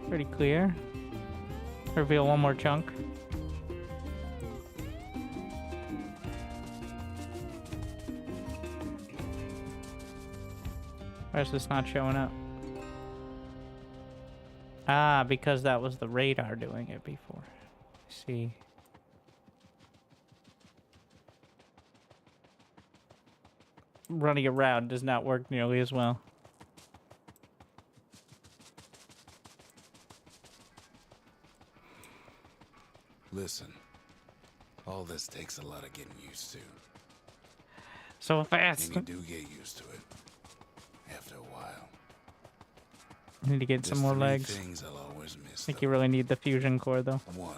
Pretty clear. Reveal one more chunk. Why is this not showing up? Ah, because that was the radar doing it before. I see. Running around does not work nearly as well. Listen, all this takes a lot of getting used to. So fast. And you do get used to it after a while. I need to get some more legs. Things I'll always miss, I think you really need the fusion core, though. 1,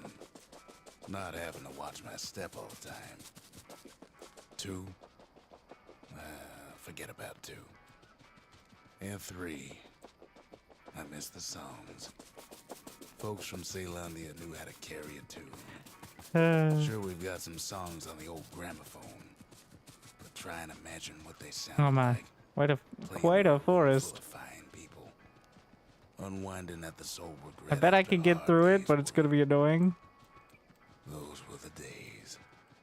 not having to watch my step all the time. 2, forget about 2. And 3, I miss the songs. Folks from Ceylondia knew how to carry a tune. Sure, we've got some songs on the old gramophone, but try and imagine what they sound oh my, like. Quite a forest. Fine people, unwinding at the sober. I bet I could get through it, but it's gonna be annoying. Those were the days.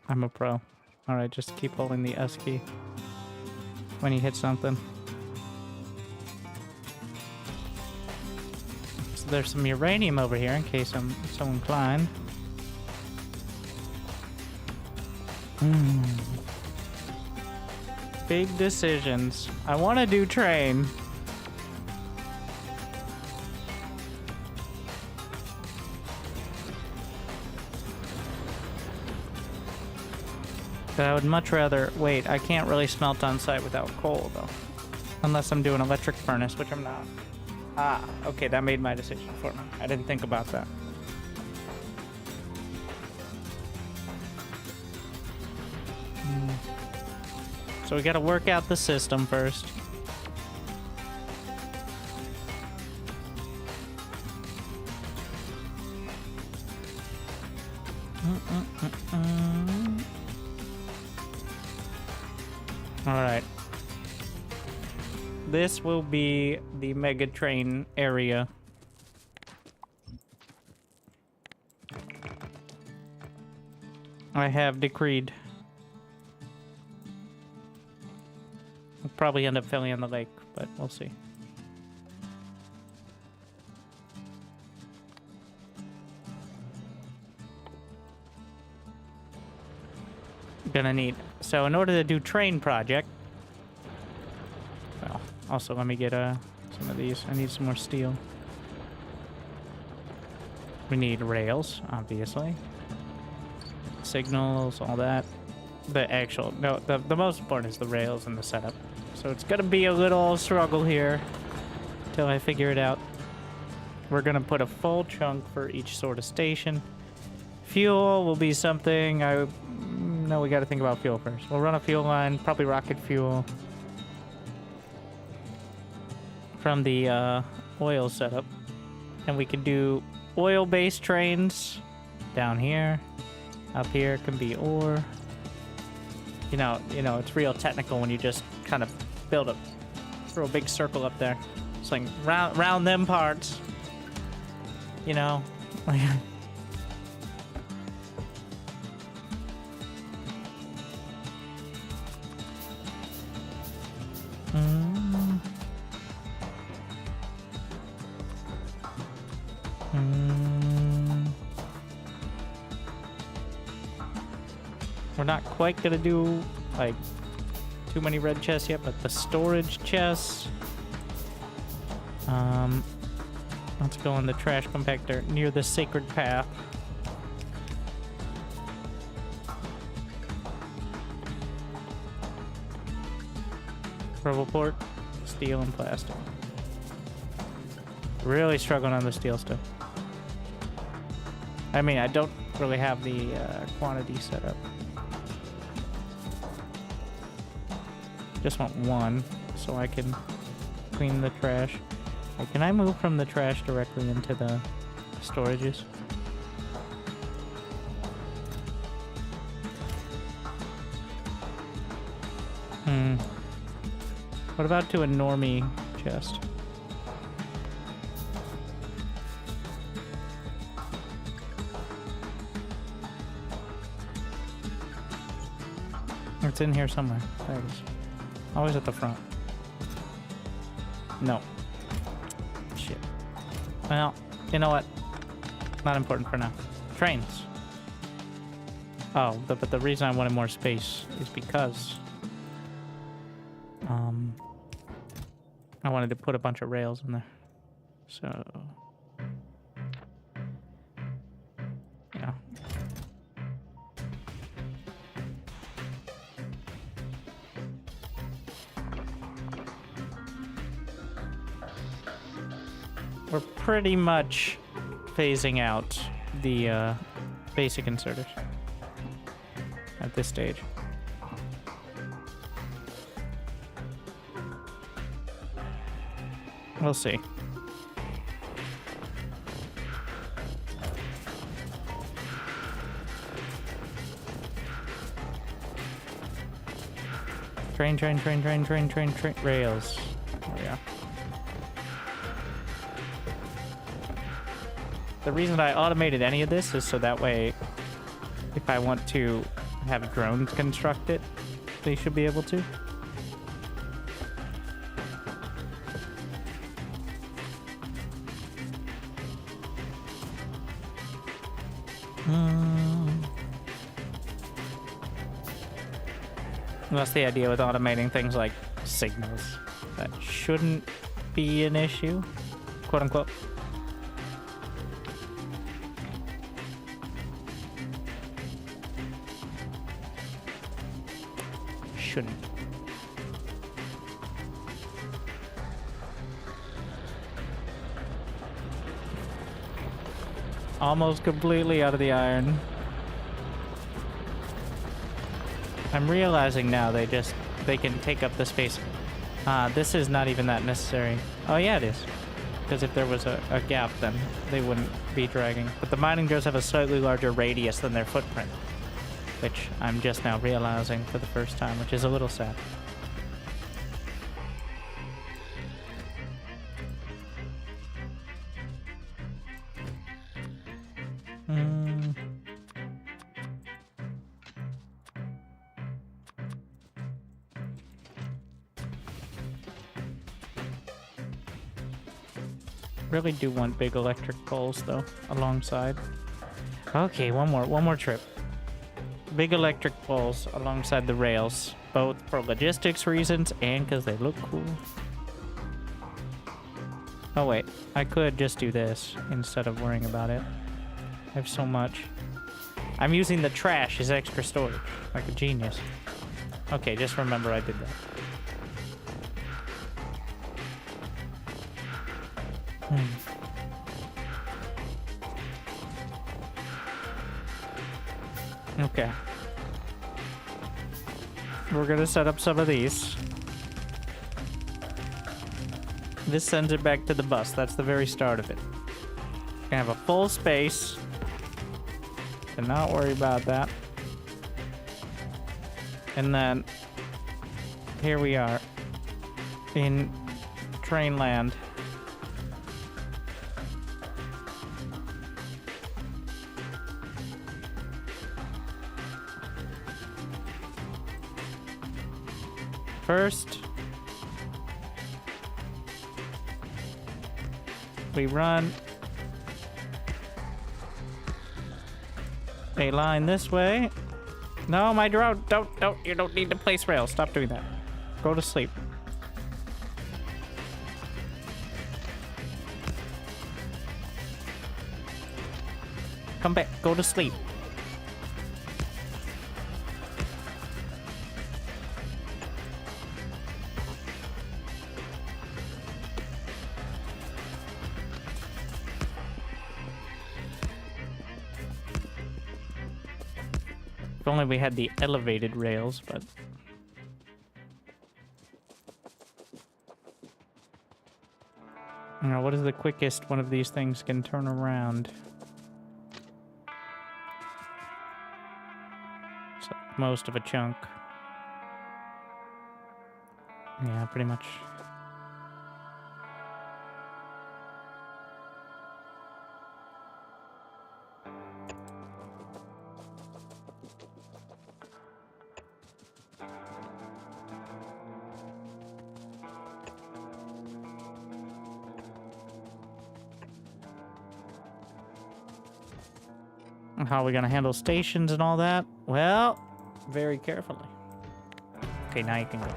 I'm a pro. All right, just keep holding the S key when you hit something. So there's some uranium over here in case I'm so inclined. Big decisions. I want to do train. But I would much rather... Wait, I can't really smelt on site without coal, though. Unless I'm doing electric furnace, which I'm not. Ah, okay, that made my decision for me. I didn't think about that. So we gotta work out the system first. All right. This will be the mega train area. I have decreed. I'll probably end up filling in the lake, but we'll see. Gonna need... So in order to do train project... Well, also let me get some of these. I need some more steel. We need rails, obviously. Signals, all that. The actual... No, the most important is the rails and the setup. So it's gonna be a little struggle here till I figure it out. We're gonna put a full chunk for each sort of station. Fuel will be something no, we gotta think about fuel first. We'll run a fuel line, probably rocket fuel from the oil setup. And we can do oil-based trains down here. Up here can be ore. You know, it's real technical when you just kind of throw a big circle up there. It's like round them parts. You know? We're not quite gonna do like too many red chests yet, but the storage chests. Let's go in the trash compactor near the sacred path. Purple port, steel and plastic. Really struggling on the steel stuff. I mean, I don't really have the quantity set up. Just want one so I can clean the trash. Hey, can I move from the trash directly into the storages? What about to a normie chest? It's in here somewhere. There it is. Always at the front. No. Shit. Well, you know what? Not important for now. Trains. Oh, but the reason I wanted more space is because I wanted to put a bunch of rails in there. So yeah. We're pretty much phasing out the basic inserters at this stage. We'll see. Train, rails. There we go. The reason I automated any of this is so that way, if I want to have drones construct it, they should be able to. That's the idea with automating things like signals. That shouldn't be an issue, quote unquote. Shouldn't. Almost completely out of the iron. I'm realizing now they can take up the space. This is not even that necessary. Oh yeah, it is. Because if there was a gap, then they wouldn't be dragging. But the mining drones have a slightly larger radius than their footprint, which I'm just now realizing for the first time, which is a little sad. Really do want big electric poles though, alongside. Okay, one more trip. Big electric poles alongside the rails, both for logistics reasons and because they look cool. Oh wait, I could just do this instead of worrying about it. I have so much. I'm using the trash as extra storage, like a genius. Okay, just remember I did that. Okay. We're gonna set up some of these. This sends it back to the bus. That's the very start of it. Gonna have a full space. So not worry about that. And then here we are in train land. First, we run a line this way. No, my drone, don't, you don't need to place rails. Stop doing that. Go to sleep. Come back, go to sleep. If only we had the elevated rails, but... Now, what is the quickest one of these things can turn around? It's like most of a chunk. Yeah, pretty much. How are we gonna handle stations and all that? Well, very carefully. Okay, now you can go.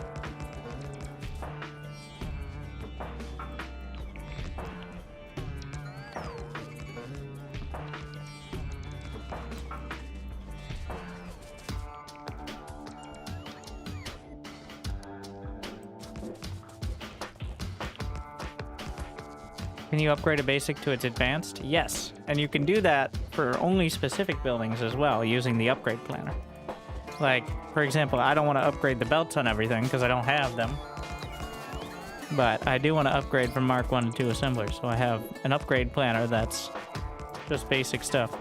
Can you upgrade a basic to its advanced? Yes, and you can do that for only specific buildings as well, using the upgrade planner. Like, for example, I don't want to upgrade the belts on everything because I don't have them. But I do want to upgrade from Mark 1 to 2 assemblers, so I have an upgrade planner that's just basic stuff.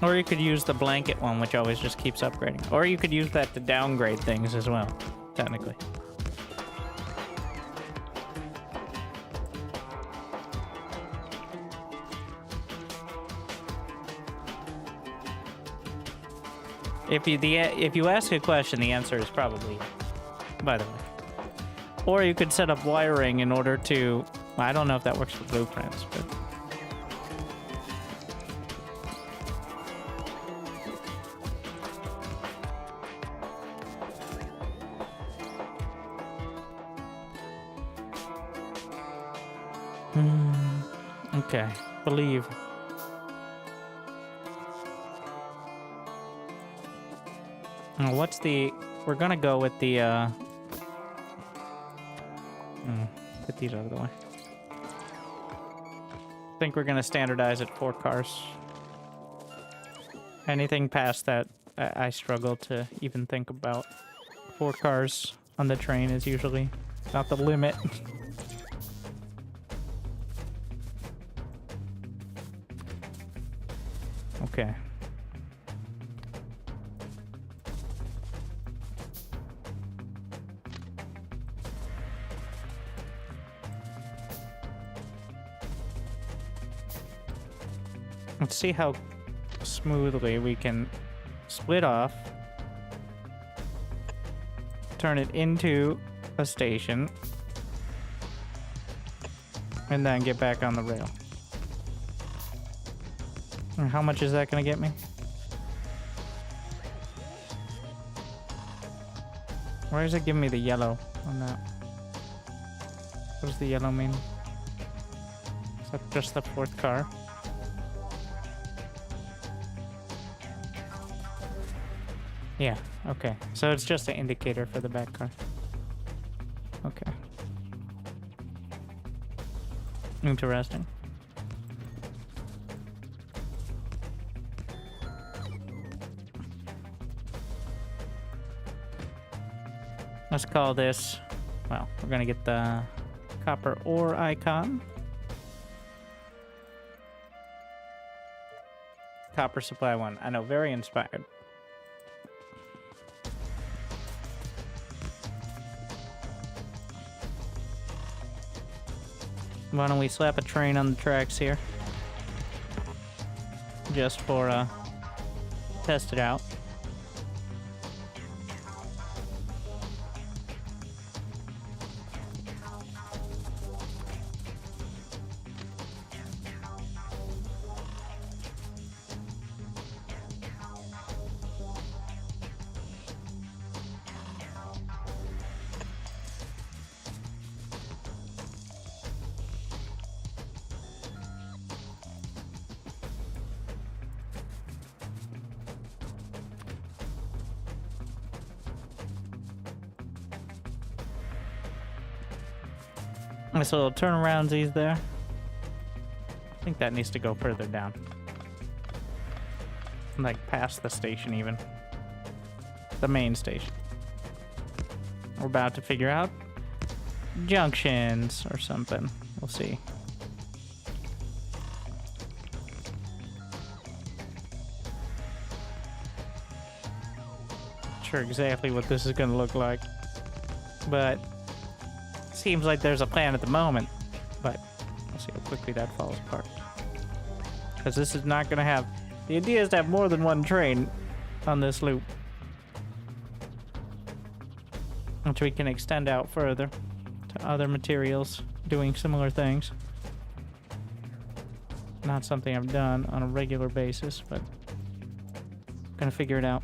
Or you could use the blanket one, which always just keeps upgrading. Or you could use that to downgrade things as well, technically. If you ask a question, the answer is probably yes, by the way. Or you could set up wiring in order to... Well, I don't know if that works for blueprints, but... Okay, believe. What's the... We're gonna go with the, put these out of the way. I think we're gonna standardize at 4 cars. Anything past that, I struggle to even think about. 4 cars on the train is usually not the limit. Okay. Let's see how smoothly we can split off, turn it into a station, And then get back on the rail. And how much is that gonna get me? Why is it giving me the yellow on that? What does the yellow mean? Is that just the fourth car? Yeah, okay. So it's just an indicator for the back car. Okay. Interesting. Let's call this, well, we're gonna get the copper ore icon. Copper supply 1. I know, very inspired. Why don't we slap a train on the tracks here? Just for, test it out. Nice little turnaroundsies there. I think that needs to go further down. Like past the station even. The main station. We're about to figure out junctions or something. We'll see. Not sure exactly what this is going to look like. But seems like there's a plan at the moment, but we'll see how quickly that falls apart. Because this is not going to have... The idea is to have more than one train on this loop, which we can extend out further to other materials doing similar things. Not something I've done on a regular basis, but gonna figure it out.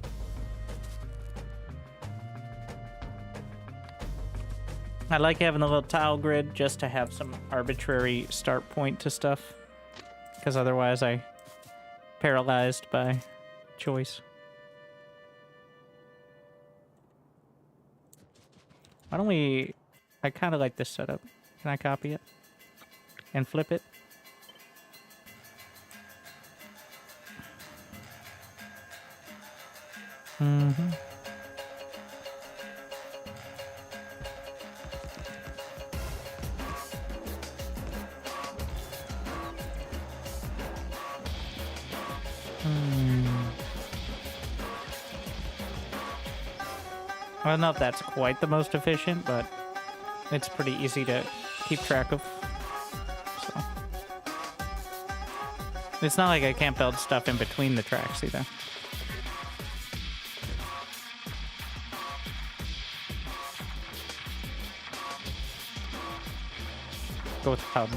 I like having the little tile grid just to have some arbitrary start point to stuff, because otherwise I paralyzed by choice. Why don't we... I kind of like this setup. Can I copy it and flip it? Mm-hmm. I don't know if that's quite the most efficient, but it's pretty easy to keep track of. So it's not like I can't build stuff in between the tracks either. Go with hub.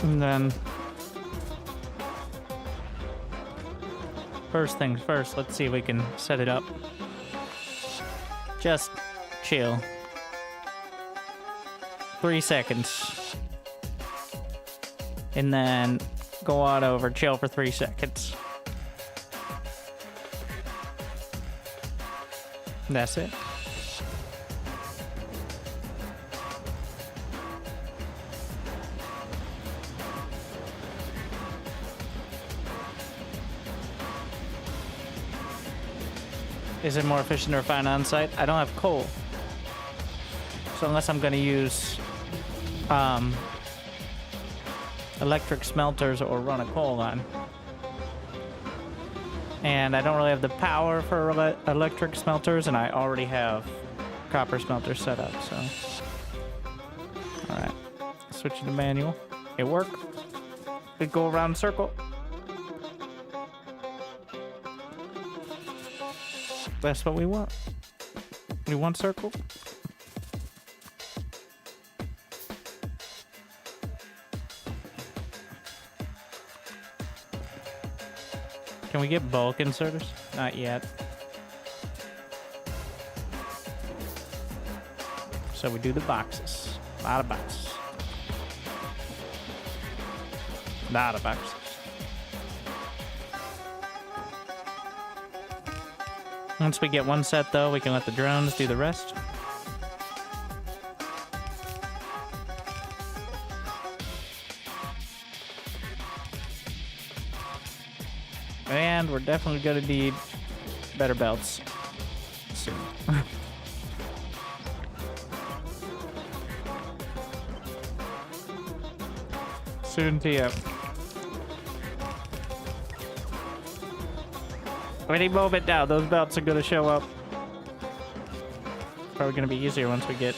And then first things first, let's see if we can set it up. Just chill. 3 seconds. And then go on over, chill for 3 seconds. That's it. Is it more efficient to refine on site? I don't have coal. So unless I'm going to use electric smelters or run a coal line. And I don't really have the power for electric smelters, and I already have copper smelters set up, so. Alright. Switch to manual. It worked. We go around in circle. That's what we want. We want circles. Can we get bulk inserters? Not yet. So we do the boxes. A lot of boxes. A lot of boxes. Once we get one set, though, we can let the drones do the rest. And we're definitely going to need better belts soon. Soon TM. Any moment now, those belts are going to show up. Probably going to be easier once we get...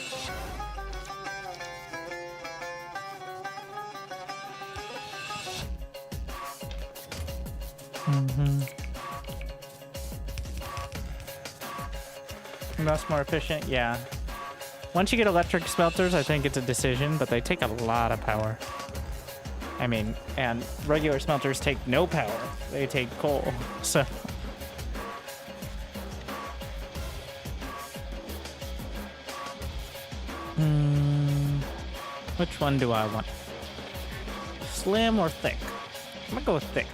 That's more efficient, yeah. Once you get electric smelters, I think it's a decision, but they take a lot of power. I mean, and regular smelters take no power. They take coal, so... Which one do I want? Slim or thick? I'm gonna go with thick.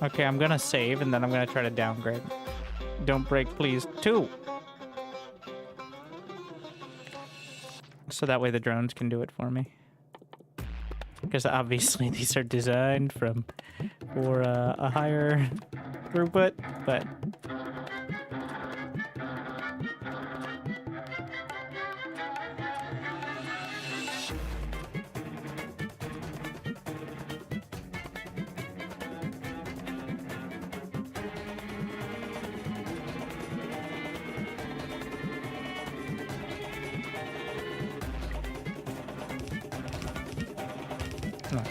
Okay, I'm gonna save and then I'm gonna try to downgrade. Don't break, please. 2! So that way the drones can do it for me. Because obviously these are designed for a higher throughput, but... Nice.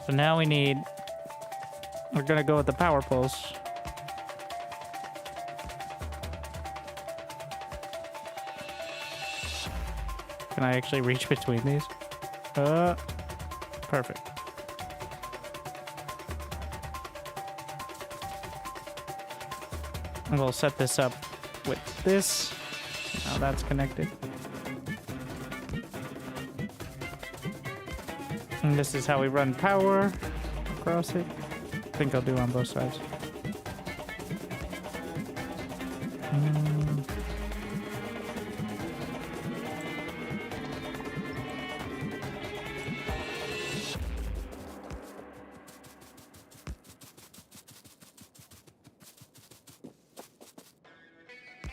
So now we're gonna go with the power poles. Can I actually reach between these? Perfect. And we'll set this up with this. Now that's connected. And this is how we run power across it. I think I'll do on both sides.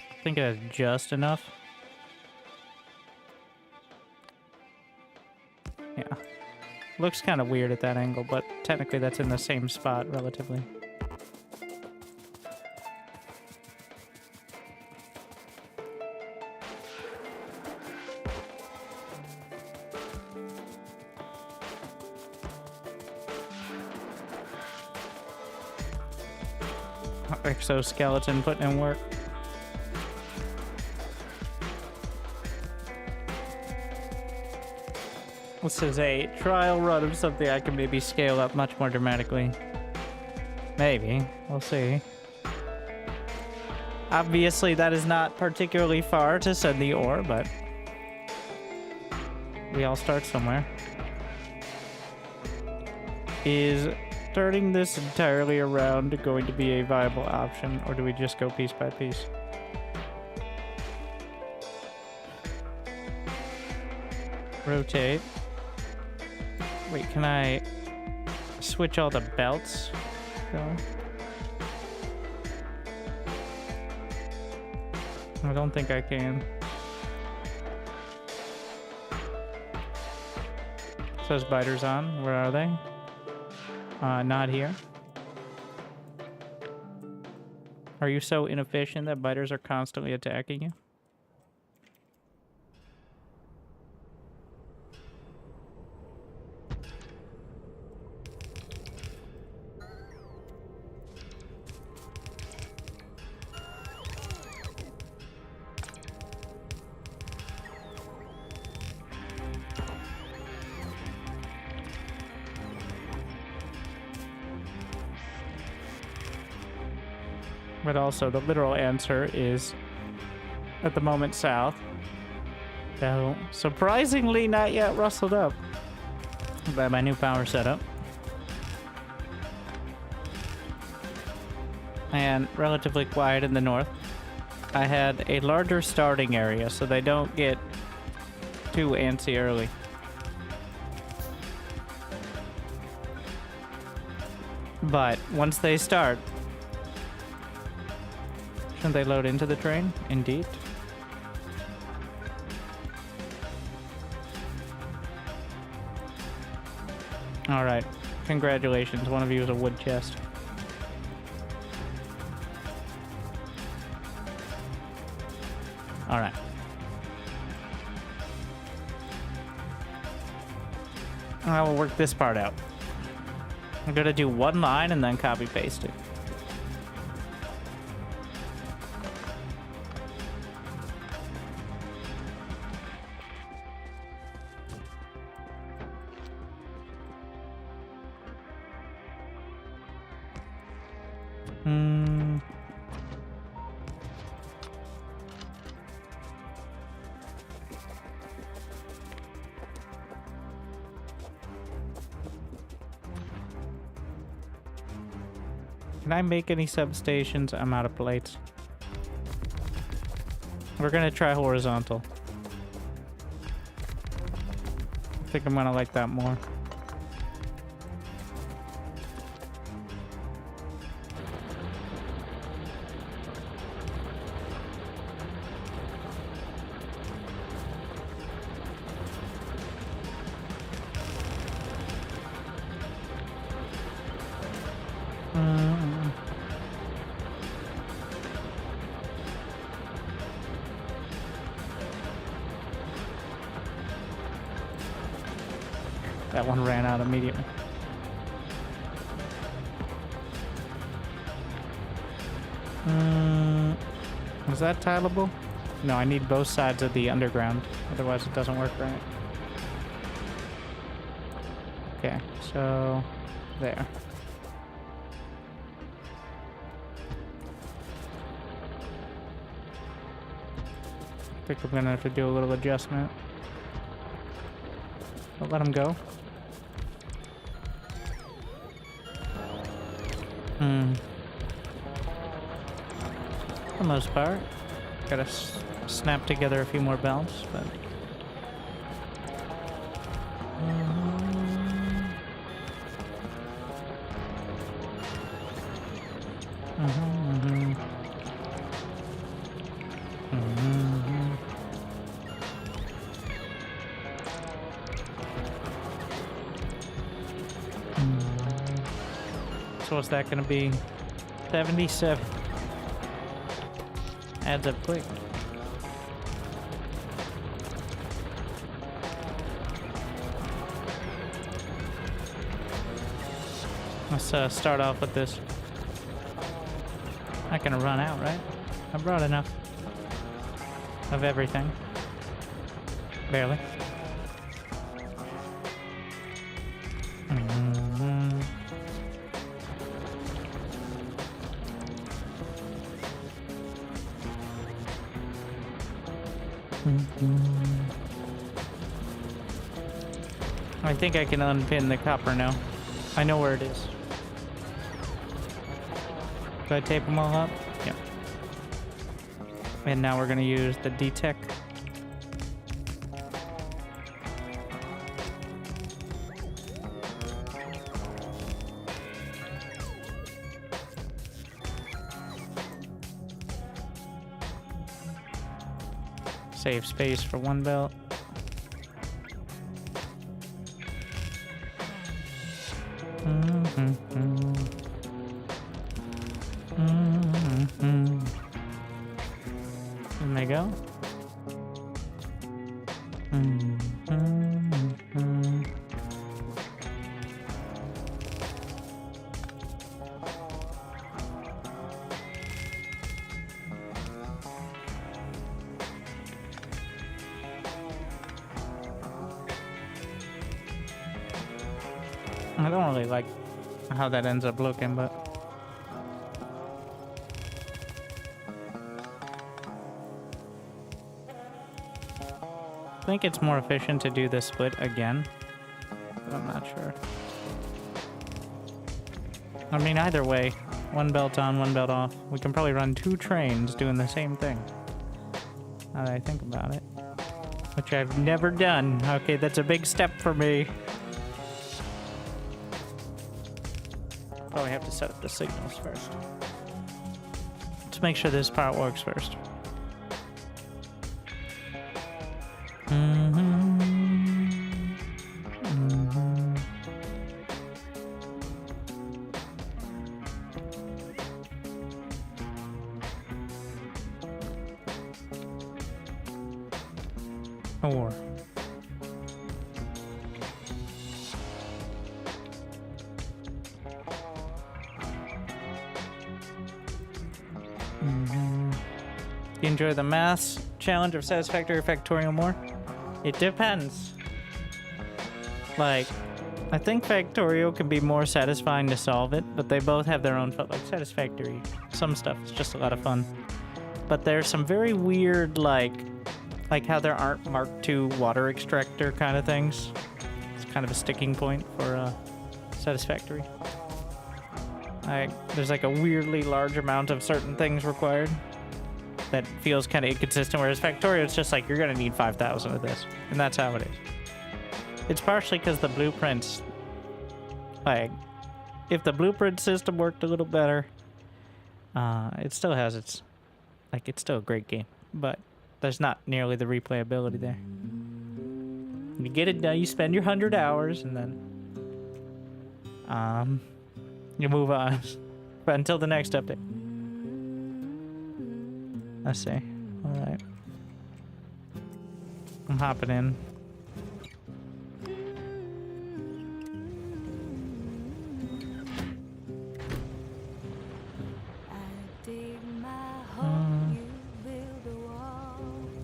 I think it has just enough. Yeah. Looks kind of weird at that angle, but technically that's in the same spot relatively. Exoskeleton putting in work. This is a trial run of something I can maybe scale up much more dramatically. Maybe. We'll see. Obviously, that is not particularly far to send the ore, but we all start somewhere. Is turning this entirely around going to be a viable option, or do we just go piece by piece? Rotate. Wait, can I switch all the belts? So I don't think I can. Says biters on. Where are they? Not here. Are you so inefficient that biters are constantly attacking you? But also, the literal answer is at the moment south. Though, surprisingly, not yet rustled up by my new power setup. And relatively quiet in the north. I had a larger starting area, so they don't get too antsy early. But once they start, shouldn't they load into the train? Indeed. Alright. Congratulations. One of you is a wood chest. Alright. I will work this part out. I'm gonna do one line and then copy paste it. Can I make any substations? I'm out of plates. We're gonna try horizontal. I think I'm gonna like that more. That one ran out immediately. Was that tileable? No, I need both sides of the underground. Otherwise it doesn't work right. Okay, so there. I think I'm gonna have to do a little adjustment. Don't let him go. For the most part. Gotta snap together a few more belts, but... So what's that gonna be? 77. Adds up quick. Let's start off with this. Not gonna run out, right? I brought enough of everything. Barely. I think I can unpin the copper now. I know where it is. Did I tape them all up? Yeah. And now we're gonna use the D-Tech. Save space for one belt. And they go. I don't really like how that ends up looking, but I think it's more efficient to do this split again, but I'm not sure. I mean, either way, one belt on, one belt off. We can probably run 2 trains doing the same thing, now that I think about it, which I've never done. Okay, that's a big step for me. Probably have to set up the signals first. Let's make sure this part works first. Or you enjoy the maths challenge of Satisfactory or Factorio more? It depends. Like, I think Factorio can be more satisfying to solve it, but they both have their own fun. Like Satisfactory, some stuff is just a lot of fun. But there's some very weird, like how there aren't Mark II water extractor kind of things. It's kind of a sticking point for Satisfactory. There's like a weirdly large amount of certain things required that feels kind of inconsistent, whereas Factorio, it's just like, you're going to need 5,000 of this, and that's how it is. It's partially because the blueprints, like, if the blueprint system worked a little better, it still has its, like, it's still a great game, but there's not nearly the replayability there. You get it done, you spend your 100 hours, and then you move on until the next update. Let's see. Alright. I'm hopping in.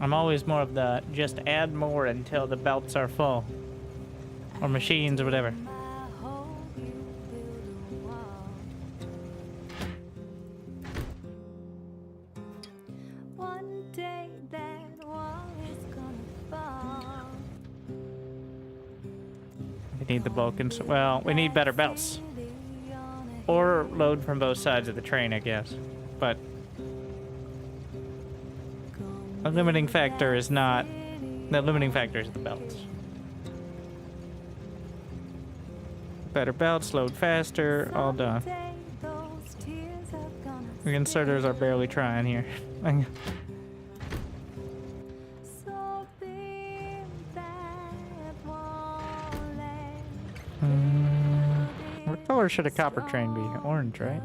I'm always more of the just add more until the belts are full. Or machines or whatever. We need the Vulcans. Well, we need better belts. Or load from both sides of the train, I guess. But a limiting factor is not... The limiting factor is the belts. Better belts, load faster, all done. The inserters are barely trying here. What color should a copper train be? Orange, right?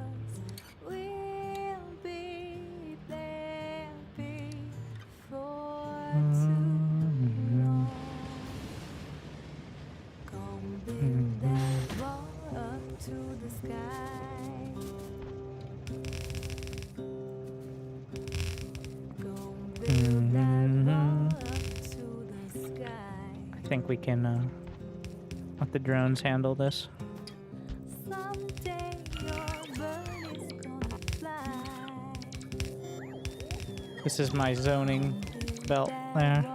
I think we can let the drones handle this. This is my zoning belt there.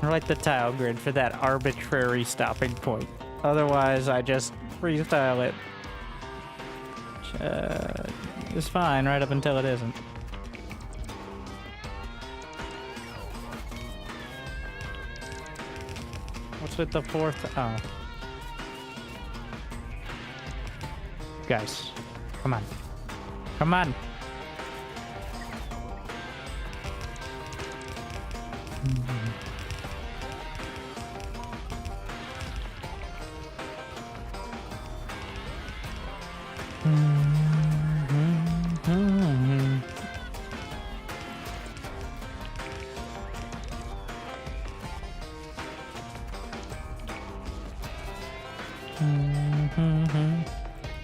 write the tile grid for that arbitrary stopping point. Otherwise, I just freestyle it. It's fine right up until it isn't. What's with the fourth? Oh. Guys, come on. Come on.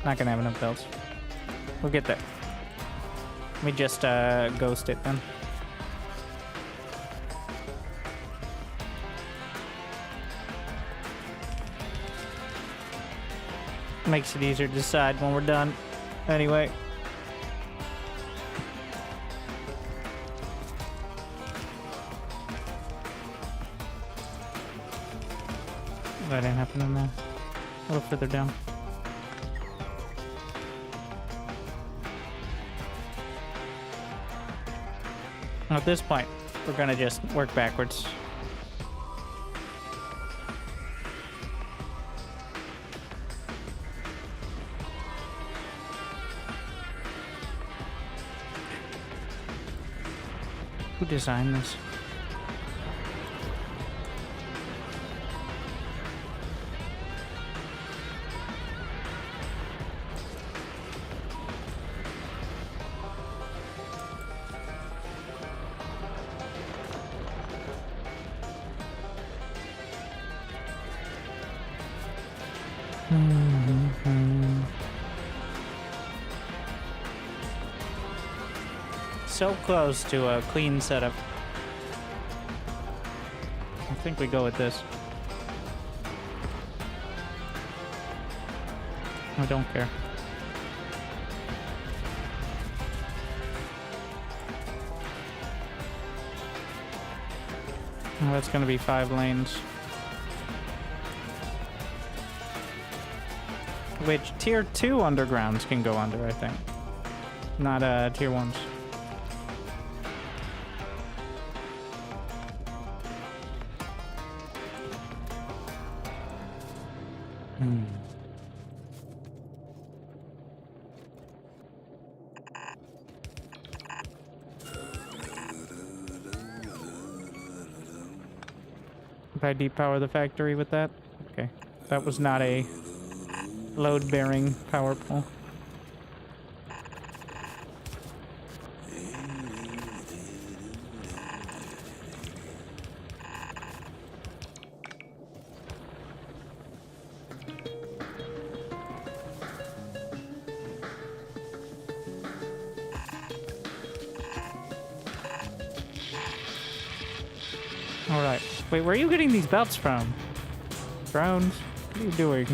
Not gonna have enough bells. We'll get there. Let me just ghost it then. Makes it easier to decide when we're done. Anyway. That didn't happen in there. A little further down. At this point, we're gonna just work backwards. Who designed this? So close to a clean setup. I think we go with this. I don't care. Well, that's gonna be 5 lanes. Which tier 2 undergrounds can go under, I think. Not tier 1s. If I depower the factory with that? Okay. That was not a load-bearing power pole. Alright. Wait, where are you getting these belts from? Drones? What are you doing?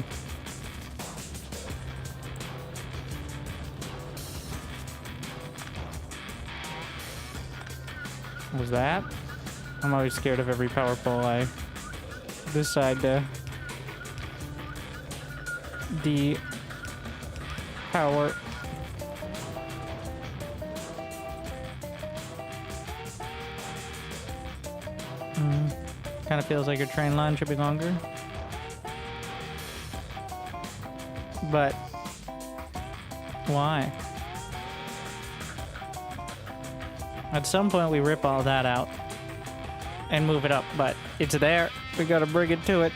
What was that? I'm always scared of every power pole I decide to de-power. Kind of feels like your train line should be longer. But why? At some point we rip all that out and move it up, but it's there. We gotta bring it to it.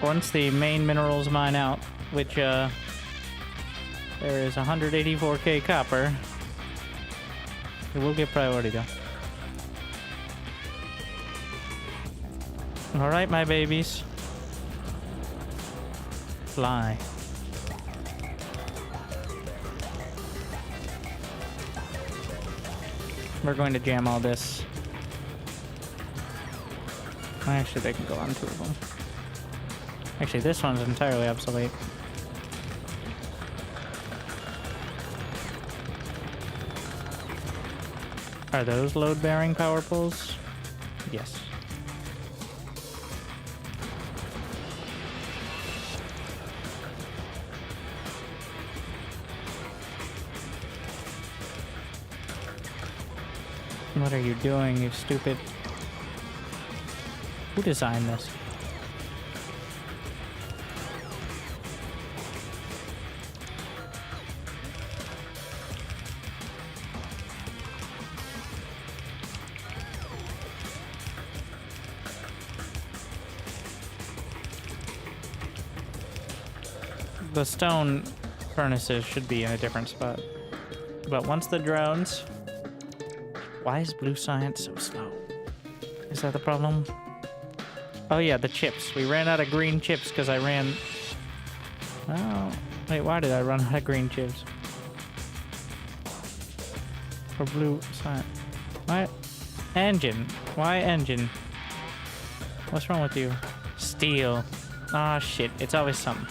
Once the main minerals mine out, which there is 184k copper, it will get priority though. Alright, my babies. Fly. We're going to jam all this. Actually, they can go on 2 of them. Actually, this one's entirely obsolete. Are those load-bearing power poles? Yes. What are you doing, you stupid? Who designed this? The stone furnaces should be in a different spot. But once the drones... Why is blue science so slow? Is that the problem? Oh yeah, the chips. We ran out of green chips because I ran... Oh, wait, why did I run out of green chips? For blue science. What? Engine. Why engine? What's wrong with you? Steel. Ah, shit. It's always something.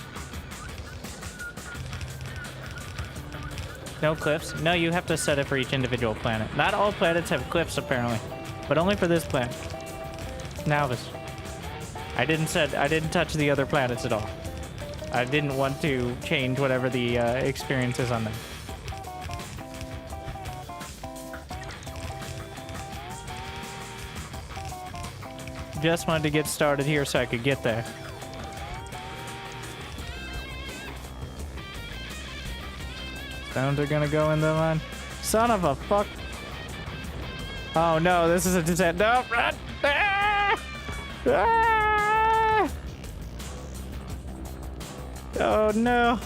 No cliffs? No, you have to set it for each individual planet. Not all planets have cliffs, apparently. But only for this planet. Novice. I didn't touch the other planets at all. I didn't want to change whatever the experience is on them. Just wanted to get started here so I could get there. Stones are gonna go in the line. Son of a fuck. Oh no, this is a disaster. No, run! Ah! Ah! Oh no.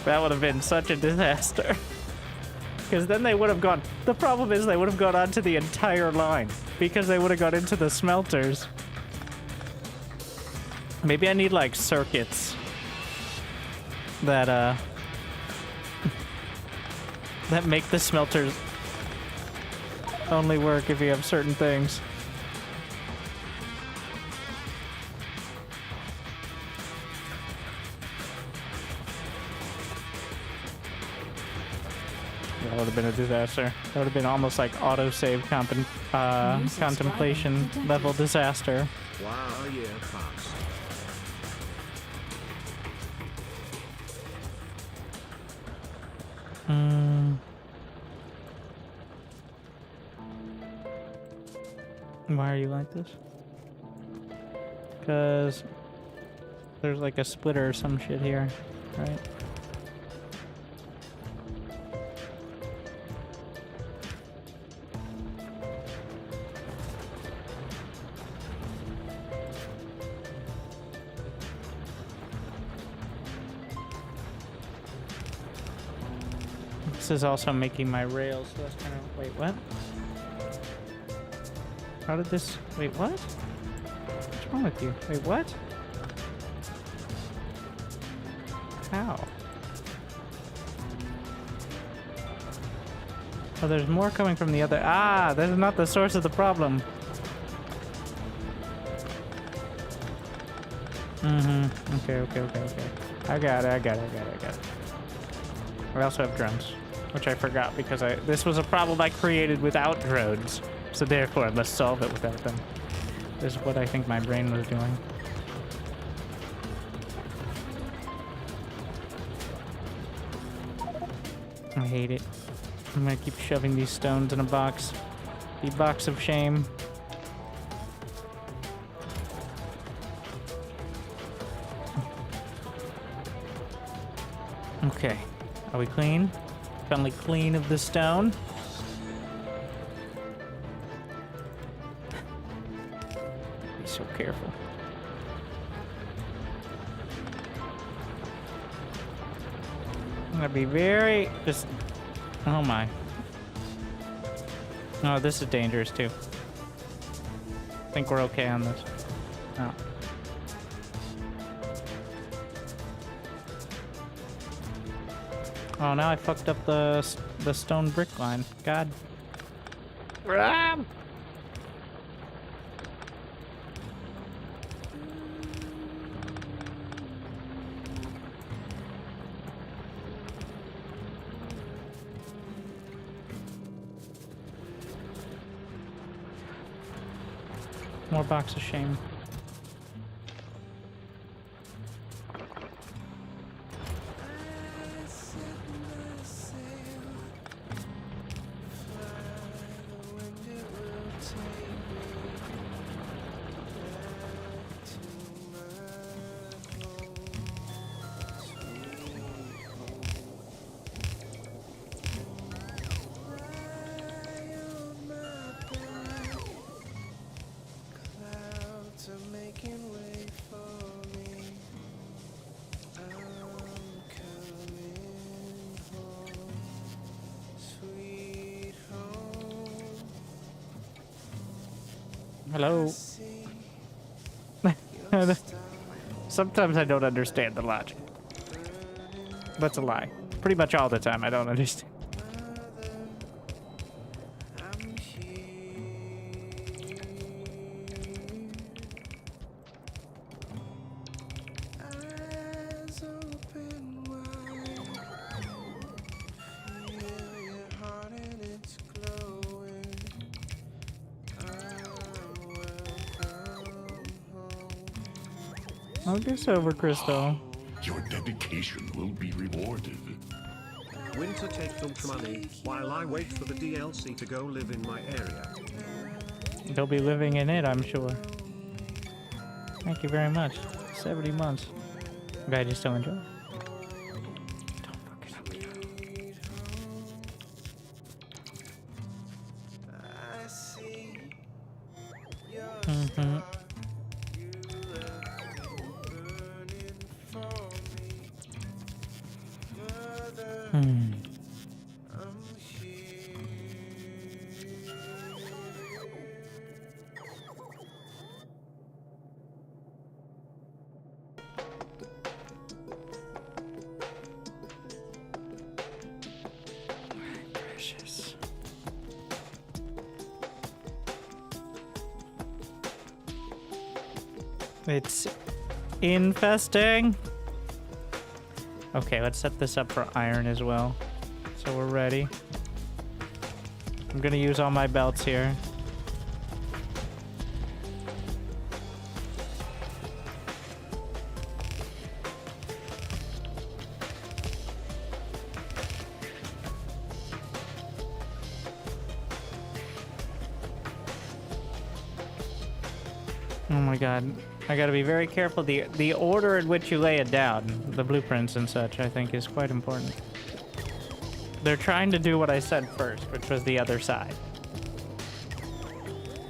That would have been such a disaster. Because then they would have gone. The problem is they would have gone onto the entire line. Because they would have gone into the smelters. Maybe I need like circuits. That that make the smelters only work if you have certain things. That would have been a disaster. That would have been almost like autosave contemplation level disaster. Wow, yeah, fast. Why are you like this? Because there's like a splitter or some shit here, right? This is also making my rails, so that's kind of... Wait, what? How did this... Wait, what? What's wrong with you? Wait, what? How? Oh, there's more coming from the other... Ah, this is not the source of the problem. Mm-hmm. Okay. I got it. We also have drones, which I forgot because this was a problem I created without drones. So therefore I must solve it without them. This is what I think my brain was doing. I hate it. I'm gonna keep shoving these stones in a box. The box of shame. Okay. Are we clean? Finally clean of the stone. Be so careful. I'm gonna be very just... Oh my. Oh, this is dangerous too. I think we're okay on this. Oh. Oh, now I fucked up the stone brick line. God. More box of shame. Hello. Sometimes I don't understand the logic. That's a lie. Pretty much all the time I don't understand. I'll guess over, Crystal. Your dedication will be rewarded. Winter, take the money while I wait for the DLC to go live in my area. They'll be living in it, I'm sure. Thank you very much. 70 months. I'm glad you still enjoy. Don't fuck it up. Mm-hmm. Precious. It's infesting. Okay, let's set this up for iron as well. So we're ready. I'm gonna use all my belts here. Oh my god. I gotta be very careful. The order in which you lay it down, the blueprints and such, I think is quite important. They're trying to do what I said first, which was the other side.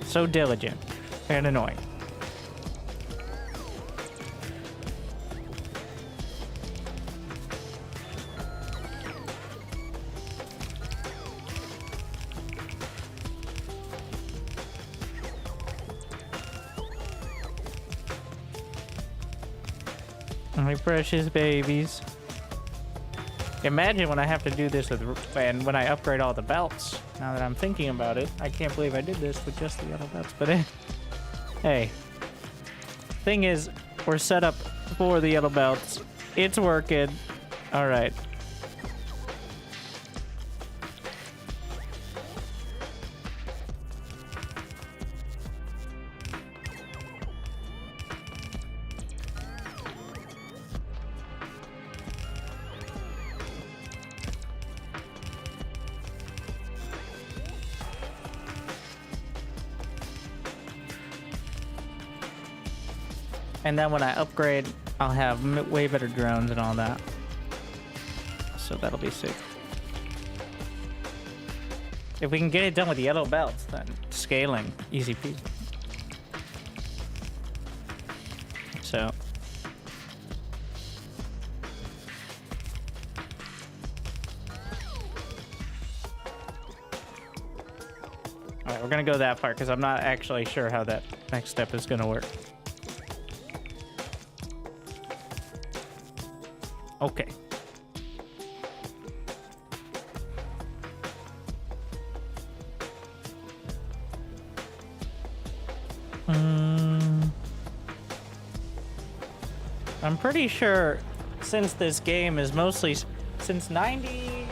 So diligent and annoying. My precious babies. Imagine when I have to do this with, and when I upgrade all the belts. Now that I'm thinking about it, I can't believe I did this with just the yellow belts, but hey. Thing is, we're set up for the yellow belts. It's working. All right. And then when I upgrade, I'll have way better drones and all that. So that'll be sick. If we can get it done with the yellow belts, then scaling, easy peasy. So. Alright, we're gonna go that far because I'm not actually sure how that next step is gonna work. Okay. I'm pretty sure since this game is mostly since 90,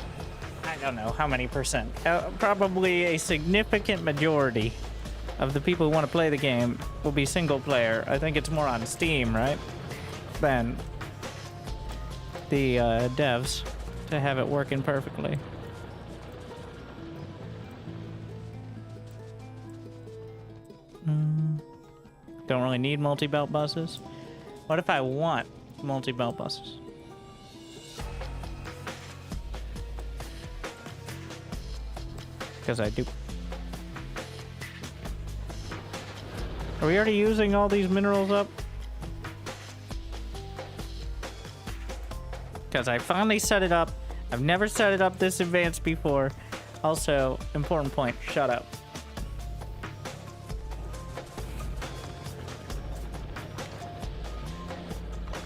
I don't know how many percent, probably a significant majority of the people who want to play the game will be single player. I think it's more on Steam, right? Than the devs to have it working perfectly. Don't really need multi-belt buses. What if I want multi-belt buses? Because I do. Are we already using all these minerals up? Because I finally set it up. I've never set it up this advanced before. Also, important point, shut up.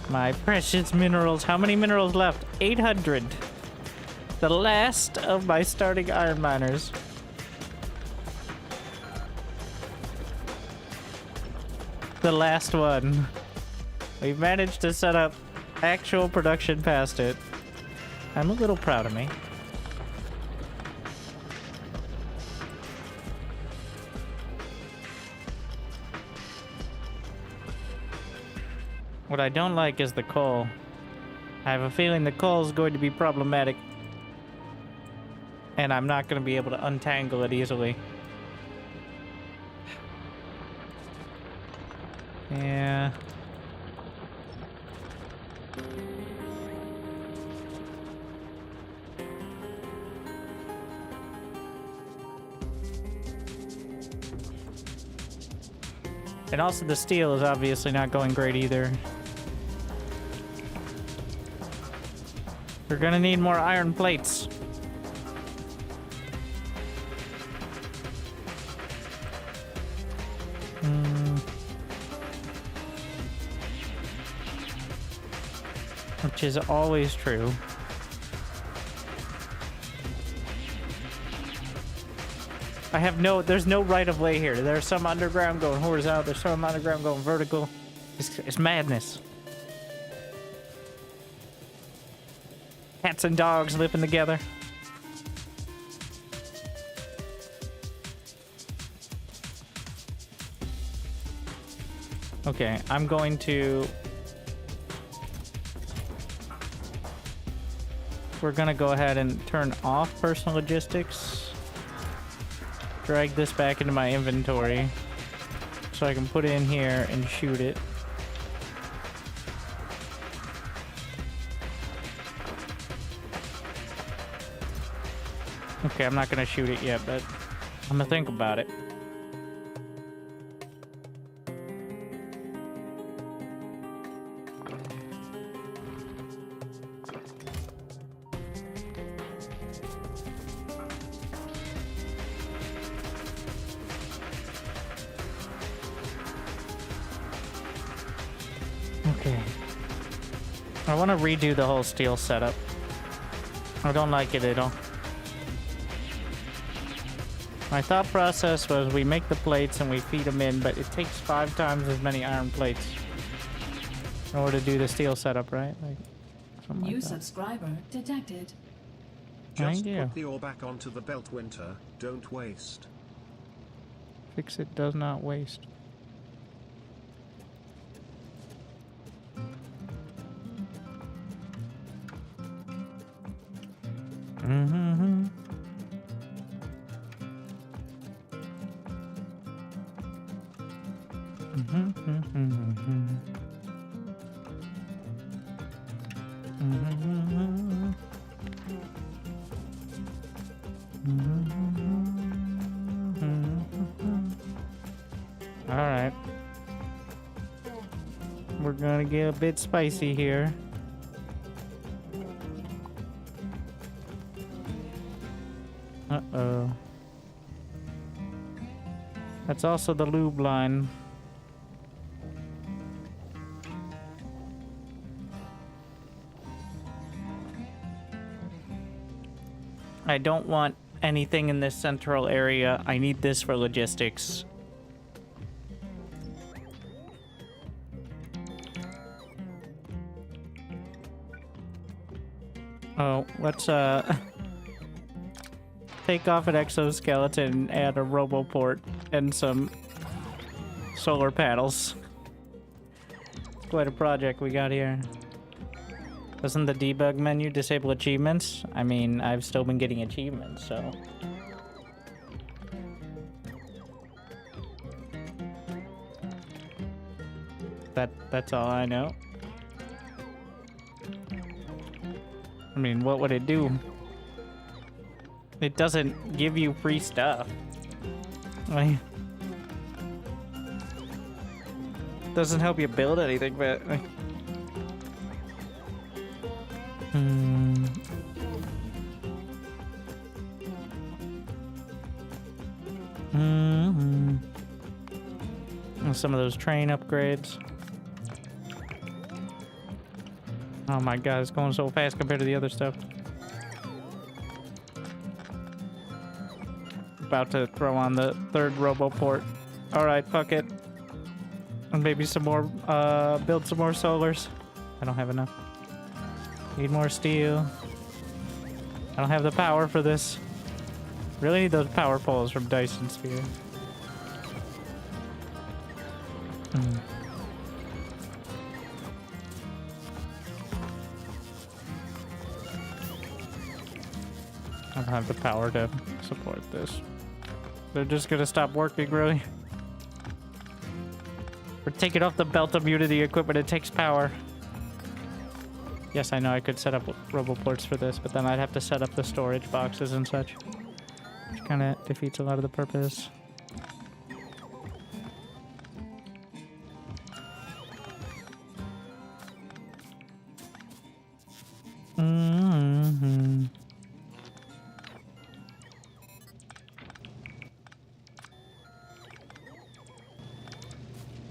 My precious minerals. How many minerals left? 800. The last of my starting iron miners. The last one. We've managed to set up actual production past it. I'm a little proud of me. What I don't like is the coal. I have a feeling the coal is going to be problematic. And I'm not going to be able to untangle it easily. Yeah. And also the steel is obviously not going great either. We're gonna need more iron plates. Which is always true. I have there's no right of way here. There's some underground going horizontal, there's some underground going vertical. It's madness. Cats and dogs living together. Okay, I'm going to... We're gonna go ahead and turn off personal logistics. Drag this back into my inventory so I can put it in here and shoot it. Okay, I'm not gonna shoot it yet, but I'm gonna think about it. Okay. I want to redo the whole steel setup. I don't like it at all. My thought process was we make the plates and we feed them in, but it takes 5 times as many iron plates in order to do the steel setup, right? Like, something New like that. subscriber detected. Just Thank you. put the ore back onto the belt, Winter. Don't waste. Fix it does not waste. Mm-hmm. All right. We're gonna get a bit spicy here. Uh-oh. That's also the lube line. I don't want anything in this central area. I need this for logistics. Oh, let's take off an exoskeleton and add a roboport. and some solar panels. Quite a project we got here. Doesn't the debug menu disable achievements? I mean, I've still been getting achievements, so... That's all I know. I mean, what would it do? It doesn't give you free stuff. Like, doesn't help you build anything, but... Like, Some of those train upgrades. Oh my god, it's going so fast compared to the other stuff. About to throw on the third RoboPort. Alright, fuck it. And maybe some more, build some more solars. I don't have enough. Need more steel. I don't have the power for this. Really need those power poles from Dyson Sphere. I don't have the power to support this. They're just gonna stop working, really. We're taking off the belt immunity equipment. It takes power. Yes, I know I could set up RoboPorts for this, but then I'd have to set up the storage boxes and such. Which kind of defeats a lot of the purpose.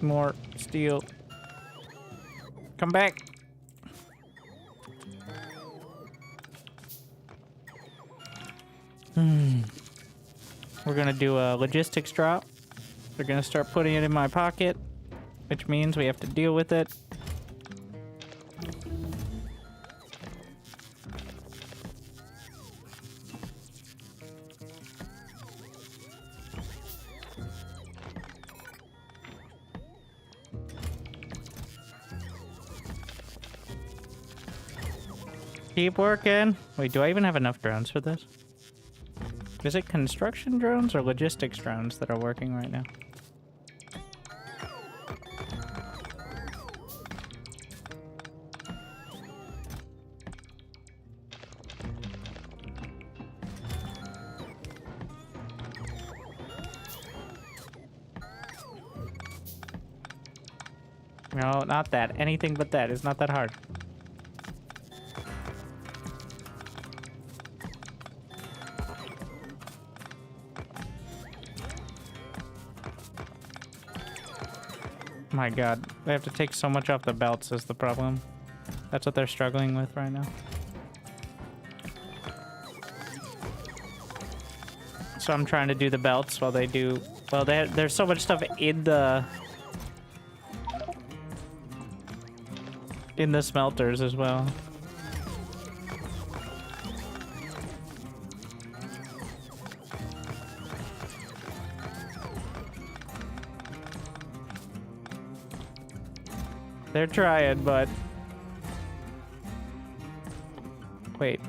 More steel. Come back. We're gonna do a logistics drop. They're gonna start putting it in my pocket, which means we have to deal with it. Keep working. Wait, do I even have enough drones for this? Is it construction drones or logistics drones that are working right now? No, not that. Anything but that. It's not that hard. My god, they have to take so much off the belts is the problem. That's what they're struggling with right now. So I'm trying to do the belts while they do... Well, there's so much stuff in the smelters as well. They're trying, but... Wait.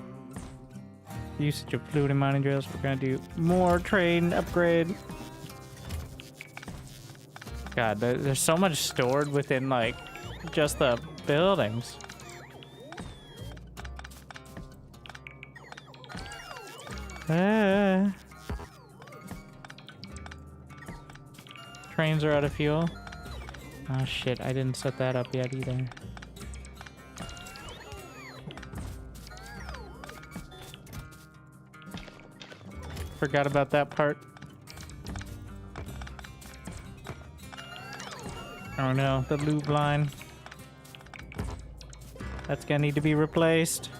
Usage of fluid and mining drills. We're gonna do more train upgrade. God, there's so much stored within, like, just the buildings. Trains are out of fuel. Oh shit, I didn't set that up yet either. Forgot about that part. Oh no, the lube line. That's gonna need to be replaced.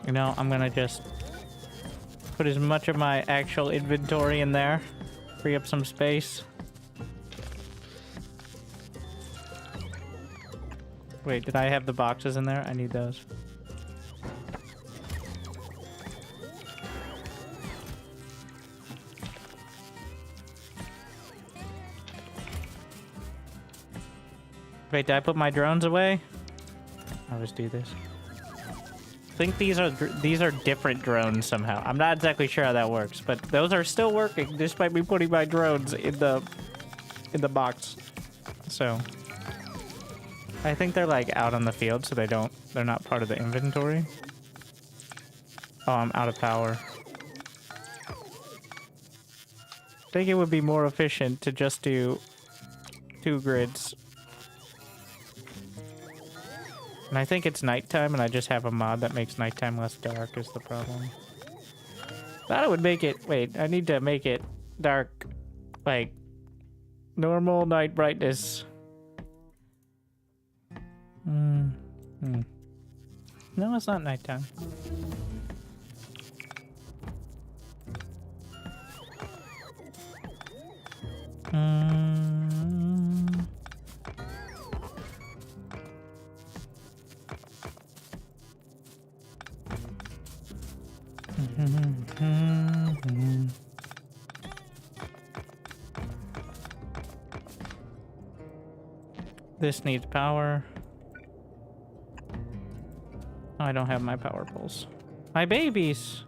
You know, I'm gonna just put as much of my actual inventory in there. Free up some space. Wait, did I have the boxes in there? I need those. Wait, did I put my drones away? I'll just do this. I think these are different drones somehow. I'm not exactly sure how that works, but those are still working despite me putting my drones in the box. So I think they're like out on the field, so they're not part of the inventory. Oh, I'm out of power. I think it would be more efficient to just do 2 grids. And I think it's nighttime, and I just have a mod that makes nighttime less dark is the problem. Thought it would make it... Wait, I need to make it dark, like, normal night brightness. No, it's not nighttime. This needs power. Oh, I don't have my power poles. My babies!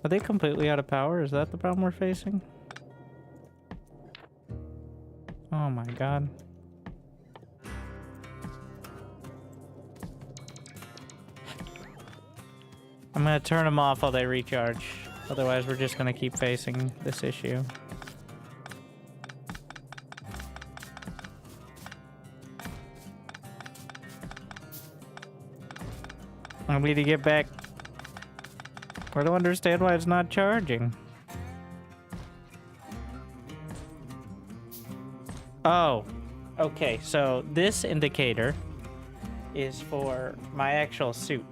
Are they completely out of power? Is that the problem we're facing? Oh my god. I'm gonna turn them off while they recharge. Otherwise, we're just gonna keep facing this issue. I need to get back. I don't understand why it's not charging. Oh, okay. So this indicator is for my actual suit.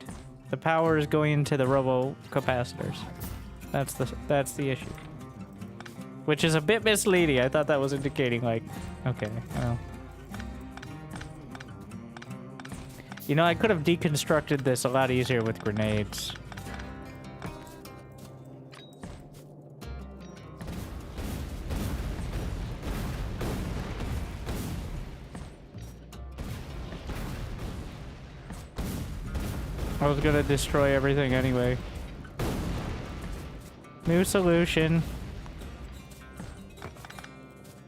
The power is going into the robo capacitors. That's the issue. Which is a bit misleading. I thought that was indicating like, okay, well. You know, I could have deconstructed this a lot easier with grenades. I was gonna destroy everything anyway. New solution.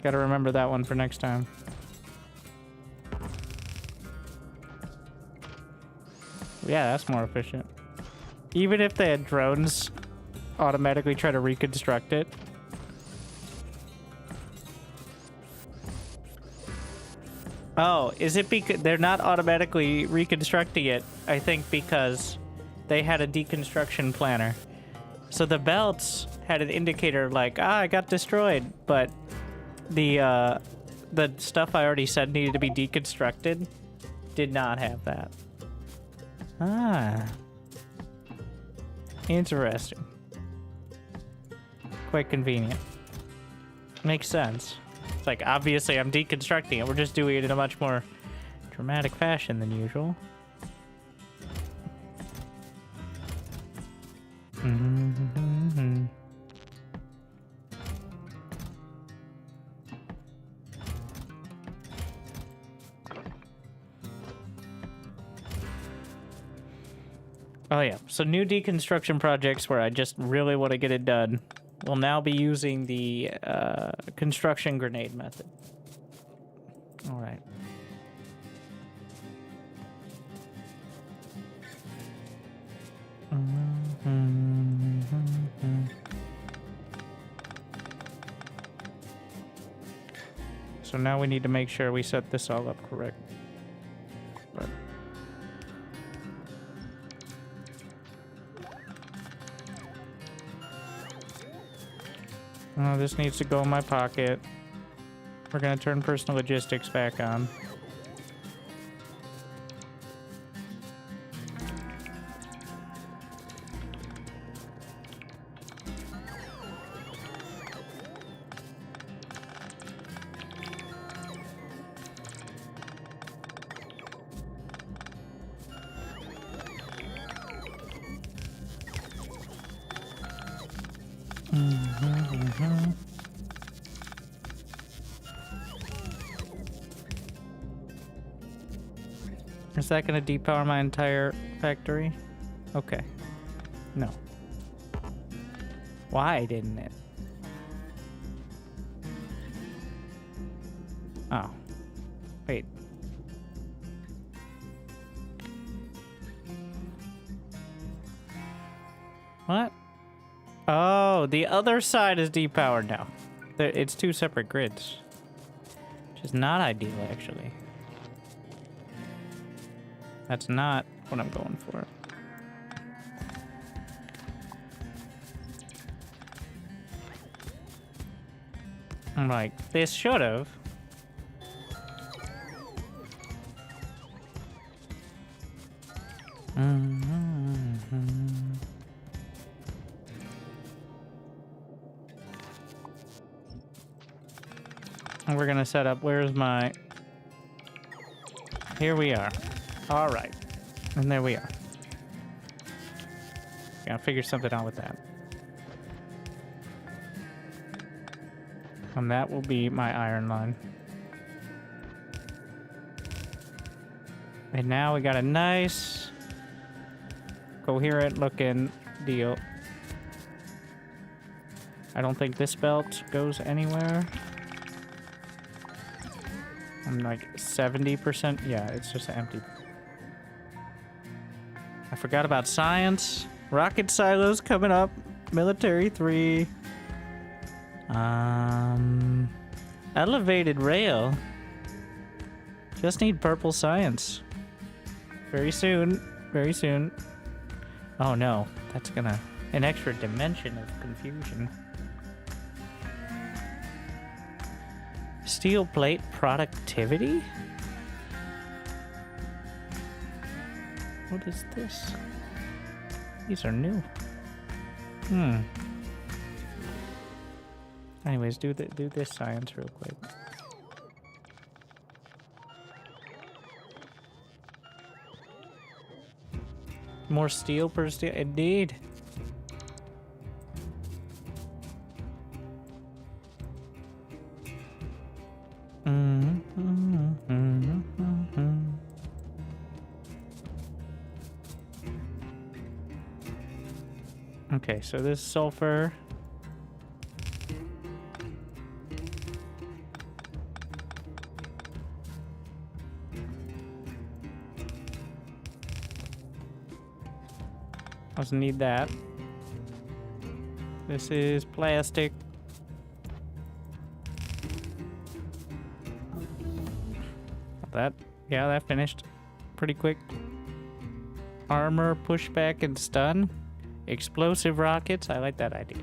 Gotta remember that one for next time. Yeah, that's more efficient. Even if they had drones automatically try to reconstruct it. Oh, is it because they're not automatically reconstructing it? I think because they had a deconstruction planner. So the belts had an indicator like, I got destroyed, but the stuff I already said needed to be deconstructed did not have that. Ah. Interesting. Quite convenient. Makes sense. It's like, obviously I'm deconstructing it. We're just doing it in a much more dramatic fashion than usual. Mm-hmm. Oh yeah, so new deconstruction projects where I just really want to get it done will now be using the construction grenade method. All right. So now we need to make sure we set this all up correct. But oh, this needs to go in my pocket. We're gonna turn personal logistics back on. Is that gonna depower my entire factory? Okay. No. Why didn't it? Oh. Wait. What? Oh, the other side is depowered now. It's two separate grids. Which is not ideal, actually. That's not what I'm going for. I'm like, this should've. And we're gonna set up, where's my... Here we are. All right. And there we are. Gotta figure something out with that. And that will be my iron line. And now we got a nice, coherent looking deal. I don't think this belt goes anywhere. I'm like 70%. Yeah, it's just empty. I forgot about science. Rocket silos coming up. Military 3. Elevated rail. Just need purple science. Very soon. Very soon. Oh no, that's gonna... An extra dimension of confusion. Steel plate productivity? What is this? These are new. Anyways, do this science real quick. More steel per steel, indeed. Okay, so this sulfur. Doesn't need that. This is plastic. That, yeah, that finished pretty quick. Armor, pushback, and stun. Explosive rockets. I like that idea.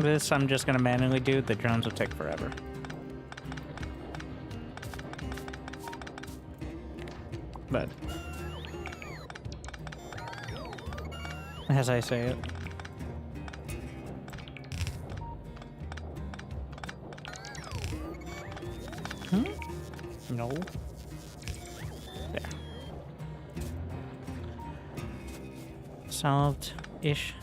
This I'm just gonna manually do. The drones will take forever. But as I say it. No. There. Solved-ish.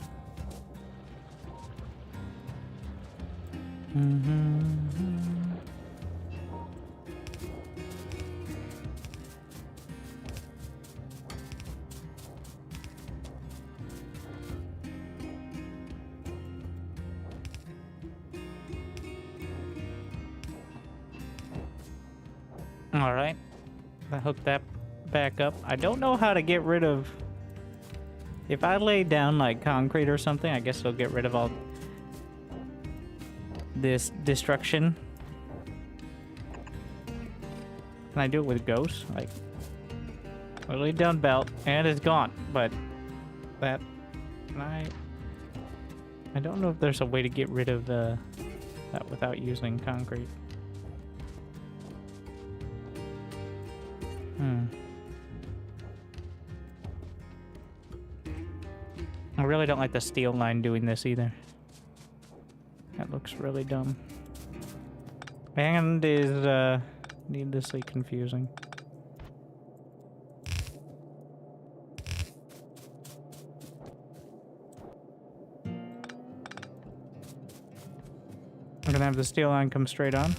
All right, I hooked that back up. I don't know how to get rid of... If I lay down like concrete or something, I guess it'll get rid of all this destruction. Can I do it with ghosts? Like, I laid down belt and it's gone, but that... Can I don't know if there's a way to get rid of that without using concrete. I really don't like the steel line doing this either. That looks really dumb. And is needlessly confusing. I'm gonna have the steel line come straight on.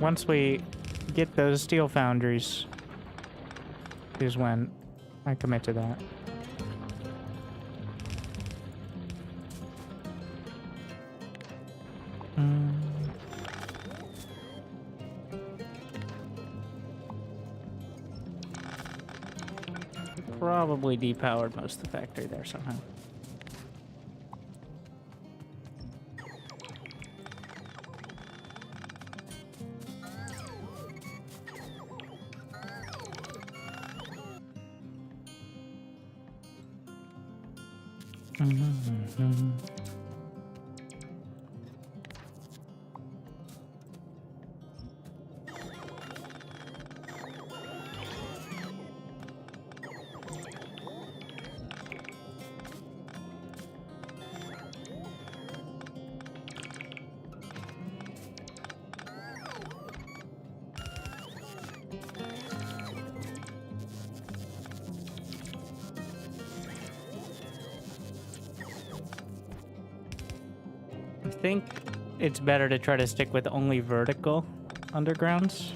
Once we get those steel foundries is when I commit to that. Probably depowered most of the factory there somehow. I think it's better to try to stick with only vertical undergrounds,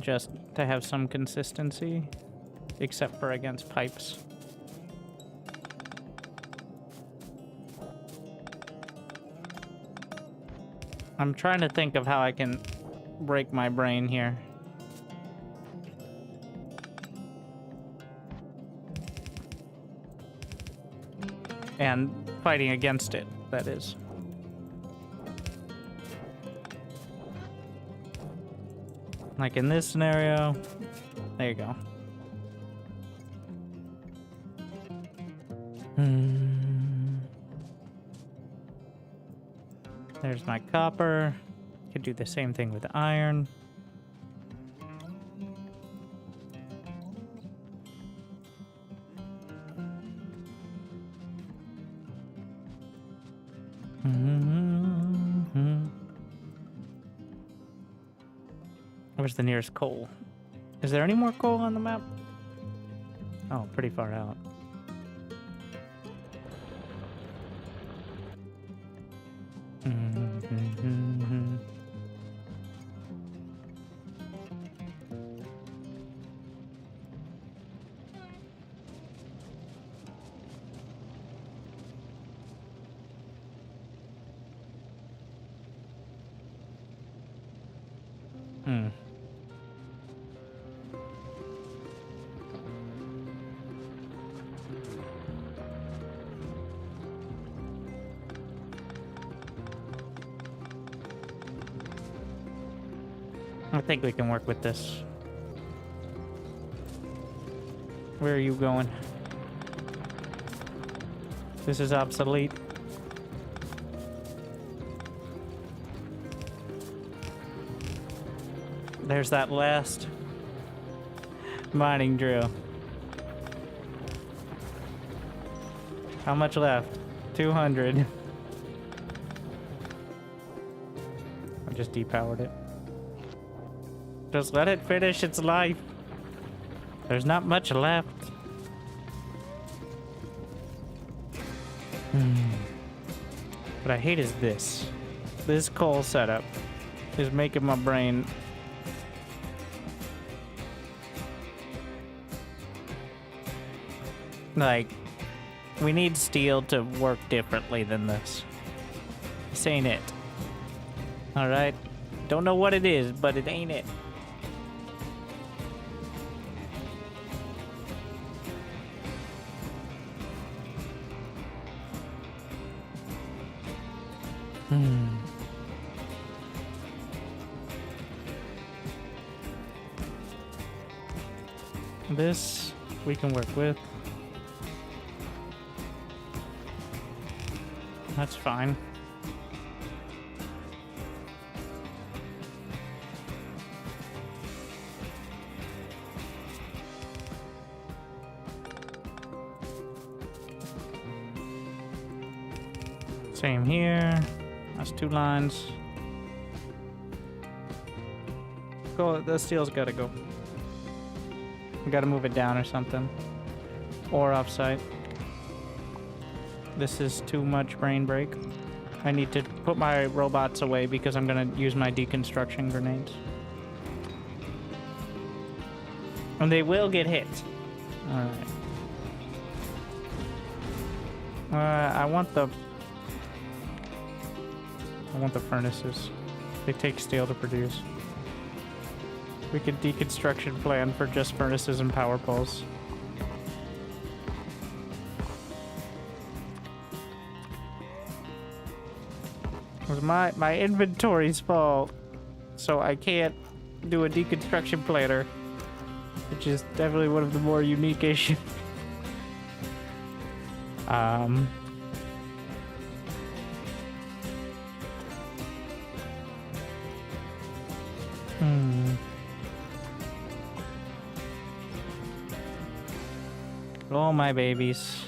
just to have some consistency, except for against pipes. I'm trying to think of how I can break my brain here. And fighting against it, that is. Like in this scenario, there you go. There's my copper. Could do the same thing with iron. Where's the nearest coal? Is there any more coal on the map? Oh, pretty far out. I think we can work with this. Where are you going? This is obsolete. There's that last mining drill. How much left? 200. I just depowered it. Just let it finish its life. There's not much left. What I hate is this. This coal setup is making my brain like, we need steel to work differently than this. This ain't it. Alright? Don't know what it is, but it ain't it. This we can work with. That's fine. Same here. That's 2 lines. Go. The steel's gotta go. We gotta move it down or something. Or offsite. This is too much brain break. I need to put my robots away because I'm gonna use my deconstruction grenades. And they will get hit. Alright. I want the furnaces. They take steel to produce. We could deconstruction plan for just furnaces and power poles. It was my inventory's fault, so I can't do a deconstruction planner, which is definitely one of the more unique issues. Oh, my babies.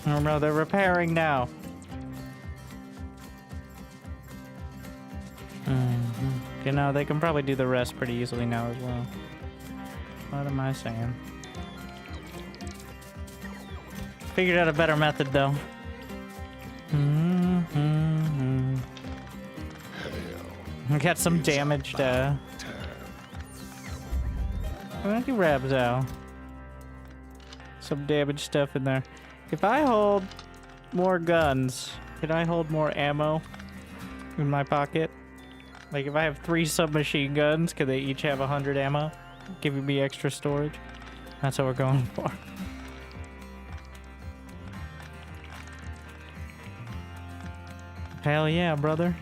Oh no, they're repairing now. Okay, now they can probably do the rest pretty easily now as well. What am I saying? Figured out a better method though. We got some damaged, thank you, Rabzow. Some damaged stuff in there. If I hold more guns, can I hold more ammo in my pocket? Like if I have 3 submachine guns, could they each have 100 ammo? Giving me extra storage? That's what we're going for. Hell yeah, brother.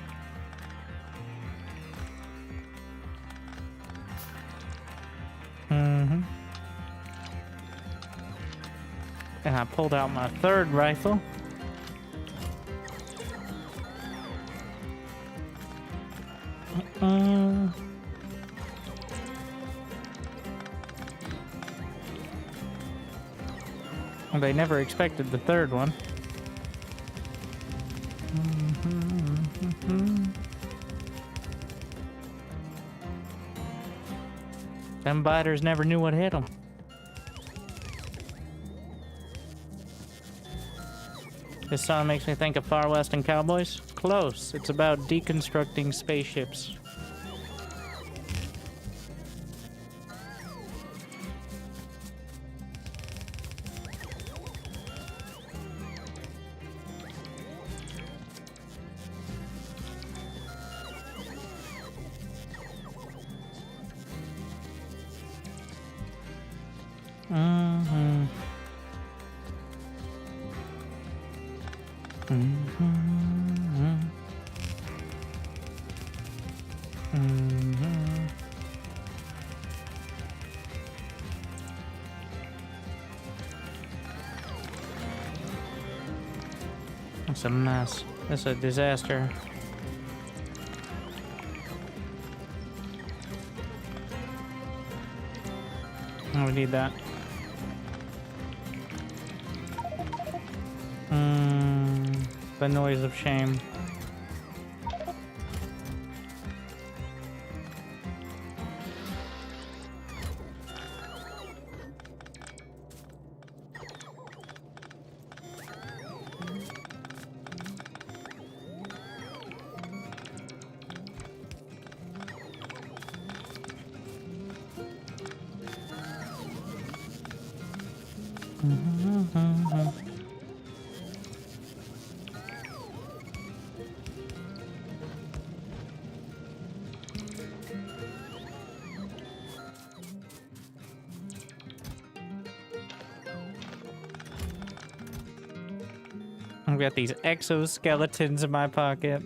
And I pulled out my 3rd rifle. Well, they never expected the 3rd one. Them biters never knew what hit them. This song makes me think of Far Western Cowboys. Close. It's about deconstructing spaceships. It's a mess. It's a disaster. Oh, we need that. The noise of shame. I've got these exoskeletons in my pocket.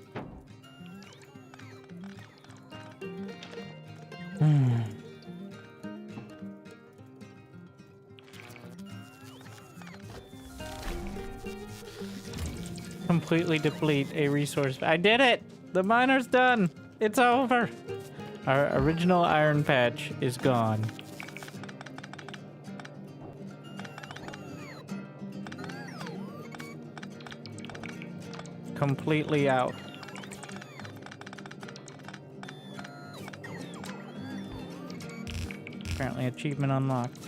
Completely deplete a resource. I did it! The miner's done! It's over! Our original iron patch is gone. Completely out. Apparently achievement unlocked.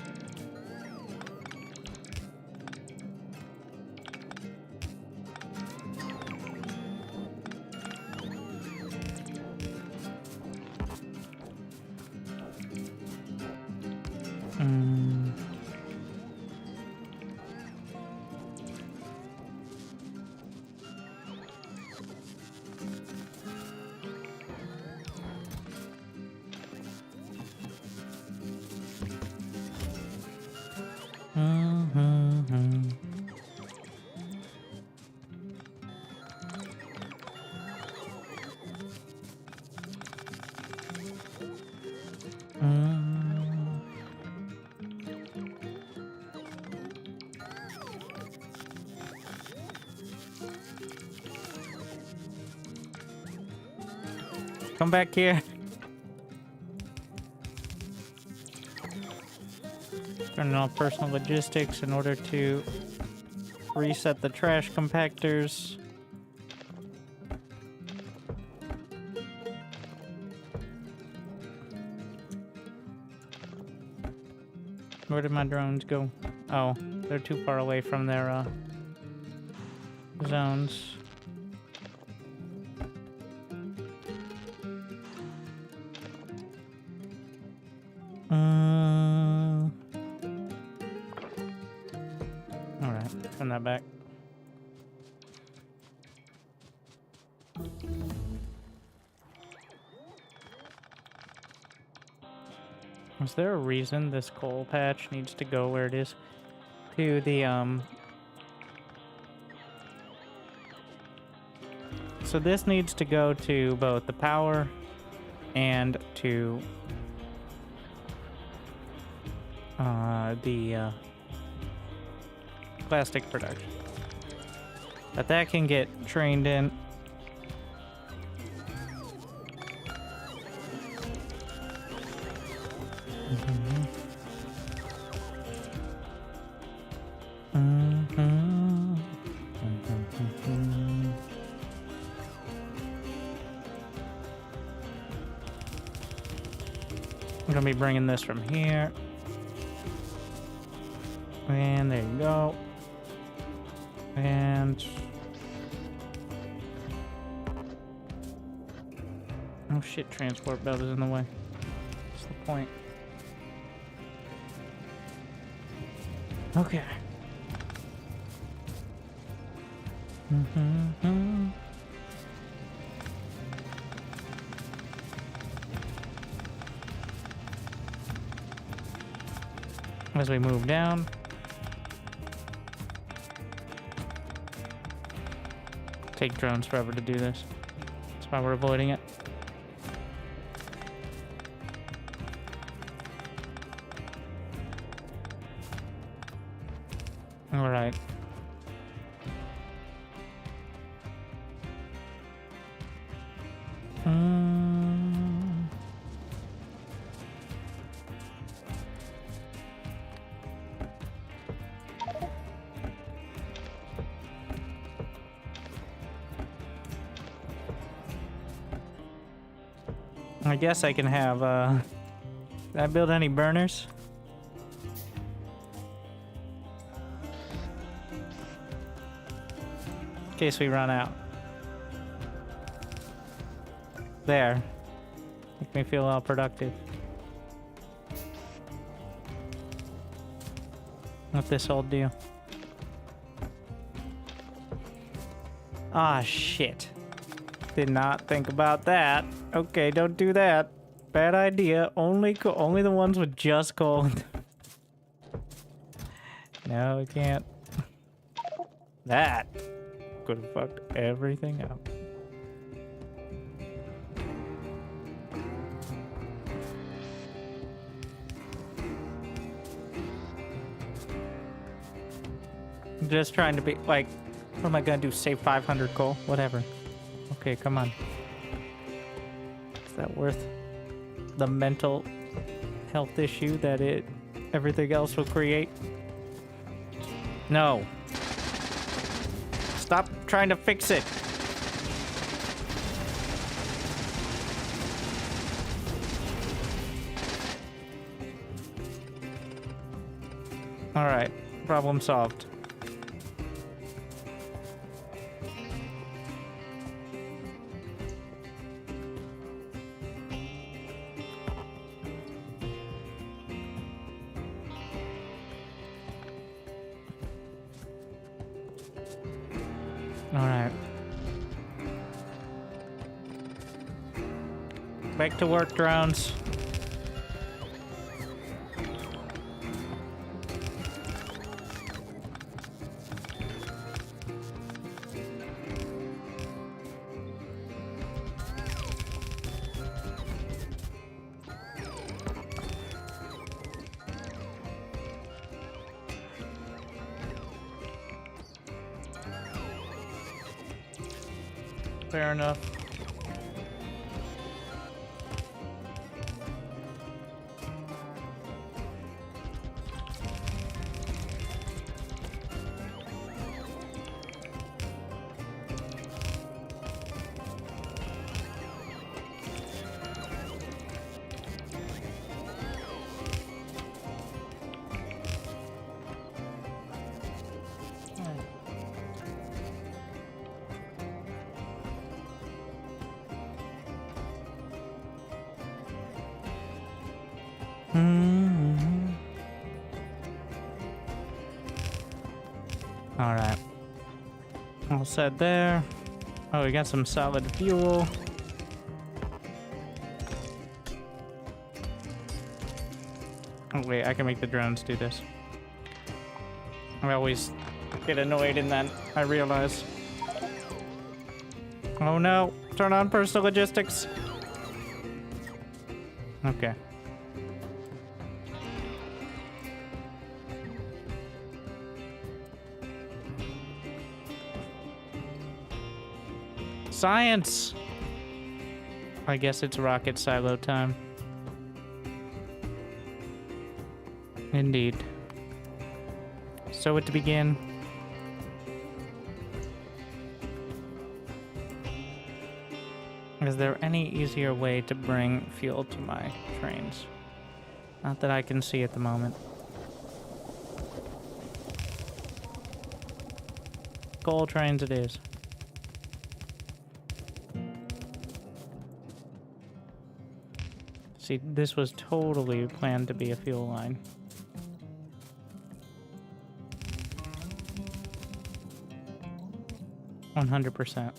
Come back here. Turning off personal logistics in order to reset the trash compactors. Where did my drones go? Oh, they're too far away from their zones. Alright, turn that back. Is there a reason this coal patch needs to go where it is? To the, So this needs to go to both the power and to the plastic production. But that can get trained in. I'm gonna be bringing this from here. And there you go. And... oh shit, transport belt is in the way. What's the point? Okay. As we move down. Take drones forever to do this. That's why we're avoiding it. All right. I guess I can have, did I build any burners? In case we run out. There. Make me feel all productive. What's this old deal? Ah, shit. Did not think about that. Okay, don't do that. Bad idea. Only the ones with just gold. No, we can't. That. could have fucked everything up. I'm just trying to be like, what am I gonna do? Save 500 coal? Whatever. Okay, come on. Is that worth the mental health issue that everything else will create? No. Stop trying to fix it. All right, problem solved. All right. Back to work, drones. Fair enough. All right. All set there. Oh, we got some solid fuel. Oh, wait, I can make the drones do this. I always get annoyed in that, I realize. Oh no, turn on personal logistics. Okay. Science! I guess it's rocket silo time. Indeed. So to begin. Is there any easier way to bring fuel to my trains? Not that I can see at the moment. Coal trains it is. See, this was totally planned to be a fuel line. %100%.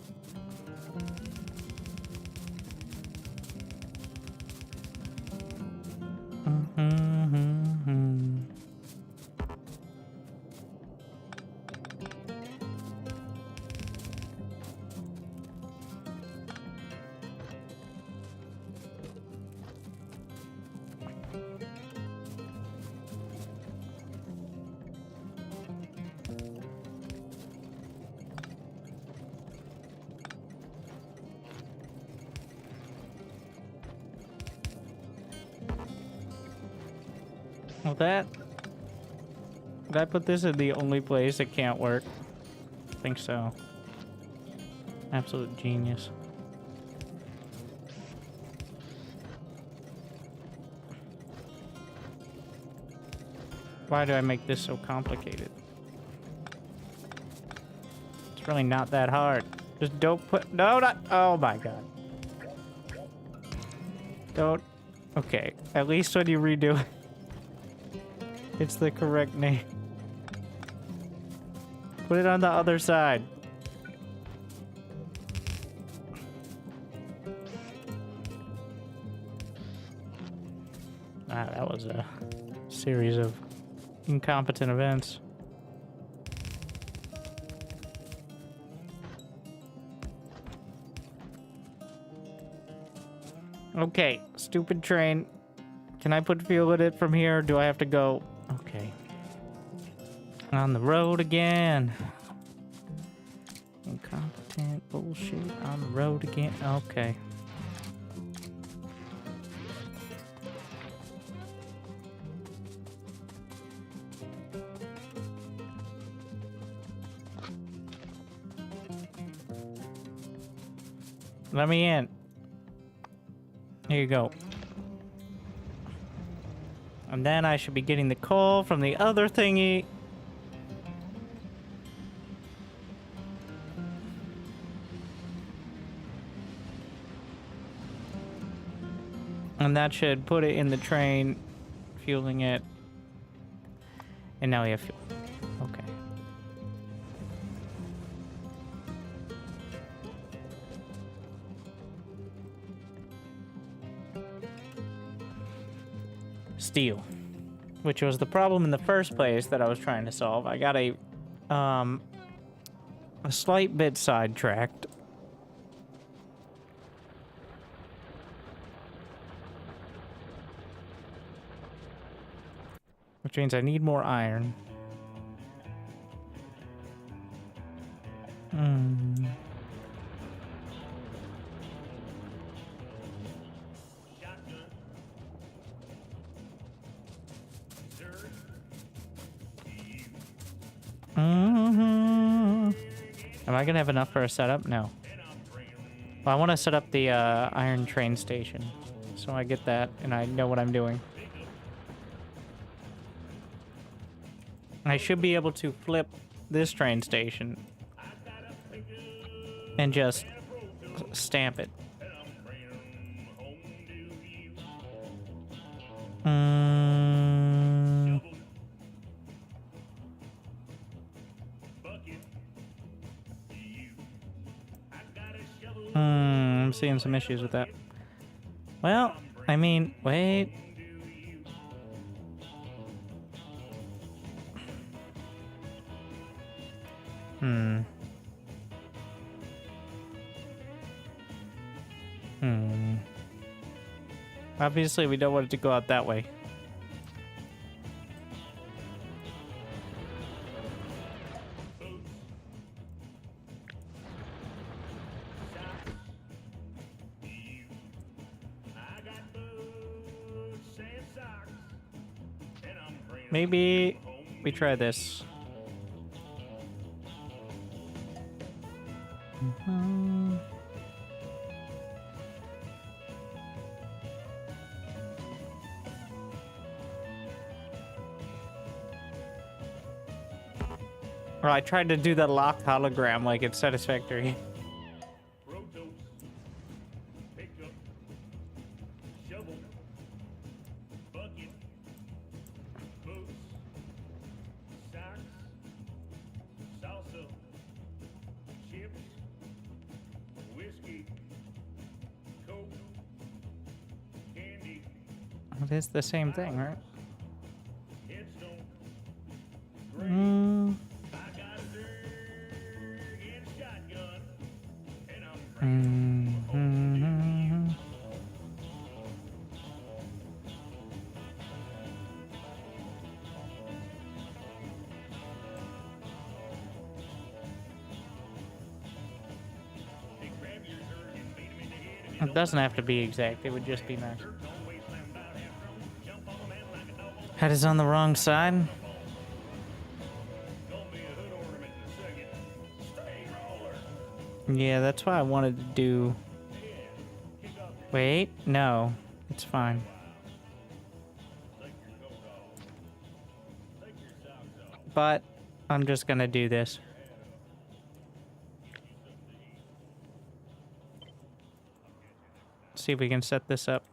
Well, did I put this in the only place it can't work? I think so. Absolute genius. Why do I make this so complicated? It's really not that hard. Just don't put... No, not... Oh my god. Don't... Okay. At least when you redo it, it's the correct name. Put it on the other side. Ah, that was a series of incompetent events. Okay, stupid train. Can I put fuel in it from here, or do I have to go? Okay. On the road again. Incompetent bullshit. On the road again. Okay. Let me in. Here you go. And then I should be getting the coal from the other thingy. And that should put it in the train, fueling it. And now we have fuel. Okay. Steel, which was the problem in the first place that I was trying to solve. I got a slight bit sidetracked. Which means I need more iron. Am I gonna have enough for a setup? No. Well, I want to set up the iron train station, so I get that and I know what I'm doing. I should be able to flip this train station and just stamp it. I'm seeing some issues with that. Well, I mean, wait. Obviously, we don't want it to go out that way. Maybe we try this. Or I tried to do the locked hologram like it's Satisfactory. It is the same thing, right? It doesn't have to be exact, it would just be nice. Head is on the wrong side. Yeah, that's why I wanted to do... Wait, no. It's fine. But I'm just gonna do this. See if we can set this up.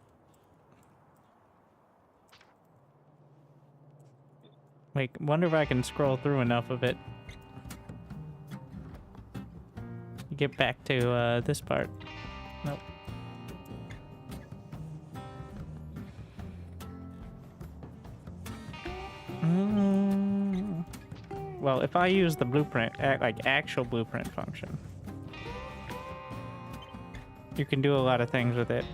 Wait, wonder if I can scroll through enough of it. Get back to this part. Nope. Well, if I use the blueprint, like actual blueprint function, you can do a lot of things with it.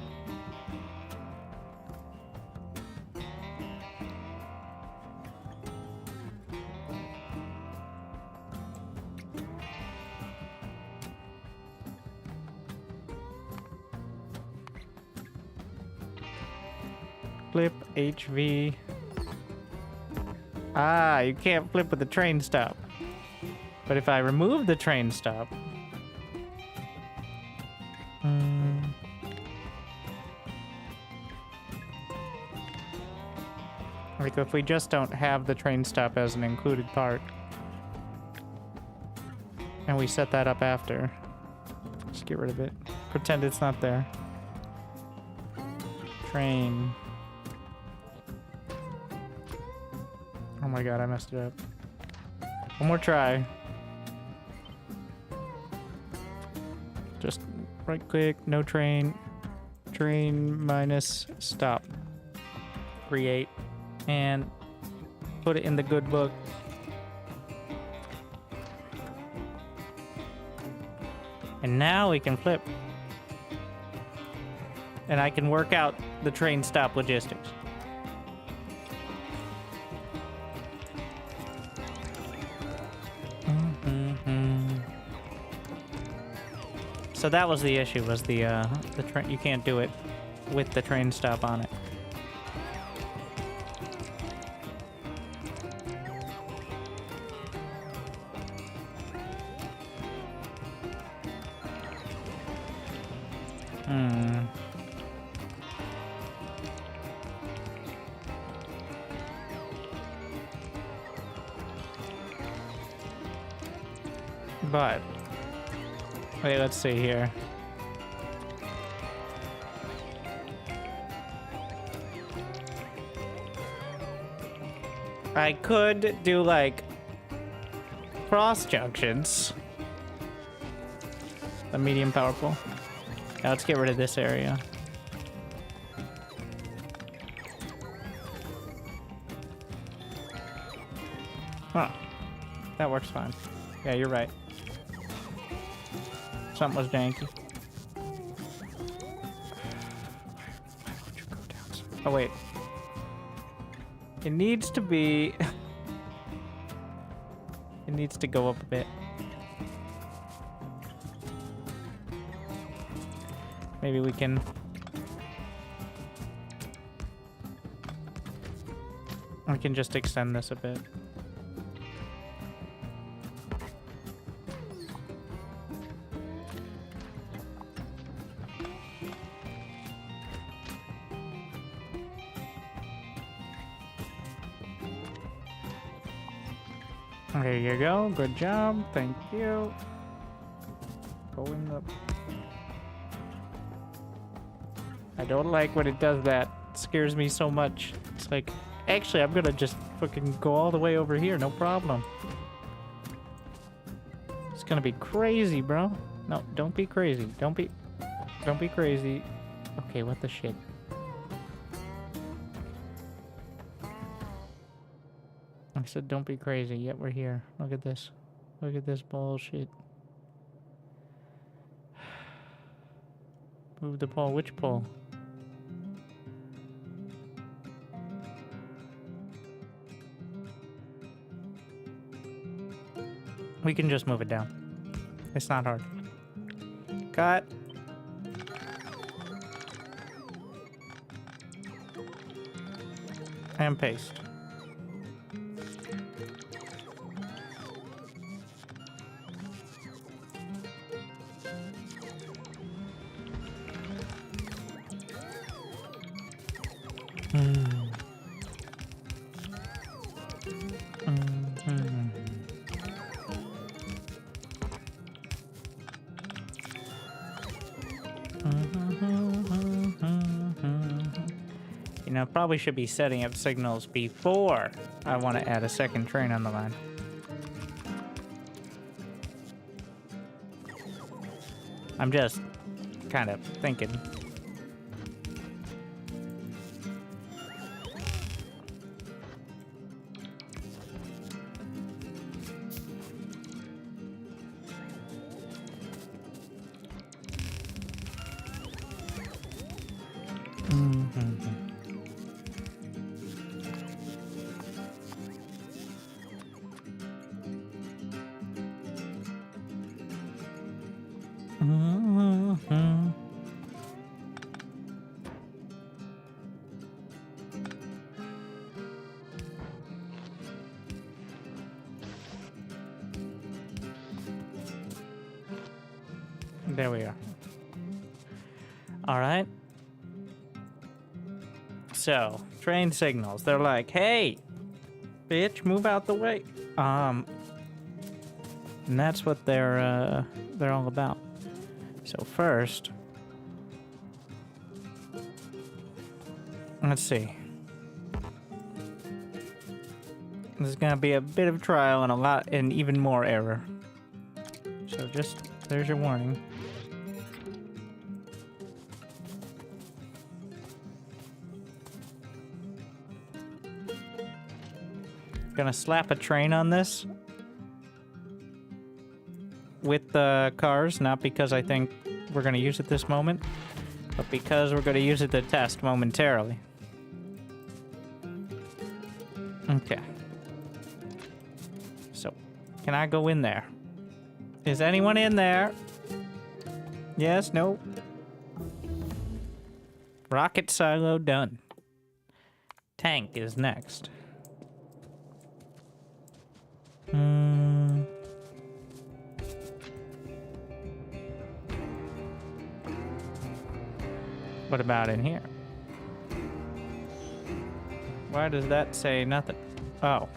Flip HV. Ah, you can't flip with the train stop. But if I remove the train stop... Like if we just don't have the train stop as an included part. And we set that up after. Just get rid of it. Pretend it's not there. Train. Oh my god, I messed it up. One more try. Just right click, no train. Train minus stop. Create. And put it in the good book. And now we can flip. And I can work out the train stop logistics. So that was the issue, was the train. You can't do it with the train stop on it. But wait, let's see here. I could do like cross junctions. The medium powerful. Now let's get rid of this area. Huh. That works fine. Yeah, you're right. Something was janky. Why would you go down? Oh, wait. It needs to be... It needs to go up a bit. Maybe we can... We can just extend this a bit. There you go. Good job. Thank you. Going up. I don't like when it does that. It scares me so much. It's like, actually, I'm gonna just fucking go all the way over here. No problem. It's gonna be crazy, bro. No, don't be crazy. Don't be crazy. Okay, what the shit? I said don't be crazy, yet we're here. Look at this. Look at this bullshit. Move the pole. Which pole? We can just move it down. It's not hard. Cut. And paste. You know, probably should be setting up signals before I want to add a second train on the line. I'm just kind of thinking. There we are. All right. So, train signals. They're like, hey, bitch, move out the way. And that's what they're all about. So first, let's see. This is gonna be a bit of trial and even more error. So just, there's your warning. Gonna slap a train on this with the cars, not because I think we're gonna use it this moment, but because we're gonna use it to test momentarily. Okay. So, can I go in there? Is anyone in there? Yes, no. Rocket silo done. Tank is next. What about in here? Why does that say nothing? Oh.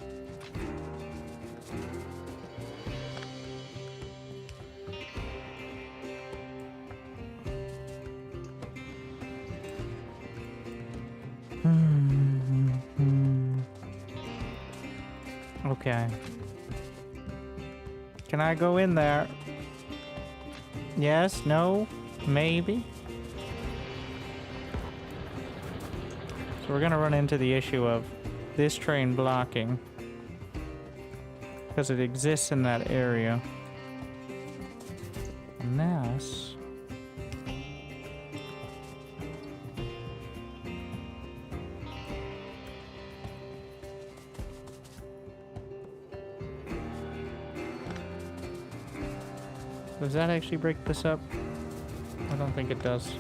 Okay. Can I go in there? Yes, no, maybe? So we're gonna run into the issue of this train blocking because it exists in that area. And this. Does that actually break this up? I don't think it does.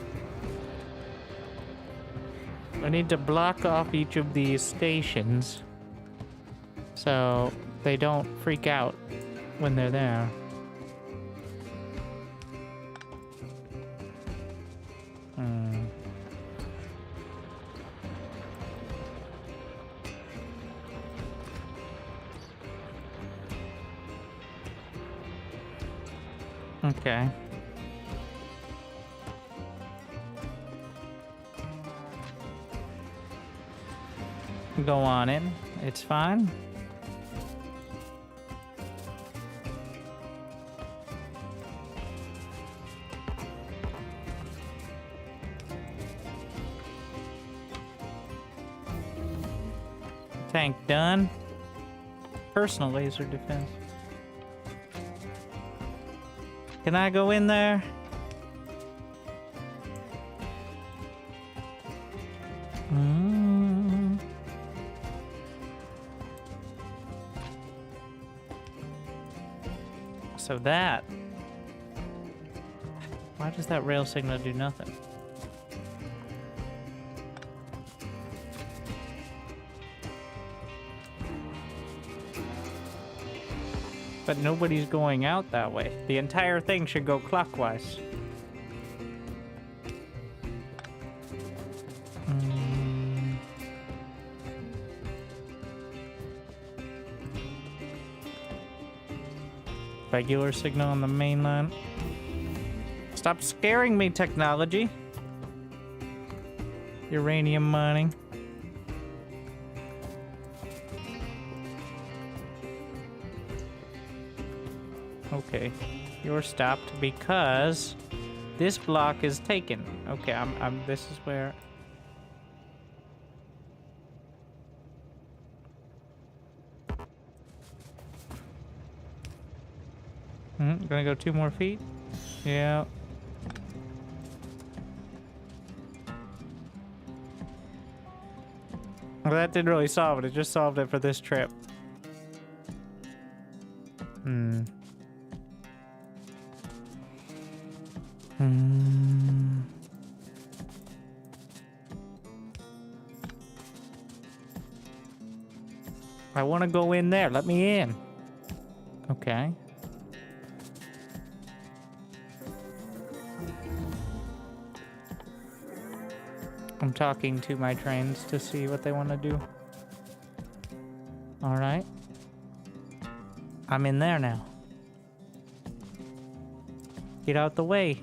I need to block off each of these stations so they don't freak out when they're there. Okay. Go on in. It's fine. Tank done. Personal laser defense. Can I go in there? So that... Why does that rail signal do nothing? But nobody's going out that way. The entire thing should go clockwise. Regular signal on the main line. Stop scaring me, technology. Uranium mining. Okay, you're stopped because this block is taken. Okay, this is where... Gonna go 2 more feet. Yeah. Well, that didn't really solve it. It just solved it for this trip. I want to go in there. Let me in. Okay. I'm talking to my trains to see what they want to do. All right. I'm in there now. Get out the way.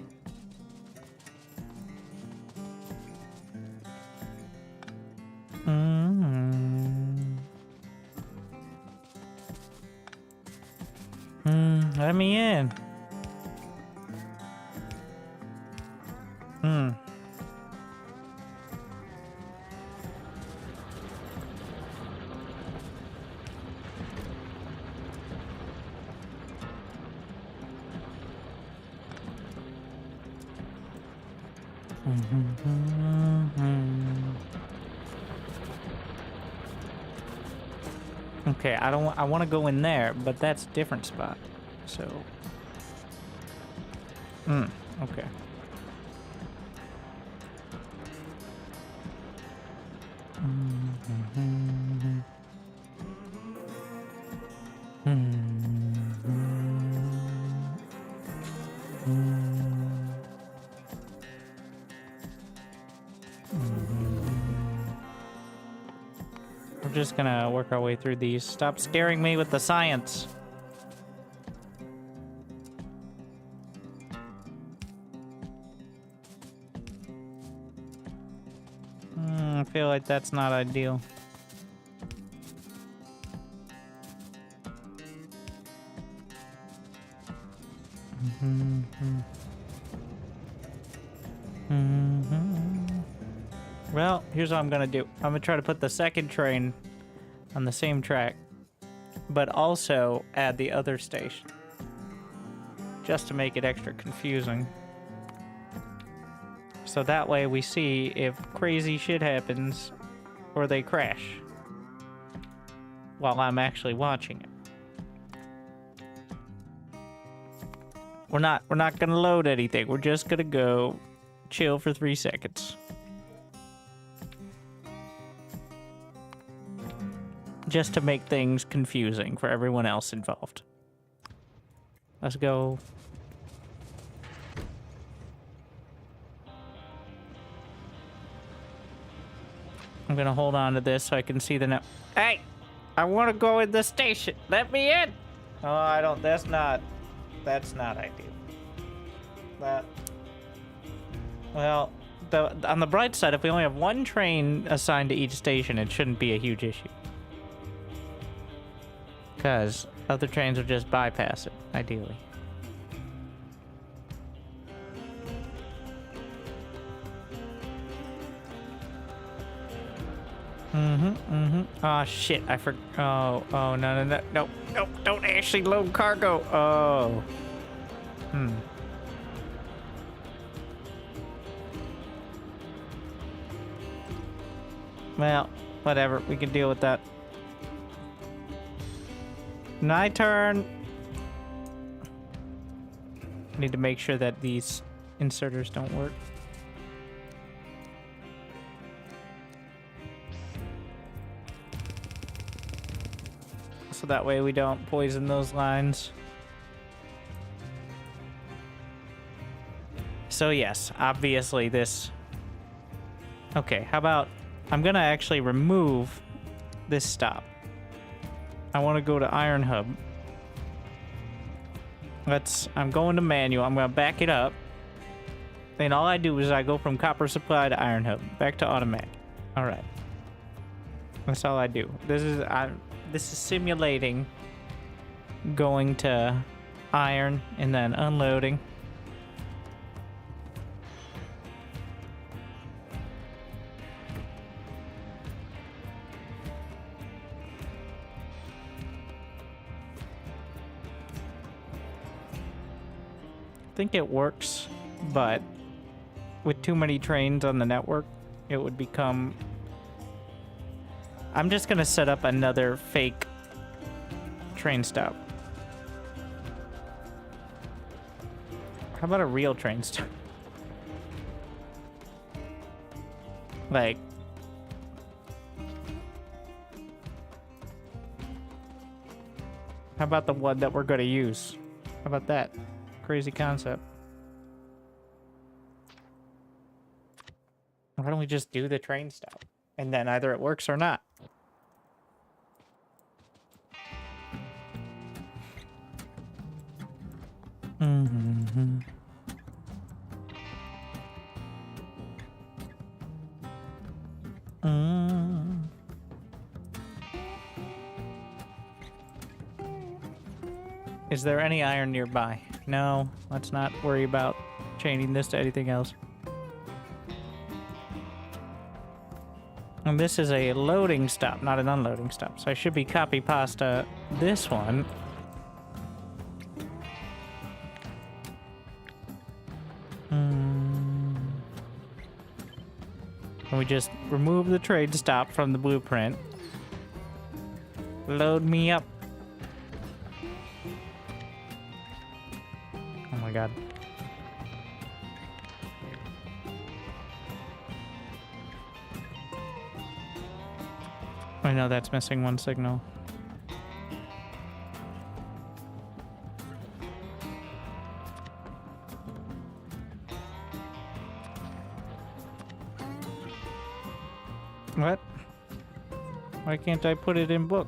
Let me in. Okay, I want to go in there, but that's a different spot. So, okay. We're just gonna work our way through these. Stop scaring me with the science. I feel like that's not ideal. Well, here's what I'm gonna do. I'm gonna try to put the second train on the same track, but also add the other station, just to make it extra confusing. So that way we see if crazy shit happens or they crash while I'm actually watching it. We're not gonna load anything. We're just gonna go chill for 3 seconds. Just to make things confusing for everyone else involved. Let's go. I'm gonna hold on to this so I can see the net. Hey! I wanna go in the station. Let me in! Oh, I don't. That's not ideal. Well, on the bright side, if we only have one train assigned to each station, it shouldn't be a huge issue. Because other trains will just bypass it, ideally. Oh, shit, I forgot. Oh, no, don't actually load cargo. Oh. Well, whatever, we can deal with that. My turn. Need to make sure that these inserters don't work. So that way we don't poison those lines. So yes, obviously this... Okay, how about... I'm gonna actually remove this stop. I want to go to Iron Hub. I'm going to manual. I'm going to back it up. Then all I do is I go from copper supply to Iron Hub. Back to automatic. All right. That's all I do. This is simulating going to iron and then unloading. I think it works, but with too many trains on the network, it would become... I'm just gonna set up another fake train stop. How about a real train stop? Like... How about the one that we're gonna use? How about that? Crazy concept. Why don't we just do the train stop? And then either it works or not. Mm-hmm. Mm. Is there any iron nearby? No, let's not worry about changing this to anything else. And this is a loading stop, not an unloading stop. So I should be copy pasta this one. And we just remove the trade stop from the blueprint. Load me up. Oh my god. I know that's missing one signal. What? Why can't I put it in book?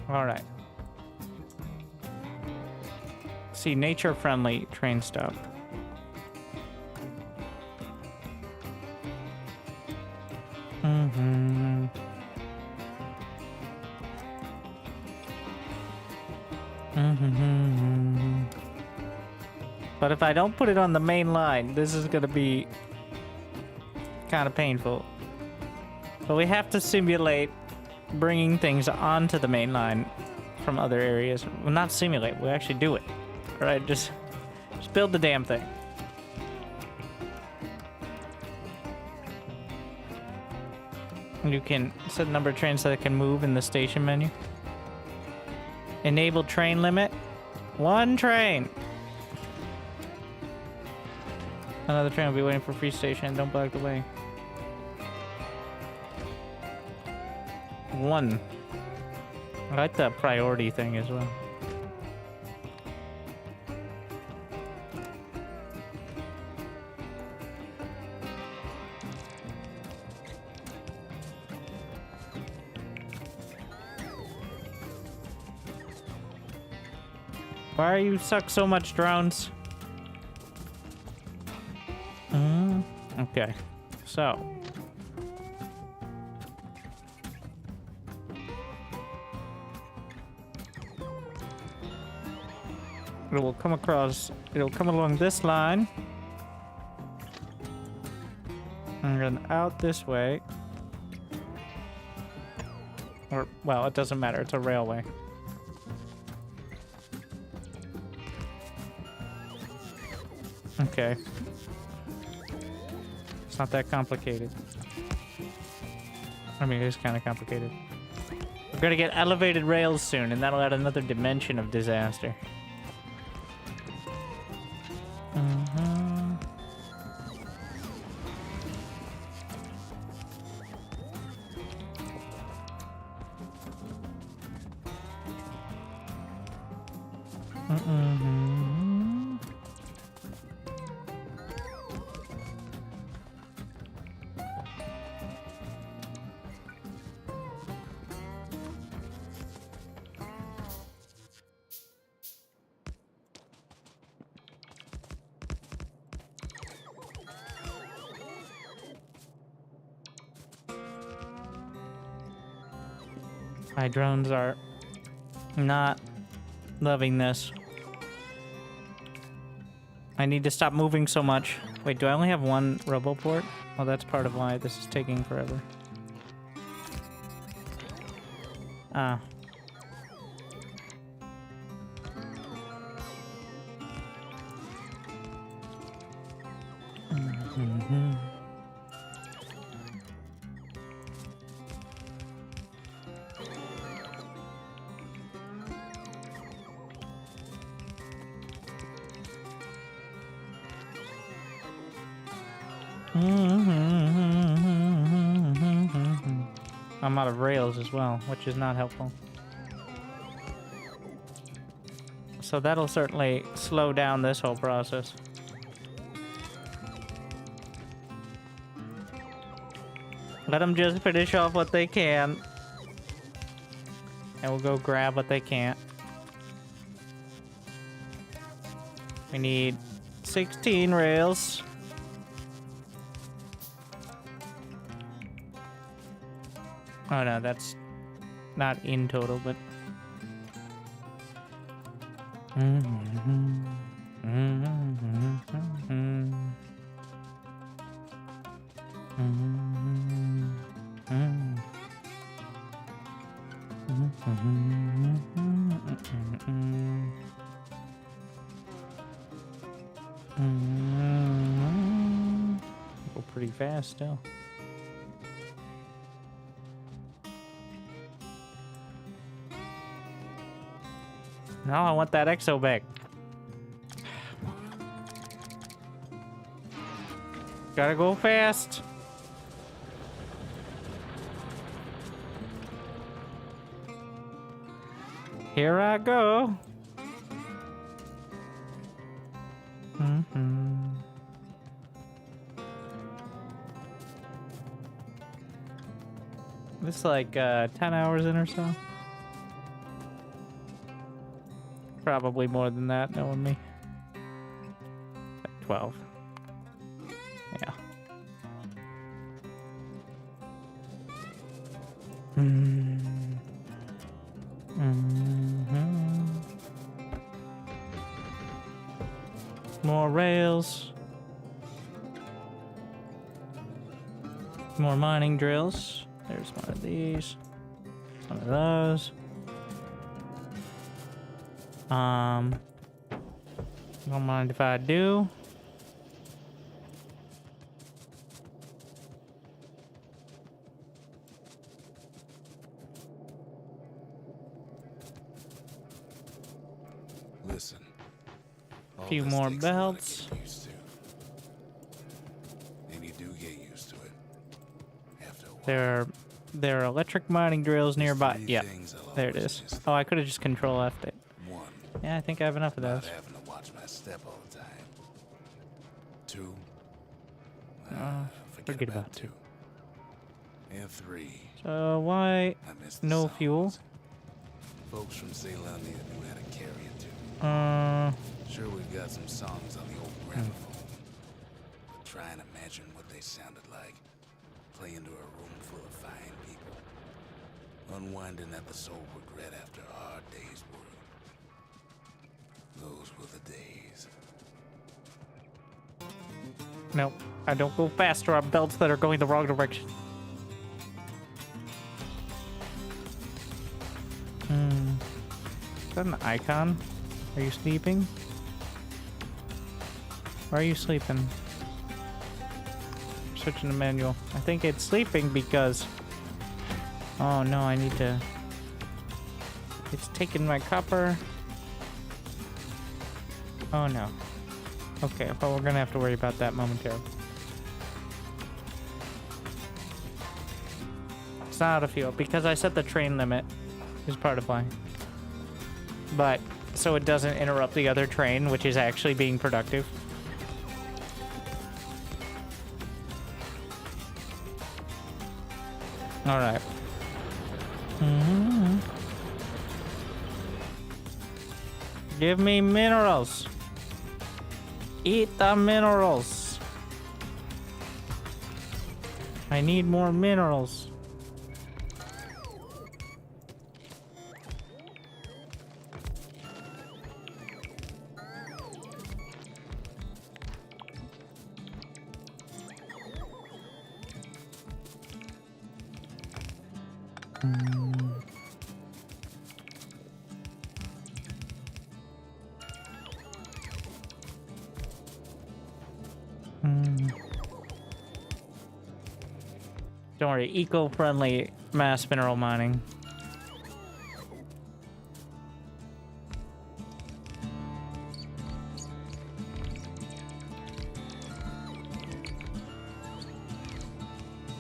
Alright. See, nature-friendly train stop. But if I don't put it on the main line, this is gonna be kind of painful. But we have to simulate bringing things onto the main line from other areas. Well, not simulate, we actually do it. Alright, just build the damn thing. You can set the number of trains that can move in the station menu. Enable train limit. 1 train. Another train will be waiting for free station. Don't block the way. 1. I like the priority thing as well. Why you suck so much, drones? Okay, so it will come across. It'll come along this line, and then out this way. Or well, it doesn't matter. It's a railway. Okay. It's not that complicated. I mean, it is kind of complicated. We're gonna get elevated rails soon, and that'll add another dimension of disaster. My drones are not loving this. I need to stop moving so much. Wait, do I only have 1 roboport? Well, that's part of why this is taking forever. Ah. I'm out of rails as well, which is not helpful. So that'll certainly slow down this whole process. Let them just finish off what they can. And we'll go grab what they can't. We need 16 rails. Oh no, that's not in total, but... Go pretty fast still. No, I want that exo back. Gotta go fast. Here I go. This is like 10 hours in or so. Probably more than that, knowing me. Like 12. Yeah. More rails. More mining drills. There's one of these. One of those. Don't mind if I do. Listen. A few more belts. And you do get used to it. After a while. There are electric mining drills nearby. Three Yeah, things I'll there it always is. miss. Oh, I could have just control F'd it. One, Yeah, I think I have enough of not those. having to watch my step all the time. Two, Forget about two. And three, So why I miss the no sounds. fuel? Folks from Ceylon knew how to carry a tune. Sure, we've got some songs on the old gramophone. But try and imagine what they sounded like. Playing to a room full of fine people. Unwinding at the soul regret after a hard day's work. Those were the days. Nope. I don't go faster on belts that are going the wrong direction. Is that an icon? Are you sleeping? Why are you sleeping? Switching the manual. I think it's sleeping because... Oh no, I need to... It's taking my copper. Oh no. Okay, but we're gonna have to worry about that momentarily. It's not out of fuel because I set the train limit is part of why. But so it doesn't interrupt the other train, which is actually being productive. All right. Give me minerals. Eat the minerals. I need more minerals. Don't worry, eco-friendly mass mineral mining.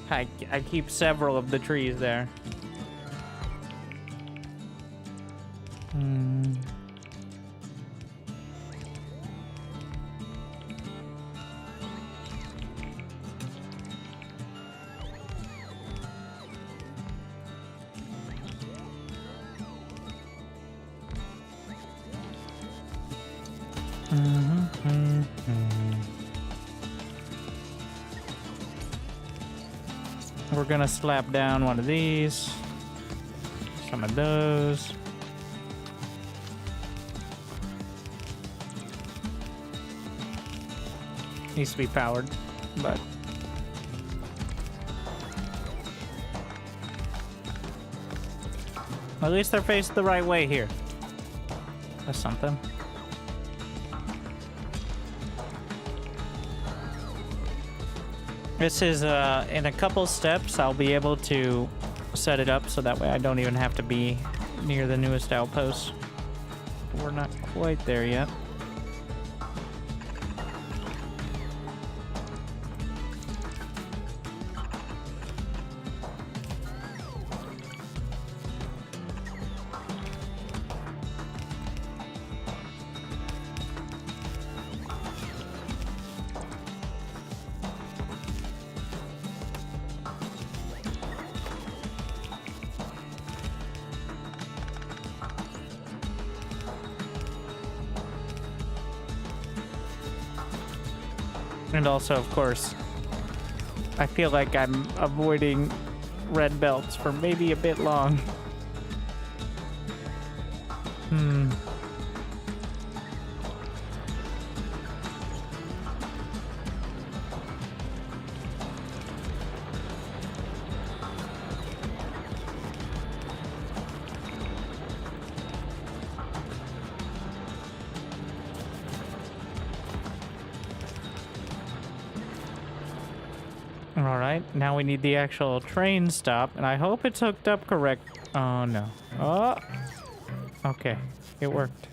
I keep several of the trees there. Hmm. We're gonna slap down one of these, some of those. Needs to be powered, but at least they're faced the right way here. That's something. This is, in a couple steps, I'll be able to set it up so that way I don't even have to be near the newest outpost. We're not quite there yet. And also, of course, I feel like I'm avoiding red belts for maybe a bit long. Alright, now we need the actual train stop, and I hope it's hooked up correct. Oh, no. Oh! Okay, it worked.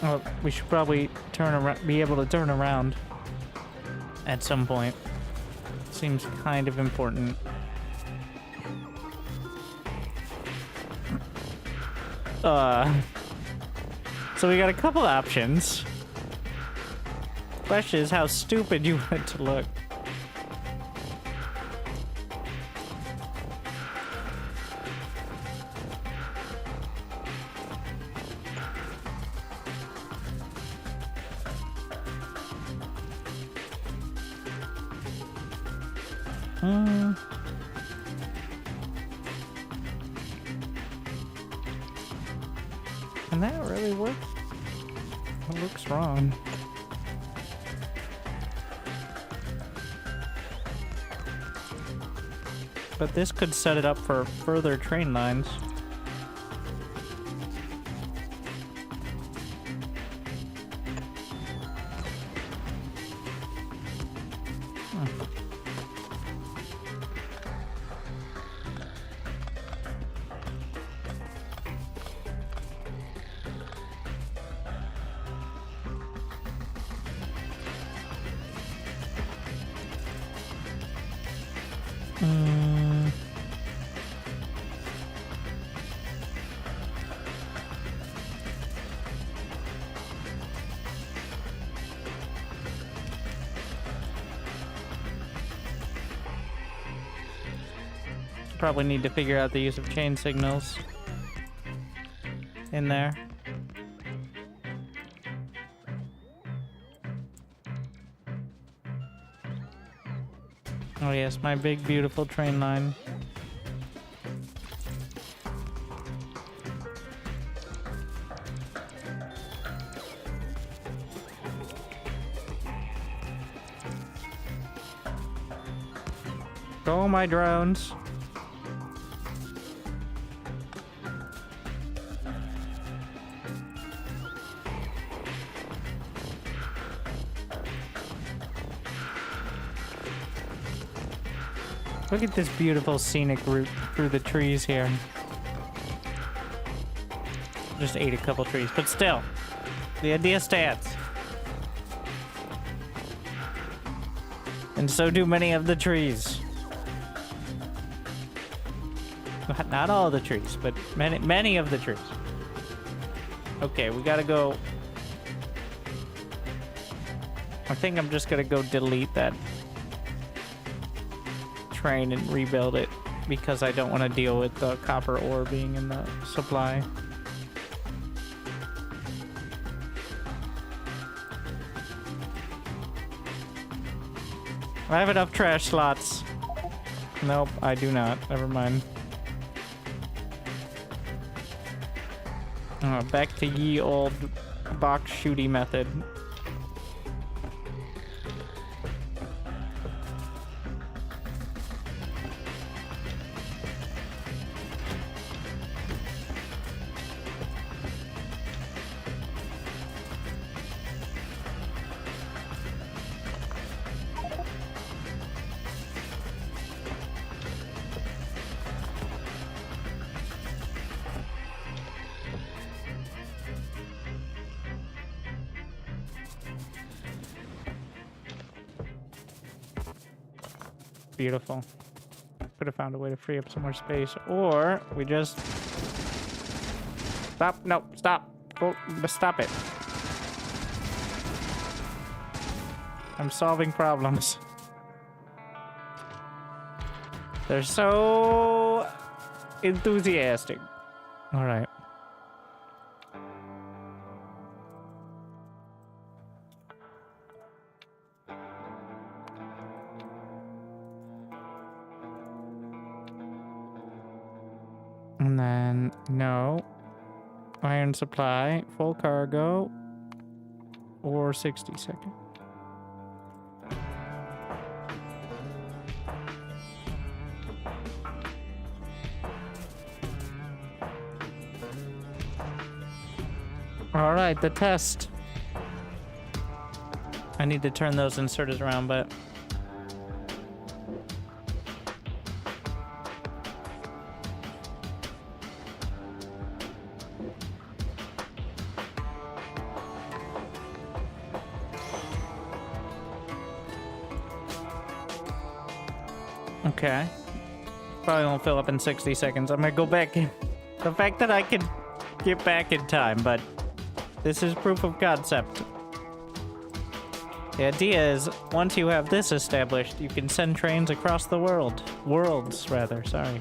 Well, we should probably turn around, be able to turn around at some point. Seems kind of important. So we got a couple options. Question is how stupid you want it to look. Can that really work? It looks wrong. But this could set it up for further train lines. Probably need to figure out the use of chain signals in there. Oh yes, my big beautiful train line. Go, my drones. Look at this beautiful scenic route through the trees here. Just ate a couple trees, but still, the idea stands. And so do many of the trees. Not all the trees, but many of the trees. Okay, we gotta go. I think I'm just gonna go delete that train and rebuild it because I don't want to deal with the copper ore being in the supply. I have enough trash slots. Nope, I do not. Never mind. Back to ye old box shooty method. Beautiful. Could have found a way to free up some more space, or we just stop. No, stop. Oh, stop it. I'm solving problems. They're so enthusiastic. All right. And then, no. Iron supply, full cargo, or 60 second. All right, the test. I need to turn those inserters around, but... Okay. Probably won't fill up in 60 seconds. I'm gonna go back in. The fact that I can get back in time, but this is proof of concept. The idea is, once you have this established, you can send trains across the world. Worlds, rather, sorry.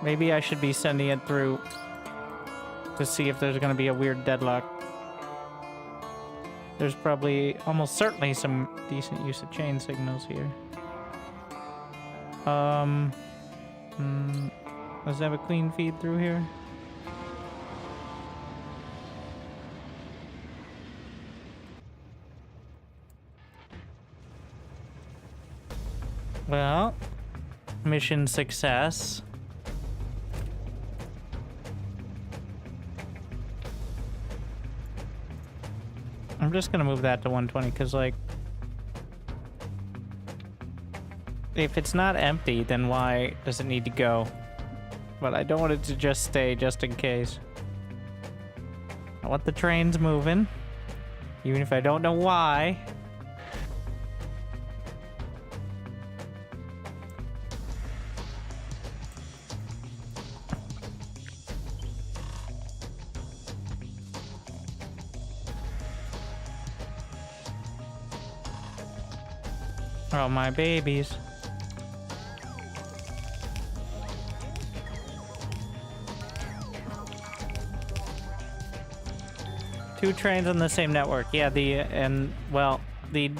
Maybe I should be sending it through to see if there's going to be a weird deadlock. There's probably almost certainly some decent use of chain signals here. Does it have a clean feed through here? Well, mission success. I'm just gonna move that to 120 because, like, if it's not empty, then why does it need to go? But I don't want it to just stay just in case. I want the trains moving, even if I don't know why. Oh, my babies. Two trains on the same network. Yeah, well, the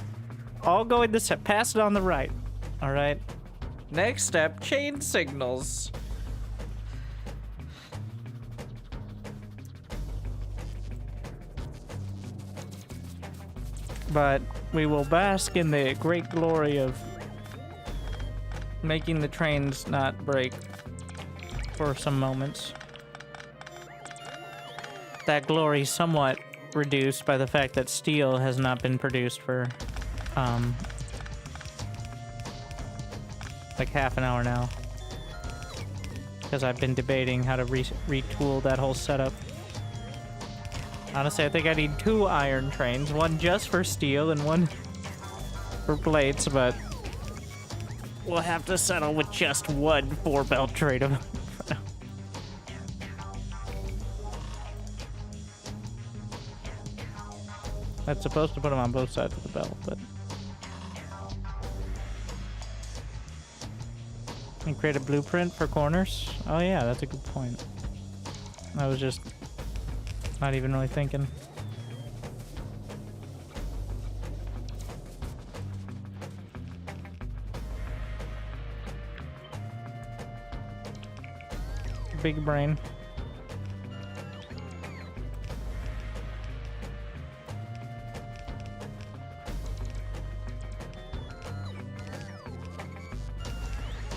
all going this pass it on the right. All right. Next step, chain signals. But we will bask in the great glory of making the trains not break for some moments. That glory somewhat reduced by the fact that steel has not been produced for like half an hour now, because I've been debating how to retool that whole setup. Honestly, I think I need 2 iron trains, one just for steel and one for plates, but we'll have to settle with just one 4-belt train. That's supposed to put them on both sides of the belt, but... And create a blueprint for corners? Oh yeah, that's a good point. I was just not even really thinking. Big brain.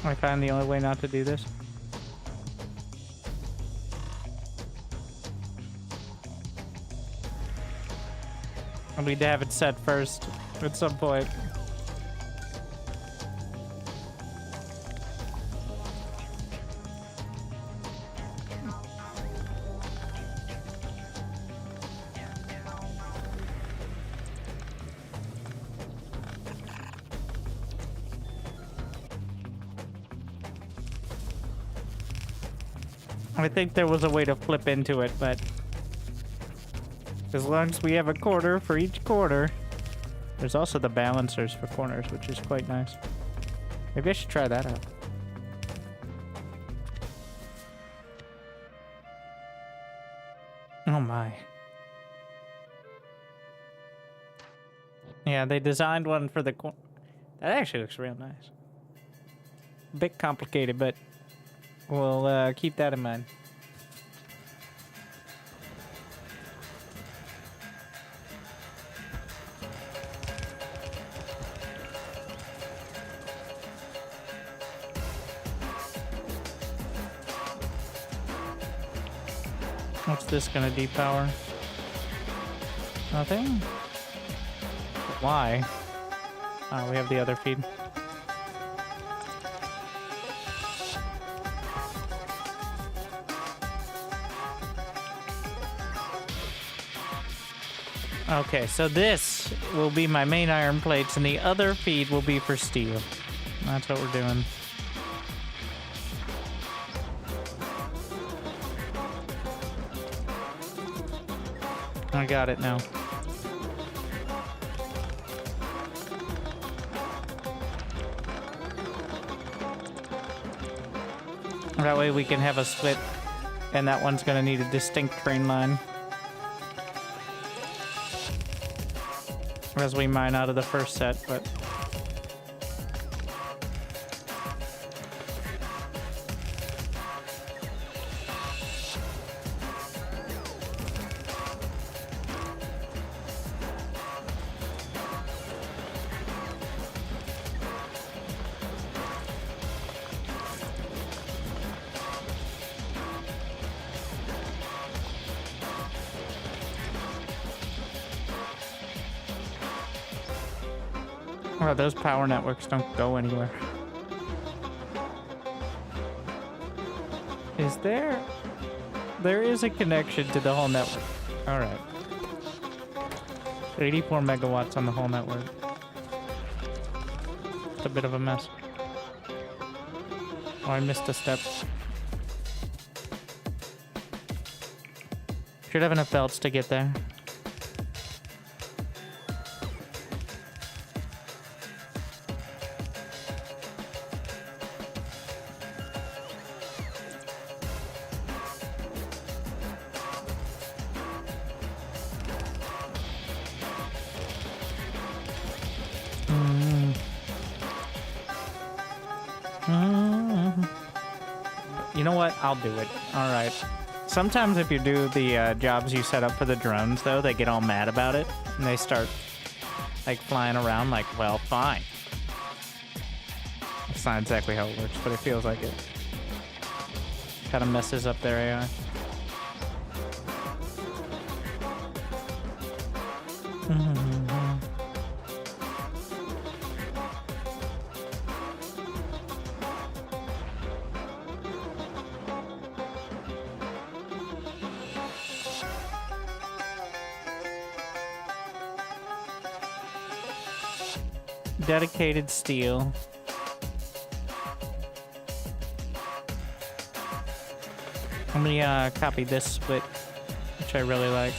I find the only way not to do this. I need to have it set first at some point. I think there was a way to flip into it, but as long as we have a quarter for each quarter. There's also the balancers for corners, which is quite nice. Maybe I should try that out. Oh my. Yeah, they designed one for the corner. That actually looks real nice. A bit complicated, but we'll keep that in mind. What's this gonna depower? Nothing? Why? Oh, we have the other feed. Okay, so this will be my main iron plates, and the other feed will be for steel. That's what we're doing. I got it now. That way we can have a split, and that one's gonna need a distinct train line as we mine out of the first set, but oh, those power networks don't go anywhere. Is there? There is a connection to the whole network. All right. 84 megawatts on the whole network. It's a bit of a mess. Oh, I missed a step. Should have enough belts to get there. You know what? I'll do it. All right. Sometimes if you do the jobs you set up for the drones, though, they get all mad about it. And they start, like, flying around like, well, fine. It's not exactly how it works, but it feels like it. Kind of messes up their AI. Dedicated steel. Let me copy this split, which I really like.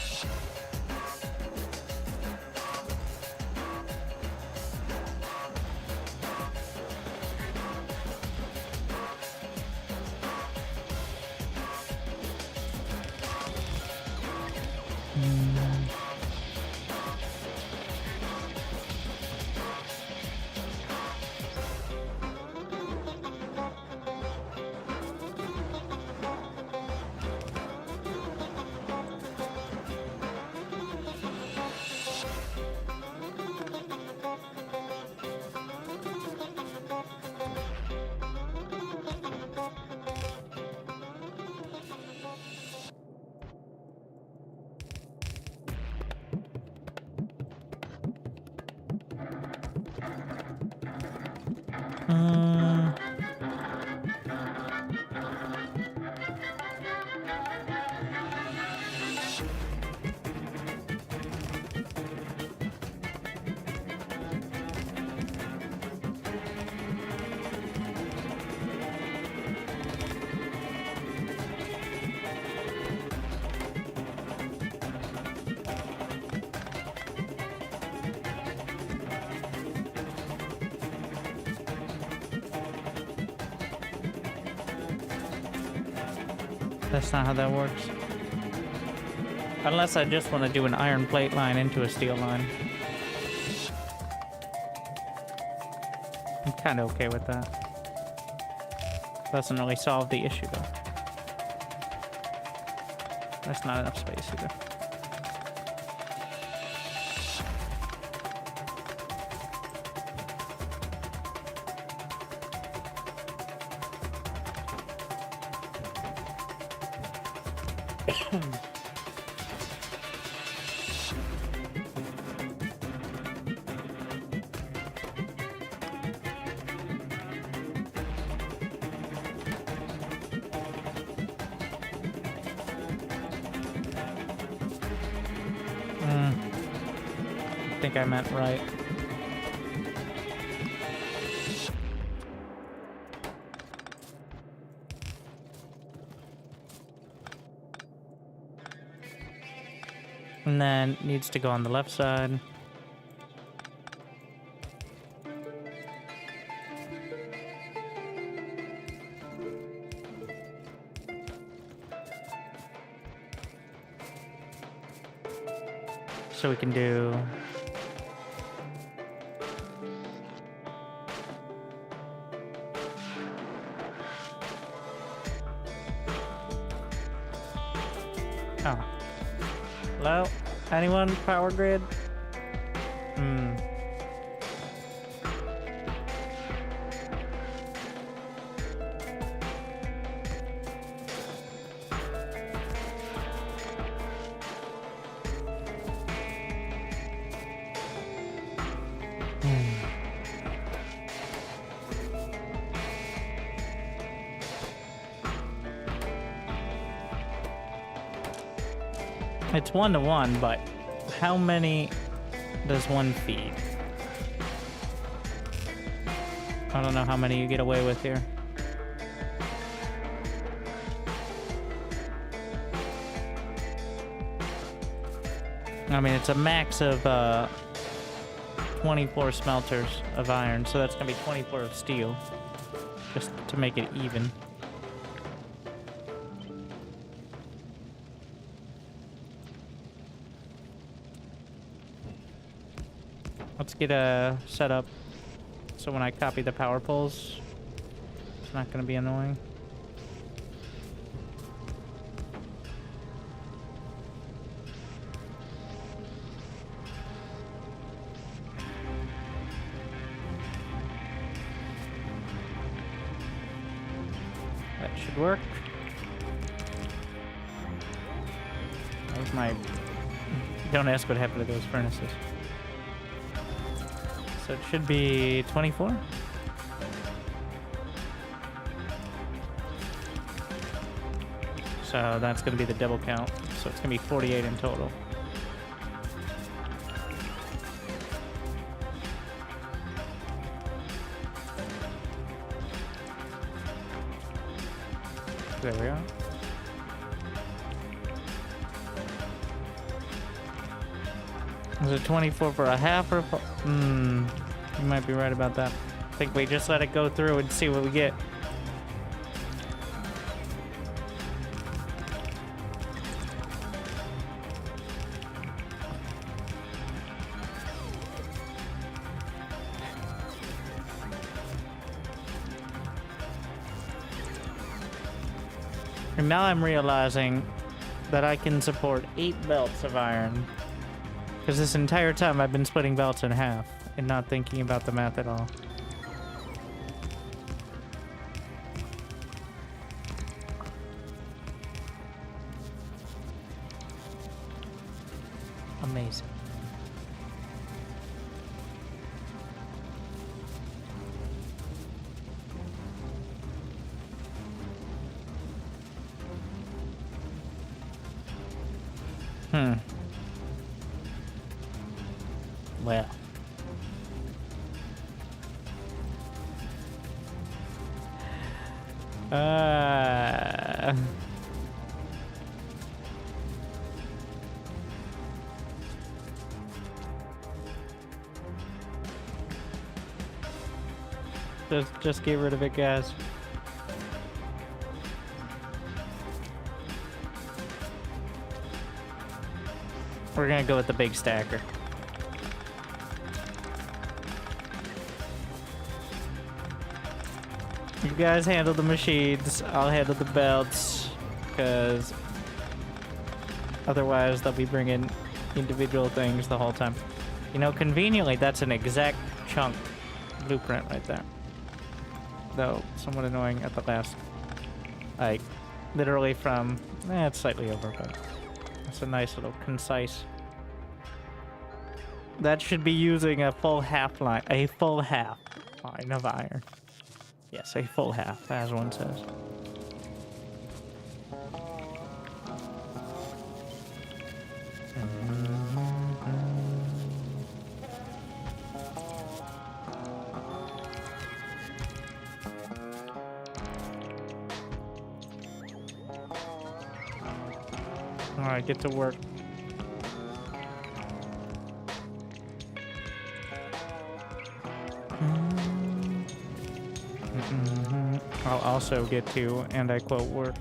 That's not how that works. Unless I just want to do an iron plate line into a steel line. I'm kind of okay with that. Doesn't really solve the issue though. That's not enough space either. I think I meant right. And then needs to go on the left side. So we can do oh. Hello? Anyone? Power grid? It's 1-to-1, but how many does one feed? I don't know how many you get away with here. I mean, it's a max of 24 smelters of iron, so that's gonna be 24 of steel, just to make it even. Let's get a setup so when I copy the power poles, it's not going to be annoying. should work. That was my... Don't ask what happened to those furnaces. So it should be 24. So that's going to be the double count. So it's going to be 48 in total. There we are. Is it 24 for a half or for... you might be right about that. I think we just let it go through and see what we get. And now I'm realizing that I can support 8 belts of iron. Because this entire time I've been splitting belts in half and not thinking about the math at all. Amazing. Well. Just get rid of it, guys. We're gonna go with the big stacker. You guys handle the machines, I'll handle the belts, because otherwise they'll be bringing individual things the whole time. You know, conveniently, that's an exact chunk blueprint right there. Though, somewhat annoying at the last, like, literally from, it's slightly over, but it's a nice little concise. That should be using a full half line of iron. Yes, a full half, as one says. Alright, get to work. I'll also get to, and I quote, work.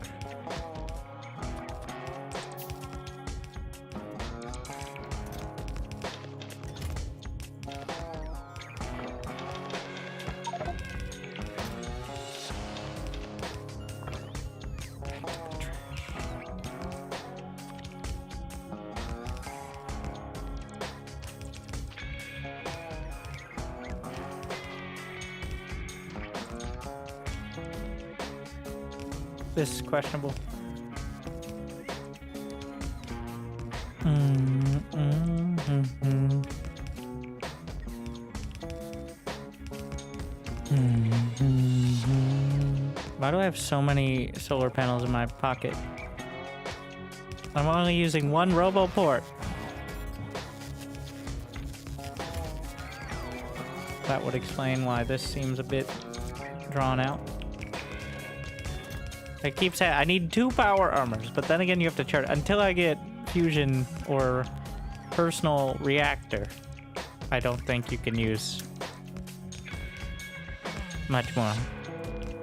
This is questionable. Why do I have so many solar panels in my pocket? I'm only using one robo port. That would explain why this seems a bit drawn out. It keeps saying I need 2 power armors, but then again you have to charge until I get fusion or personal reactor. I don't think you can use much more.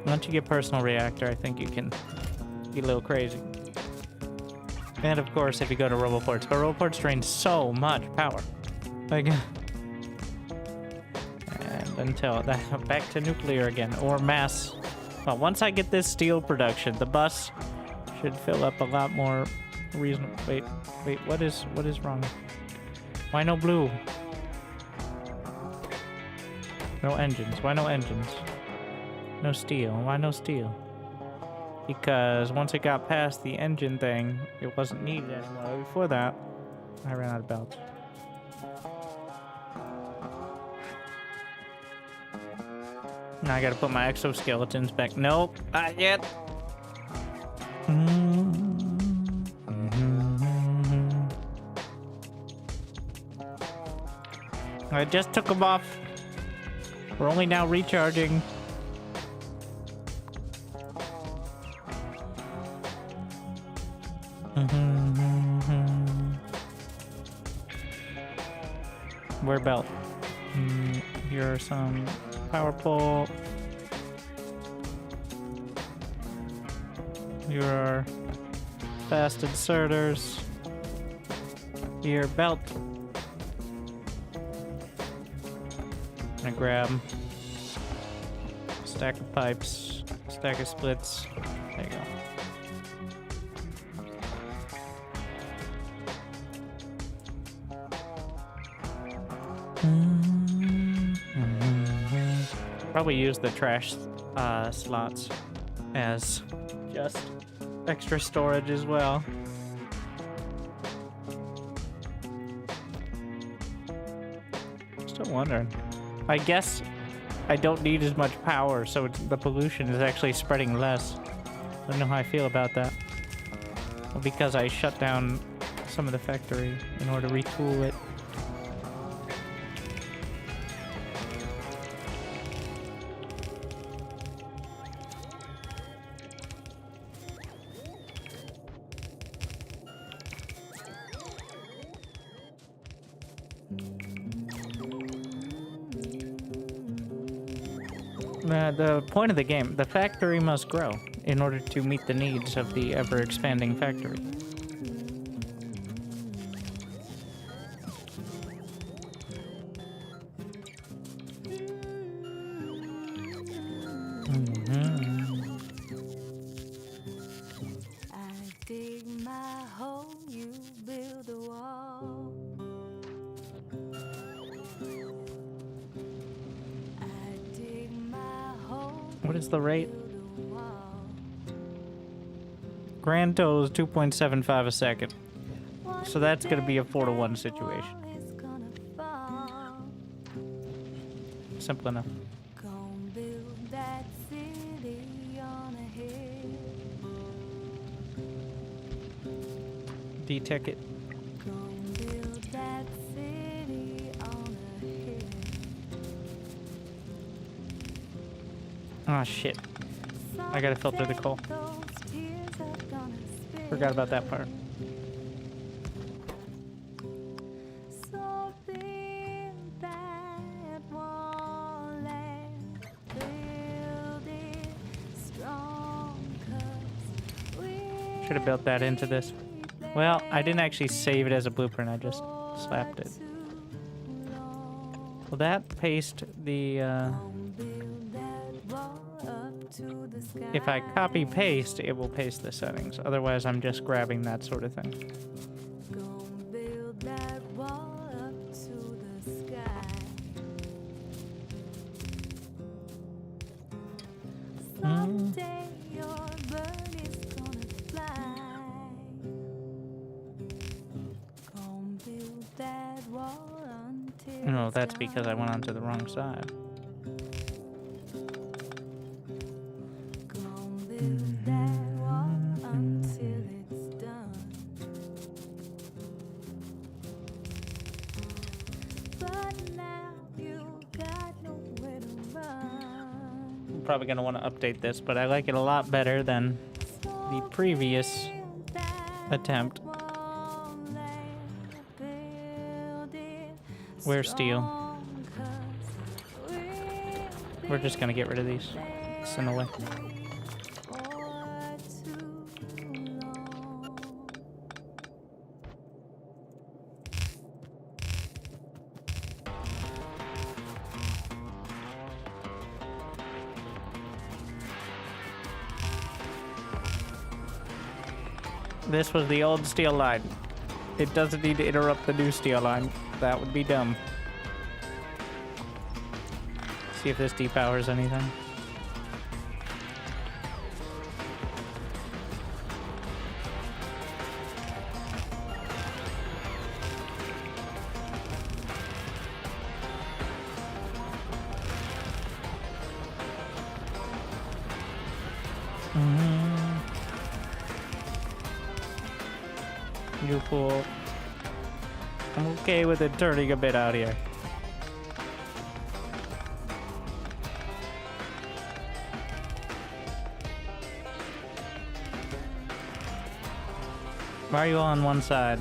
Once you get personal reactor, I think you can be a little crazy. And of course, if you go to roboports, but roboports drain so much power. Like, and until that, back to nuclear again or mass. Well, once I get this steel production, the bus should fill up a lot more reasonable. Wait, what is wrong? Why no blue? No engines. Why no engines? No steel. Why no steel? because once it got past the engine thing, it wasn't needed anymore. Before that, I ran out of belts. Now I gotta put my exoskeletons back. Nope, not yet. I just took them off. We're only now recharging. Wear belt. Here are some power pole. Here are fast inserters. Here, belt. I'm gonna grab a stack of pipes, stack of splits. There you go. Probably use the trash slots as just extra storage as well. Still wondering. I guess I don't need as much power, so the pollution is actually spreading less. I don't know how I feel about that. Well, because I shut down some of the factory in order to retool it. The point of the game, the factory must grow in order to meet the needs of the ever-expanding factory. I dig my hole, you build a wall. What is the rate? Grand total is 2.75 a second. So that's going to be a 4-to-1 situation. Simple enough. D-ticket. Oh shit. I gotta filter the coal. Forgot about that part. Should have built that into this. Well, I didn't actually save it as a blueprint, I just slapped it. Will that paste the if I copy paste, it will paste the settings. Otherwise, I'm just grabbing that sort of thing. No, that's because I went onto the wrong side. Probably going to want to update this, but I like it a lot better than the previous attempt. Where's steel? We're just going to get rid of these. Send away. This was the old steel line. It doesn't need to interrupt the new steel line. That would be dumb. See if this depowers anything. you fool. I'm okay with it turning a bit out here. Why are you all on one side?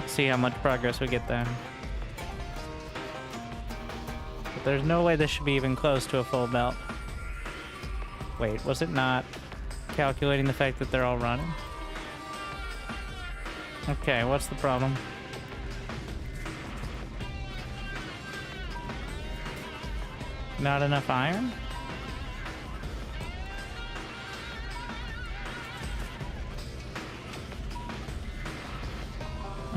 See how much progress we get there. But there's no way this should be even close to a full belt. Wait, was it not calculating the fact that they're all running? Okay, what's the problem? Not enough iron?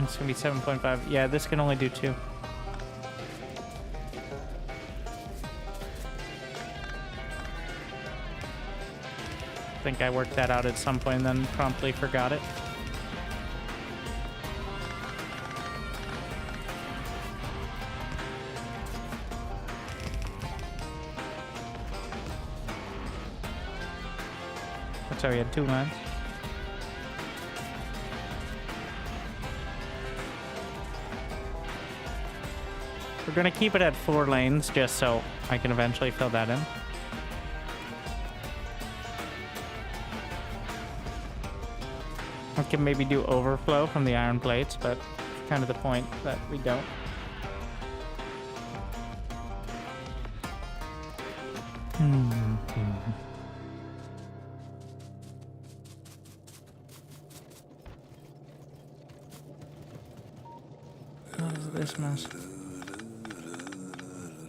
It's gonna be 7.5. Yeah, this can only do 2. I think I worked that out at some point and then promptly forgot it. That's how we had 2 lines. We're gonna keep it at 4 lanes just so I can eventually fill that in. I can maybe do overflow from the iron plates, but it's kind of the point that we don't. What is this mess?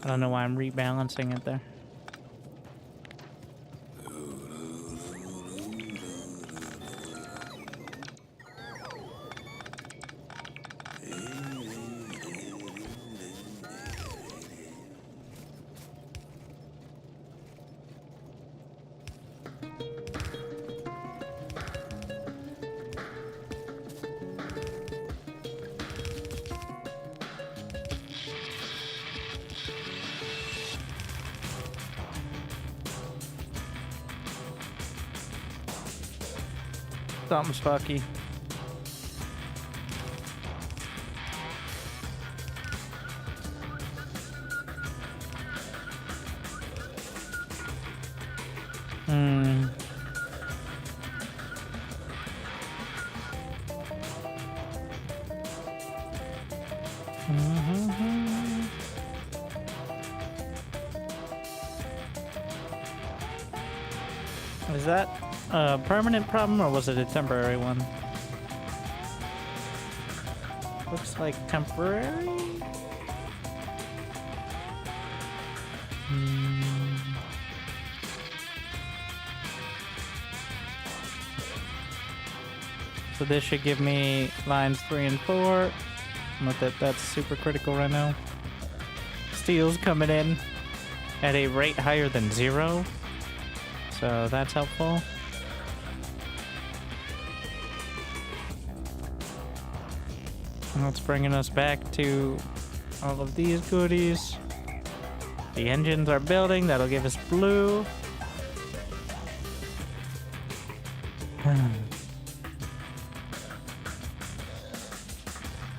I don't know why I'm rebalancing it there. Something's fucky. Is that a permanent problem or was it a temporary one? Looks like temporary. So this should give me lines 3 and 4. Not that that's super critical right now. Steel's coming in at a rate higher than 0. So that's helpful. And that's bringing us back to all of these goodies. The engines are building. That'll give us blue.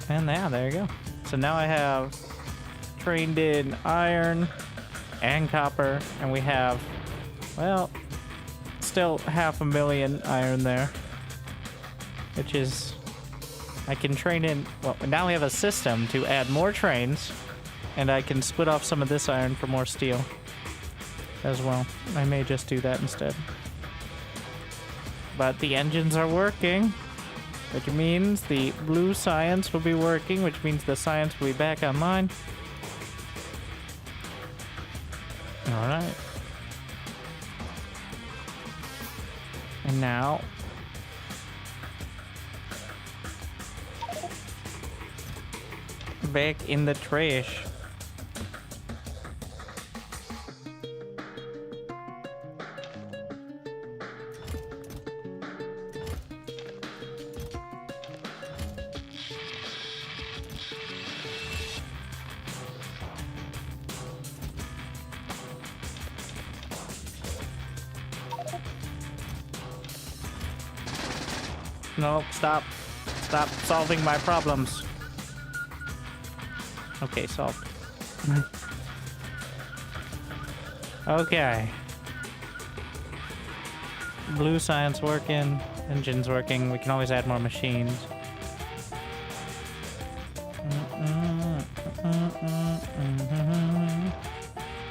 And yeah, there you go. So now I have trained in iron and copper, and we have, well, still 500,000 iron there, which is, I can train in, well, now we have a system to add more trains, and I can split off some of this iron for more steel as well. I may just do that instead. But the engines are working, which means the blue science will be working, which means the science will be back online. All right. And now, back in the trash. No, stop. Stop solving my problems. Okay, solved. Okay. Blue science working. Engine's working. We can always add more machines.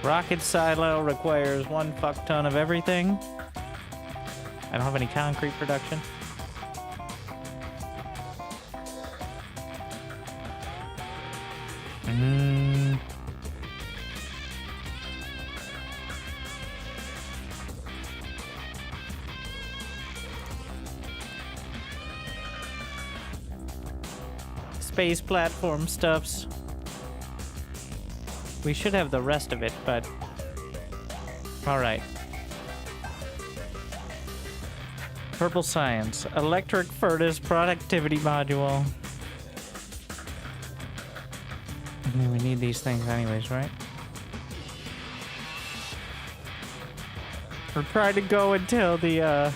Rocket silo requires 1 fuck ton of everything. I don't have any concrete production. Space platform stuffs. We should have the rest of it, but... Alright. Purple science. Electric furnace productivity module. We need these things anyways, right? We're trying to go until the,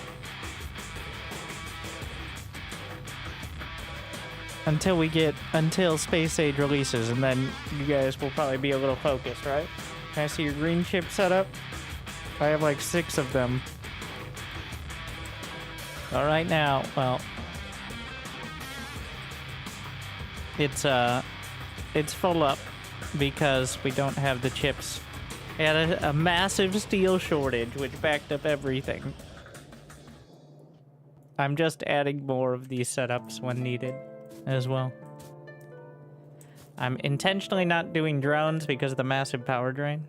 until Space Age releases, and then you guys will probably be a little focused, right? Can I see your green chip setup? I have like 6 of them. Alright now, well... It's full up because we don't have the chips. We had a massive steel shortage, which backed up everything. I'm just adding more of these setups when needed as well. I'm intentionally not doing drones because of the massive power drain.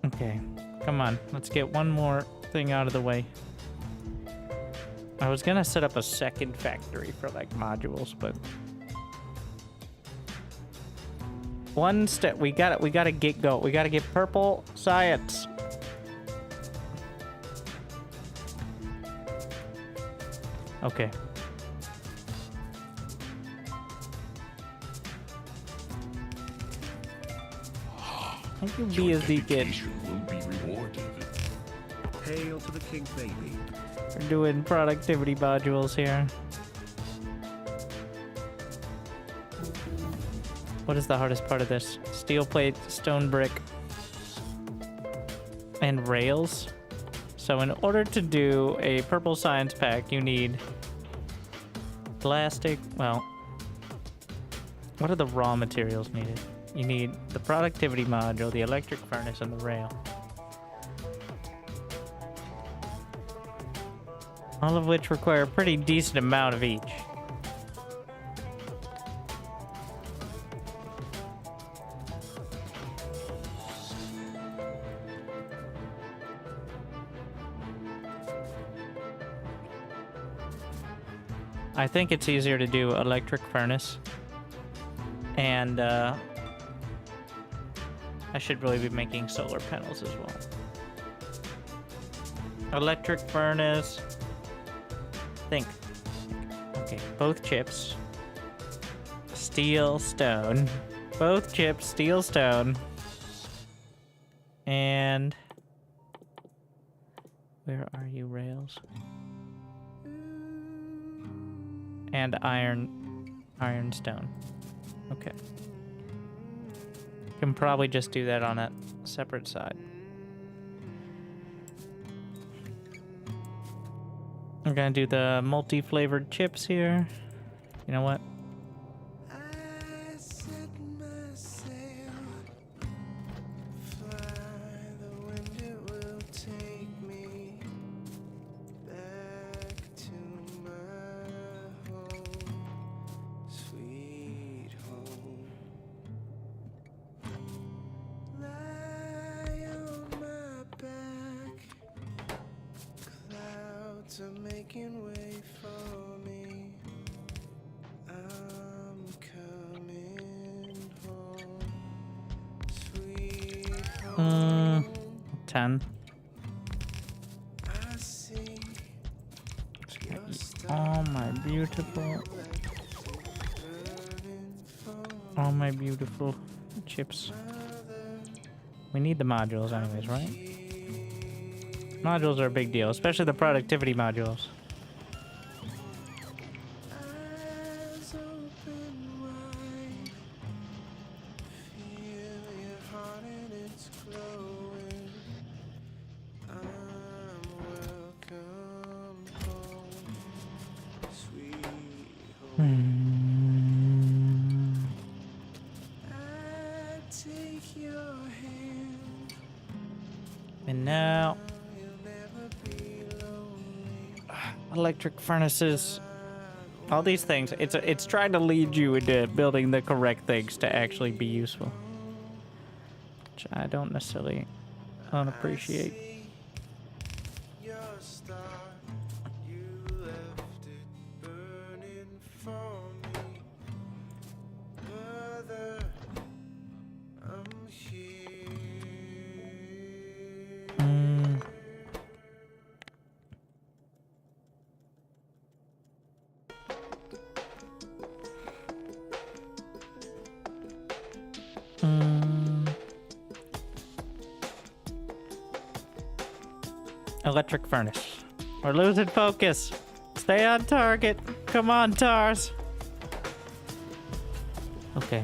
Okay, come on. Let's get one more thing out of the way. I was gonna set up a second factory for like modules, but one step we gotta get go. We gotta get purple science. Okay. Thank you, Your BSD kid. dedication will be rewarded. Hail to the king, baby. We're doing productivity modules here. What is the hardest part of this? Steel plate, stone brick, and rails. So in order to do a purple science pack, you need plastic. Well, what are the raw materials needed? You need the productivity module, the electric furnace, and the rail. All of which require a pretty decent amount of each. I think it's easier to do electric furnace. And I should really be making solar panels as well. Electric furnace. Think. Okay, both chips. Steel, stone. Both chips, steel, stone. And... where are you, rails? And iron stone. Okay. Can probably just do that on a separate side. I'm gonna do the multi-flavored chips here. You know what? I set my sail, fly, the wind it will take me back to my home, sweet home. Lie on my back, clouds to making way for me. I'm coming home, sweet home. 10. I see your Oh my beautiful. Oh my beautiful chips. We need the modules anyways, right? Modules are a big deal, especially the productivity modules. eyes open wide. Feel your heart and it's glowing. I'm welcome home, sweet home. I take your hand. And now, You'll never be lonely. electric furnaces. All these things, it's trying to lead you into building the correct things to actually be useful. Which I don't necessarily appreciate. See your star. You left it burning for me. Mother, I'm here. Electric furnace. We're losing focus. Stay on target. Come on, TARS. Okay.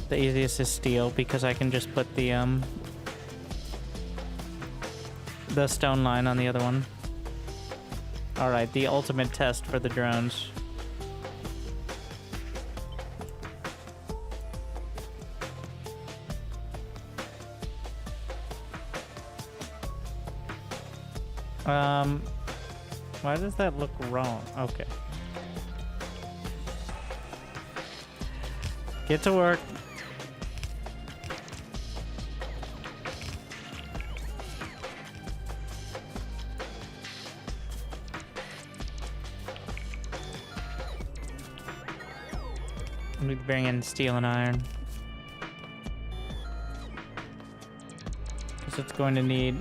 The easiest is steel because I can just put the stone line on the other one. All right, the ultimate test for the drones. Why does that look wrong? Okay. Get to work. We bring in steel and iron. Because it's going to need...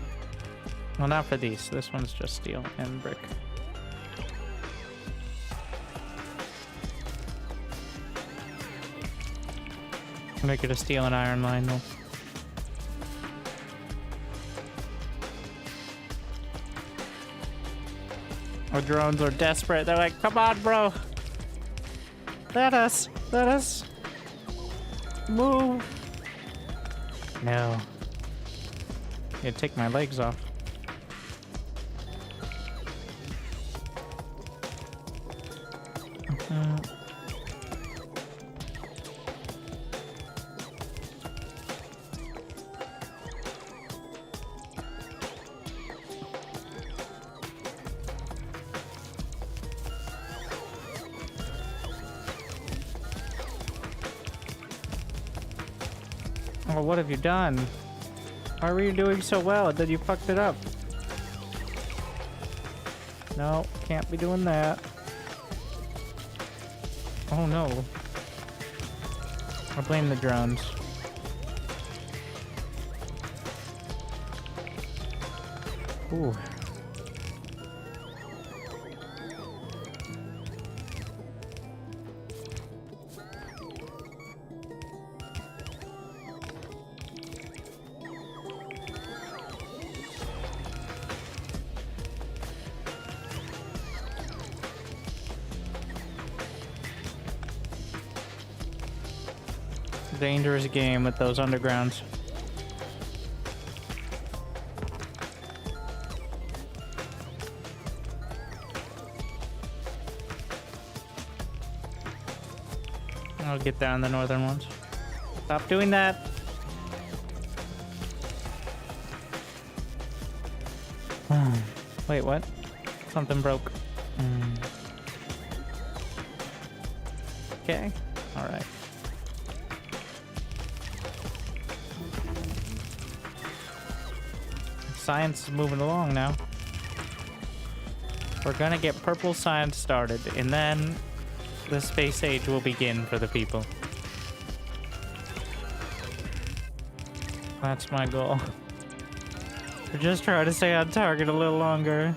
Well, not for these. This one's just steel and brick. Make it a steel and iron line, though. Our drones are desperate. They're like, come on, bro. Let us move. No. You take my legs off. Oh, what have you done? Why were you doing so well and then you fucked it up? No, can't be doing that. Oh no. I blame the drones. Ooh. Dangerous game with those undergrounds. I'll get down the northern ones. Stop doing that. Wait, what? Something broke. Okay. All right. Science is moving along now. We're gonna get purple science started, and then the space age will begin for the people. That's my goal. We're just trying to stay on target a little longer.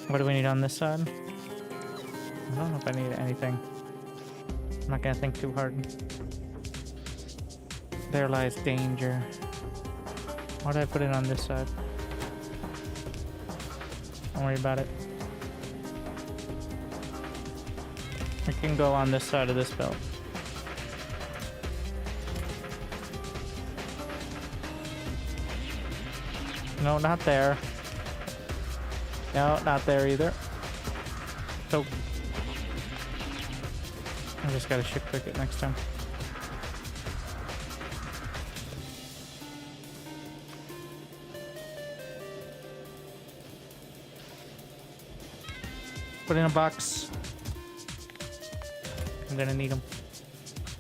What do we need on this side? I don't know if I need anything. I'm not gonna think too hard. There lies danger. Why did I put it on this side? Don't worry about it. We can go on this side of this belt. No, not there. No, not there either. So I just gotta shift click it next time. Put in a box. I'm gonna need them.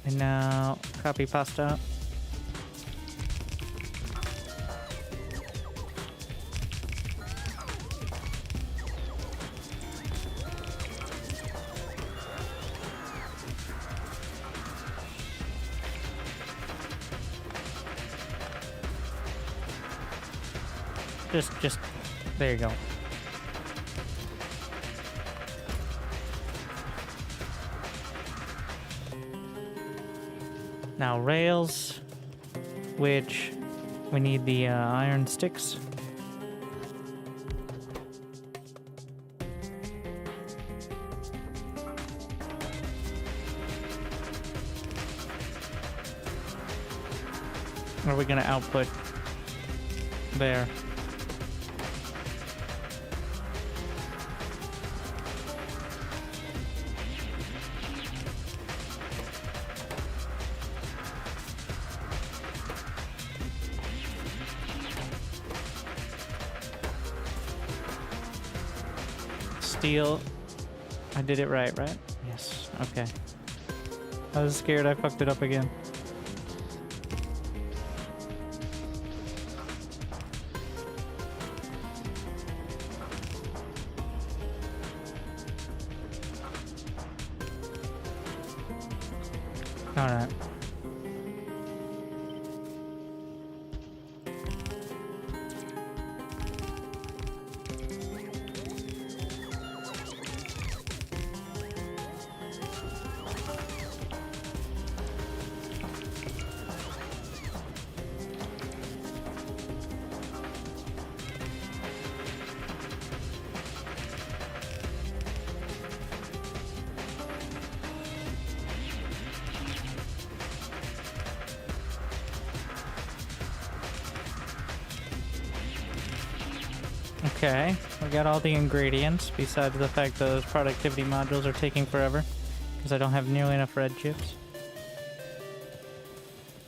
And now copy pasta. Just, there you go. Now rails, which we need the iron sticks. Are we gonna output there? Steel. I did it right? Yes. Okay. I was scared I fucked it up again. All right. Okay, we got all the ingredients, besides the fact those productivity modules are taking forever, because I don't have nearly enough red chips.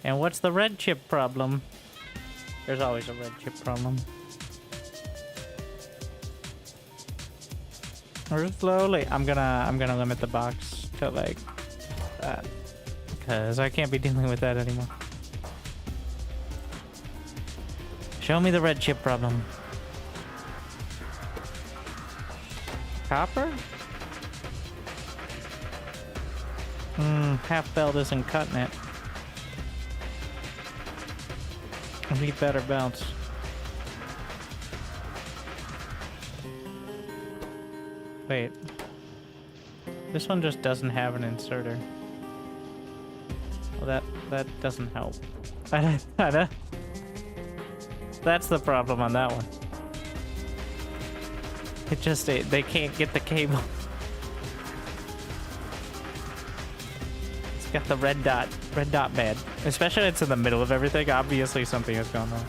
And what's the red chip problem? There's always a red chip problem. We're slowly. I'm gonna limit the box to like that, because I can't be dealing with that anymore. Show me the red chip problem. Copper? Half belt isn't cutting it. I need better belts. Wait. This one just doesn't have an inserter. Well, that doesn't help. That's the problem on that one. It just they can't get the cable. It's got the red dot bad. Especially when it's in the middle of everything. Obviously something has gone wrong.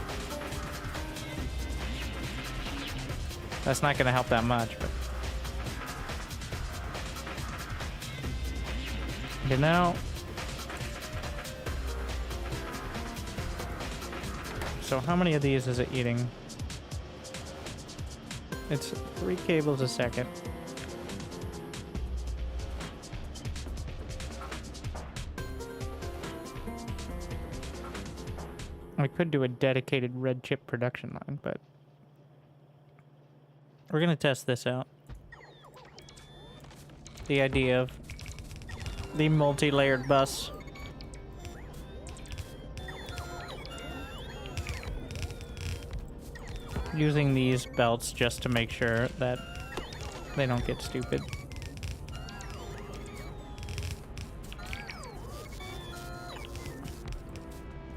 That's not gonna help that much, but you know. So how many of these is it eating? It's 3 cables a second. I could do a dedicated red chip production line, but we're gonna test this out. The idea of the multi-layered bus. Using these belts just to make sure that they don't get stupid.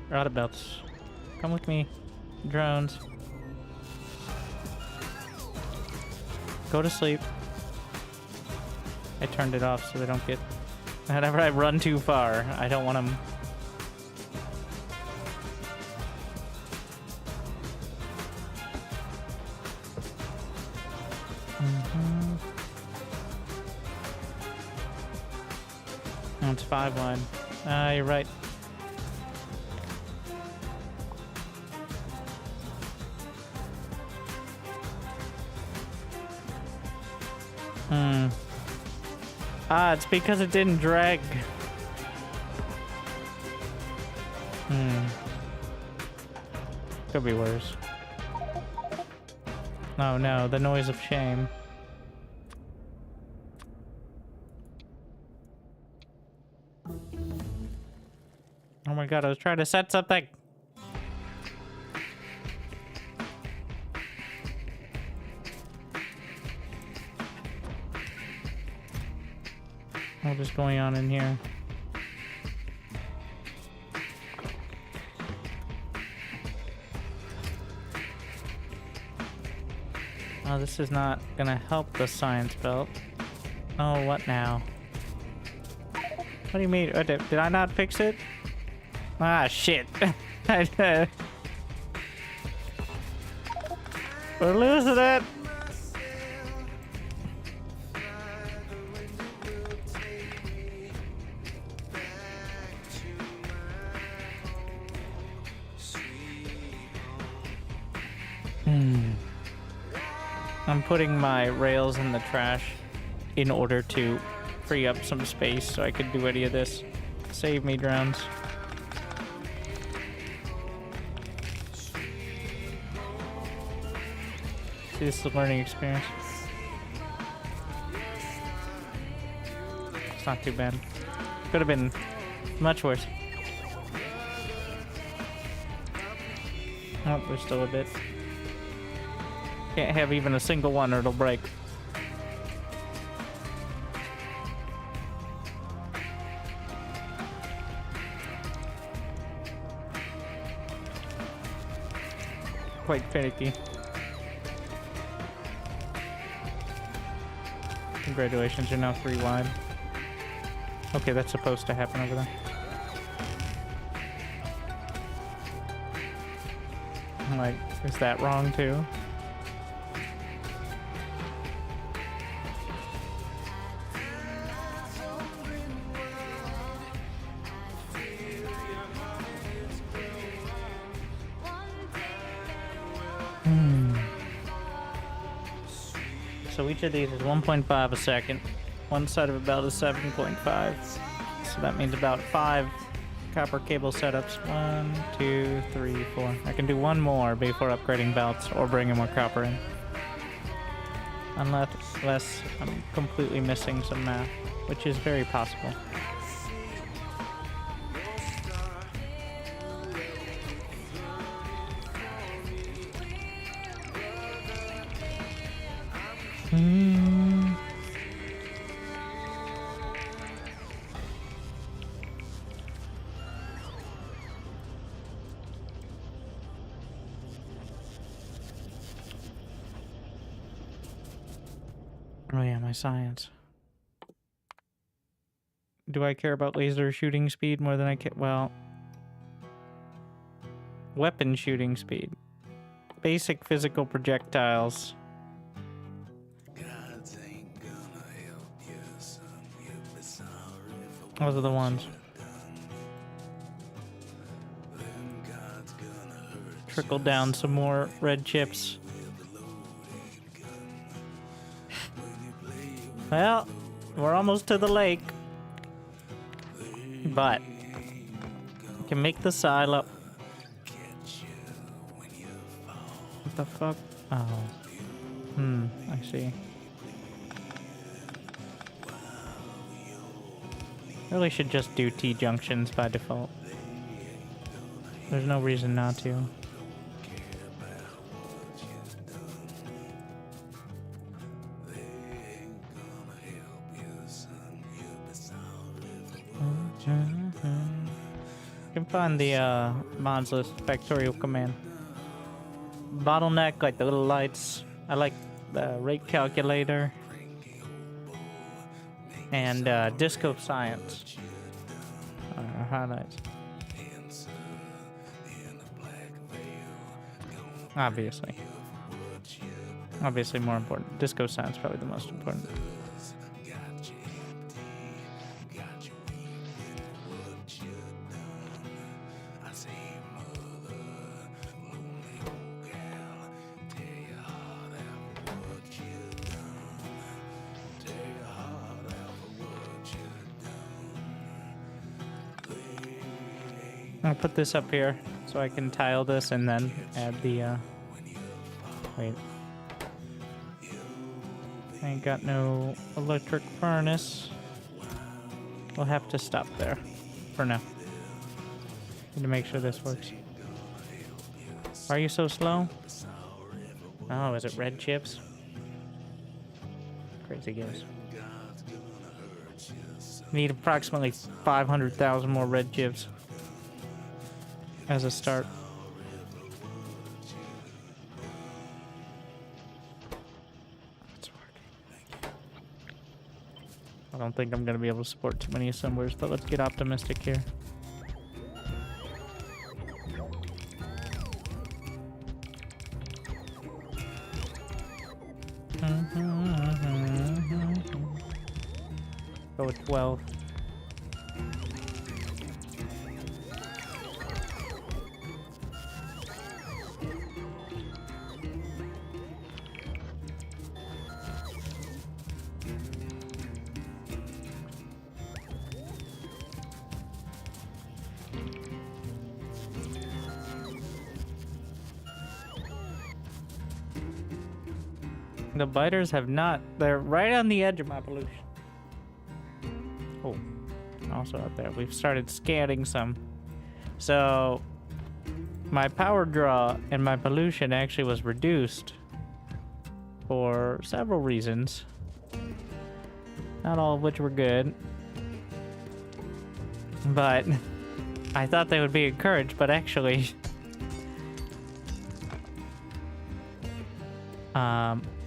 We're out of belts. Come with me, drones. Go to sleep. I turned it off so they don't get... Whenever I run too far, I don't want them... Oh, it's 5 wide. You're right. It's because it didn't drag. Could be worse. Oh no, the noise of shame. Oh my god, I was trying to set something. What is going on in here? Oh, this is not gonna help the science belt. Oh, what now? What do you mean? Did I not fix it? Ah, shit. We're losing it. I'm putting my rails in the trash in order to free up some space so I could do any of this. Save me, drones. See, this is a learning experience. It's not too bad. Could have been much worse. Oh, there's still a bit. Can't have even a single one or it'll break. Quite finicky. Congratulations, you're now 3 wide. Okay, that's supposed to happen over there. I'm like, is that wrong too? So each of these is 1.5 a second. One side of a belt is 7.5. So that means about 5 copper cable setups. 1, 2, 3, 4. I can do one more before upgrading belts or bringing more copper in. Unless I'm completely missing some math, which is very possible. Oh yeah, my science. Do I care about laser shooting speed more than I care? Well, weapon shooting speed. Basic physical projectiles. Gods ain't gonna help you, son. You'll be sorry for Those are the ones. them. God's gonna hurt Trickle down some more red chips. Well, we're almost to the lake. But we can make the silo. What the fuck? Oh. I see. Really should just do T-junctions by default. There's no reason not to. You can find the mods list, Factorio command. Bottleneck, like the little lights. I like the rate calculator. And disco science. Highlights. Obviously. Obviously more important. Disco science probably the most important. I'll put this up here so I can tile this and then add the wait. I ain't got no electric furnace. We'll have to stop there for now. Need to make sure this works. Why are you so slow? Oh, is it red chips? Crazy guess. Need approximately 500,000 more red chips as a start. It's working. I don't think I'm gonna be able to support too many assemblers, but let's get optimistic here. Go with 12. The biters have not. They're right on the edge of my pollution. Oh, also out there. We've started scanning some. So, my power draw and my pollution actually was reduced for several reasons. Not all of which were good. But I thought they would be encouraged, but actually...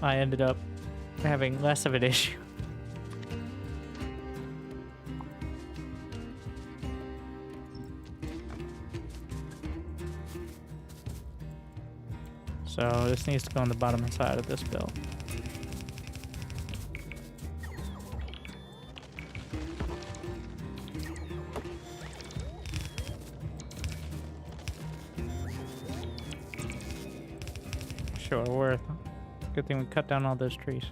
I ended up having less of an issue. So this needs to go on the bottom side of this build. Sure, worth. Good thing we cut down all those trees.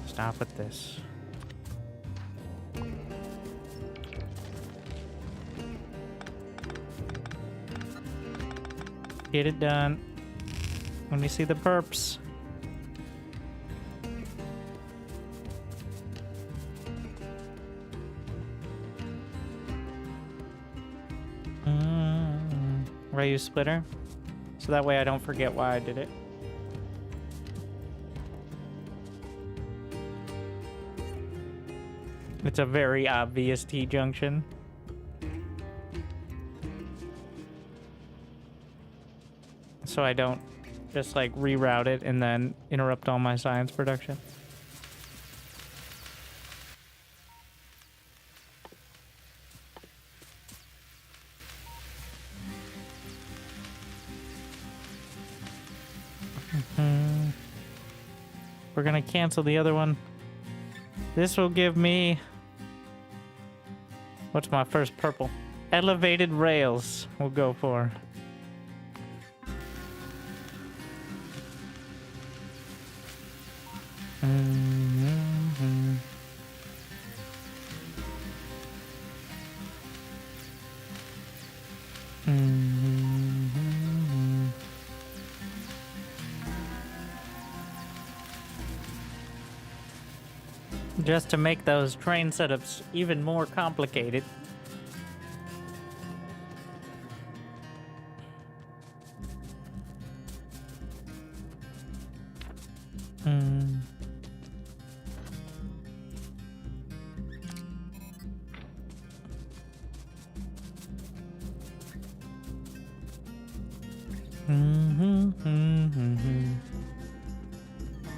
Stop with this. Get it done. Let me see the perps. Why use splitter? So that way I don't forget why I did it. It's a very obvious T-junction. So I don't just like reroute it and then interrupt all my science production. We're gonna cancel the other one. This will give me... What's my first purple? Elevated rails we'll go for. Just to make those train setups even more complicated.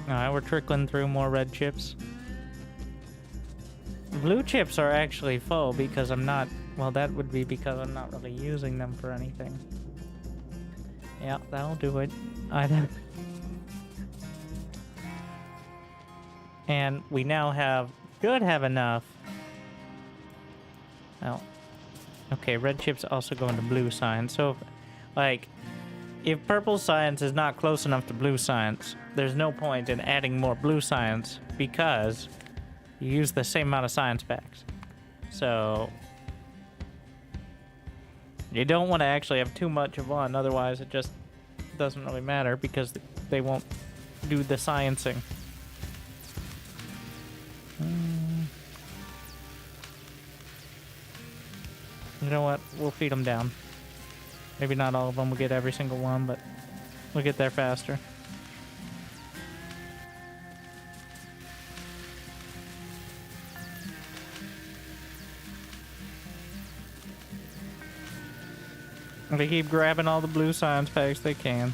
Alright, we're trickling through more red chips. Blue chips are actually full because I'm not... Well, that would be because I'm not really using them for anything. Yeah, that'll do it. And we now should have enough. Oh. Okay, red chips also go into blue science. So, like, if purple science is not close enough to blue science, there's no point in adding more blue science because you use the same amount of science packs. So you don't want to actually have too much of one, otherwise it just doesn't really matter because they won't do the sciencing. You know what? We'll feed them down. Maybe not all of them will get every single one, but we'll get there faster. They keep grabbing all the blue science packs they can.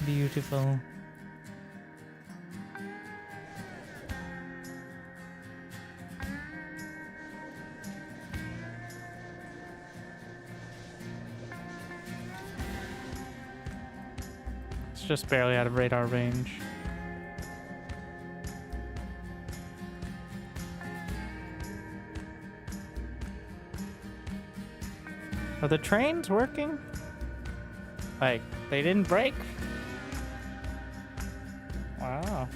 Beautiful. It's just barely out of radar range. Are the trains working? Like, they didn't break? Wow.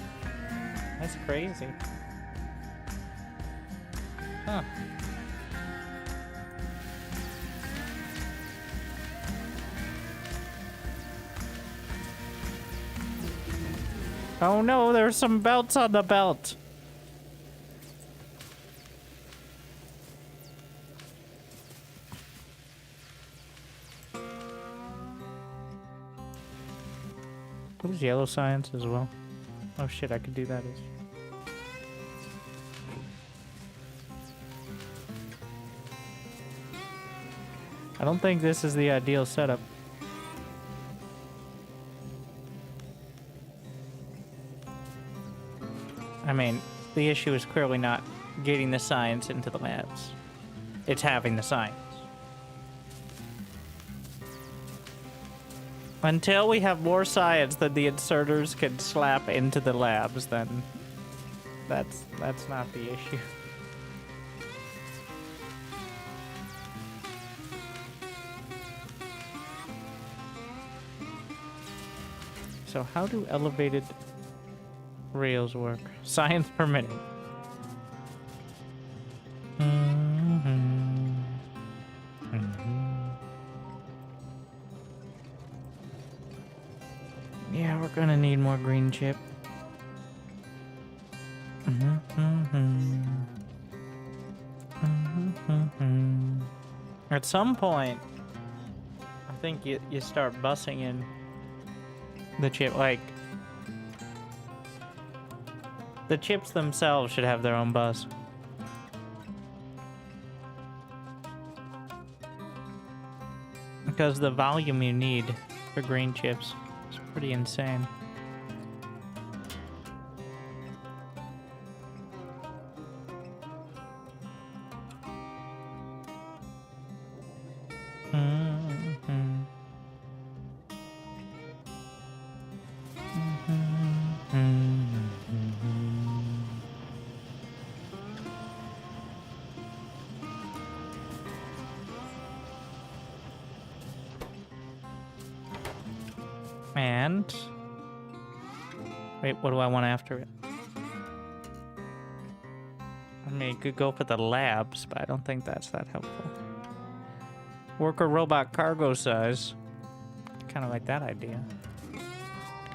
That's crazy. Huh. Oh no, there's some belts on the belt. Who's yellow science as well? Oh shit, I could do that. I don't think this is the ideal setup. I mean, the issue is clearly not getting the science into the labs. It's having the science. Until we have more science that the inserters can slap into the labs, then that's not the issue. So how do elevated rails work? Science permitting. Yeah, we're gonna need more green chip. At some point, I think you start bussing in the chip, like, the chips themselves should have their own bus. Because the volume you need for green chips is pretty insane. And wait, what do I want after it? I mean, you could go for the labs, but I don't think that's that helpful. Worker robot cargo size. Kind of like that idea.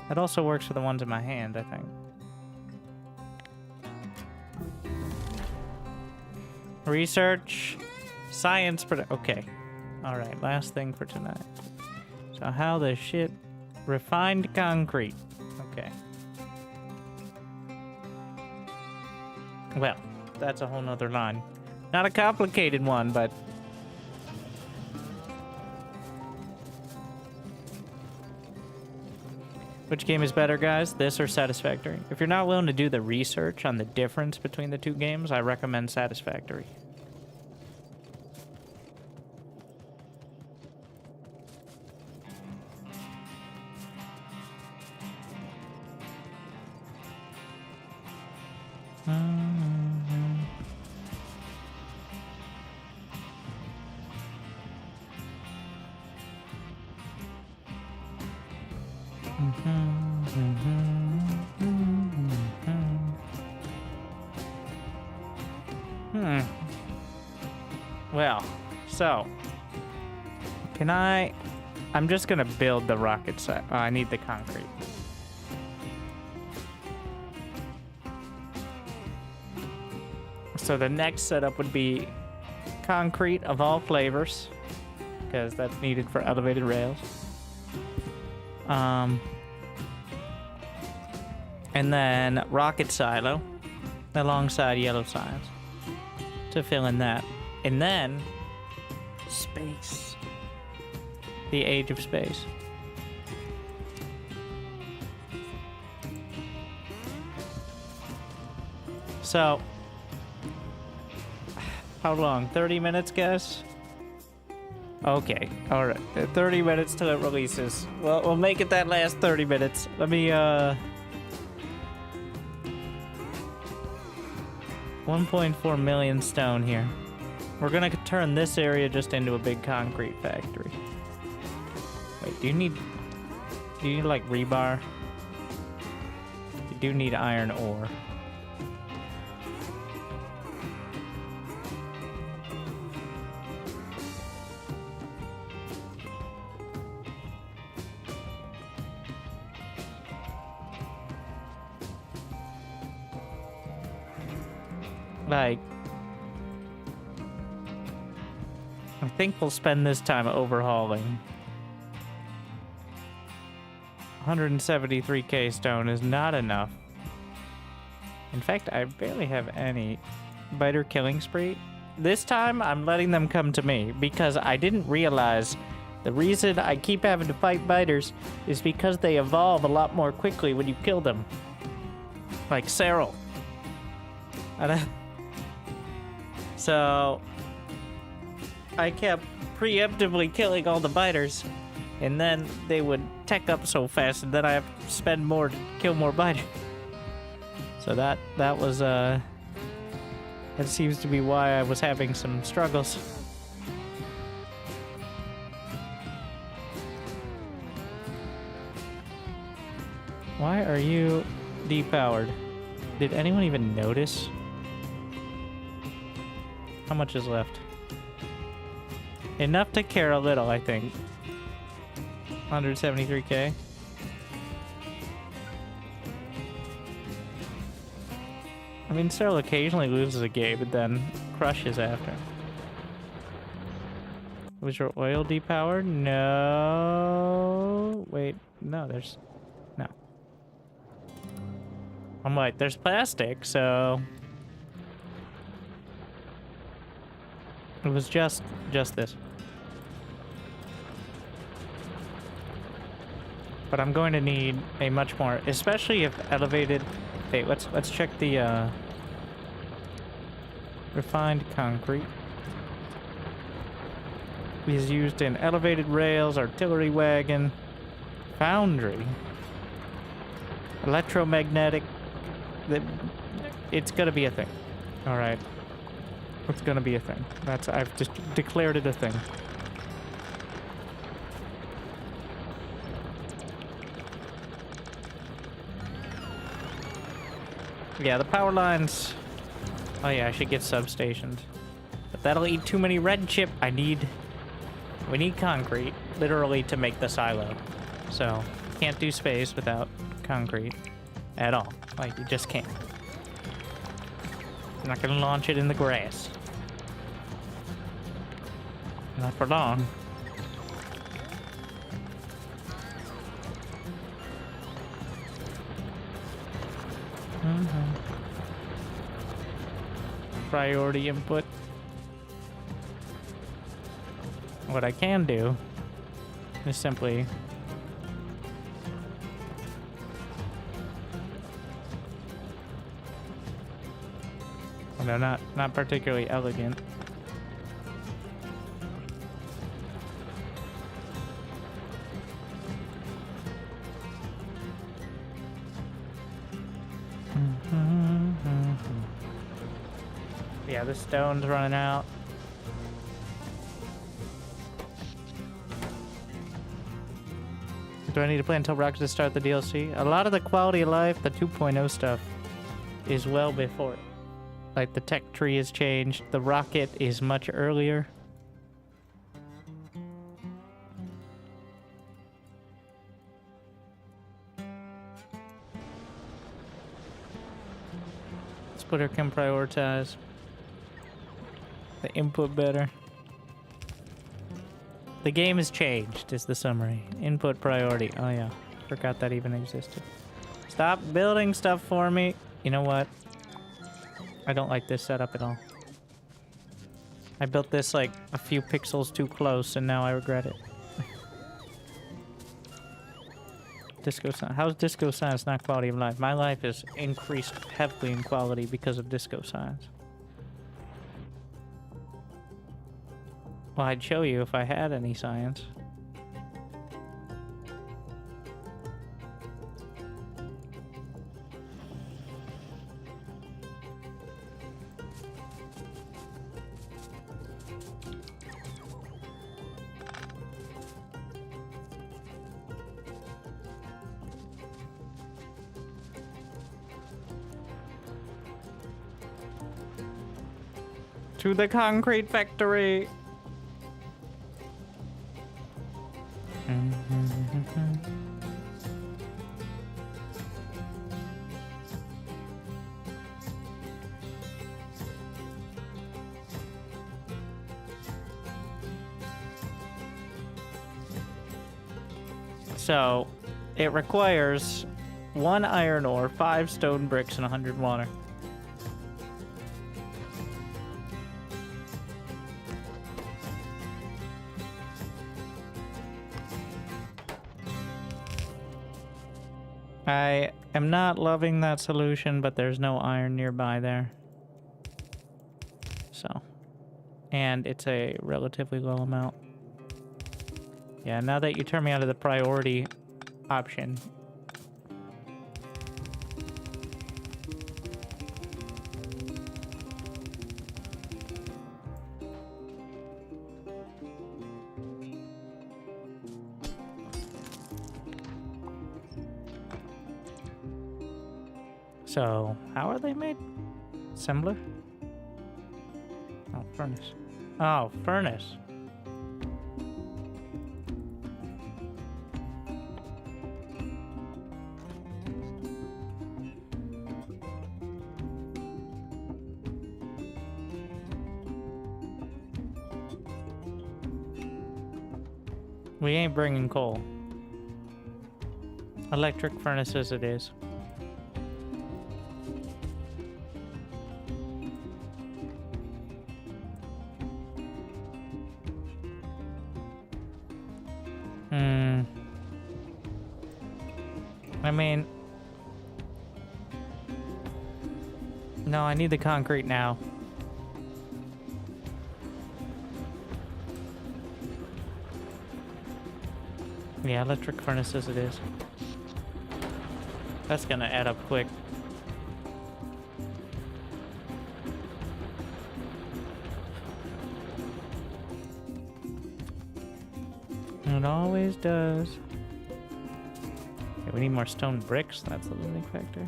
That also works for the ones in my hand, I think. Research, science, okay. All right, last thing for tonight. So how the shit refined concrete. Okay. Well, that's a whole nother line. Not a complicated one, but which game is better, guys? This or Satisfactory? If you're not willing to do the research on the difference between the two games, I recommend Satisfactory. Well, so can I'm just gonna build the rocket site. Oh, I need the concrete. So the next setup would be concrete of all flavors, because that's needed for elevated rails. And then rocket silo alongside yellow signs to fill in that. And then space. The age of space. So, how long? 30 minutes, guys? Okay, all right. 30 minutes till it releases. Well, we'll make it that last 30 minutes. Let me, 1.4 million stone here. We're gonna turn this area just into a big concrete factory. Wait, do you need like rebar? You do need iron ore. Like, I think we'll spend this time overhauling. 173k stone is not enough. In fact, I barely have any. Biter killing spree. This time, I'm letting them come to me because I didn't realize the reason I keep having to fight biters is because they evolve a lot more quickly when you kill them. Like Cyril. So I kept preemptively killing all the biters, and then they would tech up so fast, and then I have to spend more to kill more biters. So that was that seems to be why I was having some struggles. Why are you depowered? Did anyone even notice? How much is left? Enough to care a little, I think. 173k. I mean, Cyril occasionally loses a game, but then crushes after. Was your oil depowered? No. Wait, no, there's... No. I'm like, there's plastic, so... It was just this. But I'm going to need a much more... Especially if elevated... Hey, let's check the, refined concrete is used in elevated rails, artillery wagon, foundry, electromagnetic. It's gonna be a thing. All right, it's gonna be a thing. I've just declared it a thing. Yeah, the power lines. Oh yeah, I should get substations. But that'll eat too many red chip. We need concrete, literally, to make the silo. So, can't do space without concrete at all. Like, you just can't. I'm not gonna launch it in the grass. Not for long. Priority input. What I can do is simply no, not particularly elegant. Yeah, the stone's running out. Do I need to play until Rocket to start the DLC? A lot of the quality of life, the 2.0 stuff, is well before it. Like, the tech tree has changed. The rocket is much earlier. Splitter can prioritize the input better. The game has changed, is the summary. Input priority. Oh yeah, forgot that even existed. Stop building stuff for me. You know what? I don't like this setup at all. I built this like a few pixels too close and now I regret it. Disco Science. How's Disco Science not quality of life? My life is increased heavily in quality because of Disco Science. Well, I'd show you if I had any science. To the concrete factory! So, it requires 1 iron ore, 5 stone bricks, and 100 water. I am not loving that solution, but there's no iron nearby there. So, and it's a relatively low amount. Yeah, now that you turn me onto the priority option. So, how are they made? Assembler? Oh, furnace. Oh, furnace. We ain't bringing coal. Electric furnaces it is. I mean... No, I need the concrete now. Yeah, electric furnaces it is. That's gonna add up quick. It always does. Okay, we need more stone bricks. That's the limiting factor.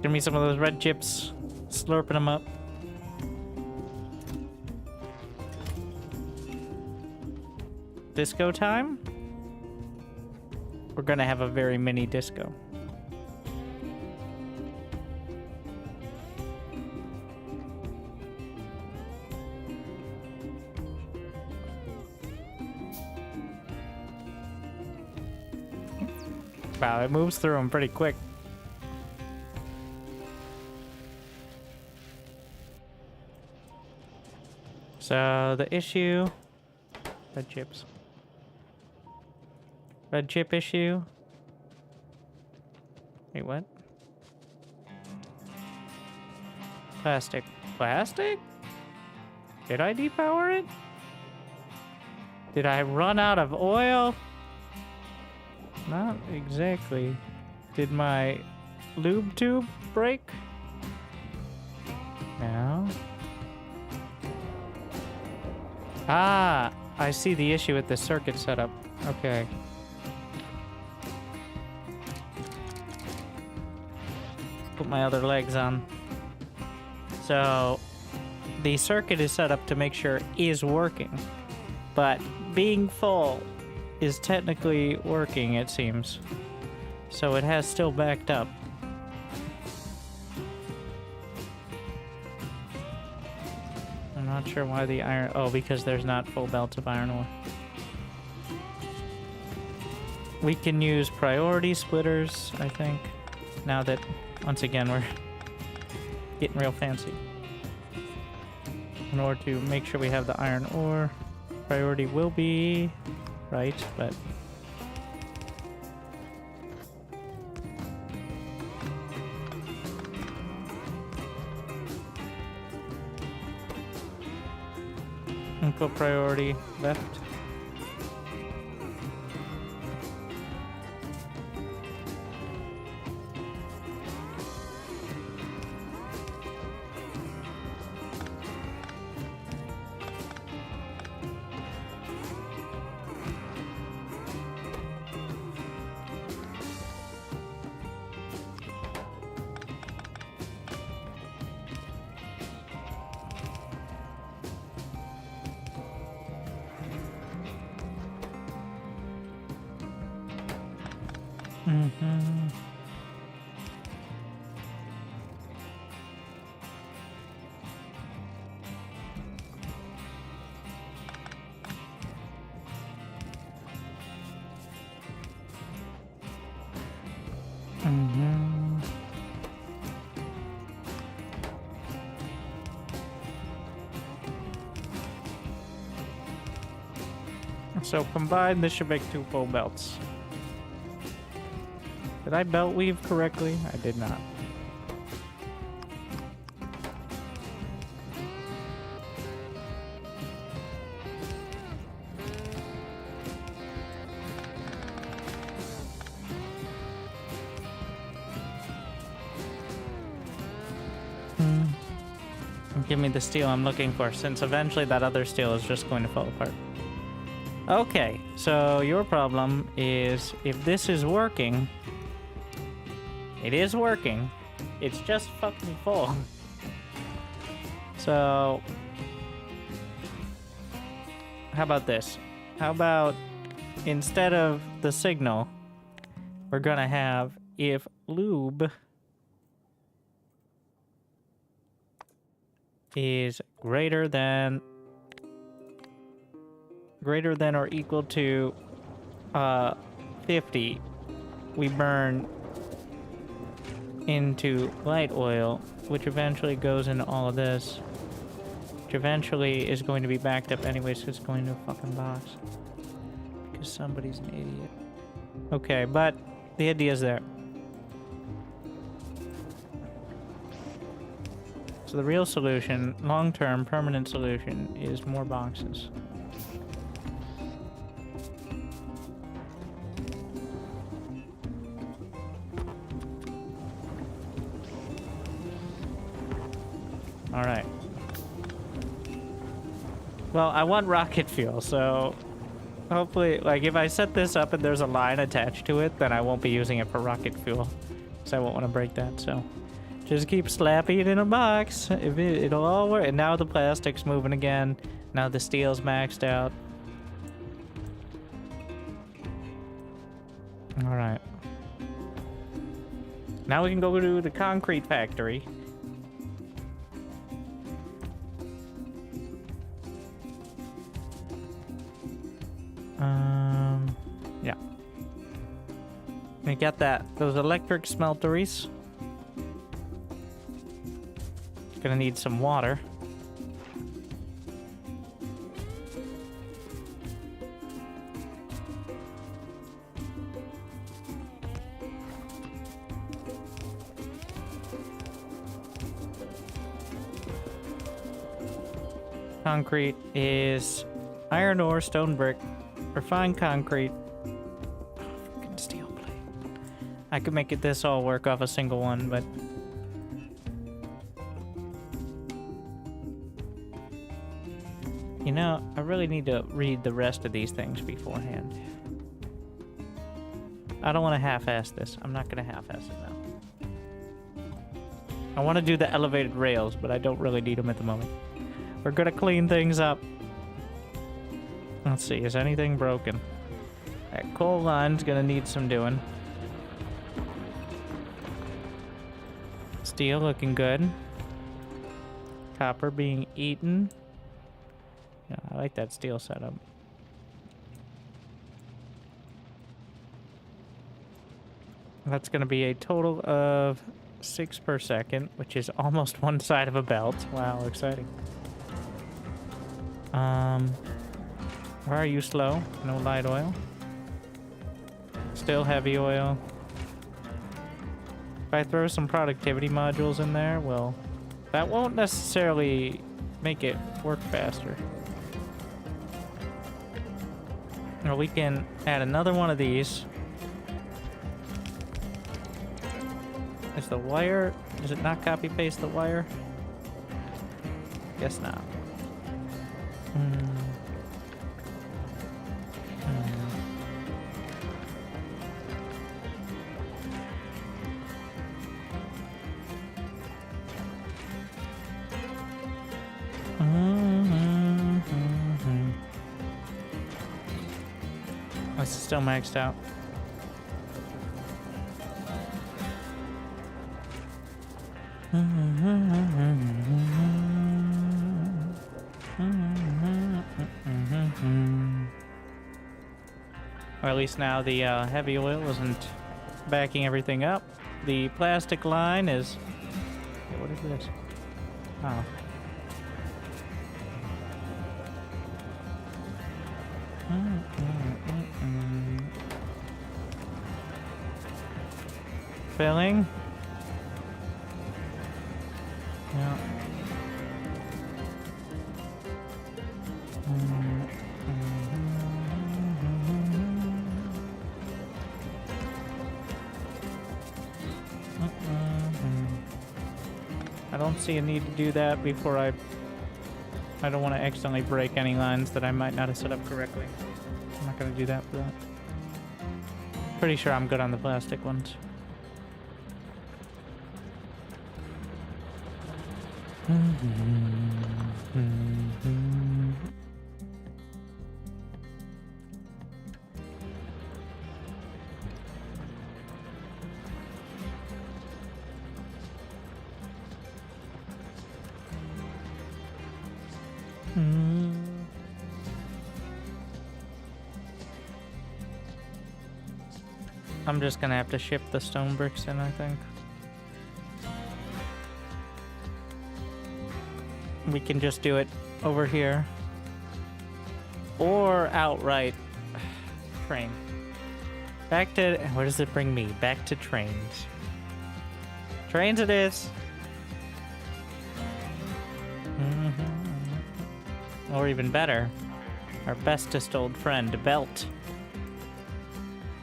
Give me some of those red chips, slurping them up. Disco time? We're gonna have a very mini disco. Wow, it moves through them pretty quick. So the issue, red chips. Red chip issue. Wait, what? Plastic. Plastic? Did I depower it? Did I run out of oil? Not exactly. Did my lube tube break? No. Ah, I see the issue with the circuit setup. Okay. Put my other legs on. So, the circuit is set up to make sure it is working, but being full is technically working, it seems. So it has still backed up. I'm not sure why the iron... Oh, because there's not full belts of iron ore. We can use priority splitters, I think, now that, once again, we're getting real fancy. In order to make sure we have the iron ore, priority will be right, but... Input priority left. So combined, this should make 2 full belts. Did I belt weave correctly? I did not. Give me the steel I'm looking for, since eventually that other steel is just going to fall apart. Okay, so your problem is if this is working, it is working, it's just fucking full. So how about this? How about instead of the signal, we're gonna have if lube is greater than or equal to 50, we burn into light oil, which eventually goes into all of this, which eventually is going to be backed up anyways, so it's going to a fucking box. Because somebody's an idiot. Okay, but the idea's there. So the real solution, long-term, permanent solution, is more boxes. Alright. Well, I want rocket fuel, so hopefully, like, if I set this up and there's a line attached to it, then I won't be using it for rocket fuel. Because I won't want to break that, so just keep slapping it in a box. It'll all work. And now the plastic's moving again. Now the steel's maxed out. Alright. Now we can go to the concrete factory. Yeah. We got those electric smelteries. Gonna need some water. Concrete is iron ore, stone brick, refined concrete. Oh, fucking steel plate. I could make this all work off a single one, but you know, I really need to read the rest of these things beforehand. I don't want to half-ass this. I'm not going to half-ass it now. I want to do the elevated rails, but I don't really need them at the moment. We're going to clean things up. Let's see, is anything broken? That coal line's going to need some doing. Steel looking good. Copper being eaten. Yeah, I like that steel setup. That's going to be a total of 6 per second, which is almost one side of a belt. Wow, exciting. Why are you slow? No light oil. Still heavy oil. If I throw some productivity modules in there, well, that won't necessarily make it work faster. Or we can add another one of these. Is the wire... Does it not copy paste the wire? Guess not. It's still maxed out. Or at least now the heavy oil isn't backing everything up. The plastic line is... What is this? Oh. Filling. Yeah. I don't see a need to do that before I don't want to accidentally break any lines that I might not have set up correctly. I'm not going to do that for that. Pretty sure I'm good on the plastic ones. I'm just gonna have to ship the stone bricks in, I think. We can just do it over here. Or outright train. Back to, where does it bring me? Back to trains. Trains it is. Or even better, our bestest old friend, Belt.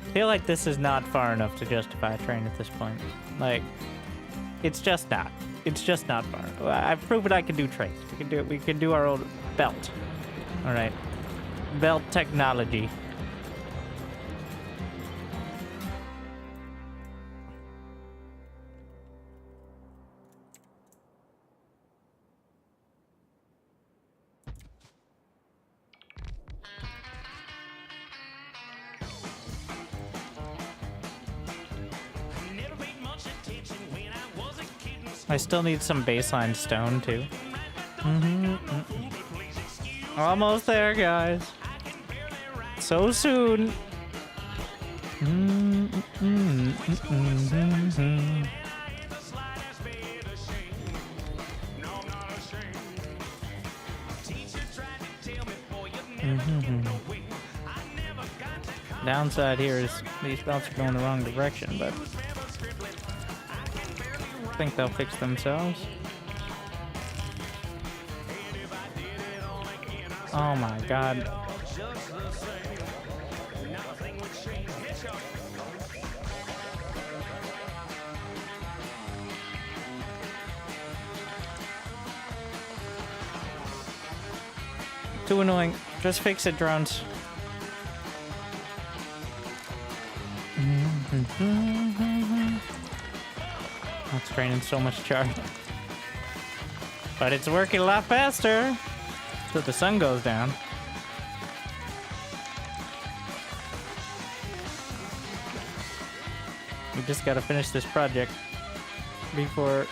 I feel like this is not far enough to justify a train at this point. Like, it's just not. It's just not far. I've proven I can do trains. We can do it. We can do our old Belt. All right. Belt technology. I still need some baseline stone too. Almost there, guys. So soon. Downside here is these belts are going the wrong direction, but I think they'll fix themselves. Oh my god. Too annoying. Just fix it, drones. That's draining so much charge. But it's working a lot faster. So the sun goes down. We just gotta finish this project before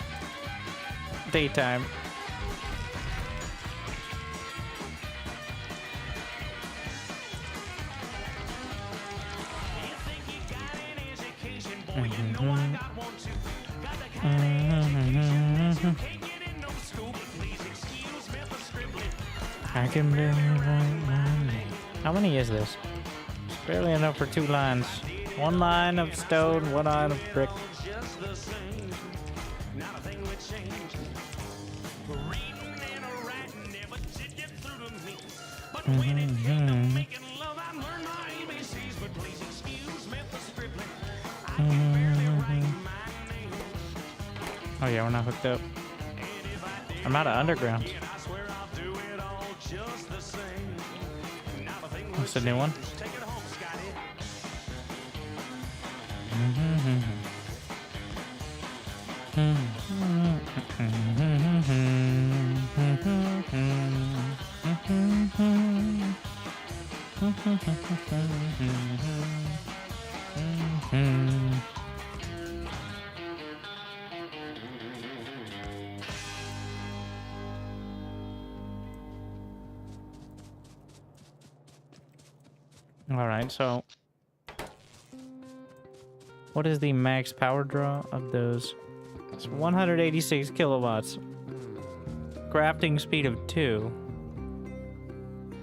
daytime. I can barely write my name. How many is this? It's barely enough for 2 lines. 1 line of stone, 1 line of brick. Oh yeah, we're not hooked up. I'm out of underground. What's the new one? Alright, so what is the max power draw of those? It's 186 kilowatts. Crafting speed of 2.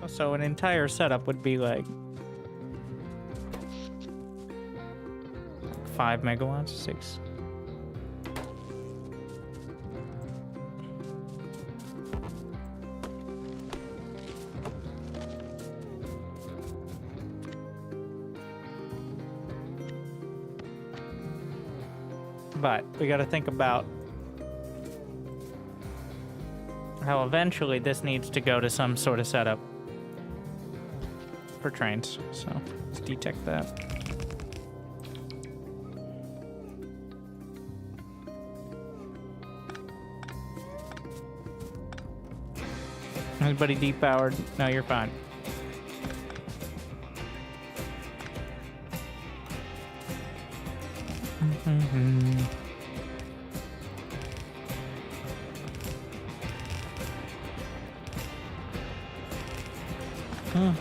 So an entire setup would be like 5 megawatts, 6. But we got to think about how eventually this needs to go to some sort of setup for trains. So let's detect that. Anybody depowered? No, you're fine. I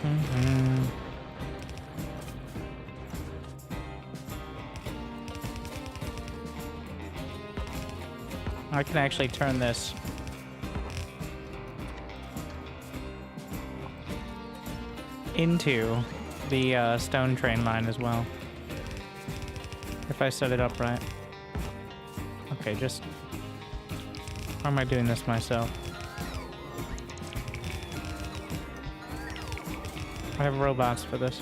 can actually turn this into the stone train line as well. If I set it up right. Okay, just... How am I doing this myself? I have robots for this.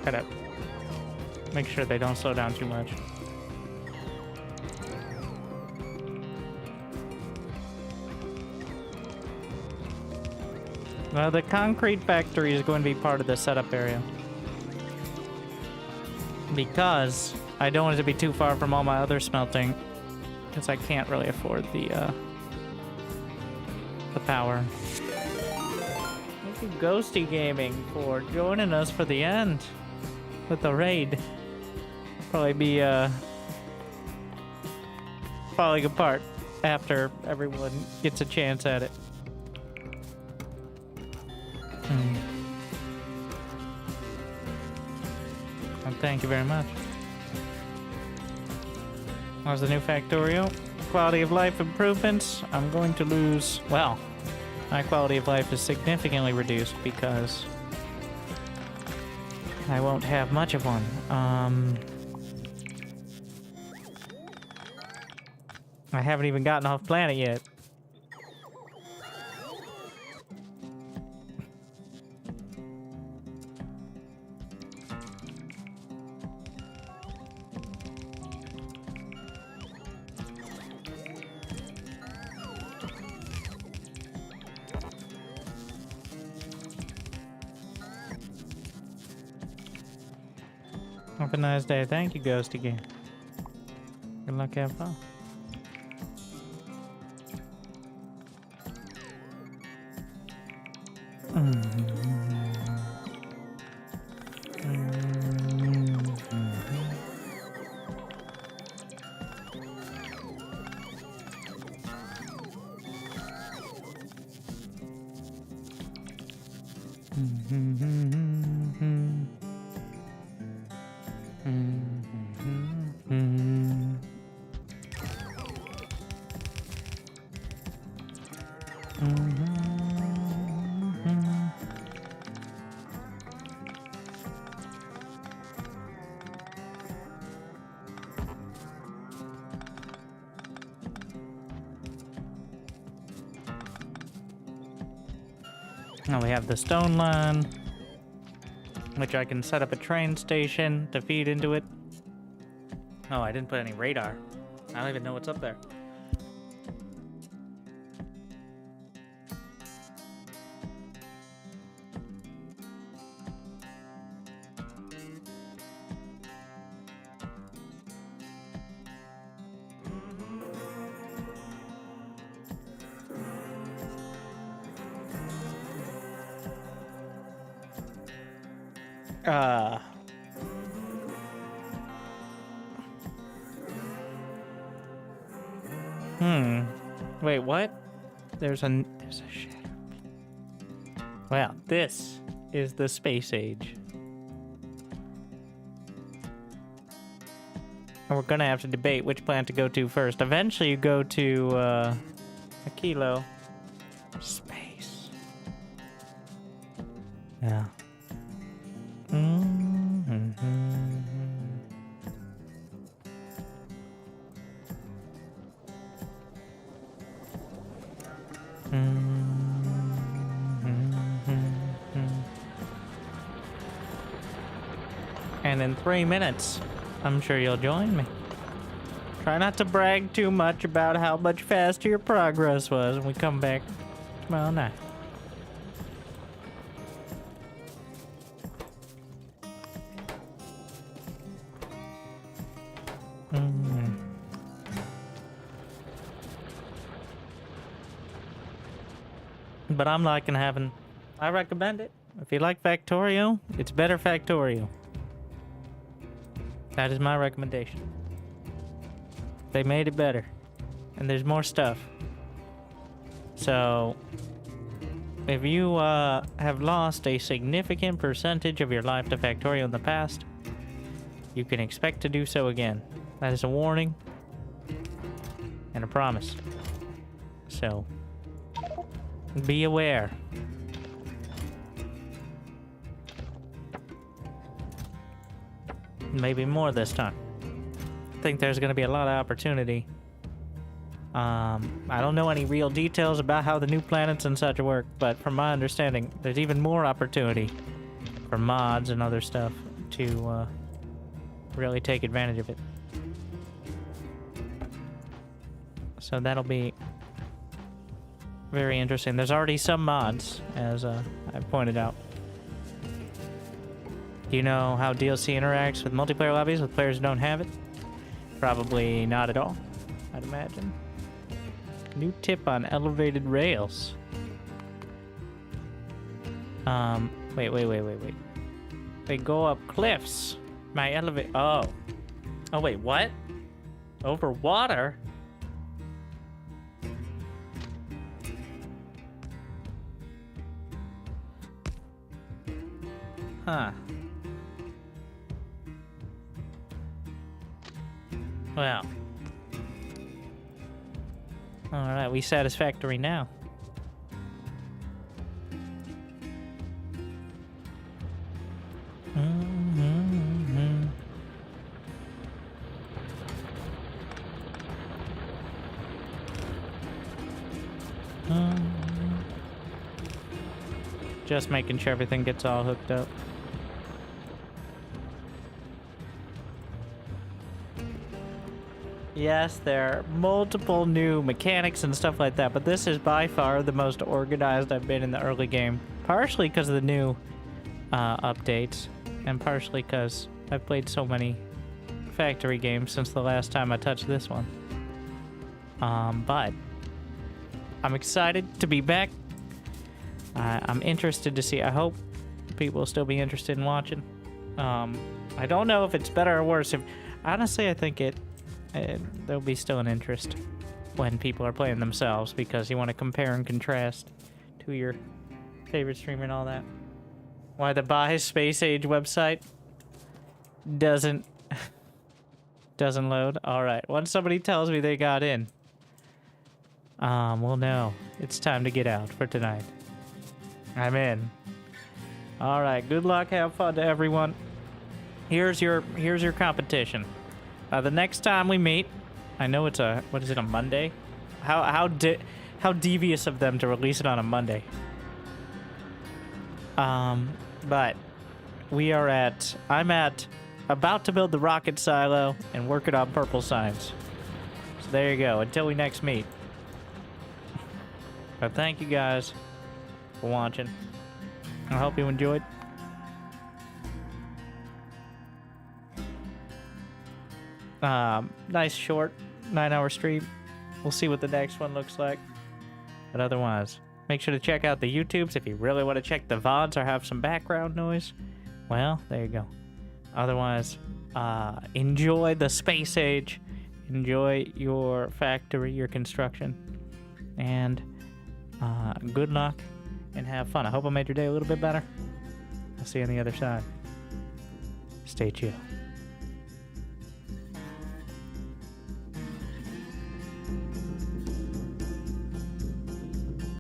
Gotta make sure they don't slow down too much. Well, the concrete factory is going to be part of the setup area. Because I don't want it to be too far from all my other smelting. Because I can't really afford the power. Thank you, Ghosty Gaming, for joining us for the end with the raid. Probably be falling apart after everyone gets a chance at it. Well, thank you very much. How's the new Factorio? Quality of life improvements. I'm going to lose... Well, my quality of life is significantly reduced because I won't have much of one. I haven't even gotten off planet yet. Have a nice day. Thank you, Ghost again. Good luck, have fun. Now we have the stone line, which I can set up a train station to feed into it. Oh, I didn't put any radar. I don't even know what's up there. Wait, what? There's a shadow. Well, this is the space age. And we're gonna have to debate which planet to go to first. Eventually you go to a kilo. Space. Yeah. And in 3 minutes, I'm sure you'll join me. Try not to brag too much about how much faster your progress was when we come back tomorrow night. But I'm liking having... I recommend it. If you like Factorio, it's better Factorio. That is my recommendation. They made it better. And there's more stuff. So, if you have lost a significant percentage of your life to Factorio in the past, you can expect to do so again. That is a warning and a promise. So, be aware. Maybe more this time. I think there's going to be a lot of opportunity. I don't know any real details about how the new planets and such work, but from my understanding, there's even more opportunity for mods and other stuff to really take advantage of it. So that'll be very interesting. There's already some mods, as I pointed out. Do you know how DLC interacts with multiplayer lobbies with players who don't have it? Probably not at all, I'd imagine. New tip on elevated rails. Wait. They go up cliffs. My elevate. Oh, wait, what? Over water? Huh. Well. Alright, we satisfactory now. Just making sure everything gets all hooked up. Yes, there are multiple new mechanics and stuff like that, but this is by far the most organized I've been in the early game. Partially because of the new updates, and partially because I've played so many factory games since the last time I touched this one. But I'm excited to be back. I'm interested to see. I hope people will still be interested in watching. I don't know if it's better or worse. Honestly, I think there'll be still an interest when people are playing themselves, because you want to compare and contrast to your favorite streamer and all that. Why the Buy Space Age website doesn't load. All right, once somebody tells me they got in, we'll know it's time to get out for tonight. I'm in. All right, good luck, have fun to everyone. Here's your competition. The next time we meet, I know it's a Monday? How devious of them to release it on a Monday. But I'm about to build the rocket silo and working on purple signs. So there you go, until we next meet. But thank you guys for watching. I hope you enjoyed. Nice short 9-hour stream. We'll see what the next one looks like. But otherwise, make sure to check out the YouTubes if you really want to check the VODs or have some background noise. Well, there you go. Otherwise, enjoy the space age. Enjoy your factory, your construction. And good luck and have fun. I hope I made your day a little bit better. I'll see you on the other side. Stay chill.